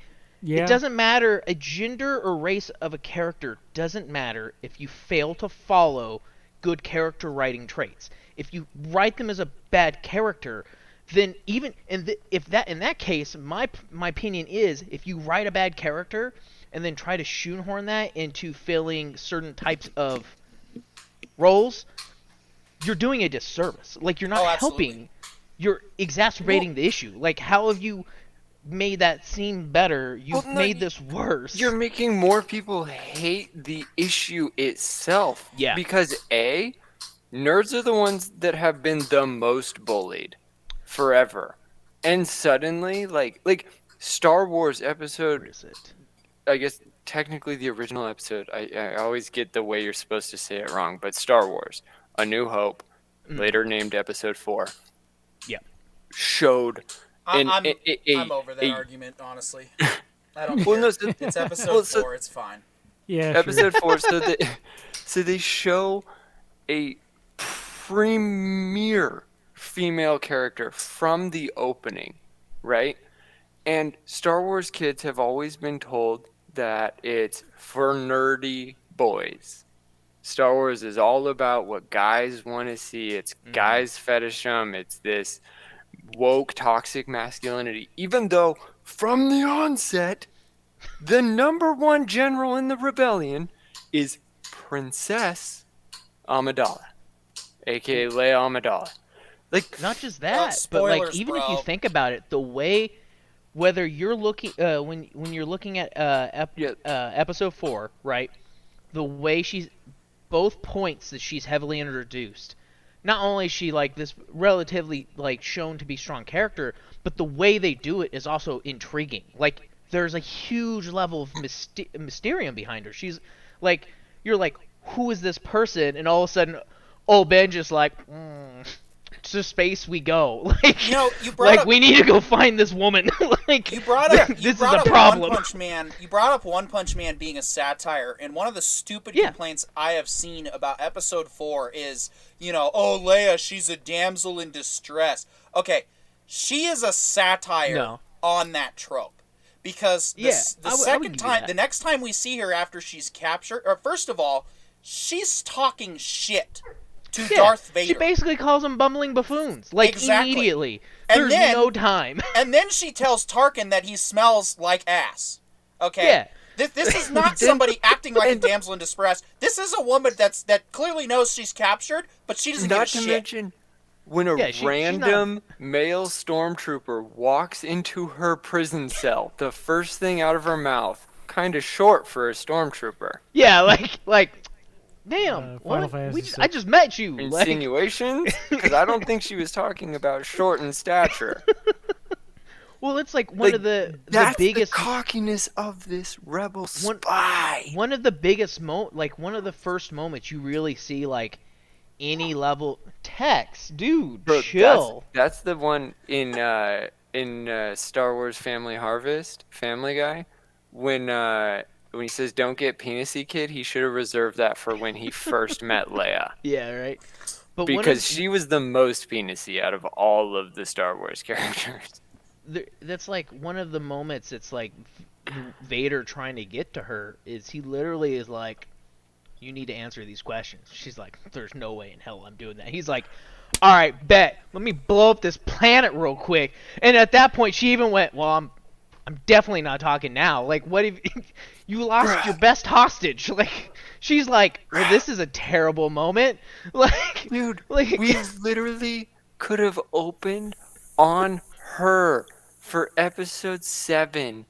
Yeah. it doesn't matter, a gender or race of a character doesn't matter if you fail to follow good character writing traits. If you write them as a bad character, then even in that case, my opinion is, if you write a bad character and then try to shoehorn that into filling certain types of roles, you're doing a disservice. Like, you're not Oh, absolutely. helping. You're exacerbating the issue. Like, how have you made that seem better? You've Well, no, made this worse. You're making more people hate the issue itself. Yeah. Because A, nerds are the ones that have been the most bullied forever. And suddenly, like Star Wars Where episode, is it? I guess technically the original episode, I always get the way you're supposed to say it wrong, but Star Wars, A New Hope, later named episode 4. Yeah. Showed I'm over that a- argument, honestly. I don't Well, care. no, so- It's episode well, so- 4. It's fine. Yeah. Sure. Episode 4. So they show a premier female character from the opening, right? And Star Wars kids have always been told that it's for nerdy boys. Star Wars is all about what guys want to see. It's guys fetishum. It's this woke, toxic masculinity. Even though, from the onset, the number one general in the rebellion is Princess Amidala, aka Leia Amidala. Like, Not just that, but spoilers, like, even if you bro. think about it, the way, whether you're looking when you're looking at episode 4, right? The way she's, both points that she's heavily introduced. Not only is she like this relatively like shown to be strong character, but the way they do it is also intriguing. Like, there's a huge level of mysterium behind her. She's like, you're like, who is this person? And all of a sudden, oh, Ben just like, to space we go. Like, You know, you brought like up, we need to go find this woman. Like, you brought up, you this brought is a up problem. One Punch Man. You brought up One Punch Man being a satire, and one of the stupid Yeah. complaints I have seen about episode 4 is, oh, Leia, she's a damsel in distress. Okay, she is a satire No. on that trope. Because Yeah, the I would second give you time, that. the next time we see her after she's captured, or first of all, she's talking shit to Yeah, Darth Vader. She basically calls them bumbling buffoons. Like, Exactly. immediately. And There's then- no time. And then she tells Tarkin that he smells like ass. Okay? Yeah. This is not somebody acting like a damsel in distress. This is a woman that clearly knows she's captured, but she doesn't give a not to shit. mention, when a Yeah, she's not a- random male stormtrooper walks into her prison cell, the first thing out of her mouth, kind of short for a stormtrooper. Yeah, like, damn, Final what? Fantasy I just met you. Like, Insinuations? Because I don't think she was talking about short in stature. well, it's like one Like, of the That's biggest the cockiness of this rebel spy. one of the biggest one of the first moments you really see like any level Tex, dude, Bro, chill. That's the one in Star Wars Family Harvest, Family Guy, when he says "Don't get penisy, kid," he should have reserved that for when he first met Leia, Yeah, right. But because she was the most penisy out of all of the Star Wars characters. that's like one of the moments. It's like Vader trying to get to her is he literally is like, you need to answer these questions. She's like, there's no way in hell I'm doing that. He's like, all right, bet. Let me blow up this planet real quick. And at that point, she even went, well, I'm definitely not talking now. Like, what if you lost your best hostage? Like, she's like, well, this is a terrible moment. Like, Dude, like, we literally could have opened on her for episode 7.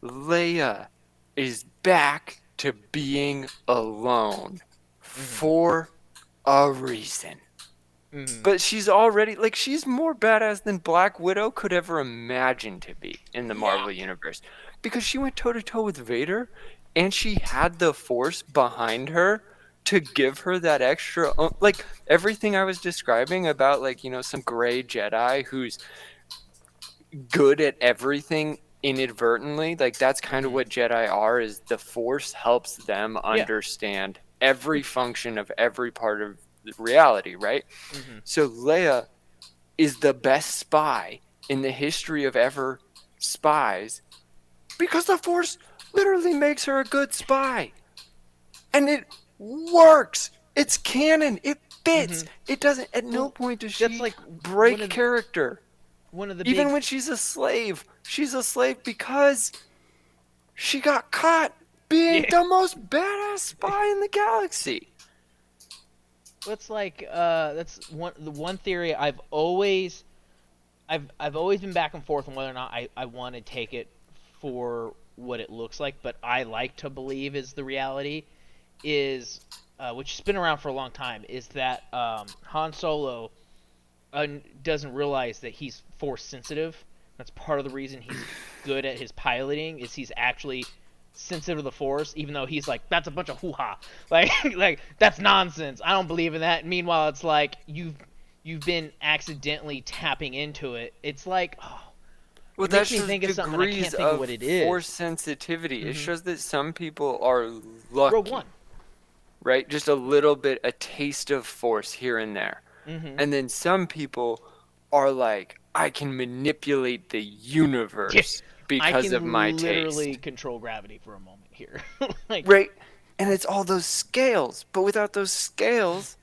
Leia is back to being alone for a reason. But she's already, like, she's more badass than Black Widow could ever imagine to be in the Marvel Universe. Because she went toe-to-toe with Vader, and she had the Force behind her to give her that extra, like, everything I was describing about, like, you know, some gray Jedi who's good at everything inadvertently, like, that's kind of what Jedi are, is the Force helps them understand every function of every part of reality, right? So Leia is the best spy in the history of ever spies because the Force literally makes her a good spy. And it works. It's canon. It fits. It doesn't, at no point does she that's like break character. one of the Even big, when she's a slave because she got caught being the most badass spy in the galaxy. That's like that's the one theory I've always been back and forth on whether or not I want to take it for what it looks like, but I like to believe is the reality is which has been around for a long time, is that Han Solo doesn't realize that he's Force sensitive. That's part of the reason he's good at his piloting, is he's actually sensitive to the Force, even though he's like, that's a bunch of hoo-ha, like that's nonsense, I don't believe in that. Meanwhile, it's like you've been accidentally tapping into it. It's like, Well, it that's makes me just think of something and I can't think of what it is. Force sensitivity. It shows that some people are lucky. Rogue One. Right? Just a little bit, a taste of Force here and there. And then some people are like, I can manipulate the universe because of my taste. I can literally control gravity for a moment here. Like, right? And it's all those scales. But without those scales,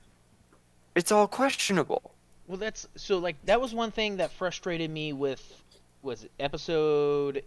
it's all questionable. Well, that was one thing that frustrated me with, was it episode...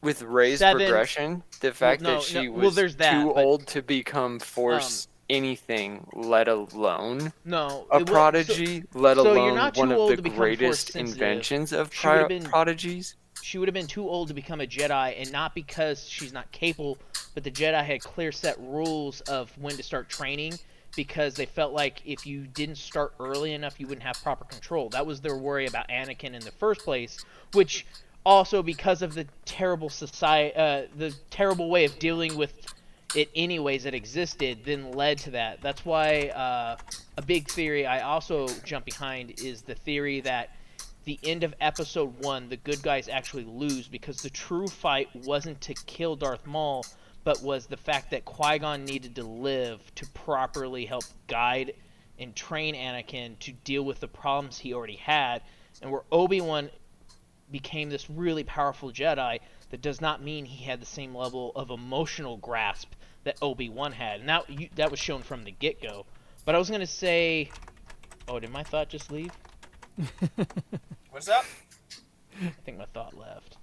With Rey's 7, progression, the fact that she was too old to become Force anything, let alone a prodigy, let alone one of the greatest inventions of prodigies. She would have been too old to become a Jedi, and not because she's not capable, but the Jedi had clear set rules of when to start training, because they felt like if you didn't start early enough, you wouldn't have proper control. That was their worry about Anakin in the first place, which also, because of the terrible the terrible way of dealing with it anyways that existed, then led to that. That's why a big theory I also jump behind is the theory that the end of episode 1, the good guys actually lose, because the true fight wasn't to kill Darth Maul, but was the fact that Qui-Gon needed to live to properly help guide and train Anakin to deal with the problems he already had, and where Obi-Wan became this really powerful Jedi, that does not mean he had the same level of emotional grasp that Obi-Wan had. And that was shown from the get-go. But I was going to say... Oh, did my thought just leave? What's up? I think my thought left.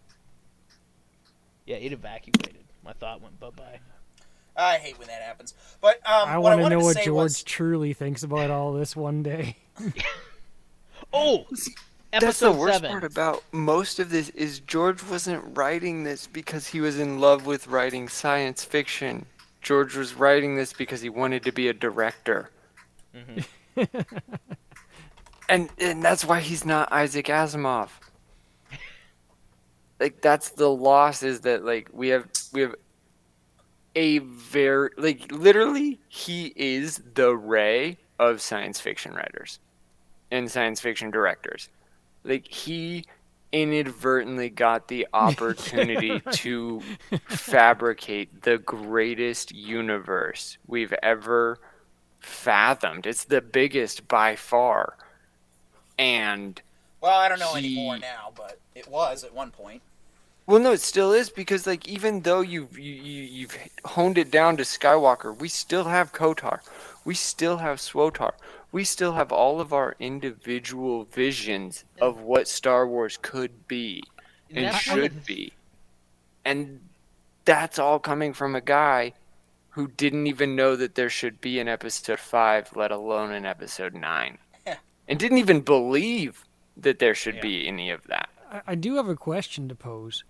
Yeah, it evacuated. My thought went bye-bye. I hate when that happens. But I want to know what say George was... truly thinks about all this one day. Oh, That's the episode worst 7. part about most of this is George wasn't writing this because he was in love with writing science fiction. George was writing this because he wanted to be a director. And that's why he's not Isaac Asimov. Like, that's the loss, is that like we have a very, like, literally he is the Ray of science fiction writers and science fiction directors. Like, he inadvertently got the opportunity to fabricate the greatest universe we've ever fathomed. It's the biggest by far. And Well, I don't know anymore now, but it was at one point. well, no, it still is, because like even though you've honed it down to Skywalker, we still have KOTOR, we still have SWOTOR, we still have all of our individual visions of what Star Wars could be and that's should be, and that's all coming from a guy who didn't even know that there should be an episode 5, let alone an episode 9, and didn't even believe that there should be any of that. I do have a question to pose,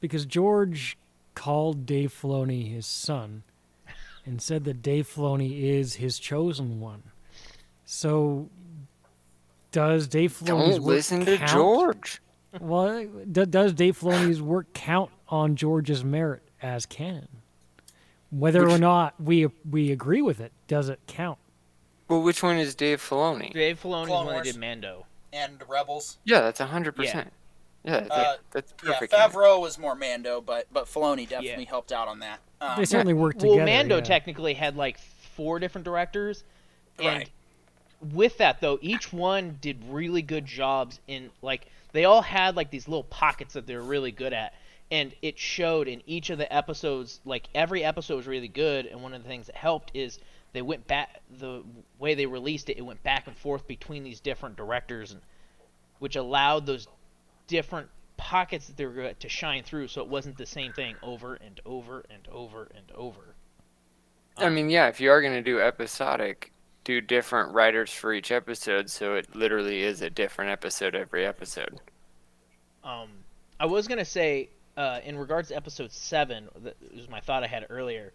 because George called Dave Filoni his son and said that Dave Filoni is his chosen one. So, does Dave Filoni's Don't work listen to count? George. Well, does Dave Filoni's work count on George's merit as canon? Whether or not we agree with it, does it count? Well, which one is Dave Filoni? Dave Filoni's Clone one that Wars. did Mando. And Rebels. Yeah, that's 100%. Yeah, that's perfect. Yeah, Favreau was more Mando, but Filoni definitely helped out on that. They certainly worked Well, together. Mando yeah. technically had like 4 different directors, and Right. with that though, each one did really good jobs in, like, they all had like these little pockets that they were really good at, and it showed in each of the episodes. Like, every episode was really good, and one of the things that helped is they went back, the way they released it, it went back and forth between these different directors, and which allowed those different pockets that they were going to shine through, so it wasn't the same thing over and over and over and over. I mean, yeah, if you are going to do episodic, do different writers for each episode, so it literally is a different episode every episode. I was gonna say, in regards to episode 7, that was my thought I had earlier.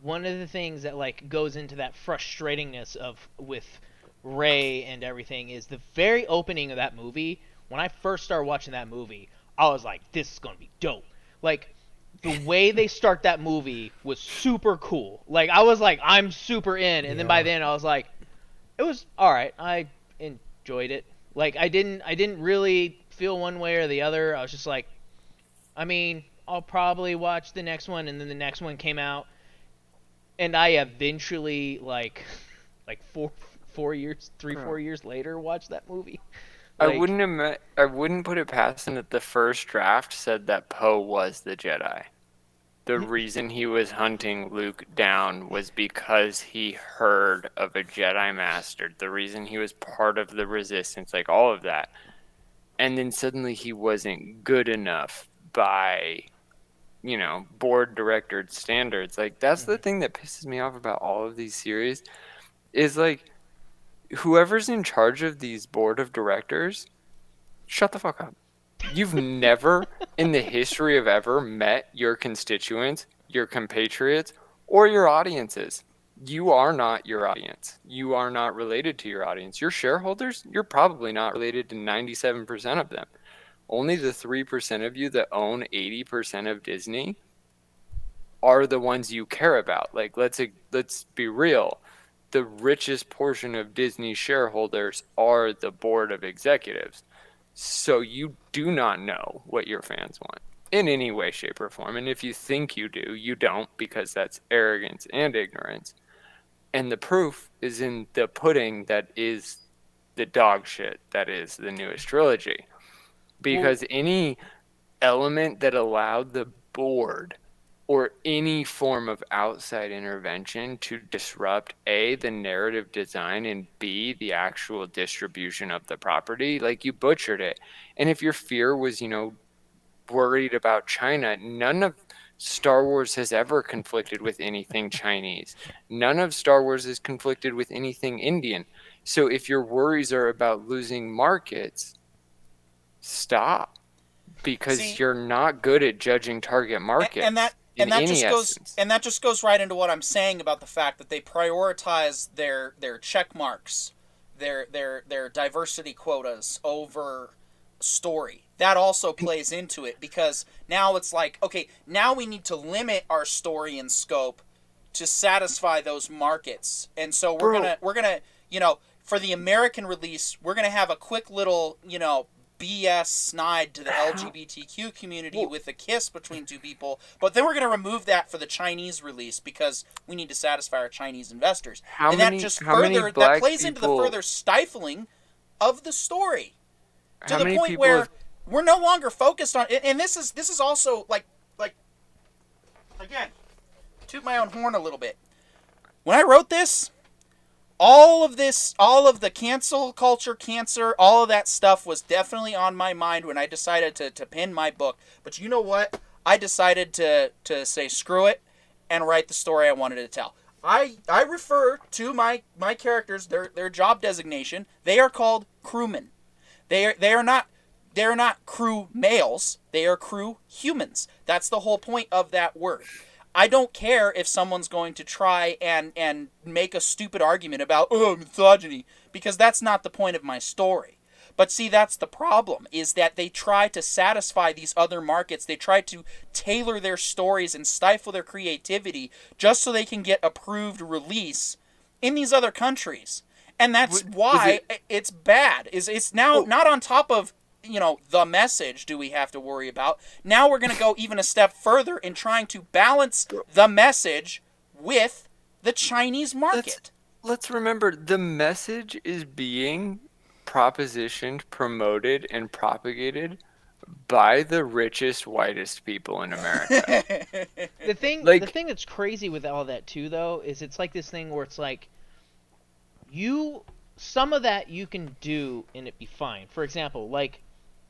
One of the things that like goes into that frustratingness of with Rey and everything is the very opening of that movie. When I first started watching that movie, I was like, "This is gonna be dope." Like, the way they start that movie was super cool. Like, I was like, I'm super in, and then by then I was like, it was all right. I enjoyed it. Like, I didn't really feel one way or the other. I was just like, I mean, I'll probably watch the next one, and then the next one came out, and I eventually like 4 years, 4 years later, watched that movie. I Like, wouldn't put it past him that the first draft said that Poe was the Jedi. The reason he was hunting Luke down was because he heard of a Jedi Master. The reason he was part of the Resistance, like all of that. And then suddenly he wasn't good enough by, board director standards. Like, that's the thing that pisses me off about all of these series, is like, whoever's in charge of these board of directors, shut the fuck up. You've never in the history of ever met your constituents, your compatriots, or your audiences. You are not your audience. You are not related to your audience. Your shareholders, you're probably not related to 97% of them. Only the 3% of you that own 80% of Disney are the ones you care about. Like, let's be real. The richest portion of Disney shareholders are the board of executives. So you do not know what your fans want in any way, shape, or form. And if you think you do, you don't, because that's arrogance and ignorance. And the proof is in the pudding that is the dog shit that is the newest trilogy. Because any element that allowed the board or any form of outside intervention to disrupt A, the narrative design, and B, the actual distribution of the property, like, you butchered it. And if your fear was, worried about China, none of Star Wars has ever conflicted with anything Chinese. None of Star Wars is conflicted with anything Indian. So if your worries are about losing markets, stop, because See- you're not good at judging target markets. and that in and that any just essence. goes and that just goes right into what I'm saying about the fact that they prioritize their check marks, their diversity quotas over story. That also plays into it, because now it's like, okay, now we need to limit our story and scope to satisfy those markets. And so we're gonna for the American release, we're gonna have a quick little, BS snide to the LGBTQ community with a kiss between two people, but then we're going to remove that for the Chinese release because we need to satisfy our Chinese investors. How many that black plays into the people- further stifling of the story to How the many point people where have- we're no longer focused on it. And this is also like again, toot my own horn a little bit. When I wrote this, all of the cancel culture, cancer, all of that stuff was definitely on my mind when I decided to pen my book. But you know what? I decided to say screw it and write the story I wanted to tell. I refer to my characters, their job designation. They are called crewmen. They are not crew males. They are crew humans. That's the whole point of that word. I don't care if someone's going to try and make a stupid argument about misogyny, because that's not the point of my story. But see, that's the problem, is that they try to satisfy these other markets. They try to tailor their stories and stifle their creativity just so they can get approved release in these other countries. And that's why it's bad. It's now not on top of the message do we have to worry about. Now we're going to go even a step further in trying to balance the message with the Chinese market. Let's remember, the message is being propositioned, promoted, and propagated by the richest, whitest people in America. The thing that's crazy with all that too, though, is it's like this thing where it's like some of that you can do and it be fine. For example, like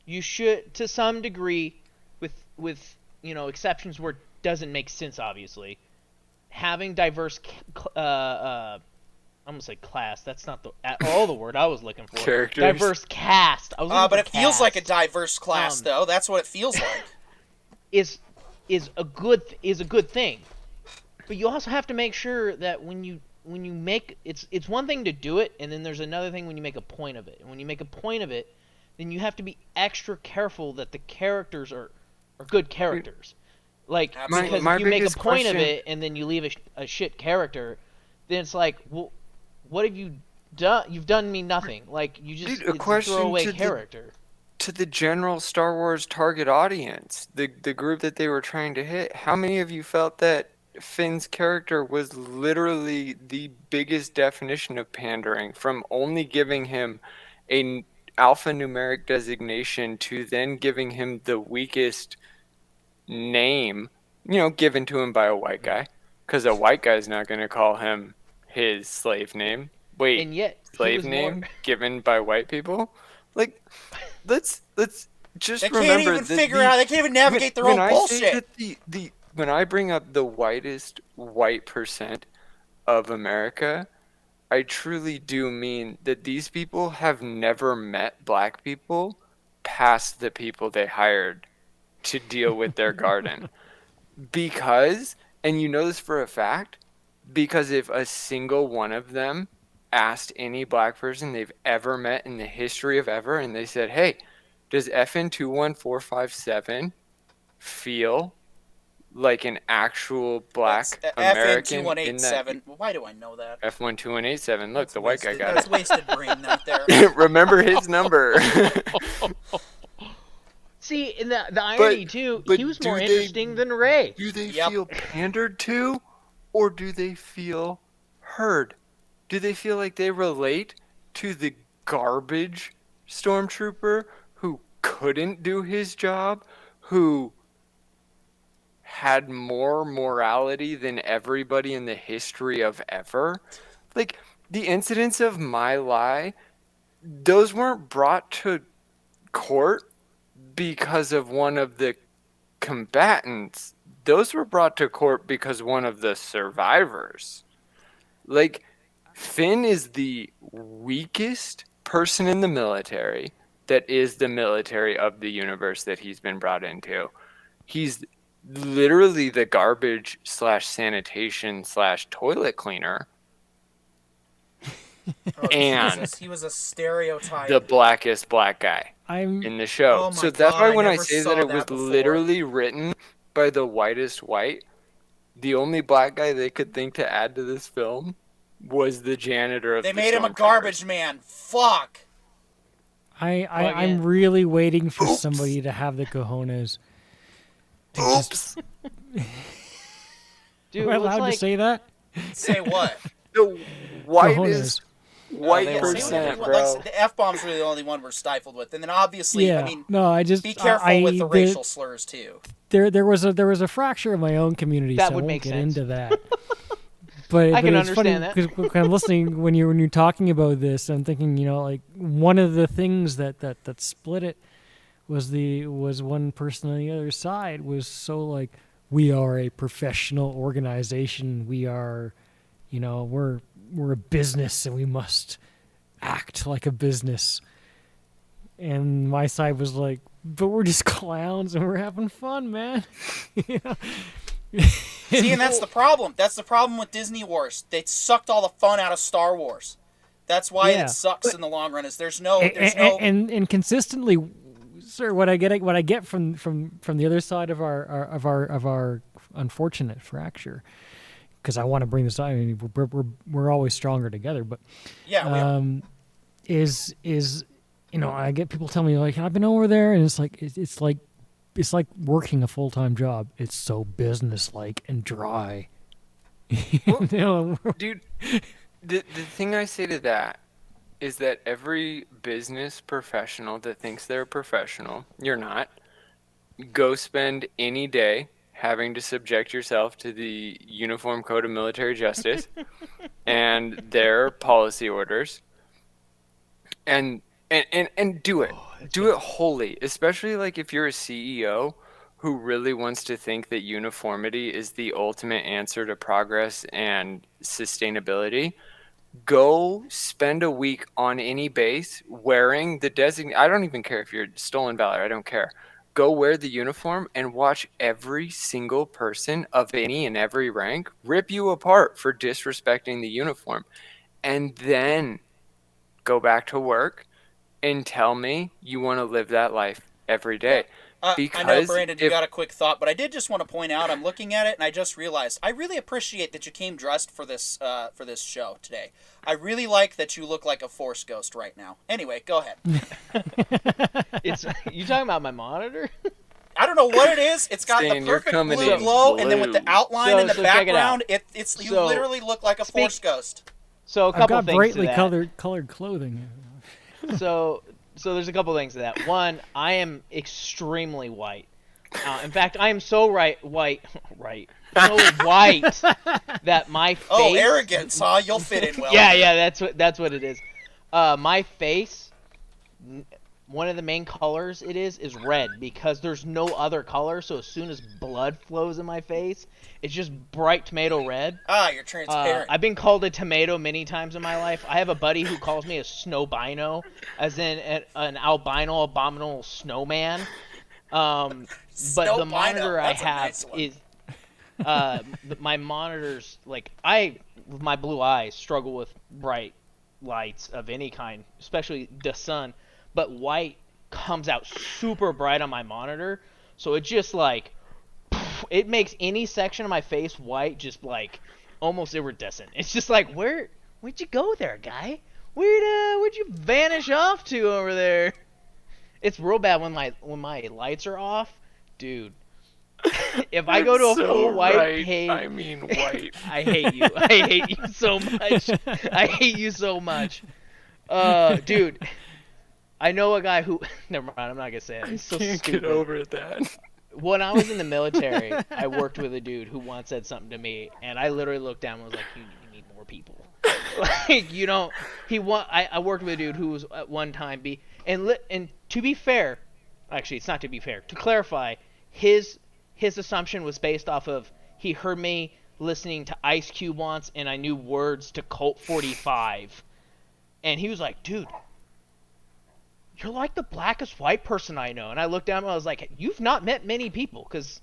you should, to some degree, with exceptions where it doesn't make sense, obviously, having diverse I'm gonna say class. That's not all the word I was looking for. Characters. Diverse cast. But it feels like a diverse class, though. That's what it feels like. Is a good thing, but you also have to make sure that when you make it's one thing to do it, and then there's another thing when you make a point of it. And when you make a point of it, then you have to be extra careful that the characters are good characters. Like, because if you make a point of it and then you leave a shit character, then it's like, well, what have you done? You've done me nothing. Like, you just it's a throwaway character. To the general Star Wars target audience, the group that they were trying to hit, how many of you felt that Finn's character was literally the biggest definition of pandering, from only giving him an alphanumeric designation to then giving him the weakest name, given to him by a white guy, because a white guy's not going to call him his slave name. Wait, and yet slave name given by white people? Like, let's just they remember can't even figure out. They can't even navigate their own bullshit. When I bring up the whitest white percent of America, I truly do mean that these people have never met black people past the people they hired to deal with their garden. Because, and you know this for a fact, because if a single one of them asked any black person they've ever met in the history of ever, and they said, hey, does FN 21457 feel like an actual black American? FN2187. Why do I know that? FN2187. Look, the white guy got That's it. wasted brain right there. Remember his number. See, and the irony too, he was more interesting than Rey. Do they feel pandered to, or do they feel heard? Do they feel like they relate to the garbage stormtrooper who couldn't do his job, who had more morality than everybody in the history of ever? Like, the incidents of My Lai, those weren't brought to court because of one of the combatants. Those were brought to court because one of the survivors. Like, Finn is the weakest person in the military that is the military of the universe that he's been brought into. He's literally the garbage / sanitation / toilet cleaner. And he was a stereotype. the blackest black guy I'm in the show. Oh my So that's God, why I when I never say saw that it that was before. literally written by the whitest white, the only black guy they could think to add to this film was the janitor of They the made him a Stormtroopers. garbage man. Fuck. I'm really waiting for somebody to have the cojones. To just, Dude, am I it looks allowed like to say that? Say what? The whitest white They won't say percent, what- bro. like, the F-bombs were the only one we're stifled with. And then obviously, Yeah. I mean, No, I just be careful I, with the the- racial slurs too. There was a fracture of my own community, That so would I won't make get sense. into that. But I can it's funny understand that. because I'm listening when you're talking about this, I'm thinking, like one of the things that split it was one person on the other side was so like, we are a professional organization, we are, we're a business and we must act like a business. And my side was like, but we're just clowns and we're having fun, man. See, and that's the problem. That's the problem with Disney Wars. They sucked all the fun out of Star Wars. That's why Yeah. it sucks in the long run. Is there's no and consistently, sir, what I get from the other side of our unfortunate fracture, because I want to bring this up. I mean, we're always stronger together, but yeah. We are. is I get people telling me like, I've been over there, and it's like working a full-time job. It's so business-like and dry. Dude, the thing I say to that is that every business professional that thinks they're a professional, you're not, go spend any day having to subject yourself to the Uniform Code of Military Justice and their policy orders, and do it. Do it wholly, especially like if you're a CEO who really wants to think that uniformity is the ultimate answer to progress and sustainability. Go spend a week on any base wearing the designated. I don't even care if you're stolen valor. I don't care. Go wear the uniform and watch every single person of any and every rank rip you apart for disrespecting the uniform. And then go back to work and tell me you want to live that life every day. I know, Brandon, you got a quick thought, but I did just want to point out, I'm looking at it, and I just realized, I really appreciate that you came dressed for this show today. I really like that you look like a Force ghost right now. Anyway, go ahead. You talking about my monitor? I don't know what it is. It's got Stan, the you're perfect coming blue in glow, and then with the blue. outline in the So check it out. background, you So, literally look like a Force ghost. So a I've couple got things brightly to that. colored clothing. So there's a couple things to that. One, I am extremely white. In fact, I am so white that my face. Oh, arrogance, huh? You'll fit in well. Yeah, that's what it is. My face, one of the main colors it is red because there's no other color. So as soon as blood flows in my face, it's just bright tomato red. Ah, you're transparent. I've been called a tomato many times in my life. I have a buddy who calls me a snowbino, as in an albino abominable snowman. But the Snowbino, monitor I that's a have nice one. is my monitors, like with my blue eyes, struggle with bright lights of any kind, especially the sun. But white comes out super bright on my monitor, so it just like it makes any section of my face white, just like almost iridescent. It's just like, where'd you go there, guy? Where'd you vanish off to over there? It's real bad when my lights are off, dude. If I go to a full white page, I mean white. I hate you. I hate you so much. I hate you so much. Dude, I know a guy who. Never mind. I'm not gonna say it. It's so Can't stupid. get over that. When I was in the military, I worked with a dude who once said something to me, and I literally looked down and was like, "You need more people." Like, you don't. I worked with a dude who was at one time and to be fair, actually, it's not to be fair. To clarify, his assumption was based off of he heard me listening to Ice Cube once, and I knew words to Colt 45. And he was like, dude, you're like the blackest white person I know. And I looked down and I was like, you've not met many people, because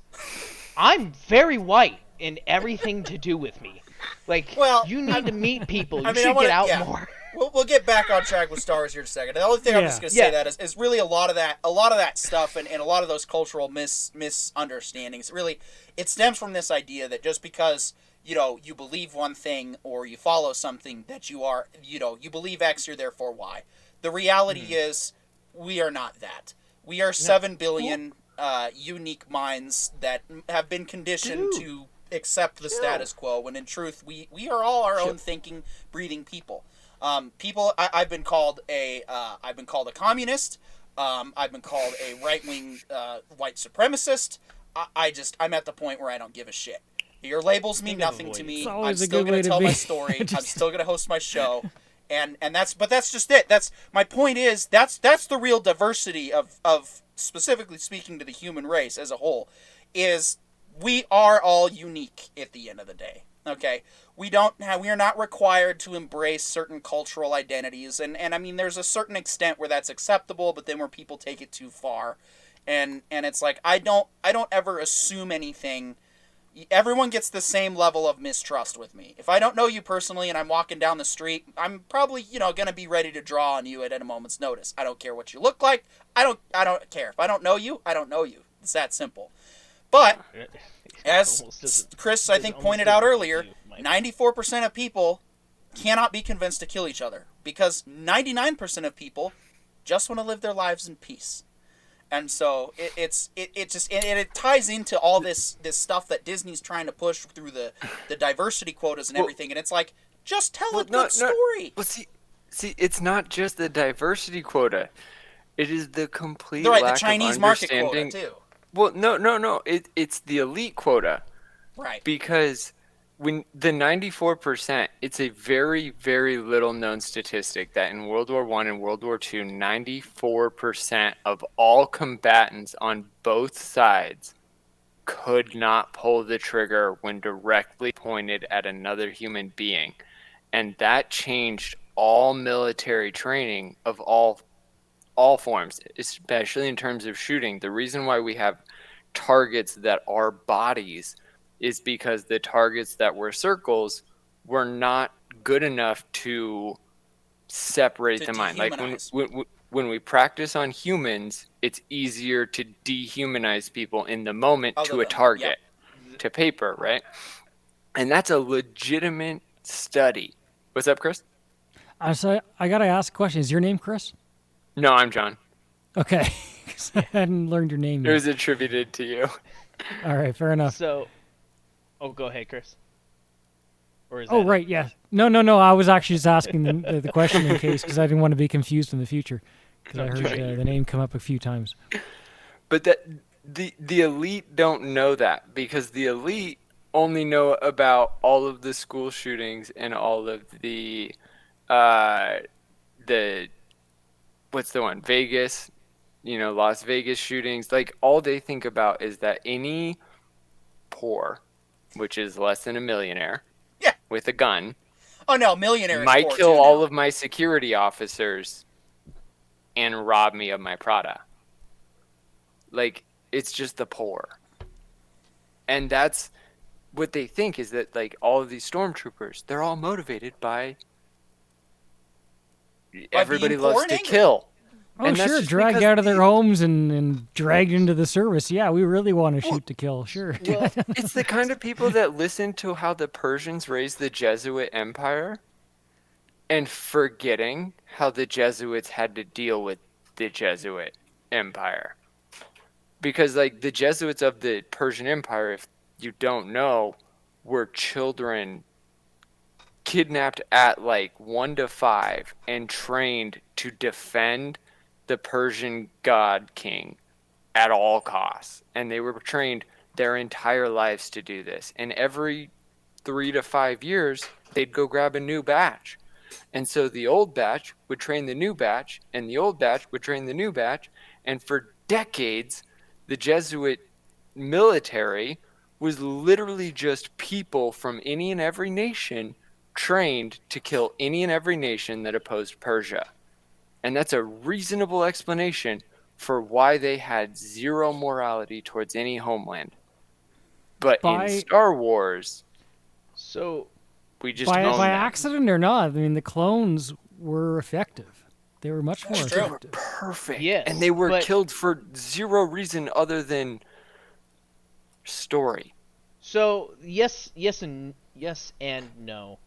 I'm very white in everything to do with me. Like, Well, you need to meet people. You I mean, should get out yeah. more. We'll get back on track with Star Wars here in a second. The only thing I'm Yeah. just going to say that is really a lot of that stuff and a lot of those cultural misunderstandings. Really, it stems from this idea that just because, you believe one thing or you follow something that you are, you believe X, you're therefore Y. The reality is we are not that. We are 7 billion unique minds that have been conditioned to accept the status quo, when in truth we are all our own thinking, breathing people. I've been called a communist. I've been called a right-wing white supremacist. I'm at the point where I don't give a shit. Your labels mean nothing to me. It's I'm always a still good going way to to tell my be. story. I'm still going to host my show. And that's just it. That's my point is that's the real diversity of specifically speaking to the human race as a whole, is we are all unique at the end of the day. Okay, we are not required to embrace certain cultural identities, and I mean there's a certain extent where that's acceptable, but then where people take it too far, and it's like I don't ever assume anything. Everyone gets the same level of mistrust with me. If I don't know you personally and I'm walking down the street, I'm probably gonna be ready to draw on you at a moment's notice. I don't care what you look like. I don't care. If I don't know you, I don't know you. It's that simple. But as Chris, I think, pointed out earlier, 94% of people cannot be convinced to kill each other, because 99% of people just want to live their lives in peace. And so it ties into all this stuff that Disney's trying to push through the diversity quotas and everything. And it's like, just tell a good story. Well, see, it's not just the diversity quota. It is the complete Right, lack the Chinese of market understanding. quota too. Well, no. It's the elite quota. Right. Because when the 94%, it's a very, very little known statistic that in World War I and World War II, 94% of all combatants on both sides could not pull the trigger when directly pointed at another human being. And that changed all military training of all forms, especially in terms of shooting. The reason why we have targets that are bodies is because the targets that were circles were not good enough to separate the mind. Like when we practice on humans, it's easier to dehumanize people in the moment to a target, to paper, right? And that's a legitimate study. What's up, Chris? So I gotta ask a question. Is your name Chris? No, I'm John. Okay, 'cause I hadn't learned your name It yet. was attributed to you. All right, fair enough. So, go ahead, Chris. Or is Oh, that right, yeah. No. I was actually just asking the question in case, because I didn't want to be confused in the future, because I heard the name come up a few times. But that the elite don't know that, because the elite only know about all of the school shootings and all of the what's the one? Vegas, Las Vegas shootings. Like, all they think about is that any poor, which is less than a millionaire, with a gun, Oh no, millionaires might kill all of my security officers and rob me of my Prada. Like, it's just the poor. And that's what they think, is that, like, all of these stormtroopers, they're all motivated by everybody loves to kill. Oh, And that's sure, just dragged because out of their homes and dragged into the service. Yeah, we really want to shoot to kill, sure. Well, it's the kind of people that listen to how the Persians raised the Jesuit empire and forgetting how the Jesuits had to deal with the Jesuit empire. Because, like, the Jesuits of the Persian Empire, if you don't know, were children kidnapped at, like, 1 to 5 and trained to defend the Persian god king at all costs. And they were trained their entire lives to do this. And every 3 to 5 years, they'd go grab a new batch. And so the old batch would train the new batch, and the old batch would train the new batch. And for decades, the Jesuit military was literally just people from any and every nation trained to kill any and every nation that opposed Persia. And that's a reasonable explanation for why they had zero morality towards any homeland. But in Star Wars, So we just by own that. accident or not, I mean, the clones were effective. They were much more That's true. effective. Perfect. Yes, and they were but- killed for zero reason other than story. So yes and no.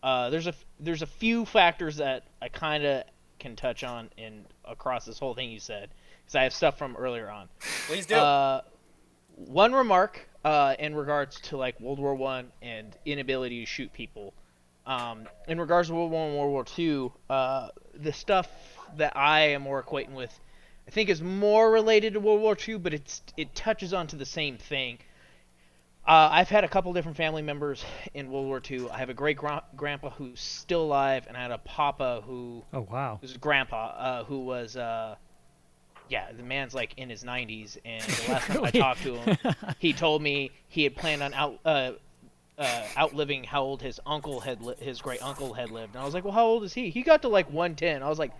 There's a few factors that I kind of can touch on in across this whole thing you said, because I have stuff from earlier on. Please do. One remark in regards to like World War I and inability to shoot people. In regards to World War I and World War II, the stuff that I am more equating with, I think, is more related to World War II, but it touches onto the same thing. I've had a couple different family members in World War II. I have a great grandpa who's still alive, and I had a papa who was a grandpa who was the man's like in his 90s, and the last time I talked to him, he told me he had planned on outliving how old his great uncle had lived. And I was like, well, how old is he? He got to like 110. I was like,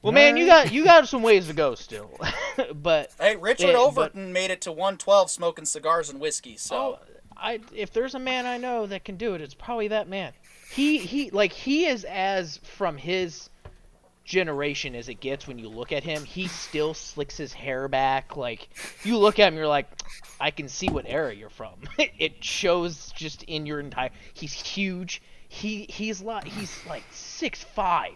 well, man, you got some ways to go still. But hey, Richard Overton made it to 112 smoking cigars and whiskey. So if there's a man I know that can do it, it's probably that man. He is as from his generation as it gets. When you look at him, he still slicks his hair back. Like, you look at him, you're like, I can see what era you're from. It shows just in your entire. He's huge. He's like 6'5".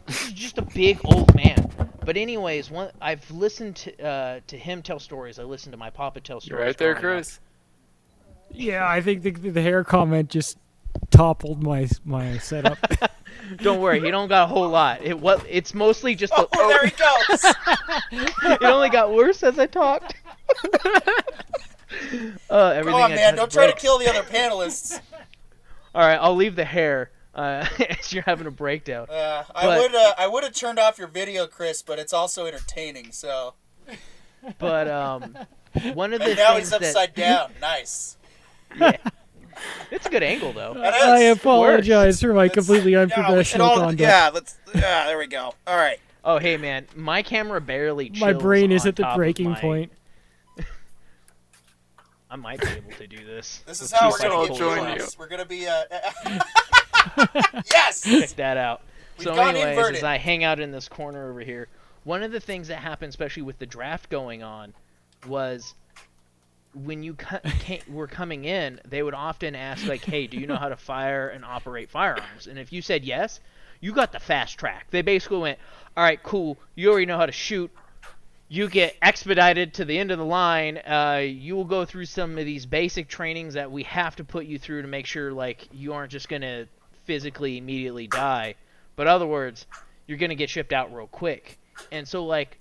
He's just a big old man. But anyways, I've listened to him tell stories. I listened to my papa tell stories. You right there, Chris? Yeah, I think the hair comment just toppled my setup. Don't worry, he don't got a whole lot. It's mostly just. There he goes. It only got worse as I talked. Come on, man! Don't try to kill the other panelists. All right, I'll leave the hair as you're having a breakdown. I would have turned off your video, Chris, but it's also entertaining. So. But one of the and now things he's upside down. Nice. Yeah. It's a good angle, though. I apologize for my completely unprofessional conduct. Yeah, there we go. All right. Oh, hey, man, my camera barely chills. My brain is on at the top of breaking point. I might be able to do this. This is how we're going to join you. We're going to be yes! Check that out. So gone anyways, inverted. as I hang out in this corner over here, one of the things that happened, especially with the draft going on, was when you were coming in, they would often ask, like, hey, do you know how to fire and operate firearms? And if you said yes, you got the fast track. They basically went, all right, cool, you already know how to shoot. You get expedited to the end of the line. You will go through some of these basic trainings that we have to put you through to make sure, like, you aren't just going to physically immediately die. But in other words, you're going to get shipped out real quick. And so, like,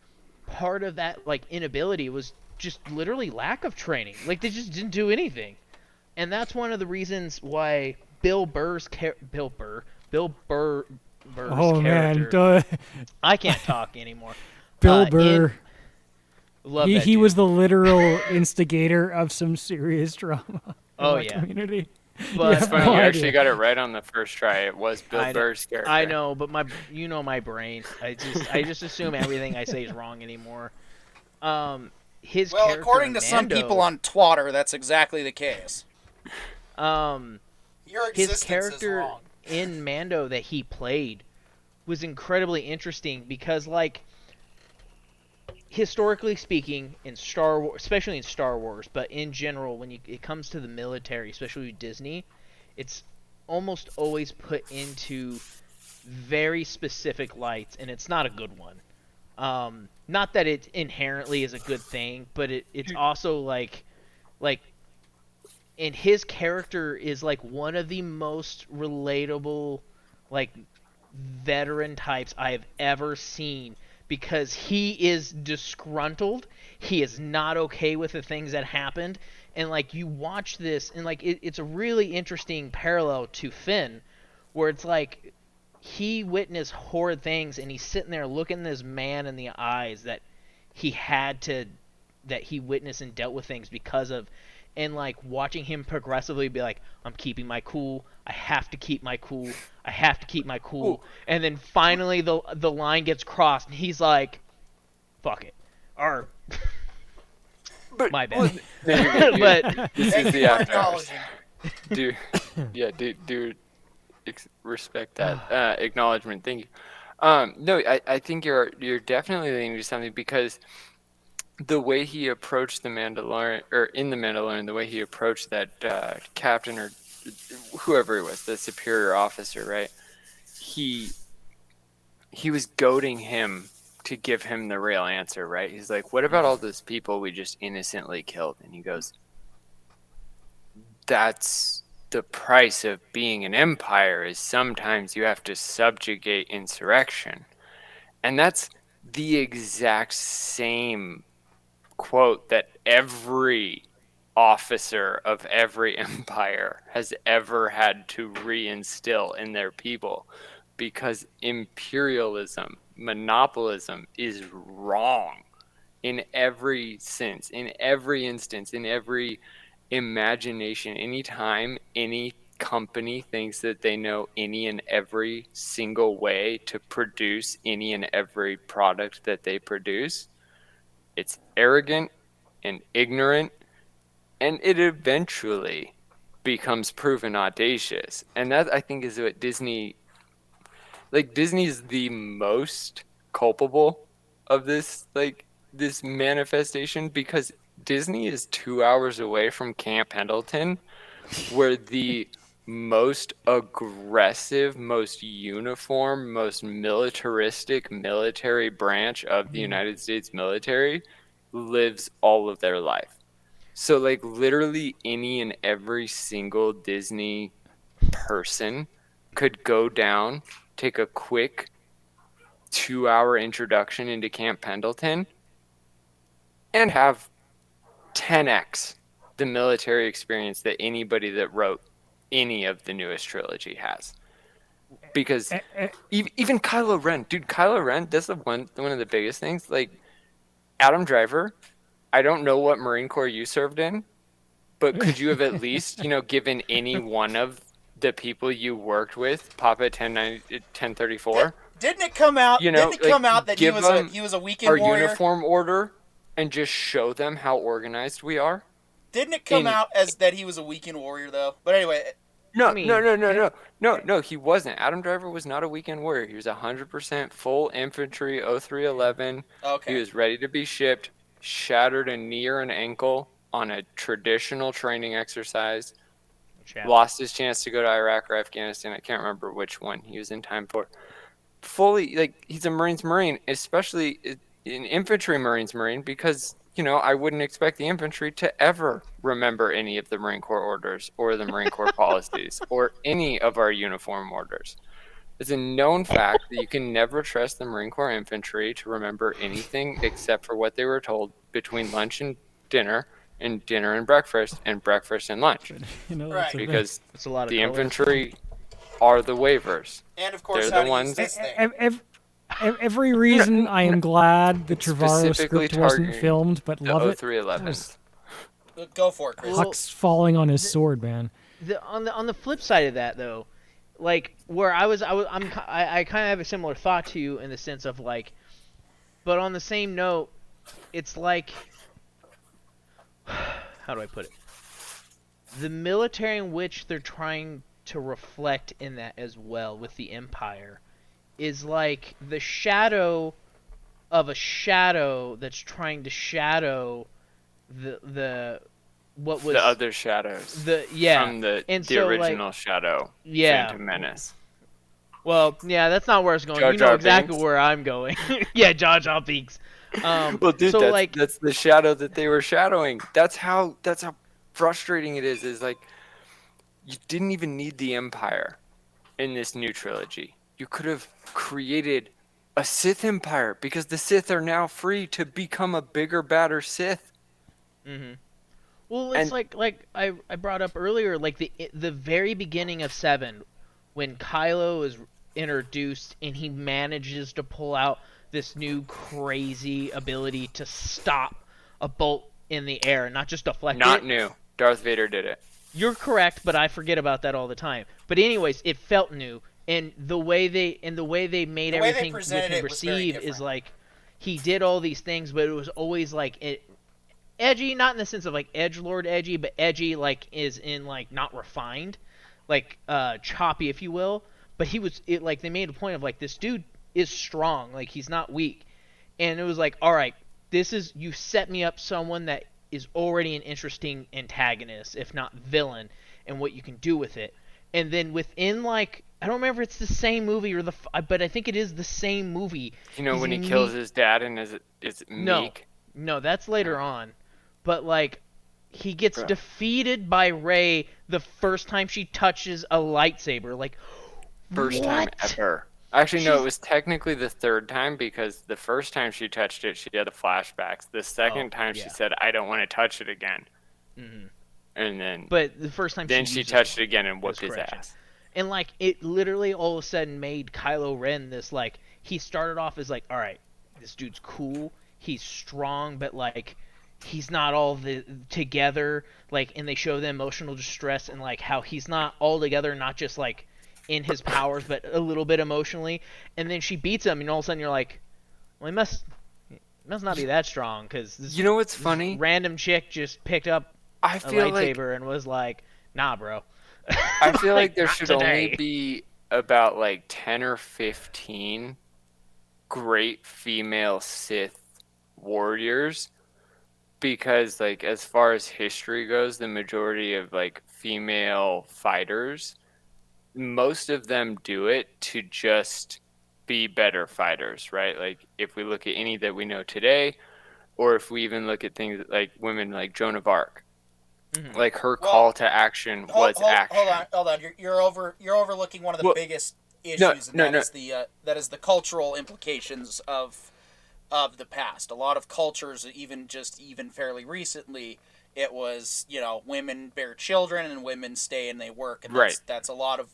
part of that, like, inability was just literally lack of training. Like, they just didn't do anything. And that's one of the reasons why Bill Burr's character... Oh, man. I can't talk anymore. Bill Burr. He was the literal instigator of some serious drama in our community. But it's funny, you actually got it right on the first try. It was Bill Burr's character. I know, but my brain. I just assume everything I say is wrong anymore. His character according to Mando, some people on Twitter, that's exactly the case. His character in Mando that he played was incredibly interesting because, like, historically speaking, in Star Wars, especially in Star Wars, but in general, when it comes to the military, especially with Disney, it's almost always put into very specific lights, and it's not a good one. Not that it inherently is a good thing, but it's also like, and his character is like one of the most relatable, like, veteran types I have ever seen. Because he is disgruntled, he is not okay with the things that happened, and, like, you watch this, and, like, it's a really interesting parallel to Finn, where it's like he witnessed horrid things, and he's sitting there looking this man in the eyes that he had to that he witnessed and dealt with things because of, and like watching him progressively be like, I'm keeping my cool, I have to keep my cool, I have to keep my cool, and then finally the line gets crossed and he's like, fuck it, or But my bad. No, you're good, you're But good. This Thank is you the for after hours. acknowledging. Dude, respect that acknowledgement. Thank you. No, I think you're definitely leading to something, because the way he approached the Mandalorian, or in the Mandalorian, the way he approached that captain or whoever it was, the superior officer, right? He was goading him to give him the real answer, right? He's like, what about all those people we just innocently killed? And he goes, that's the price of being an empire, is sometimes you have to subjugate insurrection. And that's the exact same quote that every officer of every empire has ever had to reinstill in their people, because imperialism, monopolism is wrong in every sense, in every instance, in every imagination. Anytime any company thinks that they know any and every single way to produce any and every product that they produce, it's arrogant and ignorant, and it eventually becomes proven audacious. And that, I think, is what Disney, like, Disney is the most culpable of this, like, this manifestation, because Disney is 2 hours away from Camp Pendleton, where the most aggressive, most uniform, most militaristic military branch of the United States military lives all of their life. So, like, literally any and every single Disney person could go down, take a quick 2-hour introduction into Camp Pendleton, and have 10x the military experience that anybody that wrote any of the newest trilogy has. Because even Kylo Ren, dude, Kylo Ren, that's one of the biggest things. Like, Adam Driver, I don't know what Marine Corps you served in, but could you have at least, given any one of the people you worked with Papa 1034? Didn't it come out? Didn't it come out that he was a weekend our warrior? uniform order and just show them how organized we are? Didn't it come out as that he was a weekend warrior though? But anyway. No, he wasn't. Adam Driver was not a weekend warrior. He was 100% full infantry, 0311. Okay. He was ready to be shipped, shattered a knee or an ankle on a traditional training exercise, lost his chance to go to Iraq or Afghanistan. I can't remember which one he was in time for. Fully, like, he's a Marines Marine, especially an infantry Marine, because I wouldn't expect the infantry to ever remember any of the Marine Corps orders or the Marine Corps policies or any of our uniform orders. It's a known fact that you can never trust the Marine Corps infantry to remember anything except for what they were told between lunch and dinner and breakfast and lunch. Right. Because It's a lot of the colors. infantry are the waivers. And of course, They're how the to ones- use this thing. Every reason I am glad the Trevorrow Specifically script wasn't targeting filmed, but love The it. 0311s. Go for it, Chris. Huck's falling on his sword, man. On the flip side of that, though, like where I kind of have a similar thought to you in the sense of like, but on the same note, it's like, how do I put it? The military in which they're trying to reflect in that as well with the Empire is like the shadow of a shadow that's trying to shadow the what was The other shadows. And From the so, like, original Shadow. yeah. Phantom Menace. Well, yeah, that's not where it's going. Jar You know Jar exactly Binks? where I'm going. Yeah, Jar Jar Binks. Well, dude, so that's the shadow that they were shadowing. That's how frustrating it is. Is like, you didn't even need the Empire in this new trilogy. You could have created a Sith Empire, because the Sith are now free to become a bigger, badder Sith. Mm-hmm. Well, it's And- like I brought up earlier, like the very beginning of 7, when Kylo is introduced and he manages to pull out this new crazy ability to stop a bolt in the air and not just deflect Not it. new. Darth Vader did it. You're correct, but I forget about that all the time. But anyways, it felt new, and the way they made The way they everything with presented him it was very receive is different. like he did all these things, but it was always like edgy, not in the sense of like edgelord edgy, but edgy like is in like not refined, like choppy, if you will. But like they made a point of like this dude is strong, like he's not weak, and it was like, all right, you set me up someone that is already an interesting antagonist, if not villain, and what you can do with it. And then within like I don't remember if it's the same movie but I think it is the same movie. You know He's when he meek- kills his dad and is No. meek? No, that's later on. But like he gets Bro. defeated by Rey the first time she touches a lightsaber. Like First what? time ever. Actually, no, She's- it was technically the third time because the first time she touched it, she had the flashbacks. The second time yeah. she said, I don't want to touch it again. Mhm. And then But the first time then she she uses touched it again and those whooped his corrections. ass. And like it literally all of a sudden made Kylo Ren this like he started off as like, all right, this dude's cool, he's strong, but like he's not all together. Like, and they show the emotional distress and like how he's not all together, not just like in his powers, but a little bit emotionally. And then she beats him, and all of a sudden you're like, well, he must not be that strong because You know what's funny? random chick just picked up I a feel like lightsaber and was like, nah, bro. I feel like there not should today. only be about like 10 or 15 great female Sith warriors because like as far as history goes, the majority of like female fighters, most of them do it to just be better fighters, right? Like if we look at any that we know today, or if we even look at things like women like Joan of Arc, Mhm. like her Well, call to action was action. Hold on. You're overlooking one of the Well, biggest issues, no, and no, that no. is the cultural implications of the past. A lot of cultures, even fairly recently, it was women bear children and women stay and they work, and Right. that's a lot of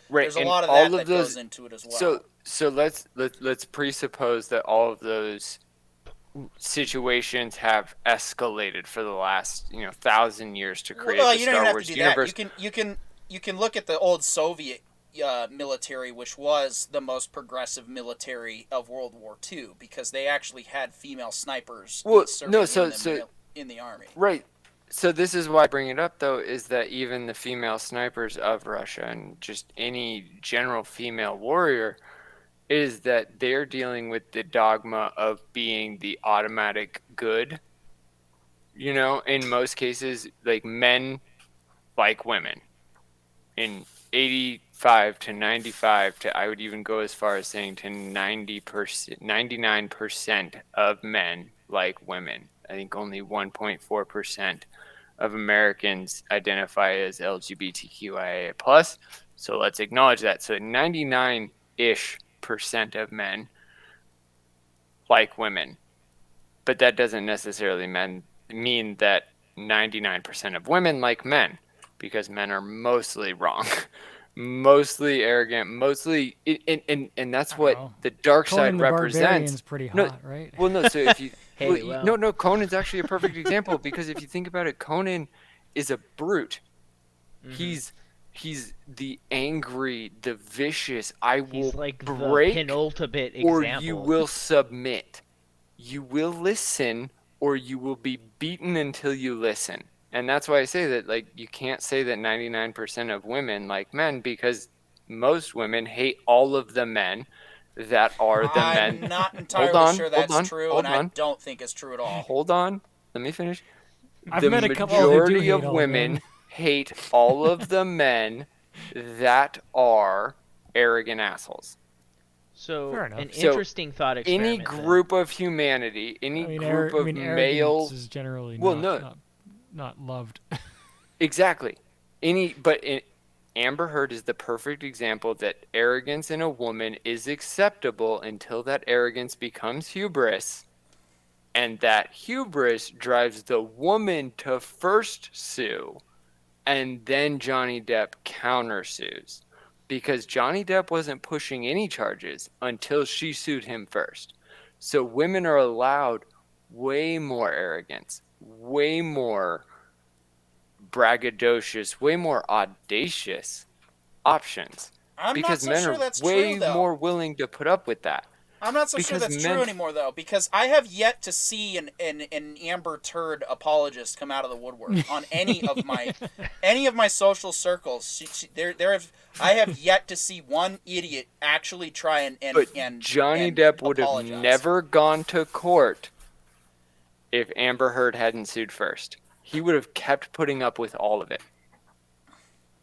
Right, There's a and lot of all that of that those- goes into it as well. So let's presuppose that all of those situations have escalated for the last 1,000 years to create well, the you don't Star even have Wars to do universe. that. You can look at the old Soviet military, which was the most progressive military of World War II, because they actually had female snipers Well, serving no, in the army. Right. So this is why I bring it up though, is that even the female snipers of Russia and just any general female warrior is that they're dealing with the dogma of being the automatic good. In most cases, like men like women. In 85 to 95 to I would even go as far as saying to 90%, 99% of men like women. I think only 1.4% of Americans identify as LGBTQIA+. So let's acknowledge that. So 99-ish % of men like women. But that doesn't necessarily mean that 99% of women like men, because men are mostly wrong, mostly arrogant, mostly and that's I what don't know. the dark Conan side the represents. Barbarian's pretty No, hot, right? Well, no. So if you Hey, well. no, Conan's actually a perfect example because if you think about it, Conan is a brute. Mhm. He's the angry, the vicious. I will He's like break the penultimate or example. you will submit. You will listen or you will be beaten until you listen. And that's why I say that like you can't say that 99% of women like men because most women hate all of the men that are the I'm men. not entirely Hold on, sure hold that's on, true, hold and I on. don't think it's true at all. Hold on. Let me finish. I've The met a couple who do majority hate of all women men. hate all of the men that are arrogant assholes. So Fair enough. an So, interesting thought experiment. Any then. group of humanity, any I mean, group of arrogance male, is generally Well, not loved. exactly. Amber Heard is the perfect example that arrogance in a woman is acceptable until that arrogance becomes hubris, and that hubris drives the woman to first sue, and then Johnny Depp countersues. Because Johnny Depp wasn't pushing any charges until she sued him first. So women are allowed way more arrogance, way more braggadocious, way more audacious options. I'm Because not so men sure are that's way true, though. more willing to put up with that. I'm not so sure because that's men- true anymore, though, because I have yet to see an Amber Turd apologist come out of the woodwork on any of my social circles. I have yet to see one idiot actually try and But Johnny Depp would have apologize. never gone to court if Amber Heard hadn't sued first. He would have kept putting up with all of it.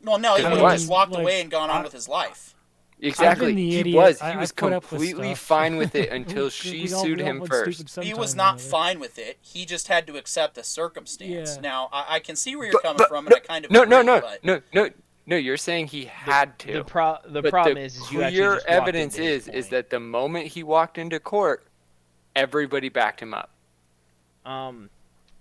Well, no, he I would mean, have just walked like, away and gone on with his life. Exactly. the He idiot. was. I He was put up with completely stuff. fine with it until We she all- sued we all him went first. stupid He was sometime not or other. fine with it. He just had to accept the circumstance. Yeah. Now, I can see where you're coming from, and I kind of No, agree, no. but No, you're saying he had to. The But problem the is you actually clear just walked evidence into his is point. that the moment he walked into court, everybody backed him up.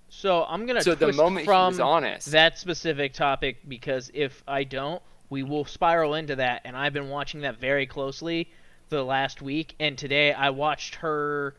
So I'm gonna So the twist moment he from was honest. that specific topic, because if I don't, we will spiral into that. And I've been watching that very closely the last week, and today I watched her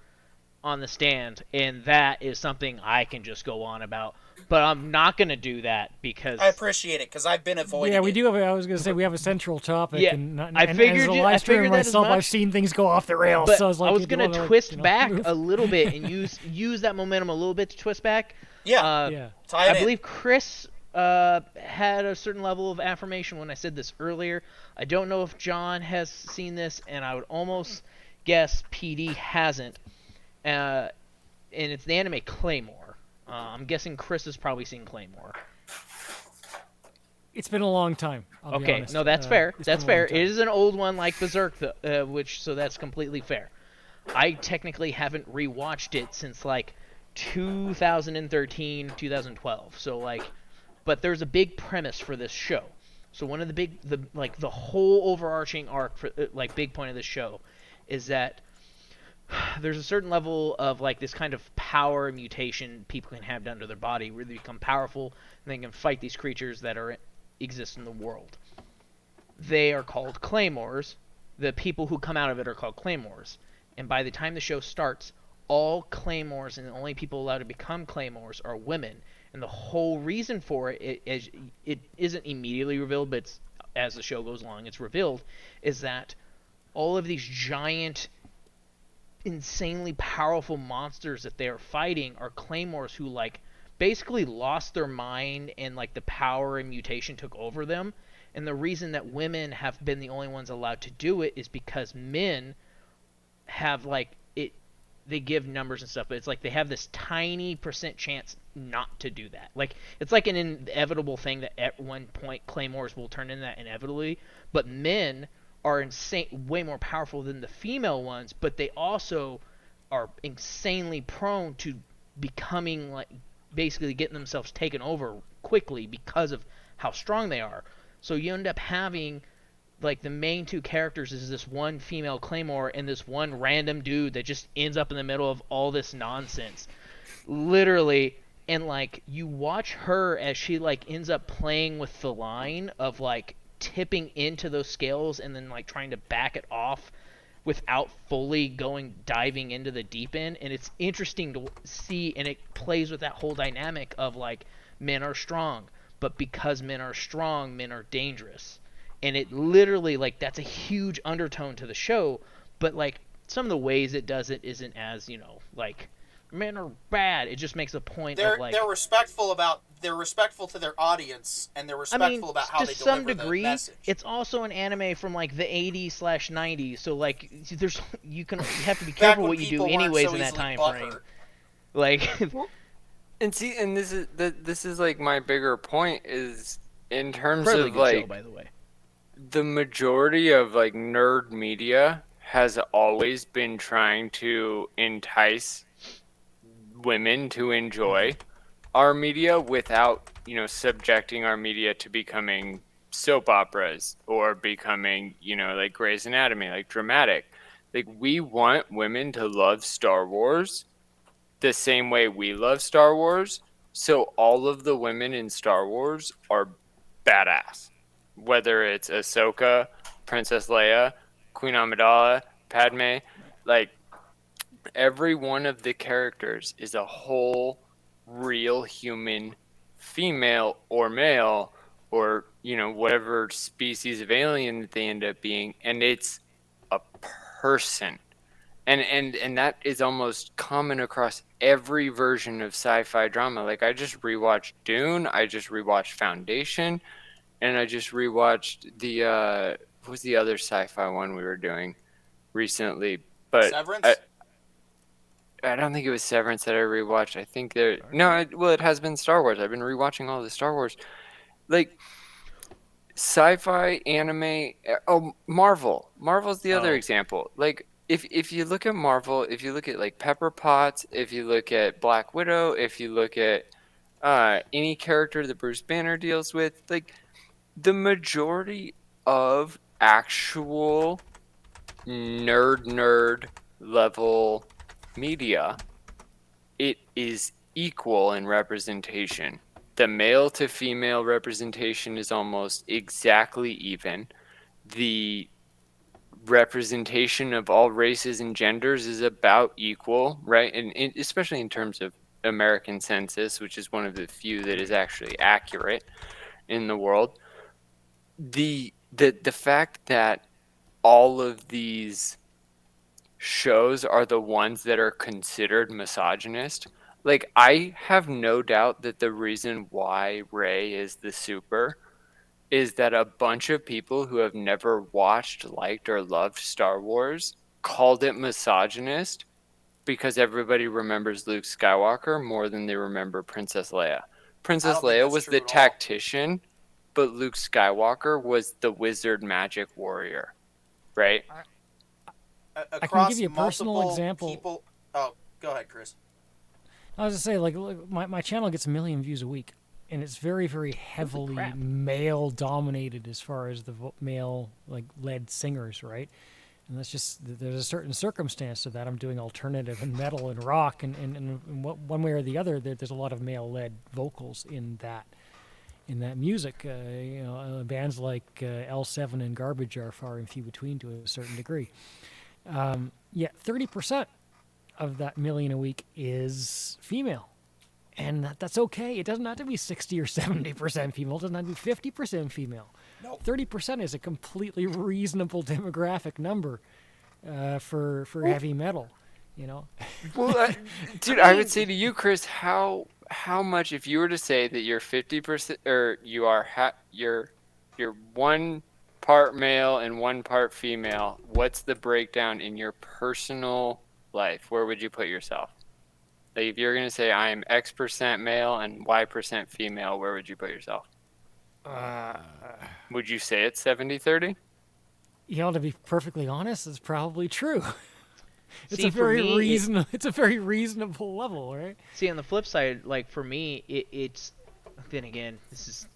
on the stand, and that is something I can just go on about. But I'm not gonna do that because I appreciate it because I've been avoiding Yeah, we it. do have. I was gonna say we have a central topic. Yeah, and, I figured as a you- live I streamer figured that as myself, much. I've seen things go off the rails. But so I was like, I was you gonna know, twist you know, back move. a little bit and use that momentum a little bit to twist back. Yeah, Yeah. tie it I in. believe Chris had a certain level of affirmation when I said this earlier. I don't know if John has seen this, and I would almost guess PD hasn't. And it's the anime Claymore. I'm guessing Chris has probably seen Claymore. It's been a long time. I'll be Okay, honest. no, that's fair. It's That's been a long fair. It time. is an old one like Berserk, so that's completely fair. I technically haven't rewatched it since like 2013, 2012. So like, but there's a big premise for this show. So one of the whole overarching arc for big point of this show is that there's a certain level of like this kind of power mutation people can have done to their body where they become powerful and they can fight these creatures that exist in the world. They are called claymores. The people who come out of it are called claymores. And by the time the show starts, all claymores and the only people allowed to become claymores are women. And the whole reason for it isn't immediately revealed, but as the show goes along, it's revealed, is that all of these giant, insanely powerful monsters that they are fighting are claymores who like basically lost their mind and like the power and mutation took over them. And the reason that women have been the only ones allowed to do it is because men have like it, they give numbers and stuff, but it's like they have this tiny % chance not to do that. Like it's like an inevitable thing that at one point claymores will turn into that inevitably, but men are insane, way more powerful than the female ones, but they also are insanely prone to becoming like basically getting themselves taken over quickly because of how strong they are. So you end up having like the main two characters is this one female claymore and this one random dude that just ends up in the middle of all this nonsense. Literally, and like you watch her as she like ends up playing with the line of like tipping into those scales and then like trying to back it off without fully diving into the deep end. And it's interesting to see, and it plays with that whole dynamic of like men are strong, but because men are strong, men are dangerous. And it literally like that's a huge undertone to the show, but like some of the ways it does it isn't as, you know, like men are bad. It just makes a point They're of like they're respectful to their audience, and they're respectful about how to they some deliver degree, the message. it's also an anime from like the 80s/90s. So like, you have to be Back careful when what you do people weren't anyways so in that easily time frame. butthurt. Like, And see, and this is like my bigger point is in terms incredibly of good like show, by the way. the majority of like nerd media has always been trying to entice women to enjoy our media without, you know, subjecting our media to becoming soap operas or becoming, you know, like Grey's Anatomy, like dramatic. Like we want women to love Star Wars the same way we love Star Wars. So all of the women in Star Wars are badass. Whether it's Ahsoka, Princess Leia, Queen Amidala, Padme, like every one of the characters is a whole real human, female or male, or whatever species of alien that they end up being, and it's a person. And that is almost common across every version of sci-fi drama. Like, I just rewatched Dune, I just rewatched Foundation, and I just rewatched the what was the other sci-fi one we were doing recently? But Severance? I don't think it was Severance that I rewatched. I think it has been Star Wars. I've been rewatching all the Star Wars. Like, sci-fi, anime, Marvel. Marvel's the other example. Like, if you look at Marvel, if you look at like Pepper Potts, if you look at Black Widow, if you look at any character that Bruce Banner deals with, like, the majority of actual nerd level media, it is equal in representation. The male to female representation is almost exactly even. The representation of all races and genders is about equal, right? And especially in terms of American census, which is one of the few that is actually accurate in the world. The fact that all of these shows are the ones that are considered misogynist, like, I have no doubt that the reason why Rey is the super is that a bunch of people who have never watched, liked, or loved Star Wars called it misogynist because everybody remembers Luke Skywalker more than they remember Princess Leia. Princess Leia was the tactician, but Luke Skywalker was the wizard magic warrior, right? I can give you a personal multiple example. People... Oh, go ahead, Chris. I was to say, like, look, my channel gets 1 million views a week, and it's very, very heavily male-dominated as far as the male, like, led singers, right? And that's just, there's a certain circumstance to that. I'm doing alternative and metal and rock, and one way or the other, there's a lot of male-led vocals in that music. Bands like L7 and Garbage are far and few between to a certain degree. Yet 30% of that 1 million a week is female. And that's okay. It doesn't have to be 60 or 70% female. It doesn't have to be 50% female. Nope. 30% is a completely reasonable demographic number for heavy metal, Well, dude, I would say to you, Chris, how much, if you were to say that you're 50% or you are you're 1 part male and 1 part female, what's the breakdown in your personal life? Where would you put yourself? Like, if you're going to say I am X% male and Y% female, where would you put yourself? Would you say it's 70-30? To be perfectly honest, it's probably true. It's See, a very for me, it's a very reasonable level, right? See, on the flip side, like, for me, it's then again, this is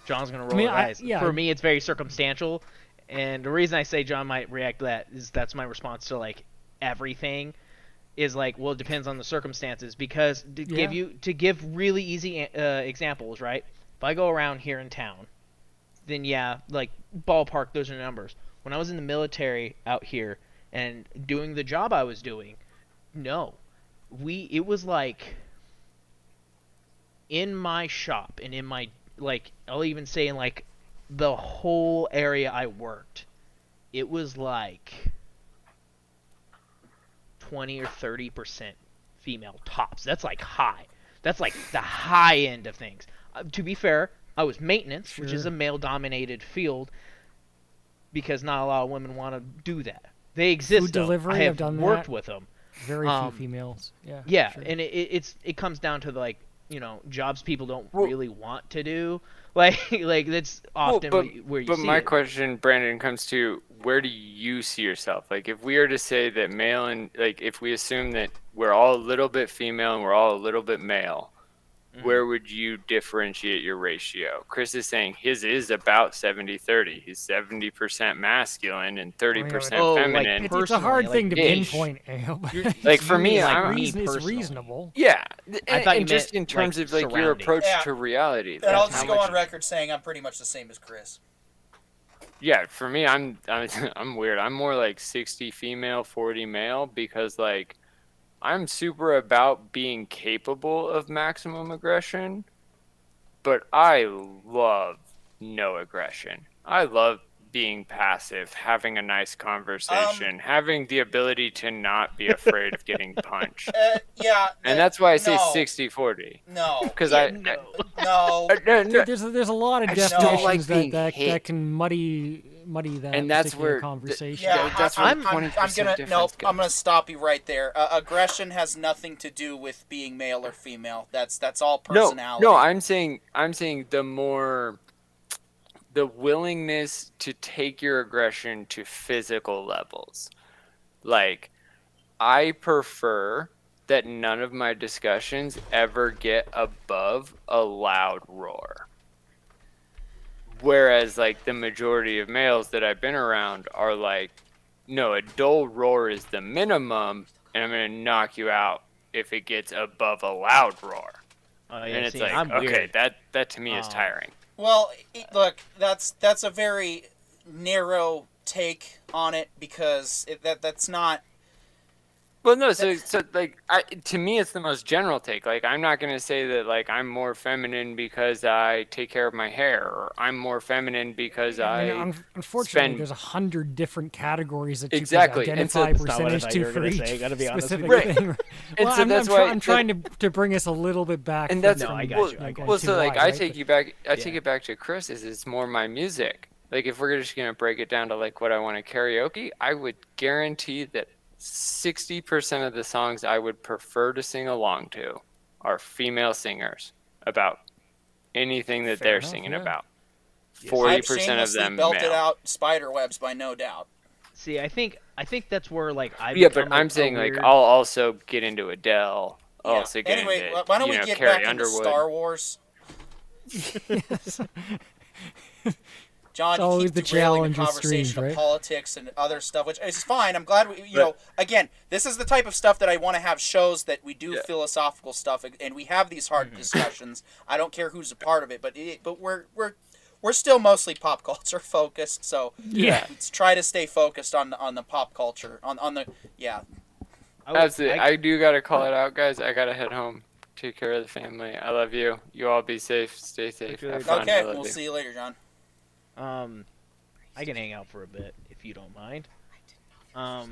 John's gonna roll his eyes. For me, it's very circumstantial, and the reason I say John might react to that is that's my response to, like, everything is like, well, it depends on the circumstances, because to give really easy examples, right? If I go around here in town, then like, ballpark, those are numbers. When I was in the military out here and doing the job I was doing, it was like, in my shop and in my, like, I'll even say in, like, the whole area I worked, it was like 20 or 30% female tops. That's like high. That's like the high end of things. To be fair, I was maintenance, which is a male-dominated field, because not a lot of women want to do that. They exist. Food delivery, I have I've done worked that. with them. Very few females. Yeah. Yeah, sure. and it comes down to, like, jobs people don't really want to do. Like that's often where you see it. But my question, Brandon, comes to, where do you see yourself? Like, if we are to say that male and, like, if we assume that we're all a little bit female and we're all a little bit male, where would you differentiate your ratio? Chris is saying his is about 70-30. He's 70% masculine and 30% feminine. It's a hard thing to pinpoint. Like, for me, it's reasonable. Yeah, I thought you just meant, in terms like, of, like, your approach to reality. And I'll just go on record saying I'm pretty much the same as Chris. yeah, for me, I'm weird. I'm more like 60 female, 40 male because like I'm super about being capable of maximum aggression, but I love no aggression. I love being passive, having a nice conversation, having the ability to not be afraid of getting punched. Yeah. And that's why I say no. 60-40. No. Because No. no, There's a lot of I just don't like definitions being that hit. can muddy that And that's particular where conversation. Yeah, that's where I'm 20% gonna difference I'm gonna goes. stop you right there. Aggression has nothing to do with being male or female. That's all No, personality. no, I'm saying the willingness to take your aggression to physical levels. Like, I prefer that none of my discussions ever get above a loud roar. Whereas, like, the majority of males that I've been around are like, no, a dull roar is the minimum, and I'm going to knock you out if it gets above a loud roar. Yeah, And it's see, like, I'm okay, weird. that to me is tiring. Well, look, that's a very narrow take on it because that's not. Well, no, so like, to me, it's the most general take. Like, I'm not gonna say that like I'm more feminine because I take care of my hair, or I'm more feminine because Unfortunately, spend. there's 100 different categories that you Exactly, could and so- identify That's not what I percentage thought you to were for gonna each say, gotta be honest with specific you. Right. thing. And Well, so I'm, that's I'm, why I'm trying to bring us a little bit back. And that's from, I got well, you, I got well, going so too like wide, I right? take you back. I take it back to Chris. It's more my music. Like if we're just gonna break it down to like what I want to karaoke, I would guarantee that 60% of the songs I would prefer to sing along to are female singers about anything that Fair they're enough, singing yeah. about. I've 40% of shamelessly them belted male. out spider webs by no doubt. See, I think that's where like I. Yeah, but I'm saying like I'll also get into Adele. I'll Yeah. also get Anyway, into why don't we get Carrie back into Underwood. Star Wars? Yes. John, It's you always keep the derailing challenge the with conversation streams, of right? politics and other stuff, which is fine. I'm glad you know, again, this is the type of stuff that I want to have shows that we do philosophical stuff and we have these hard discussions. I don't care who's a part of it, but we're still mostly pop culture focused, so Yeah. let's try to stay focused on the pop culture on the Absolutely. I do gotta call it out, guys. I gotta head home. Take care of the family. I love you. You all be safe. Stay safe. Have fun. I Okay, love we'll you. see you later, John. I can hang out for a bit if you don't mind. I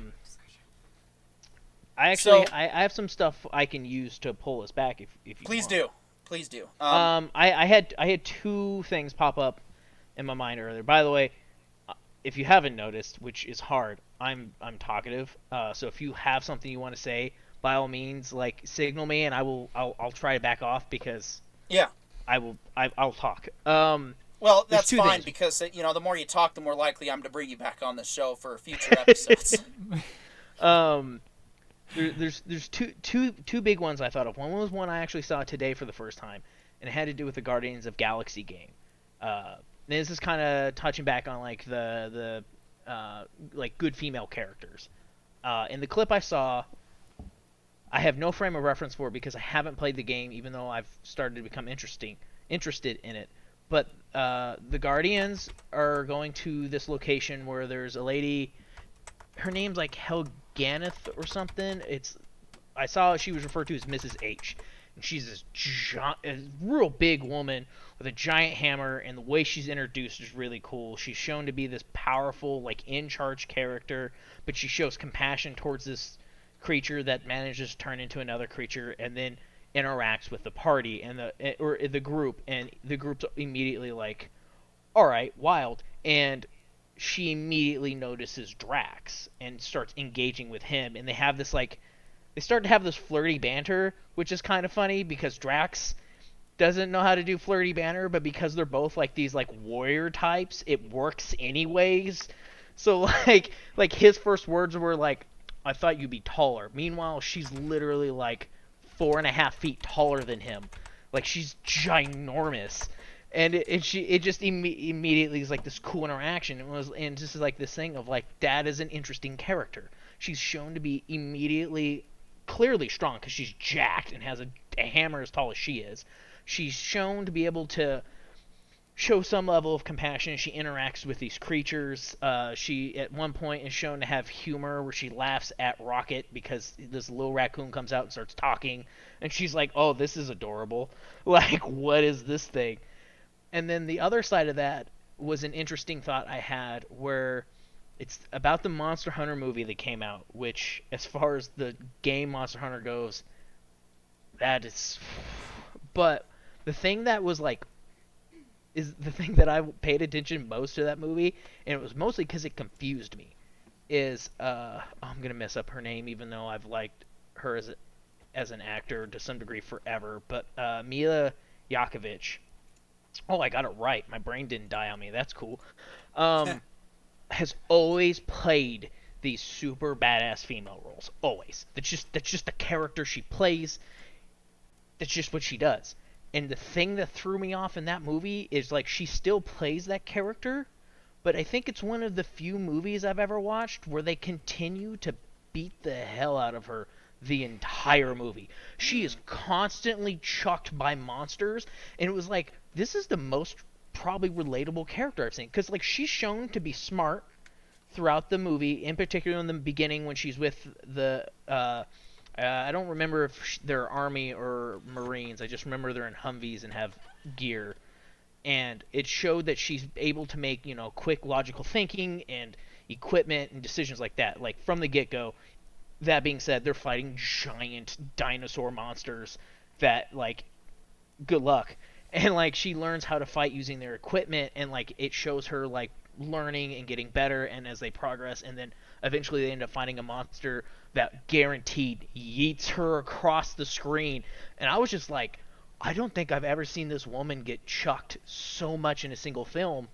actually I have some stuff I can use to pull us back if you Please want. Please do. I had two things pop up in my mind earlier. By the way, if you haven't noticed, which is hard, I'm talkative. So if you have something you want to say, by all means, like signal me, and I'll try to back off because I'll talk. Well, there's that's two fine things. because you know the more you talk, the more likely I'm to bring you back on the show for future episodes. There's two big ones I thought of. One was one I actually saw today for the first time, and it had to do with the Guardians of Galaxy game. This is kind of touching back on like the like good female characters. In the clip I saw, I have no frame of reference for it because I haven't played the game, even though I've started to become interested in it. But the Guardians are going to this location where there's a lady. Her name's like Helganeth or something. I saw she was referred to as Mrs. H. And she's this a real big woman with a giant hammer, and the way she's introduced is really cool. She's shown to be this powerful, like in-charge character, but she shows compassion towards this creature that manages to turn into another creature, and then interacts with the party and the group, and the group's immediately like, all right, wild, and she immediately notices Drax and starts engaging with him, and they start to have this flirty banter, which is kind of funny because Drax doesn't know how to do flirty banter, but because they're both like these like warrior types, it works anyways. So like his first words were like, I thought you'd be taller. Meanwhile, she's literally like 4.5 feet taller than him. Like she's ginormous. And it just immediately is like this cool interaction. And just like this thing of like, Dad is an interesting character. She's shown to be immediately clearly strong because she's jacked and has a hammer as tall as she is. She's shown to be able to show some level of compassion. She interacts with these creatures. She at one point is shown to have humor where she laughs at Rocket because this little raccoon comes out and starts talking, and she's like, "Oh, this is adorable. Like, what is this thing?" And then the other side of that was an interesting thought I had where it's about the Monster Hunter movie that came out, which, as far as the game Monster Hunter goes, that is. But the thing that was like, is the thing that I paid attention most to that movie, and it was mostly because it confused me, is I'm gonna mess up her name, even though I've liked her as an actor to some degree forever, but Mila Jovovich. Oh, I got it right. My brain didn't die on me. That's cool. Has always played these super badass female roles. Always. That's just the character she plays. That's just what she does. And the thing that threw me off in that movie is like she still plays that character, but I think it's one of the few movies I've ever watched where they continue to beat the hell out of her the entire movie. She is constantly chucked by monsters, and it was like, this is the most probably relatable character I've seen, because like she's shown to be smart throughout the movie, in particular in the beginning when she's with the I don't remember if they're Army or Marines. I just remember they're in Humvees and have gear, and it showed that she's able to make, you know, quick logical thinking and equipment and decisions like that, like from the get-go. That being said, they're fighting giant dinosaur monsters that, like, good luck. And like she learns how to fight using their equipment, and like it shows her like learning and getting better, and as they progress, and then eventually they end up finding a monster that guaranteed yeets her across the screen. And I was just like, I don't think I've ever seen this woman get chucked so much in a single film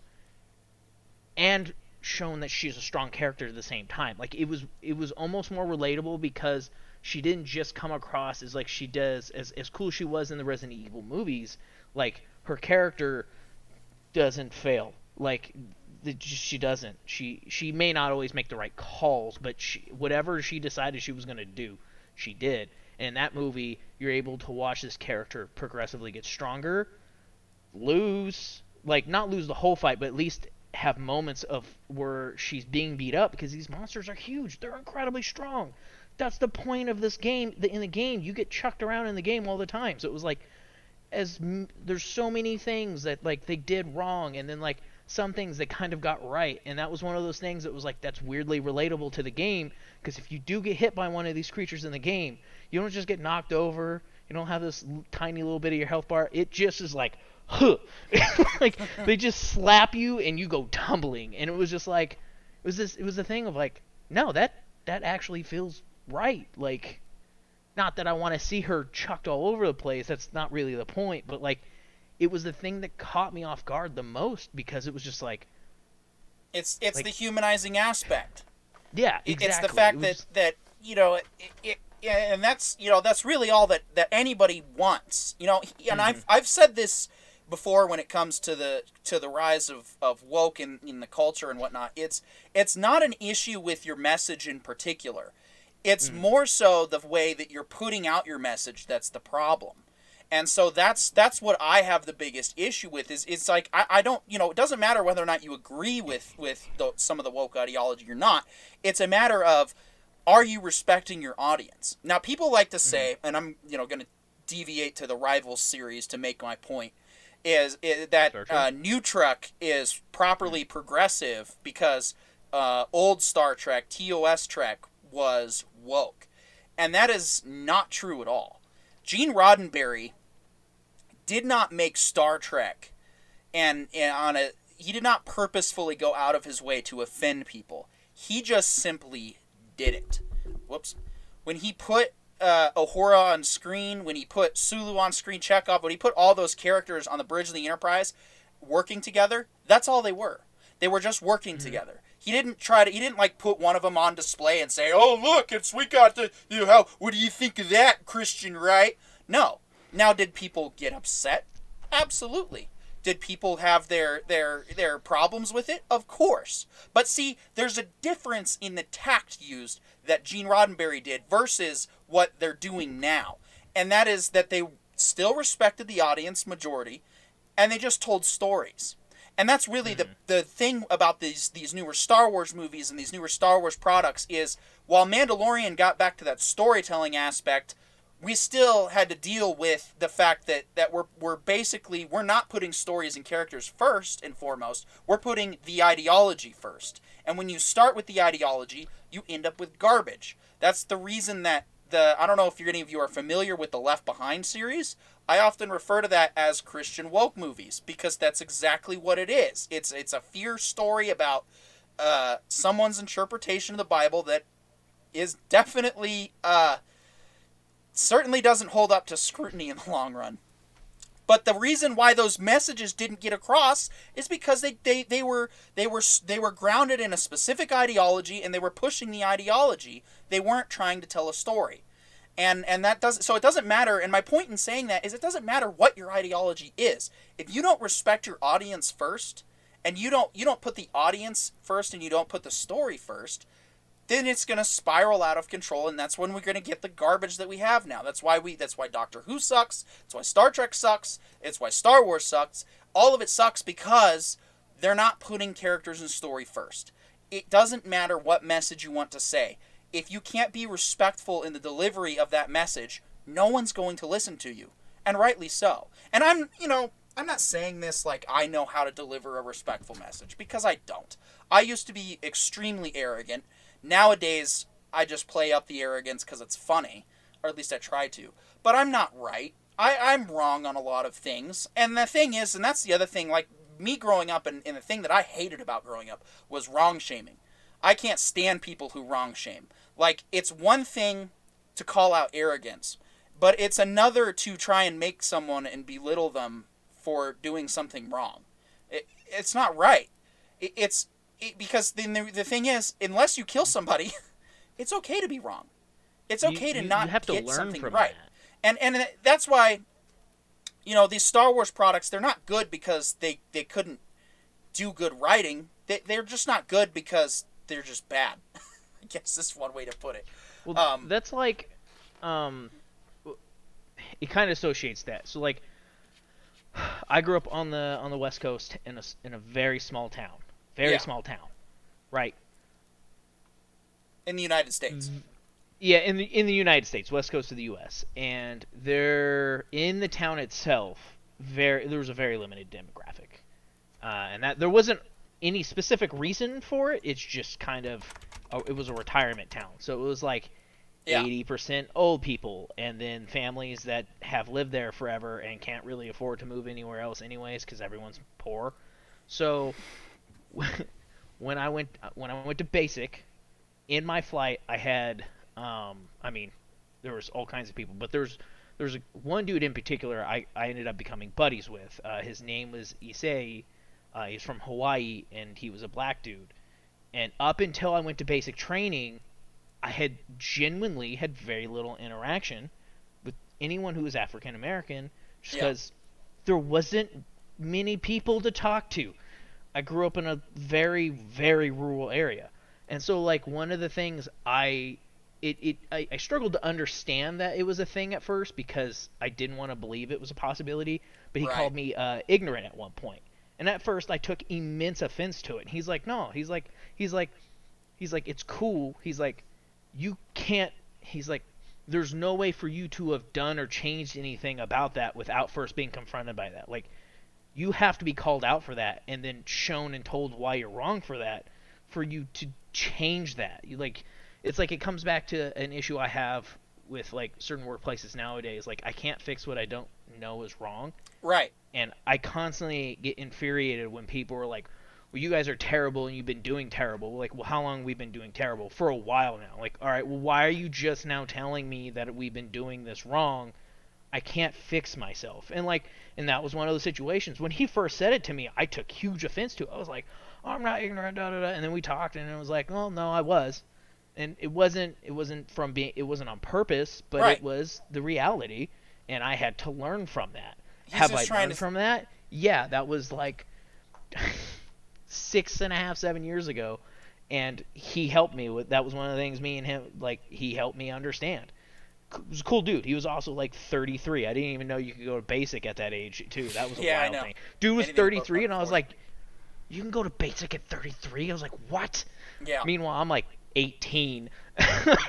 and shown that she's a strong character at the same time. Like it was almost more relatable because she didn't just come across as like she does as cool as she was in the Resident Evil movies. Like her character doesn't fail. Like she doesn't. She may not always make the right calls, but whatever she decided she was going to do, she did. And in that movie, you're able to watch this character progressively get stronger, not lose the whole fight, but at least have moments of where she's being beat up, because these monsters are huge. They're incredibly strong. That's the point of this game. In the game, you get chucked around in the game all the time. So it was like, there's so many things that like they did wrong, and then like some things they kind of got right, and that was one of those things that was like, that's weirdly relatable to the game, because if you do get hit by one of these creatures in the game, you don't just get knocked over, you don't have this tiny little bit of your health bar, it just is like, huh. Like they just slap you and you go tumbling, and it was just like, it was a thing of like, no, that actually feels right. Like, not that I want to see her chucked all over the place, that's not really the point, but like, it was the thing that caught me off guard the most, because it was just like, it's like, the humanizing aspect. Yeah, exactly. It's the fact that you know, and that's, you know, that's really all that anybody wants, you know. And I've said this before when it comes to the rise of woke in the culture and whatnot. It's not an issue with your message in particular. It's more so the way that you're putting out your message that's the problem. And so that's what I have the biggest issue with, is it's like, I don't, you know, it doesn't matter whether or not you agree with some of the woke ideology or not. It's a matter of, are you respecting your audience? Now, people like to say, and I'm, you know, going to deviate to the Rivals series to make my point, is that New Trek is properly progressive because old Star Trek, TOS Trek, was woke. And that is not true at all. Gene Roddenberry did not make Star Trek, and he did not purposefully go out of his way to offend people. He just simply did it. Whoops. When he put Uhura on screen, when he put Sulu on screen, Chekhov, when he put all those characters on the bridge of the Enterprise working together, that's all they were. They were just working together. He didn't like put one of them on display and say, "Oh, look, we got the, you know, what do you think of that, Christian, right?" No. Now, did people get upset? Absolutely. Did people have their problems with it? Of course. But see, there's a difference in the tact used that Gene Roddenberry did versus what they're doing now. And that is that they still respected the audience majority, and they just told stories. And that's really the thing about these newer Star Wars movies and these newer Star Wars products is, while Mandalorian got back to that storytelling aspect, we still had to deal with the fact that we're not putting stories and characters first and foremost. We're putting the ideology first. And when you start with the ideology, you end up with garbage. That's the reason that I don't know if any of you are familiar with the Left Behind series. I often refer to that as Christian woke movies, because that's exactly what it is. It's a fear story about someone's interpretation of the Bible that is definitely certainly doesn't hold up to scrutiny in the long run. But the reason why those messages didn't get across is because they were grounded in a specific ideology, and they were pushing the ideology. They weren't trying to tell a story. And that doesn't, so it doesn't matter, and my point in saying that is it doesn't matter what your ideology is. If you don't respect your audience first, and you don't put the audience first, and you don't put the story first, then it's going to spiral out of control, and that's when we're going to get the garbage that we have now. That's why Doctor Who sucks, that's why Star Trek sucks, it's why Star Wars sucks. All of it sucks because they're not putting characters and story first. It doesn't matter what message you want to say. If you can't be respectful in the delivery of that message, no one's going to listen to you. And rightly so. And I'm not saying this like I know how to deliver a respectful message, because I don't. I used to be extremely arrogant. Nowadays, I just play up the arrogance because it's funny. Or at least I try to. But I'm not right. I'm wrong on a lot of things. And the thing is, and that's the other thing, like me growing up, and the thing that I hated about growing up was wrong shaming. I can't stand people who wrong shame. Like, it's one thing to call out arrogance, but it's another to try and make someone and belittle them for doing something wrong. It's not right. Because the thing is, unless you kill somebody, it's okay to be wrong. It's okay to not get something right. And that's why, these Star Wars products, they're not good because they couldn't do good writing. They're just not good because they're just bad. I guess that's one way to put it. Well, that's like, it kind of associates that. So like, I grew up on the West Coast in a very small town, small town, right? In the United States. Yeah, in the United States, West Coast of the U.S., and there in the town itself, there was a very limited demographic, and that there wasn't any specific reason for it. It's just kind of, it was a retirement town, so it was like 80% old people, and then families that have lived there forever and can't really afford to move anywhere else anyways because everyone's poor. So when I went to basic, in my flight I had there was all kinds of people, but there's one dude in particular I ended up becoming buddies with. His name was Issei. He's from Hawaii, and he was a black dude. And up until I went to basic training, I had genuinely had very little interaction with anyone who was African American, just because there wasn't many people to talk to. I grew up in a very, very rural area, and so like one of the things I struggled to understand that it was a thing at first because I didn't want to believe it was a possibility. But he called me ignorant at one point. And at first I took immense offense to it. And he's like, no, he's like, it's cool. He's like, you can't, he's like, there's no way for you to have done or changed anything about that without first being confronted by that. Like, you have to be called out for that and then shown and told why you're wrong for that, for you to change that. It's like it comes back to an issue I have with like certain workplaces nowadays. Like, I can't fix what I don't know is wrong. Right. And I constantly get infuriated when people are like, well, you guys are terrible and you've been doing terrible. Like, well, how long have we been doing terrible? For a while now. Like, all right, well, why are you just now telling me that we've been doing this wrong? I can't fix myself. And that was one of those situations. When he first said it to me, I took huge offense to it. I was like, oh, I'm not ignorant, da-da-da. And then we talked, and it was like, well, no, I was. And it wasn't on purpose, but it was the reality, and I had to learn from that. Have I learned from that? Yeah, that was like 6.5, 7 years ago, and he helped me with that. Was one of the things me and him, like, he helped me understand. was a cool dude. He was also like 33. I didn't even know you could go to basic at that age too. That was a Yeah, I wild know. thing. Dude was Anything above 33, and I was 40. like, you can go to basic at 33. I was like, what? Yeah. Meanwhile, I'm like 18,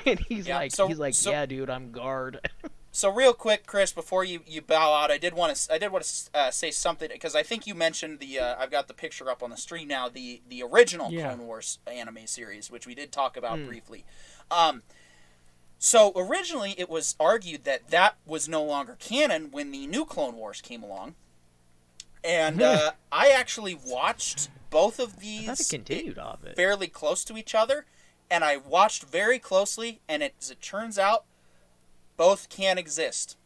and he's Yeah, like, so- yeah, dude, I'm guard. So real quick, Chris, before you bow out, I did want to say something because I think you mentioned the I've got the picture up on the screen now, the original Yeah. Clone Wars anime series, which we did talk about briefly. So originally it was argued that that was no longer canon when the new Clone Wars came along, and I actually watched both of I thought it these continued off it. fairly close to each other, and I watched very closely, and as it turns out, both can exist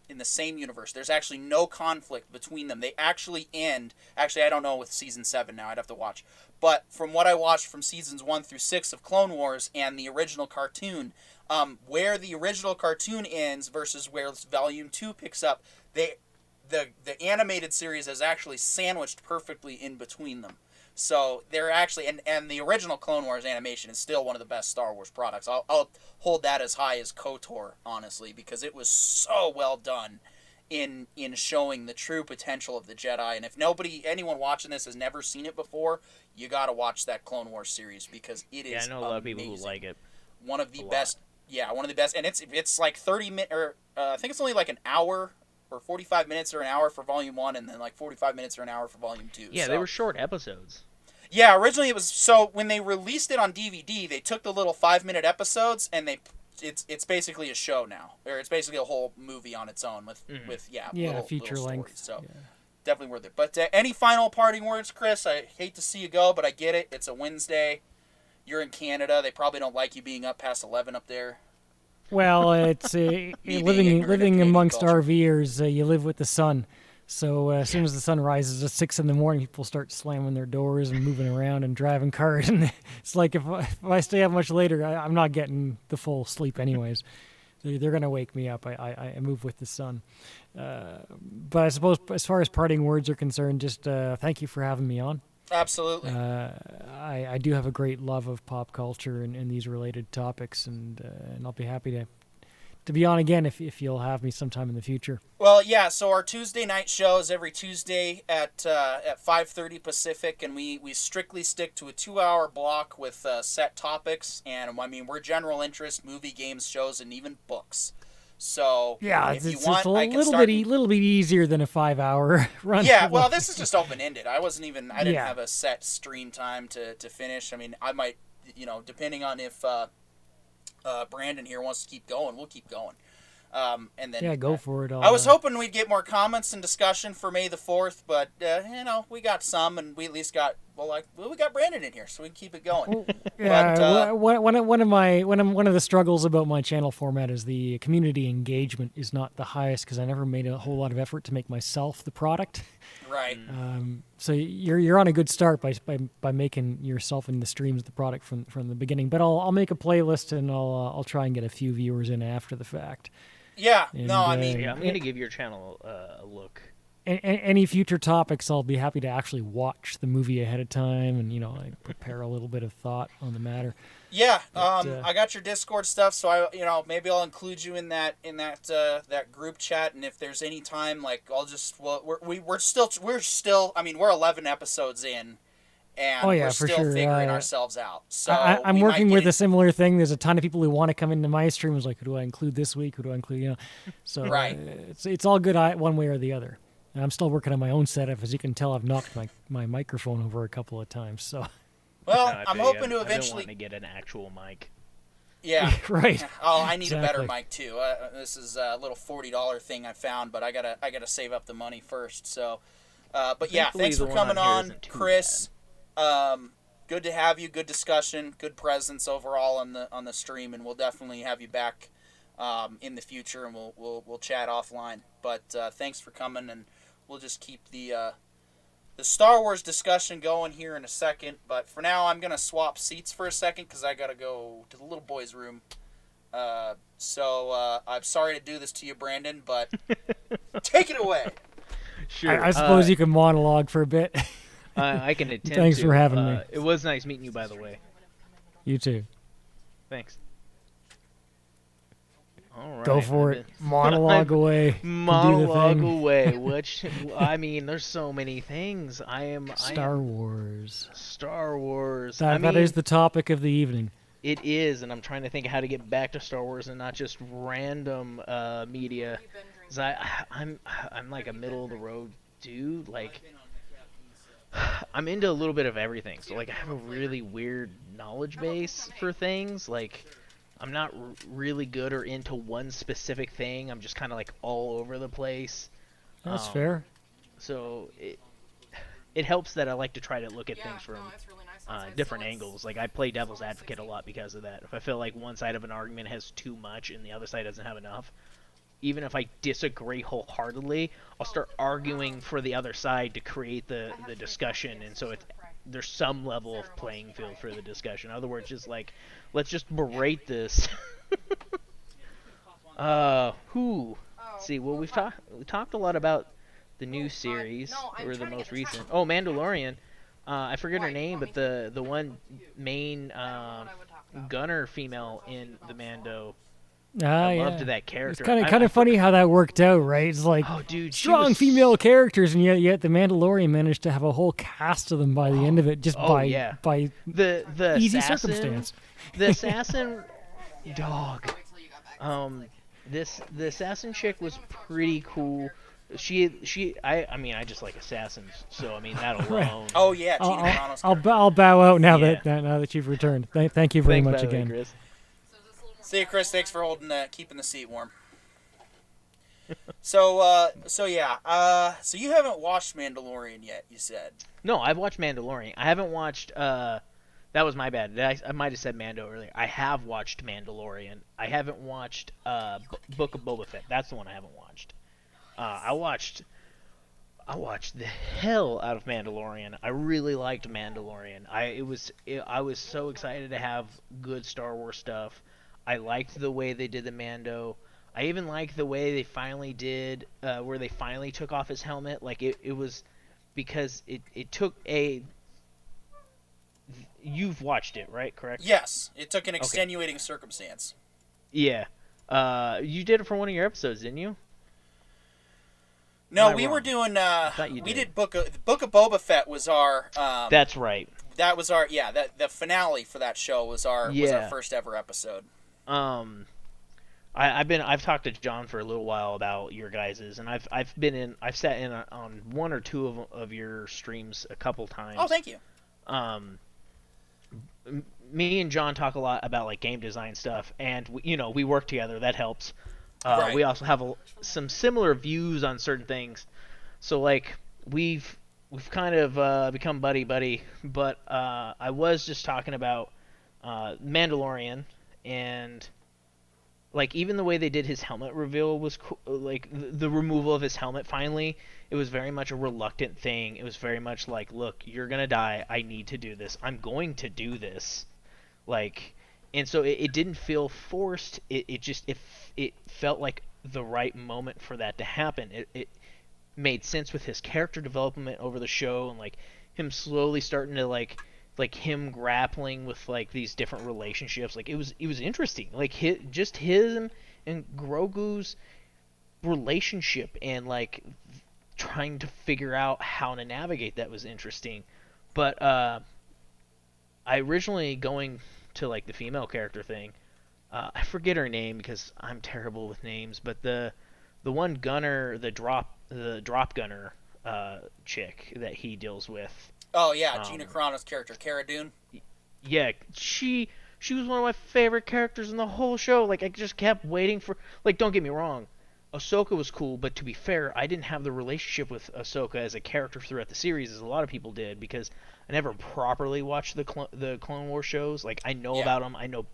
in the same universe. There's actually no conflict between them. They actually end. Actually, I don't know with season 7 now. I'd have to watch. But from what I watched from seasons 1 through 6 of Clone Wars and the original cartoon, where the original cartoon ends versus where Volume 2 picks up, the animated series is actually sandwiched perfectly in between them. So they're actually, and the original Clone Wars animation is still one of the best Star Wars products. I'll hold that as high as KOTOR, honestly, because it was so well done in showing the true potential of the Jedi. And if anyone watching this has never seen it before, you got to watch that Clone Wars series because it is Yeah, I know a lot of people who amazing. like it. One of the a lot. best. Yeah, one of the best, and it's like 30 minutes, or I think it's only like an hour or 45 minutes or an hour for Volume 1, and then like 45 minutes or an hour for Volume 2. Yeah, so. they were short episodes. Yeah, originally it was, so when they released it on DVD, they took the little 5-minute episodes and it's basically a show now, or it's basically a whole movie on its own with little, feature little length. stories. So Yeah. definitely worth it. But any final parting words, Chris? I hate to see you go, but I get it. It's a Wednesday. You're in Canada. They probably don't like you being up past 11 up there. Well, it's being ignorant living of Canadian amongst culture. RVers. You live with the sun, so as soon as the sun rises at 6 a.m, people start slamming their doors and moving around and driving cars. And it's like if I stay up much later, I'm not getting the full sleep anyways. They're gonna wake me up. I move with the sun. But I suppose as far as parting words are concerned, just thank you for having me on. Absolutely. I do have a great love of pop culture and these related topics, and I'll be happy to be on again if you'll have me sometime in the future. Well, yeah. So our Tuesday night show is every Tuesday at 5:30 Pacific, and we strictly stick to a 2-hour block with set topics. And I mean, we're general interest, movie, games, shows, and even books. So Yeah, if it's you want, a I can little start. bit easier than a 5-hour run. Yeah, well, this is just open ended. I didn't Yeah. have a set stream time to finish. I mean, I might, depending on if Brandon here wants to keep going, we'll keep going. And then Go for it. I was hoping we'd get more comments and discussion for May the 4th, but we got some, and we at least got we got Brandon in here, so we can keep it going. Yeah, But, one of the struggles about my channel format is the community engagement is not the highest because I never made a whole lot of effort to make myself the product. Right. So you're on a good start by making yourself and the streams the product from the beginning. But I'll make a playlist and I'll try and get a few viewers in after the fact. Yeah. And, No, I mean, Yeah, I'm gonna give your channel a look. Any future topics, I'll be happy to actually watch the movie ahead of time and like prepare a little bit of thought on the matter. yeah. But, I got your Discord stuff, so maybe I'll include you in that that group chat, and if there's any time, like we're still. I mean, we're 11 episodes in, and Oh, yeah, we're for still sure. figuring ourselves out. So I'm we might working get with it- a similar thing. There's a ton of people who want to come into my stream. It's like, who do I include this week? Who do I include? So Right. It's all good one way or the other. And I'm still working on my own setup. As you can tell, I've knocked my microphone over a couple of times. So Well, No, I I'm feel you. hoping to I've been eventually. wanting to get an actual mic. Yeah. right. Oh, I need a better Exactly. mic too. This is a little $40 thing I found, but I gotta save up the money first. So, but yeah, Thankfully, thanks the for one coming on here on, isn't too Chris. Good to have you. Good discussion. Good presence overall on the stream, and we'll definitely have you back in the future, and we'll chat offline. But thanks for coming, and we'll just keep the Star Wars discussion going here in a second. But for now, I'm gonna swap seats for a second because I gotta go to the little boy's room. So I'm sorry to do this to you, Brandon, but take it away. Sure. I suppose you can monologue for a bit. I can attempt Thanks to. for having me. It was nice meeting you, by the way. You too. Thanks. All right. Go for it. Monologue away. Do the Monologue thing. away. Which I mean, there's so many things. Star Wars. Star Wars. That is the topic of the evening. It is, and I'm trying to think of how to get back to Star Wars and not just random media. 'Cause I'm like a middle of the road dude. Like, I'm into a little bit of everything. So like, I have a really weird knowledge base for things. Like, I'm not really good or into one specific thing. I'm just kind of like all over the place. That's fair. So it helps that I like to try to look at things from different angles. Like, I play devil's advocate a lot because of that. If I feel like one side of an argument has too much and the other side doesn't have enough, even if I disagree wholeheartedly, I'll start arguing for the other side to create the discussion, and so there's some level of playing field for the discussion. In other words, just like, let's just berate this. Let's see, well, we talked a lot about the new series, or the most recent. Oh, Mandalorian. I forget her name, but the one main gunner female in the Mando. I loved that character. It's kind of funny how that worked out, right? It's like, oh, dude, strong female characters, and yet the Mandalorian managed to have a whole cast of them by the end of it, just by the easy assassin, circumstance. The assassin dog. The assassin chick was pretty cool. I mean, I just like assassins, so I mean that alone. Oh yeah, Gina Carano's I'll bow out now that you've returned. Thank you very much again. Chris. See you, Chris. Thanks for keeping the seat warm. So yeah. So you haven't watched Mandalorian yet, you said? No, I've watched Mandalorian. I haven't watched. That was my bad. I might have said Mando earlier. I have watched Mandalorian. I haven't watched Book of Boba Fett. That's the one I haven't watched. I watched the hell out of Mandalorian. I really liked Mandalorian. I was so excited to have good Star Wars stuff. I liked the way they did the Mando. I even liked the way they finally did, where they finally took off his helmet. Like, it was, because it took a... You've watched it, right? Correct? Yes. It took an extenuating circumstance. Yeah. You did it for one of your episodes, didn't you? No, we were doing. We did Book of Boba Fett was our. That's right. That was our the finale for that show was our first ever episode. I've talked to John for a little while about your guys's, and I've sat in on one or two of your streams a couple times. Oh, thank you. Me and John talk a lot about like game design stuff, and we work together. That helps. Right. We also have some similar views on certain things, so like we've kind of become buddy. But I was just talking about Mandalorian, and like even the way they did his helmet reveal was cool. Like the removal of his helmet finally, it was very much a reluctant thing. It was very much like, look, you're gonna die. I need to do this. I'm going to do this. Like. And so it didn't feel forced. It felt like the right moment for that to happen. It made sense with his character development over the show, and like him slowly starting to like him grappling with like these different relationships. Like it was interesting. Like him and Grogu's relationship and like trying to figure out how to navigate that was interesting. But I originally going to like the female character thing, I forget her name because I'm terrible with names, but the one gunner, the drop gunner chick that he deals with. Oh yeah, Gina Carano's character, Cara Dune. Yeah, she was one of my favorite characters in the whole show. Like I just kept waiting for, like, don't get me wrong, Ahsoka was cool, but to be fair, I didn't have the relationship with Ahsoka as a character throughout the series as a lot of people did, because I never properly watched the Clone Wars shows. Like, I know about them. I know.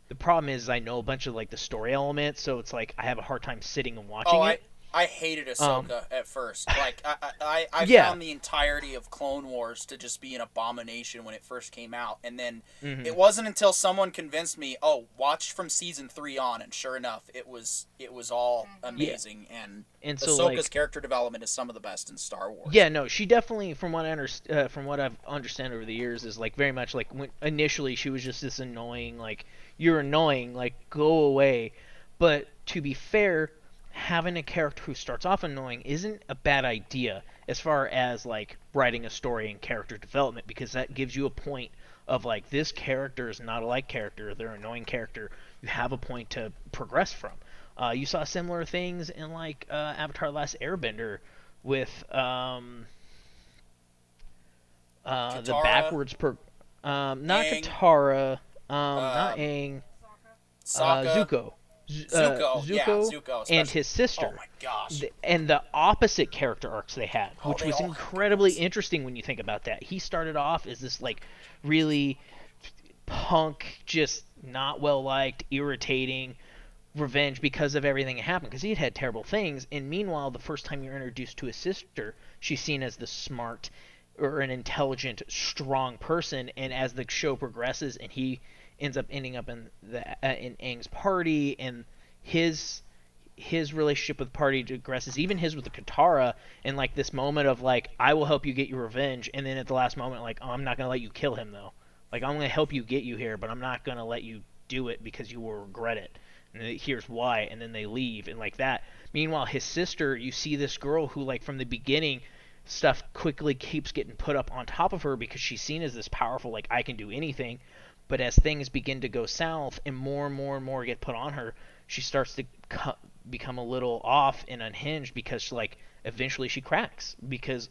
The problem is I know a bunch of, like, the story elements, so it's like I have a hard time sitting and watching it. I hated Ahsoka at first. Like, I found the entirety of Clone Wars to just be an abomination when it first came out. And then it wasn't until someone convinced me, watch from season 3 on, and sure enough, it was all amazing. Yeah. And so, Ahsoka's character development is some of the best in Star Wars. Yeah, no, she definitely, from what I've understand over the years, is like very much like when initially she was just this annoying, like, you're annoying, like, go away. But to be fair, having a character who starts off annoying isn't a bad idea as far as like writing a story and character development, because that gives you a point of like, this character is not a like character, they're an annoying character. You have a point to progress from. You saw similar things in like Avatar: The Last Airbender with the Katara? backwards not Aang? Katara, not Aang, Sokka. Zuko. Zuko. Yeah, Zuko. And especially. his sister. Oh my gosh. And the opposite character arcs they had, Oh, which they was all- incredibly interesting when you think about that. He started off as this like really punk, just not well liked, irritating revenge because of everything that happened, because he had had terrible things. And meanwhile, the first time you're introduced to his sister, she's seen as the smart or an intelligent, strong person. And as the show progresses, and he ends up ending up in Aang's party, and his relationship with the party progresses, even his with the Katara, and like this moment of like, I will help you get your revenge, and then at the last moment like, oh, I'm not gonna let you kill him though. Like, I'm gonna help you get you here, but I'm not gonna let you do it because you will regret it. And here's why, and then they leave, and like that. Meanwhile, his sister, you see this girl who like from the beginning, stuff quickly keeps getting put up on top of her because she's seen as this powerful, like, I can do anything. But as things begin to go south and more get put on her, she starts to become a little off and unhinged, because like eventually she cracks. Because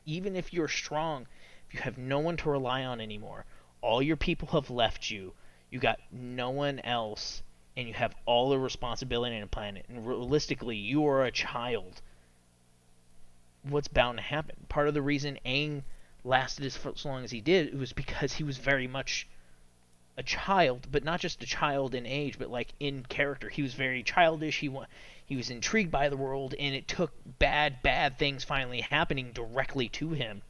even if you're strong, if you have no one to rely on anymore, all your people have left you, you got no one else, and you have all the responsibility on the planet, and realistically you are a child, what's bound to happen? Part of the reason Aang lasted as long as he did, it was because he was very much a child, but not just a child in age, but like in character. He was very childish. He was intrigued by the world, and it took bad things finally happening directly to him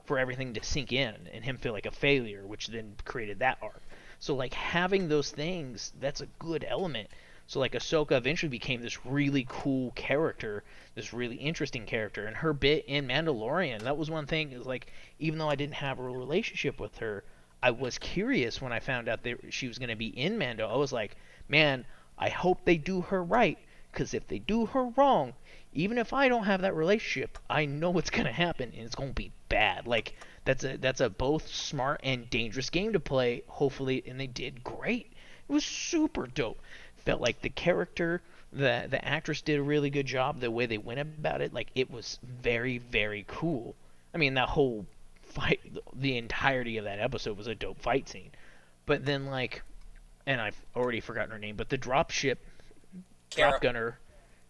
for everything to sink in and him feel like a failure, which then created that arc. So like having those things, that's a good element. So like Ahsoka eventually became this really cool character, this really interesting character, and her bit in Mandalorian, that was one thing, is like, even though I didn't have a relationship with her, I was curious when I found out that she was going to be in Mando. I was like, man, I hope they do her right, because if they do her wrong, even if I don't have that relationship, I know what's going to happen, and it's going to be bad. Like, that's a both smart and dangerous game to play, hopefully, and they did great. It was super dope. Felt like the character, the actress did a really good job. The way they went about it, like, it was very, very cool. I mean, that whole fight, the entirety of that episode was a dope fight scene. But then, like, and I've already forgotten her name, but the drop gunner,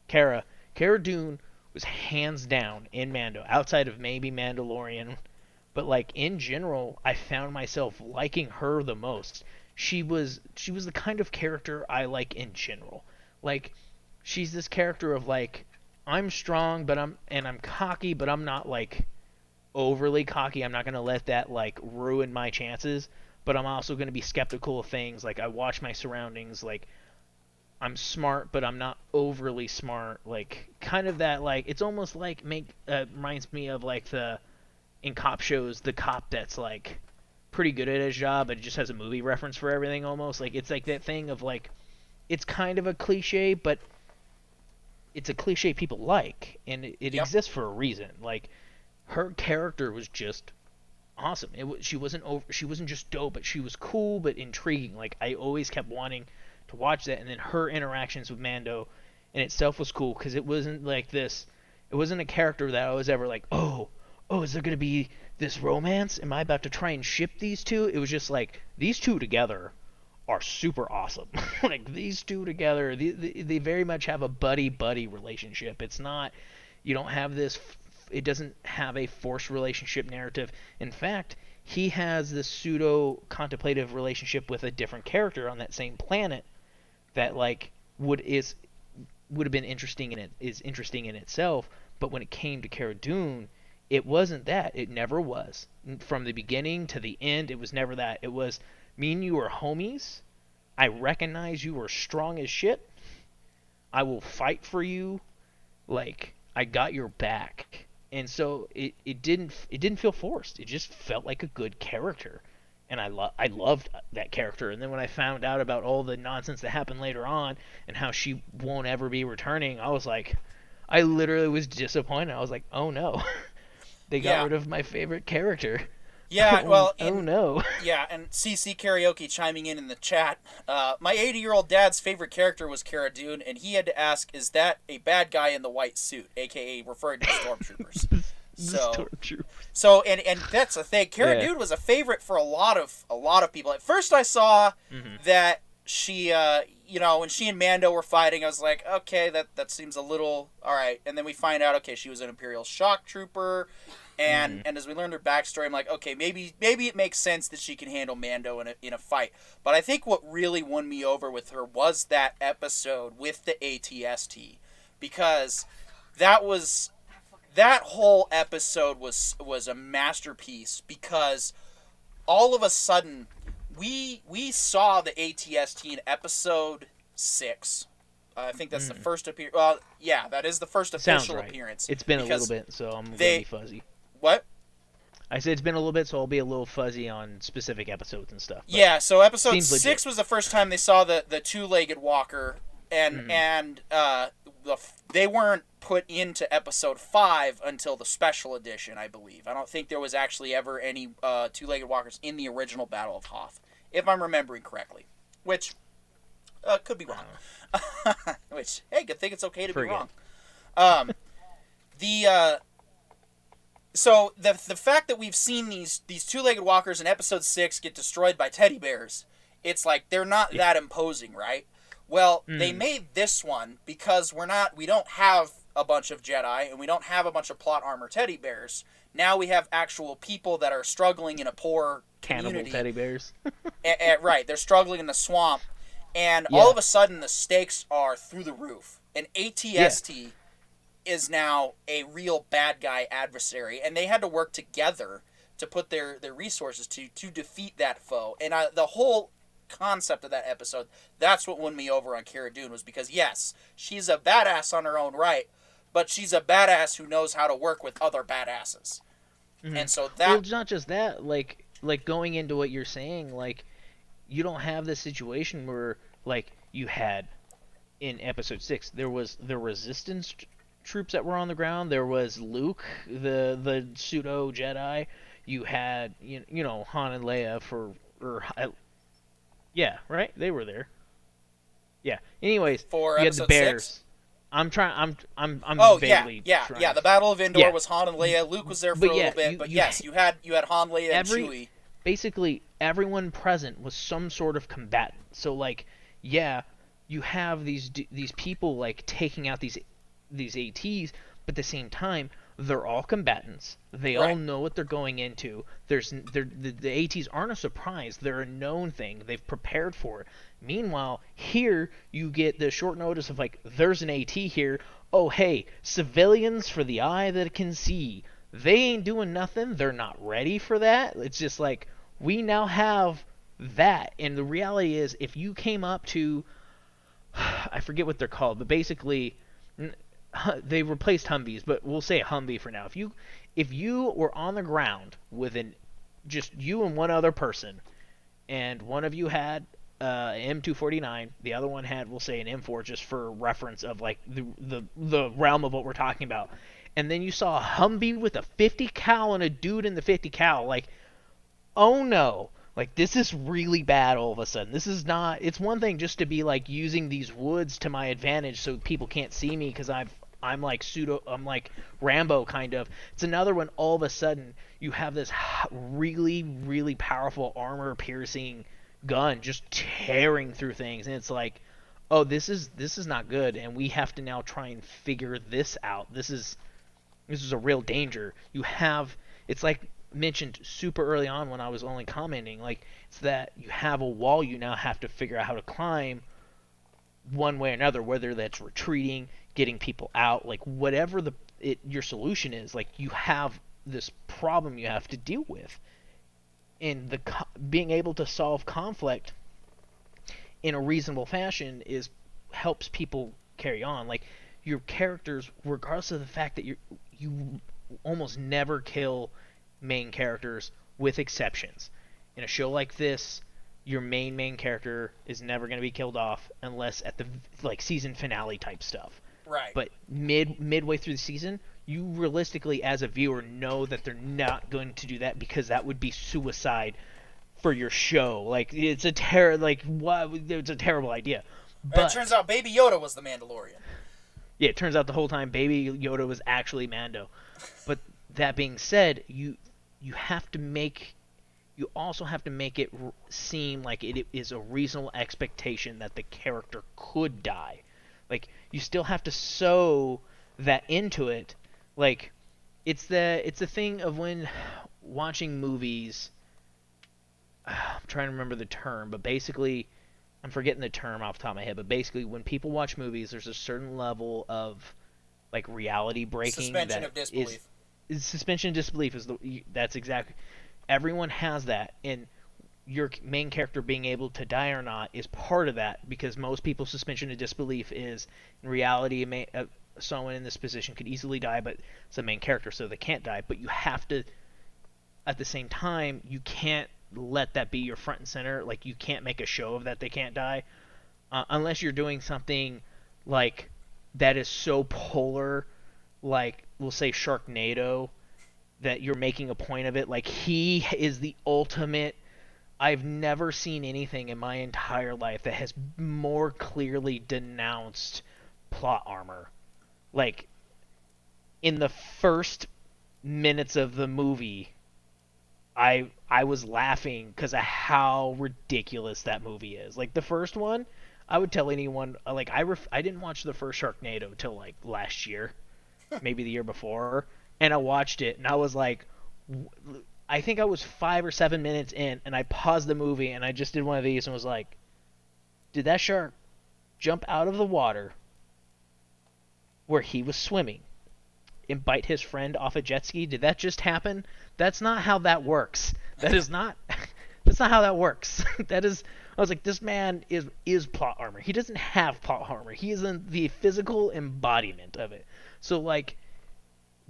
Cara Dune was hands down in Mando, outside of maybe Mandalorian. But like in general, I found myself liking her the most. She was the kind of character I like in general. Like, she's this character of like, I'm strong, but I'm cocky, but I'm not like overly cocky. I'm not gonna let that like ruin my chances. But I'm also gonna be skeptical of things. Like, I watch my surroundings. Like, I'm smart, but I'm not overly smart. Like, kind of that, like, it's almost like reminds me of like in cop shows, the cop that's like pretty good at his job, but it just has a movie reference for everything almost. Like, it's like that thing of like, it's kind of a cliche, but it's a cliche people like, and it exists for a reason. Like, her character was just awesome. She wasn't just dope, but she was cool but intriguing. Like, I always kept wanting to watch that. And then her interactions with Mando in itself was cool, because it wasn't like this. It wasn't a character that I was ever like, oh, is there gonna be this romance? Am I about to try and ship these two? It was just like, these two together are super awesome. Like, these two together, they very much have a buddy relationship. It's not, you don't have this, it doesn't have a forced relationship narrative. In fact, he has this pseudo contemplative relationship with a different character on that same planet that like would have been interesting, and it is interesting in itself. But when it came to Cara Dune, it wasn't that. It never was. From the beginning to the end, it was never that. It was, me and you are homies. I recognize you are strong as shit. I will fight for you. Like, I got your back. And so it didn't feel forced. It just felt like a good character. and I loved that character. And then when I found out about all the nonsense that happened later on and how she won't ever be returning, I was like, I literally was disappointed. I was like, oh no, they got Yeah. rid of my favorite character. Yeah, well, oh no. Yeah, and CC Karaoke chiming in the chat. My 80-year-old dad's favorite character was Cara Dune, and he had to ask, "Is that a bad guy in the white suit?" AKA referring to the stormtroopers. So and that's the thing. Cara Dune was a favorite for a lot of people. At first, I saw that she, when she and Mando were fighting, I was like, okay, that seems a little all right. And then we find out, okay, she was an Imperial shock trooper. And as we learned her backstory, I'm like, okay, maybe it makes sense that she can handle Mando in a fight. But I think what really won me over with her was that episode with the ATST, because that whole episode was a masterpiece, because all of a sudden we saw the ATST in episode 6. I think that's the first appearance. Well, yeah, that is the first official appearance. It's been a little bit, so I'm gonna be fuzzy. What? I said it's been a little bit, so I'll be a little fuzzy on specific episodes and stuff. Yeah, so episode seems 6 legit. was the first time they saw the two-legged walker, and they weren't put into episode 5 until the special edition, I believe. I don't think there was actually ever any two-legged walkers in the original Battle of Hoth, if I'm remembering correctly, which could be wrong. Which, hey, good thing it's okay to be wrong. So the fact that we've seen these two-legged walkers in episode 6 get destroyed by teddy bears, it's like they're not that imposing, right? Well, they made this one because we don't have a bunch of Jedi and we don't have a bunch of plot armor teddy bears. Now we have actual people that are struggling in a poor community. Cannibal teddy bears. Right, they're struggling in the swamp, and all of a sudden the stakes are through the roof. And ATST is now a real bad guy adversary, and they had to work together to put their resources to defeat that foe. And the whole concept of that episode, that's what won me over on Cara Dune, was because, yes, she's a badass on her own right, but she's a badass who knows how to work with other badasses. And so that... Well, it's not just that. Like going into what you're saying, like, you don't have this situation where, like, you had in episode 6, there was the resistance troops that were on the ground. There was Luke, the pseudo Jedi. You had you know Han and Leia yeah, right? They were there. Yeah. Anyways, for you had the episode bears. 6? I'm vaguely yeah. The Battle of Endor was Han and Leia. Luke was there for a little bit, but yes, you had Han, Leia, and Chewie. Basically, everyone present was some sort of combatant. So, like, yeah, you have these people like taking out these ATs, but at the same time, they're all combatants. They all know what they're going into. The ATs aren't a surprise. They're a known thing. They've prepared for it. Meanwhile, here you get the short notice of, like, there's an AT here. Oh, hey, civilians for the eye that can see. They ain't doing nothing. They're not ready for that. It's just like, we now have that. And the reality is, if you came up to, I forget what they're called, but basically, they replaced Humvees, but we'll say a Humvee for now. If you were on the ground with just you and one other person, and one of you had an M249, the other one had, we'll say, an M4, just for reference of, like, the realm of what we're talking about, and then you saw a Humvee with a 50 cal and a dude in the 50 cal, like, oh no. Like, this is really bad all of a sudden. This is not... It's one thing just to be, like, using these woods to my advantage so people can't see me because I'm like Rambo, kind of. It's another one, all of a sudden, you have this really, really powerful armor-piercing gun just tearing through things. And it's like, oh, this is not good, and we have to now try and figure this out. This is a real danger. You have... It's like... mentioned super early on when I was only commenting, like, it's that you have a wall you now have to figure out how to climb one way or another, whether that's retreating, getting people out, like, whatever your solution is, like, you have this problem you have to deal with. And being able to solve conflict in a reasonable fashion helps people carry on. Like, your characters, regardless of the fact that you almost never kill main characters, with exceptions. in a show like this, your main character is never going to be killed off unless at the like season finale type stuff. Right. But midway through the season, you realistically as a viewer know that they're not going to do that because that would be suicide for your show. Like it's a it's a terrible idea. But it turns out Baby Yoda was the Mandalorian. yeah, it turns out the whole time Baby Yoda was actually Mando. But that being said, you also have to make it seem like it is a reasonable expectation that the character could die. Like you still have to sew that into it. Like it's the thing of when watching movies. I'm trying to remember the term, but basically, I'm forgetting the term off the top of my head. But basically, when people watch movies, there's a certain level of like reality breaking. Suspension of disbelief. Suspension of disbelief that's exactly. Everyone has that, and your main character being able to die or not is part of that, because most people's suspension of disbelief is in reality someone in this position could easily die, but it's a main character, so they can't die. But you have to, at the same time, you can't let that be your front and center. Like you can't make a show of that they can't die, unless you're doing something like that is so polar, like we'll say Sharknado, that you're making a point of it. Like he is the ultimate. I've never seen anything in my entire life that has more clearly denounced plot armor. Like in the first minutes of the movie, I was laughing because of how ridiculous that movie is. Like the first one, I would tell anyone, like I didn't watch the first Sharknado till like last year, maybe the year before, and I watched it and I was like, I think I was 5 or 7 minutes in and I paused the movie and I just did one of these and was like, did that shark jump out of the water where he was swimming and bite his friend off a jet ski? Did that just happen? That's not how that works. That's not how that works. I was like, this man is plot armor. He doesn't have plot armor. He is in the physical embodiment of it. So like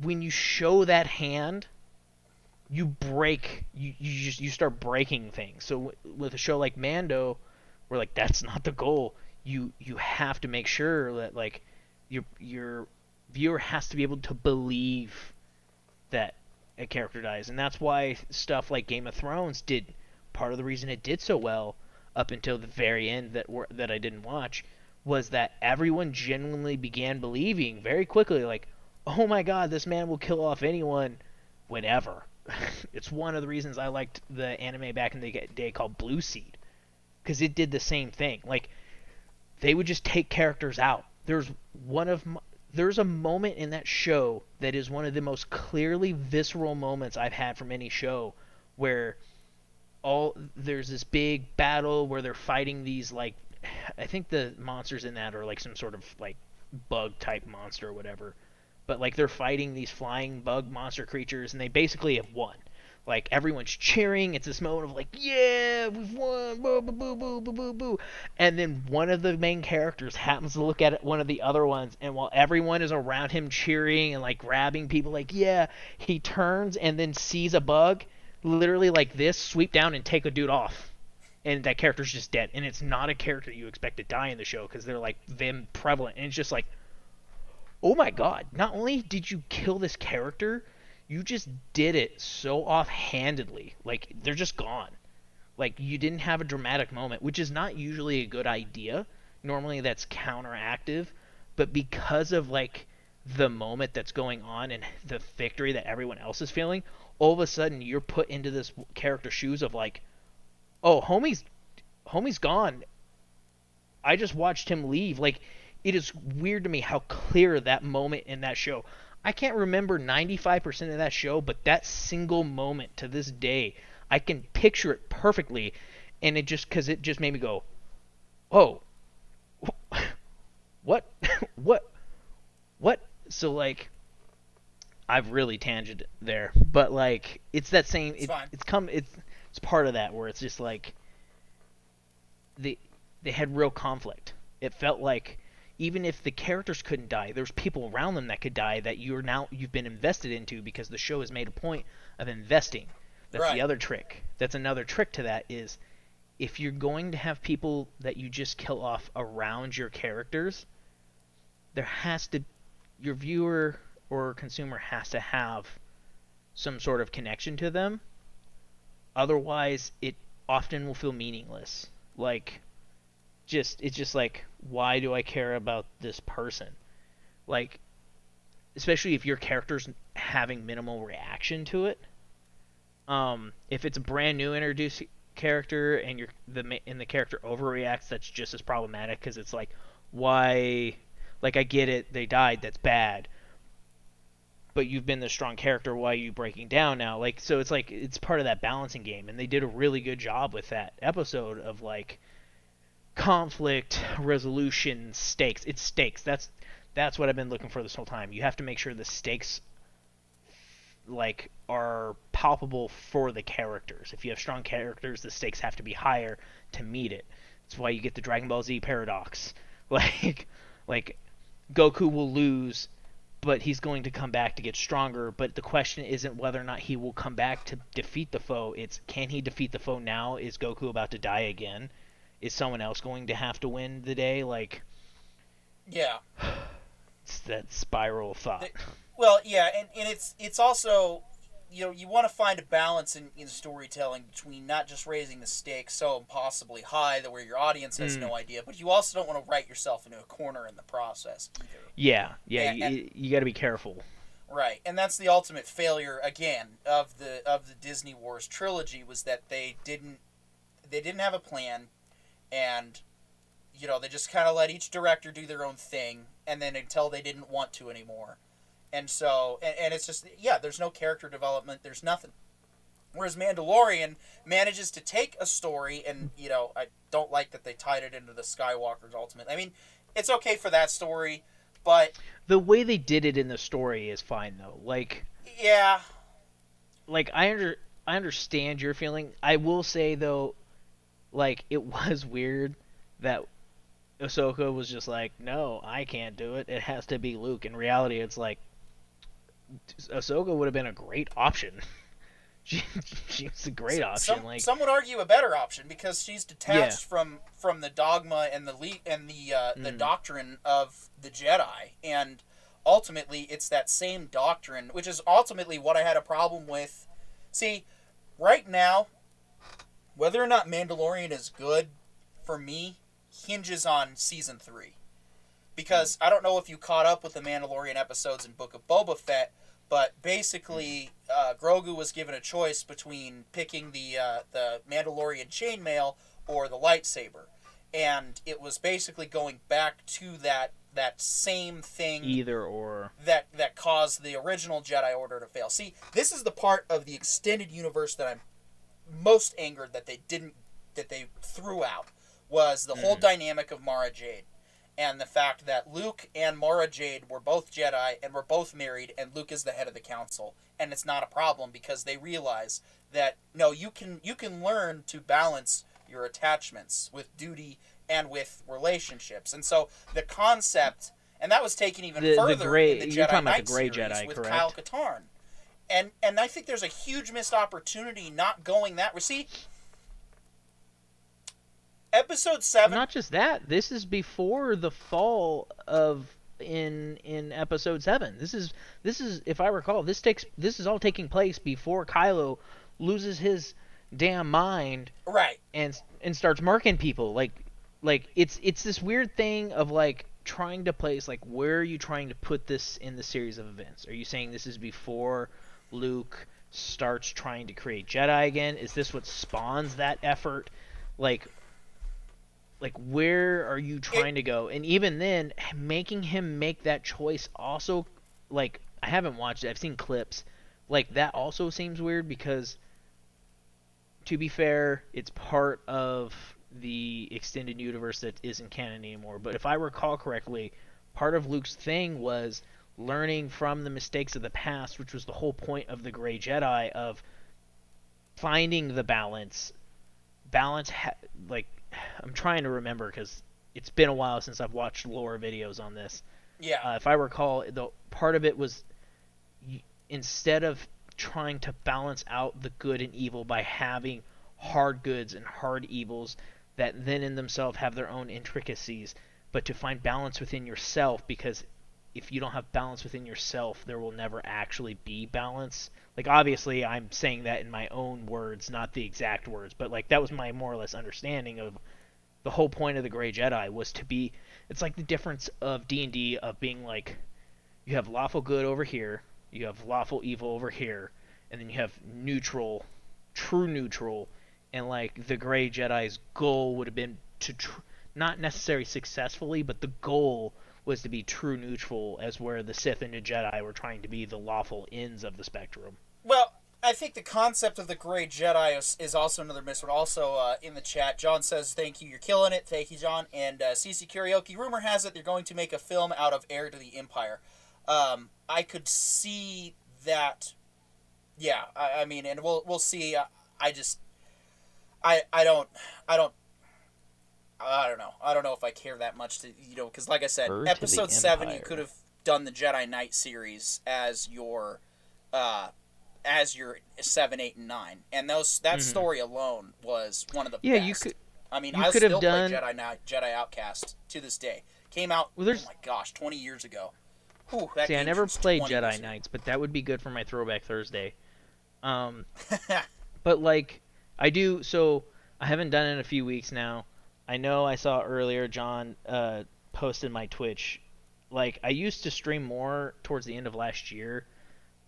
when you show that hand, you start breaking things. So with a show like Mando, where like that's not the goal, you have to make sure that like your viewer has to be able to believe that a character dies, and that's why stuff like Game of Thrones did. Part of the reason it did so well up until the very end that I didn't watch was that everyone genuinely began believing very quickly, like, oh my god, this man will kill off anyone whenever. It's one of the reasons I liked the anime back in the day called Blue Seed, because it did the same thing. Like they would just take characters out. There's a moment in that show that is one of the most clearly visceral moments I've had from any show, where there's this big battle where they're fighting these, like, I think the monsters in that are like some sort of like bug type monster or whatever, but like they're fighting these flying bug monster creatures and they basically have won. Like everyone's cheering. It's this moment of like, yeah, we've won, boo, boo, boo, boo, boo, boo, boo. And then one of the main characters happens to look at one of the other ones, and while everyone is around him cheering and like grabbing people, like, yeah, he turns and then sees a bug, literally like this, sweep down and take a dude off, and that character's just dead. And it's not a character you expect to die in the show because they're like them prevalent, and it's just like, oh my god, not only did you kill this character, you just did it so offhandedly. Like, they're just gone. Like, you didn't have a dramatic moment, which is not usually a good idea. Normally that's counteractive. But because of, like, the moment that's going on and the victory that everyone else is feeling, all of a sudden you're put into this character's shoes of, like, oh, homie's gone. I just watched him leave. Like, it is weird to me how clear that moment in that show. I can't remember 95% of that show, but that single moment to this day, I can picture it perfectly, and it just made me go, oh, what, what? So like, I've really tangented there, but like, it's that same. It's part of that where it's just like, they had real conflict. It felt like, even if the characters couldn't die, there's people around them that could die that you've been invested into, because the show has made a point of investing. That's Right. the other trick. That's another trick to that is if you're going to have people that you just kill off around your characters, your viewer or consumer has to have some sort of connection to them. Otherwise, it often will feel meaningless. Like, it's just like, why do I care about this person? Like, especially if your character's having minimal reaction to it. If it's a brand new introduced character and the character overreacts, that's just as problematic because it's like, why? Like, I get it, they died, that's bad. But you've been the strong character, why are you breaking down now? Like, so it's like, it's part of that balancing game, and they did a really good job with that episode of, like, conflict, resolution, stakes. It's stakes. That's what I've been looking for this whole time. You have to make sure the stakes, like, are palpable for the characters. If you have strong characters, the stakes have to be higher to meet it. That's why you get the Dragon Ball Z paradox. Like Goku will lose, but he's going to come back to get stronger. But the question isn't whether or not he will come back to defeat the foe. It's, can he defeat the foe now? Is Goku about to die again? Is someone else going to have to win the day? Like, Yeah. it's that spiral thought. Well, yeah, and it's also, you know, you want to find a balance in storytelling between not just raising the stakes so impossibly high that where your audience has no idea, but you also don't want to write yourself into a corner in the process either. Yeah, And- you got to be careful. Right, and that's the ultimate failure again of the Disney Wars trilogy, was that they didn't have a plan, and you know, they just kind of let each director do their own thing, and then until they didn't want to anymore. And so, and it's just, yeah, there's no character development, there's nothing. Whereas Mandalorian manages to take a story, and, you know, I don't like that they tied it into the Skywalker's ultimate. I mean, it's okay for that story, but... The way they did it in the story is fine, though. Like... Yeah. Like, I understand your feeling. I will say, though, like, it was weird that Ahsoka was just like, no, I can't do it. It has to be Luke. In reality, it's like, Ahsoka would have been a great option. She was a great option. Some would argue a better option, because she's detached from the dogma and the doctrine of the Jedi, and ultimately it's that same doctrine, which is ultimately what I had a problem with. See, right now, whether or not Mandalorian is good for me hinges on season 3, because I don't know if you caught up with the Mandalorian episodes in Book of Boba Fett. But basically, Grogu was given a choice between picking the Mandalorian chainmail or the lightsaber, and it was basically going back to that same thing. Either or. That caused the original Jedi Order to fail. See, this is the part of the extended universe that I'm most angered that they threw out, was the whole dynamic of Mara Jade. And the fact that Luke and Mara Jade were both Jedi and were both married, and Luke is the head of the council, and it's not a problem because they realize that no, you can learn to balance your attachments with duty and with relationships. And so the concept, and that was taken even further in the you're Jedi talking about Knight the Grey series Jedi, with correct? Kyle Katarn, and I think there's a huge missed opportunity not going that way. See, Episode 7... Not just that. This is before the fall of in Episode 7. This is, if I recall, this is all taking place before Kylo loses his damn mind, right, and starts marking people. Like it's this weird thing of like trying to place, like, where are you trying to put this in the series of events? Are you saying this is before Luke starts trying to create Jedi again? Is this what spawns that effort? Like, where are you trying to go? And even then, making him make that choice also, like, I haven't watched it, I've seen clips. Like, that also seems weird because, to be fair, it's part of the extended universe that isn't canon anymore. But if I recall correctly, part of Luke's thing was learning from the mistakes of the past, which was the whole point of the Grey Jedi, of finding the balance. I'm trying to remember because it's been a while since I've watched lore videos on this. Yeah. If I recall, the part of it was instead of trying to balance out the good and evil by having hard goods and hard evils that then in themselves have their own intricacies, but to find balance within yourself, because if you don't have balance within yourself, there will never actually be balance. Like, obviously, I'm saying that in my own words, not the exact words, but, like, that was my more or less understanding of the whole point of the Grey Jedi was to be, it's like the difference of D&D of being like, you have lawful good over here, you have lawful evil over here, and then you have neutral, true neutral, and like the Grey Jedi's goal would have been to, not necessarily successfully, but the goal was to be true neutral, as where the Sith and the Jedi were trying to be the lawful ends of the spectrum. Well, I think the concept of the Grey Jedi is also another miss one. Also, in the chat, John says, thank you, you're killing it. Thank you, John. And CC Karaoke, rumor has it they're going to make a film out of Heir to the Empire. I could see that. Yeah, I mean, and we'll see. I don't know. I don't know if I care that much to, because like I said, Heir to the episode 7, you Empire. could have done the Jedi Knight series as your 7, 8, and 9, and that story alone was one of the Yeah, best. you could. I mean, you I could have still done- play Jedi Outcast to this day. Came out, Well, there's- oh my gosh, 20 years ago. Whew, that See, I game never was played 20 years Jedi ago. Knights, but that would be good for my Throwback Thursday. But like, I do. So I haven't done it in a few weeks now. I know I saw earlier John posted my Twitch. Like, I used to stream more towards the end of last year,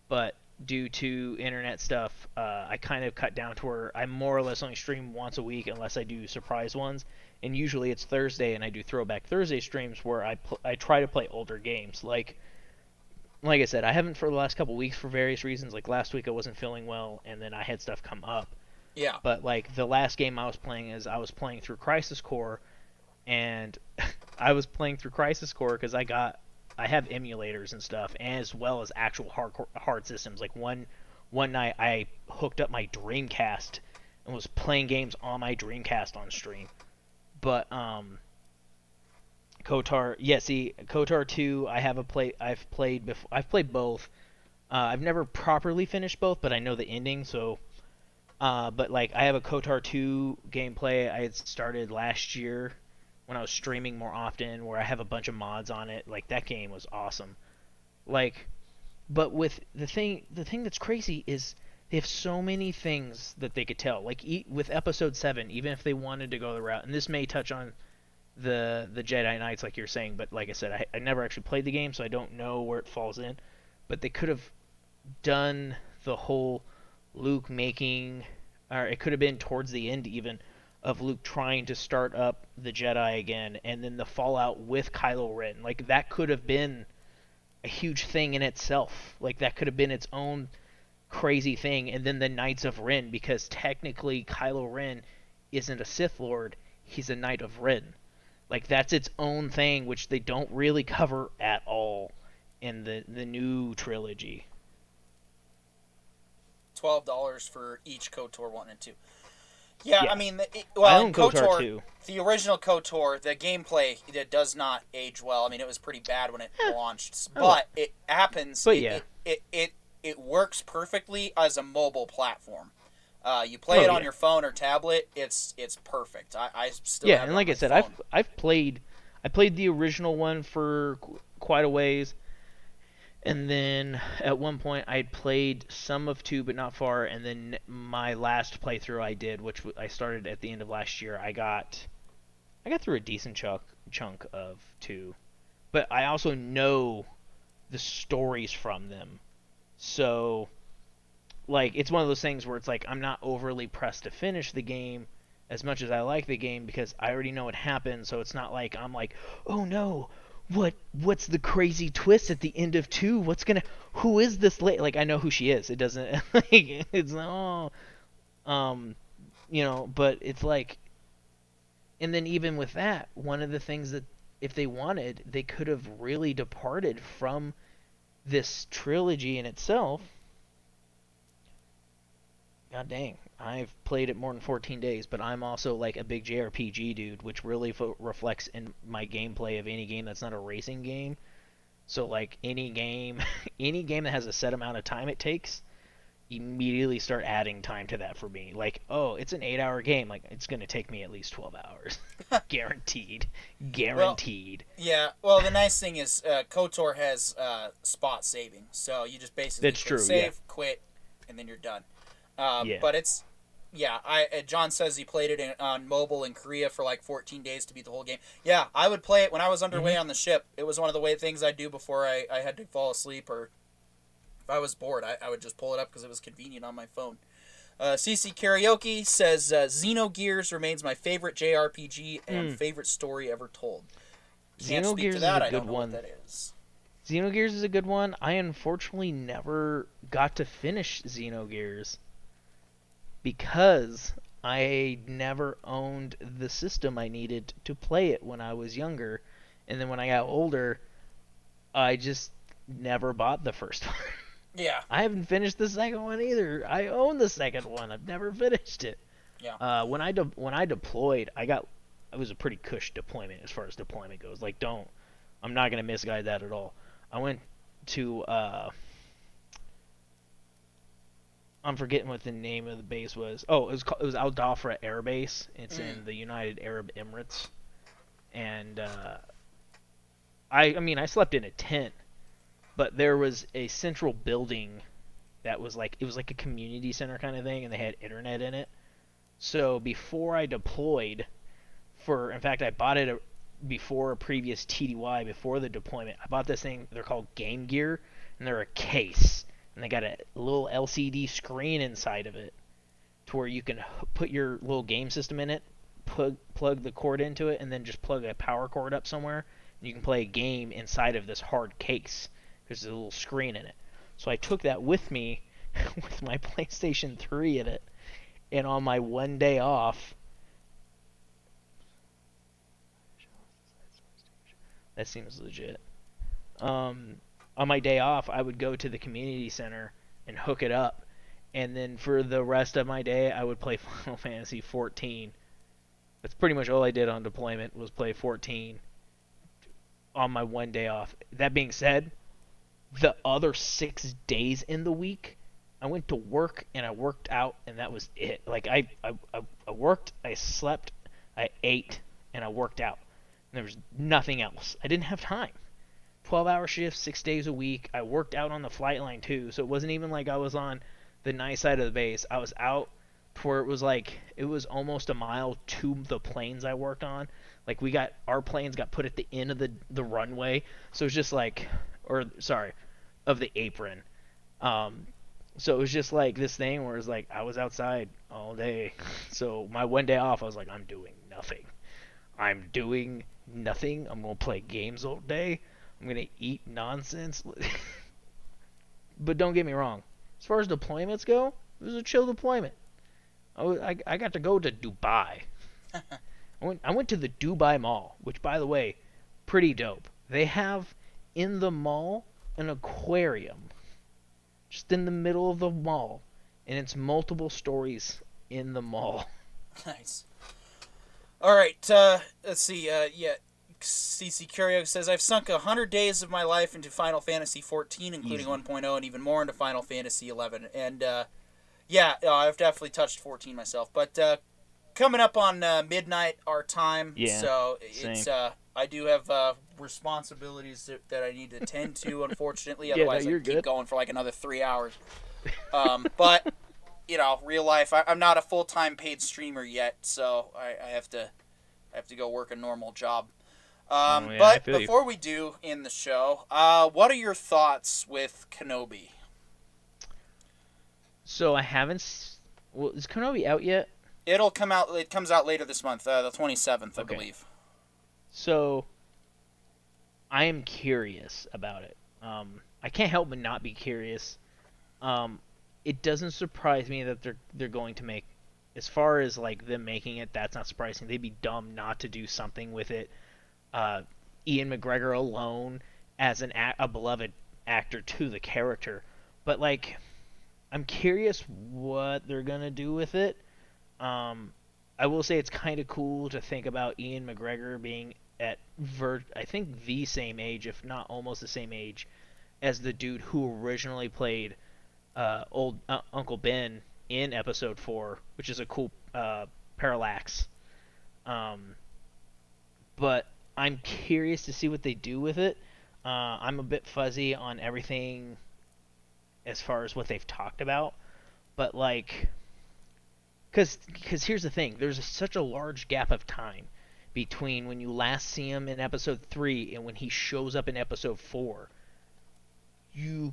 but due to internet stuff, I kind of cut down to where I more or less only stream once a week unless I do surprise ones. And usually it's Thursday, and I do Throwback Thursday streams where I try to play older games. Like I said, I haven't for the last couple weeks for various reasons. Like last week I wasn't feeling well, and then I had stuff come up. Yeah. But like the last game I was playing is I was playing through Crisis Core, and I was playing through Crisis Core because I have emulators and stuff, as well as actual hard systems. Like one night I hooked up my Dreamcast and was playing games on my Dreamcast on stream. But KOTOR, yeah, see, KOTOR 2, I've played both. I've never properly finished both, but I know the ending, so but like I have a KOTOR 2 gameplay I had started last year when I was streaming more often, where I have a bunch of mods on it. Like, that game was awesome. Like, but with the thing that's crazy is they have so many things that they could tell. Like with episode 7, even if they wanted to go the route, and this may touch on the Jedi Knights like you're saying, but like I said, I never actually played the game, so I don't know where it falls in. But they could have done the whole Luke making, or it could have been towards the end even, of Luke trying to start up the Jedi again, and then the fallout with Kylo Ren. Like, that could have been a huge thing in itself. Like, that could have been its own crazy thing. And then the Knights of Ren, because technically Kylo Ren isn't a Sith Lord, he's a Knight of Ren. Like, that's its own thing, which they don't really cover at all in the new trilogy. $12 for each KOTOR 1 and 2. Yeah, Yeah. I mean, I own KOTOR KOTOR, 2. the original KOTOR, the gameplay, it does not age well. I mean, it was pretty bad when it launched, but it happens. But yeah. It works perfectly as a mobile platform. You play it on your phone or tablet, it's perfect. I still have And it like on I my said, phone. I played the original one for quite a ways, and then at one point I played some of 2 but not far, and then my last playthrough I did, which I started at the end of last year, I got through a decent chunk of 2, but I also know the stories from them, so like, it's one of those things where it's like I'm not overly pressed to finish the game as much as I like the game, because I already know what happened. So it's not like I'm like, oh no, what's the crazy twist at the end of 2? Who is this lady? Like, I know who she is. It doesn't like, it's but it's like, and then even with that, one of the things that if they wanted, they could have really departed from this trilogy in itself. God dang, I've played it more than 14 days, but I'm also like a big JRPG dude, which really reflects in my gameplay of any game that's not a racing game. So like any game that has a set amount of time it takes, immediately start adding time to that for me. Like, oh, it's an 8-hour game. Like, it's gonna take me at least 12 hours, guaranteed, guaranteed. Yeah, well, the nice thing is KOTOR has spot saving, so you just basically That's can true, save, yeah. quit, and then you're done. Yeah. But it's, yeah, John says he played it on mobile in Korea for like 14 days to beat the whole game. Yeah, I would play it when I was underway on the ship. It was one of the things I'd do before I had to fall asleep, or if I was bored, I would just pull it up because it was convenient on my phone. CC Karaoke says Xenogears remains my favorite JRPG and favorite story ever told. Can't speak Xenogears to is that. a I don't good know one. what that is. Xenogears is a good one. I unfortunately never got to finish Xenogears because I never owned the system I needed to play it when I was younger. And then when I got older, I just never bought the first one. Yeah. I haven't finished the second one either. I own the second one. I've never finished it. Yeah. When I deployed, it was a pretty cush deployment as far as deployment goes. Like, I'm not gonna misguide that at all. I went to I'm forgetting what the name of the base was. Oh, it was Al Dhafra Air Base. It's in the United Arab Emirates, and I slept in a tent, but there was a central building that was like a community center kind of thing, and they had internet in it. So before I deployed, in fact, I bought it before a previous TDY, before the deployment. I bought this thing. They're called Game Gear, and they're a case, and they got a little LCD screen inside of it, to where you can put your little game system in it, plug the cord into it, and then just plug a power cord up somewhere, and you can play a game inside of this hard case. There's a little screen in it. So I took that with me with my PlayStation 3 in it, and on my one day off, that seems legit. On my day off, I would go to the community center and hook it up, and then for the rest of my day, I would play Final Fantasy 14. That's pretty much all I did on deployment, was play 14 on my one day off. That being said, the other 6 days in the week, I went to work and I worked out, and that was it. Like, I worked, I slept, I ate, and I worked out. And there was nothing else. I didn't have time. 12-hour shifts, 6 days a week. I worked out on the flight line too, so it wasn't even like I was on the nice side of the base. I was out to where it was almost a mile to the planes I worked on. Like, our planes got put at the end of the runway, so it was just like, of the apron. So it was just like this thing where it's like I was outside all day. So my one day off, I was like, I'm doing nothing. I'm gonna play games all day. I'm gonna eat nonsense. But don't get me wrong, as far as deployments go, it was a chill deployment. I got to go to Dubai. I went to the Dubai Mall, which, by the way, pretty dope. They have in the mall an aquarium just in the middle of the mall, and it's multiple stories in the mall. Nice. All right, let's see. CC Curio says, I've sunk 100 days of my life into Final Fantasy 14, including 1.0, and even more into Final Fantasy 11. And, I've definitely touched 14 myself. But coming up on midnight our time, so it's I do have responsibilities that I need to tend to, unfortunately. Otherwise, I keep going for like another 3 hours. But, real life, I'm not a full-time paid streamer yet, so I have to go work a normal job. But before we do in the show, what are your thoughts with Kenobi? So I haven't. Is Kenobi out yet? It'll come out. It comes out later this month, the 27th, I believe. So I am curious about it. I can't help but not be curious. It doesn't surprise me that they're going to make, as far as like them making it, that's not surprising. They'd be dumb not to do something with it. Ian McGregor alone as a beloved actor to the character, but like, I'm curious what they're gonna do with it. I will say it's kind of cool to think about Ian McGregor being at I think the same age, if not almost the same age, as the dude who originally played old Uncle Ben in episode 4, which is a cool parallax. But I'm curious to see what they do with it. I'm a bit fuzzy on everything as far as what they've talked about, but like, because here's the thing: there's such a large gap of time between when you last see him in episode 3 and when he shows up in episode 4. He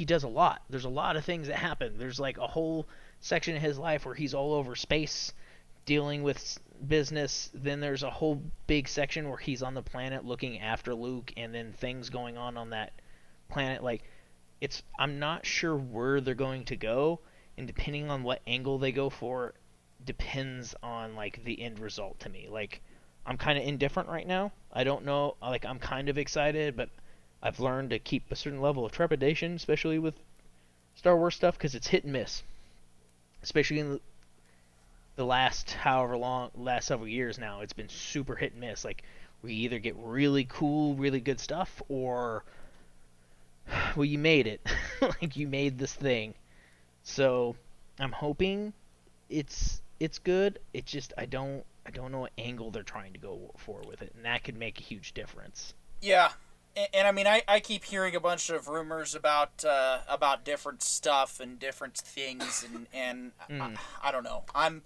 does a lot. There's a lot of things that happen. There's like a whole section of his life where he's all over space dealing with business. Then there's a whole big section where he's on the planet looking after Luke, and then things going on that planet. Like, I'm not sure where they're going to go, and depending on what angle they go for depends on like the end result to me. Like, I'm kind of indifferent right now. I don't know. Like, I'm kind of excited, but I've learned to keep a certain level of trepidation, especially with Star Wars stuff, because it's hit and miss. Especially in the last several years now, it's been super hit and miss. Like, we either get really cool, really good stuff, or, well, you made it. Like, you made this thing. So, I'm hoping it's good. It's just I don't know what angle they're trying to go for with it, and that could make a huge difference. Yeah. And I mean, I keep hearing a bunch of rumors about different stuff and different things, and I don't know. I'm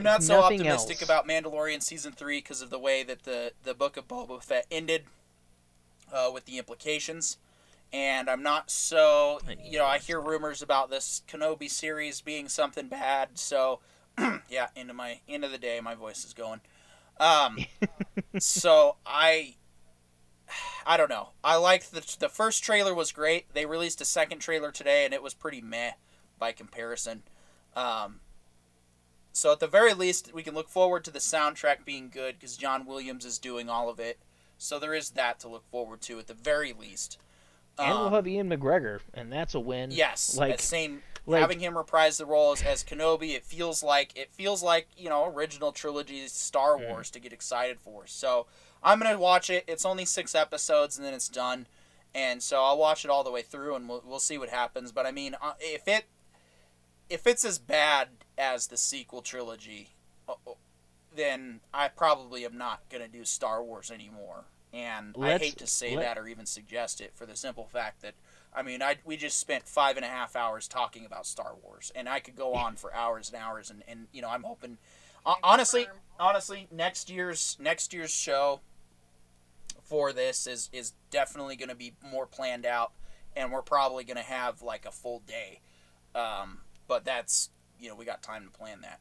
not so optimistic about Mandalorian season 3 because of the way that the Book of Boba Fett ended, with the implications, and I'm not so, I hear rumors about this Kenobi series being something bad. So yeah, end of the day, my voice is going. So I don't know. I like the first trailer was great. They released a second trailer today, and it was pretty meh by comparison. So at the very least, we can look forward to the soundtrack being good because John Williams is doing all of it. So there is that to look forward to at the very least. And we'll have Ian McGregor, and that's a win. Yes, having him reprise the role as Kenobi, it feels like original trilogy Star Wars to get excited for. So I'm gonna watch it. It's only 6 episodes, and then it's done, and so I'll watch it all the way through, and we'll see what happens. But I mean, if it's as bad as the sequel trilogy, then I probably am not gonna do Star Wars anymore. And I hate to say that or even suggest it for the simple fact that, I mean, we just spent 5.5 hours talking about Star Wars, and I could go on for hours and hours, and I'm hoping, honestly, next year's show for this is definitely going to be more planned out, and we're probably going to have like a full day, but that's, we got time to plan that.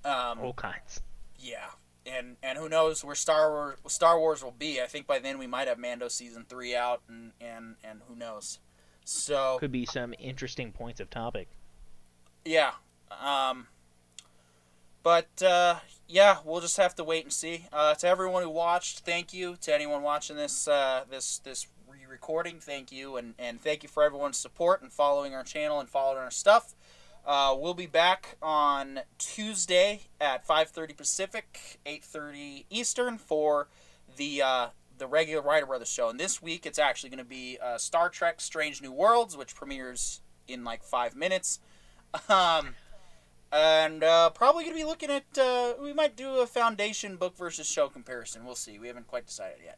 All kinds. Yeah. And who knows where Star Wars will be. I think by then we might have Mando season 3 out, and who knows. So could be some interesting points of topic. Yeah. But yeah, we'll just have to wait and see. To everyone who watched, thank you. To anyone watching this re-recording, thank you, and thank you for everyone's support and following our channel and following our stuff. We'll be back on Tuesday at 5:30 Pacific, 8:30 Eastern for the regular Writer Brothers show. And this week it's actually going to be Star Trek: Strange New Worlds, which premieres in like 5 minutes. And probably going to be looking at we might do a Foundation book versus show comparison. We'll see. We haven't quite decided yet.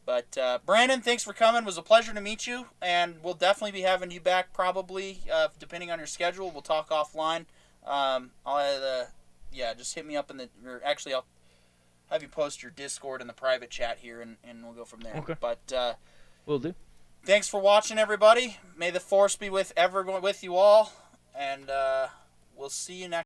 But Brandon, thanks for coming. It was a pleasure to meet you, and we'll definitely be having you back probably, depending on your schedule. We'll talk offline. Just hit me up actually I'll have you post your Discord in the private chat here, and we'll go from there. Okay. But Will do. Thanks for watching, everybody. May the Force be with you all, and we'll see you next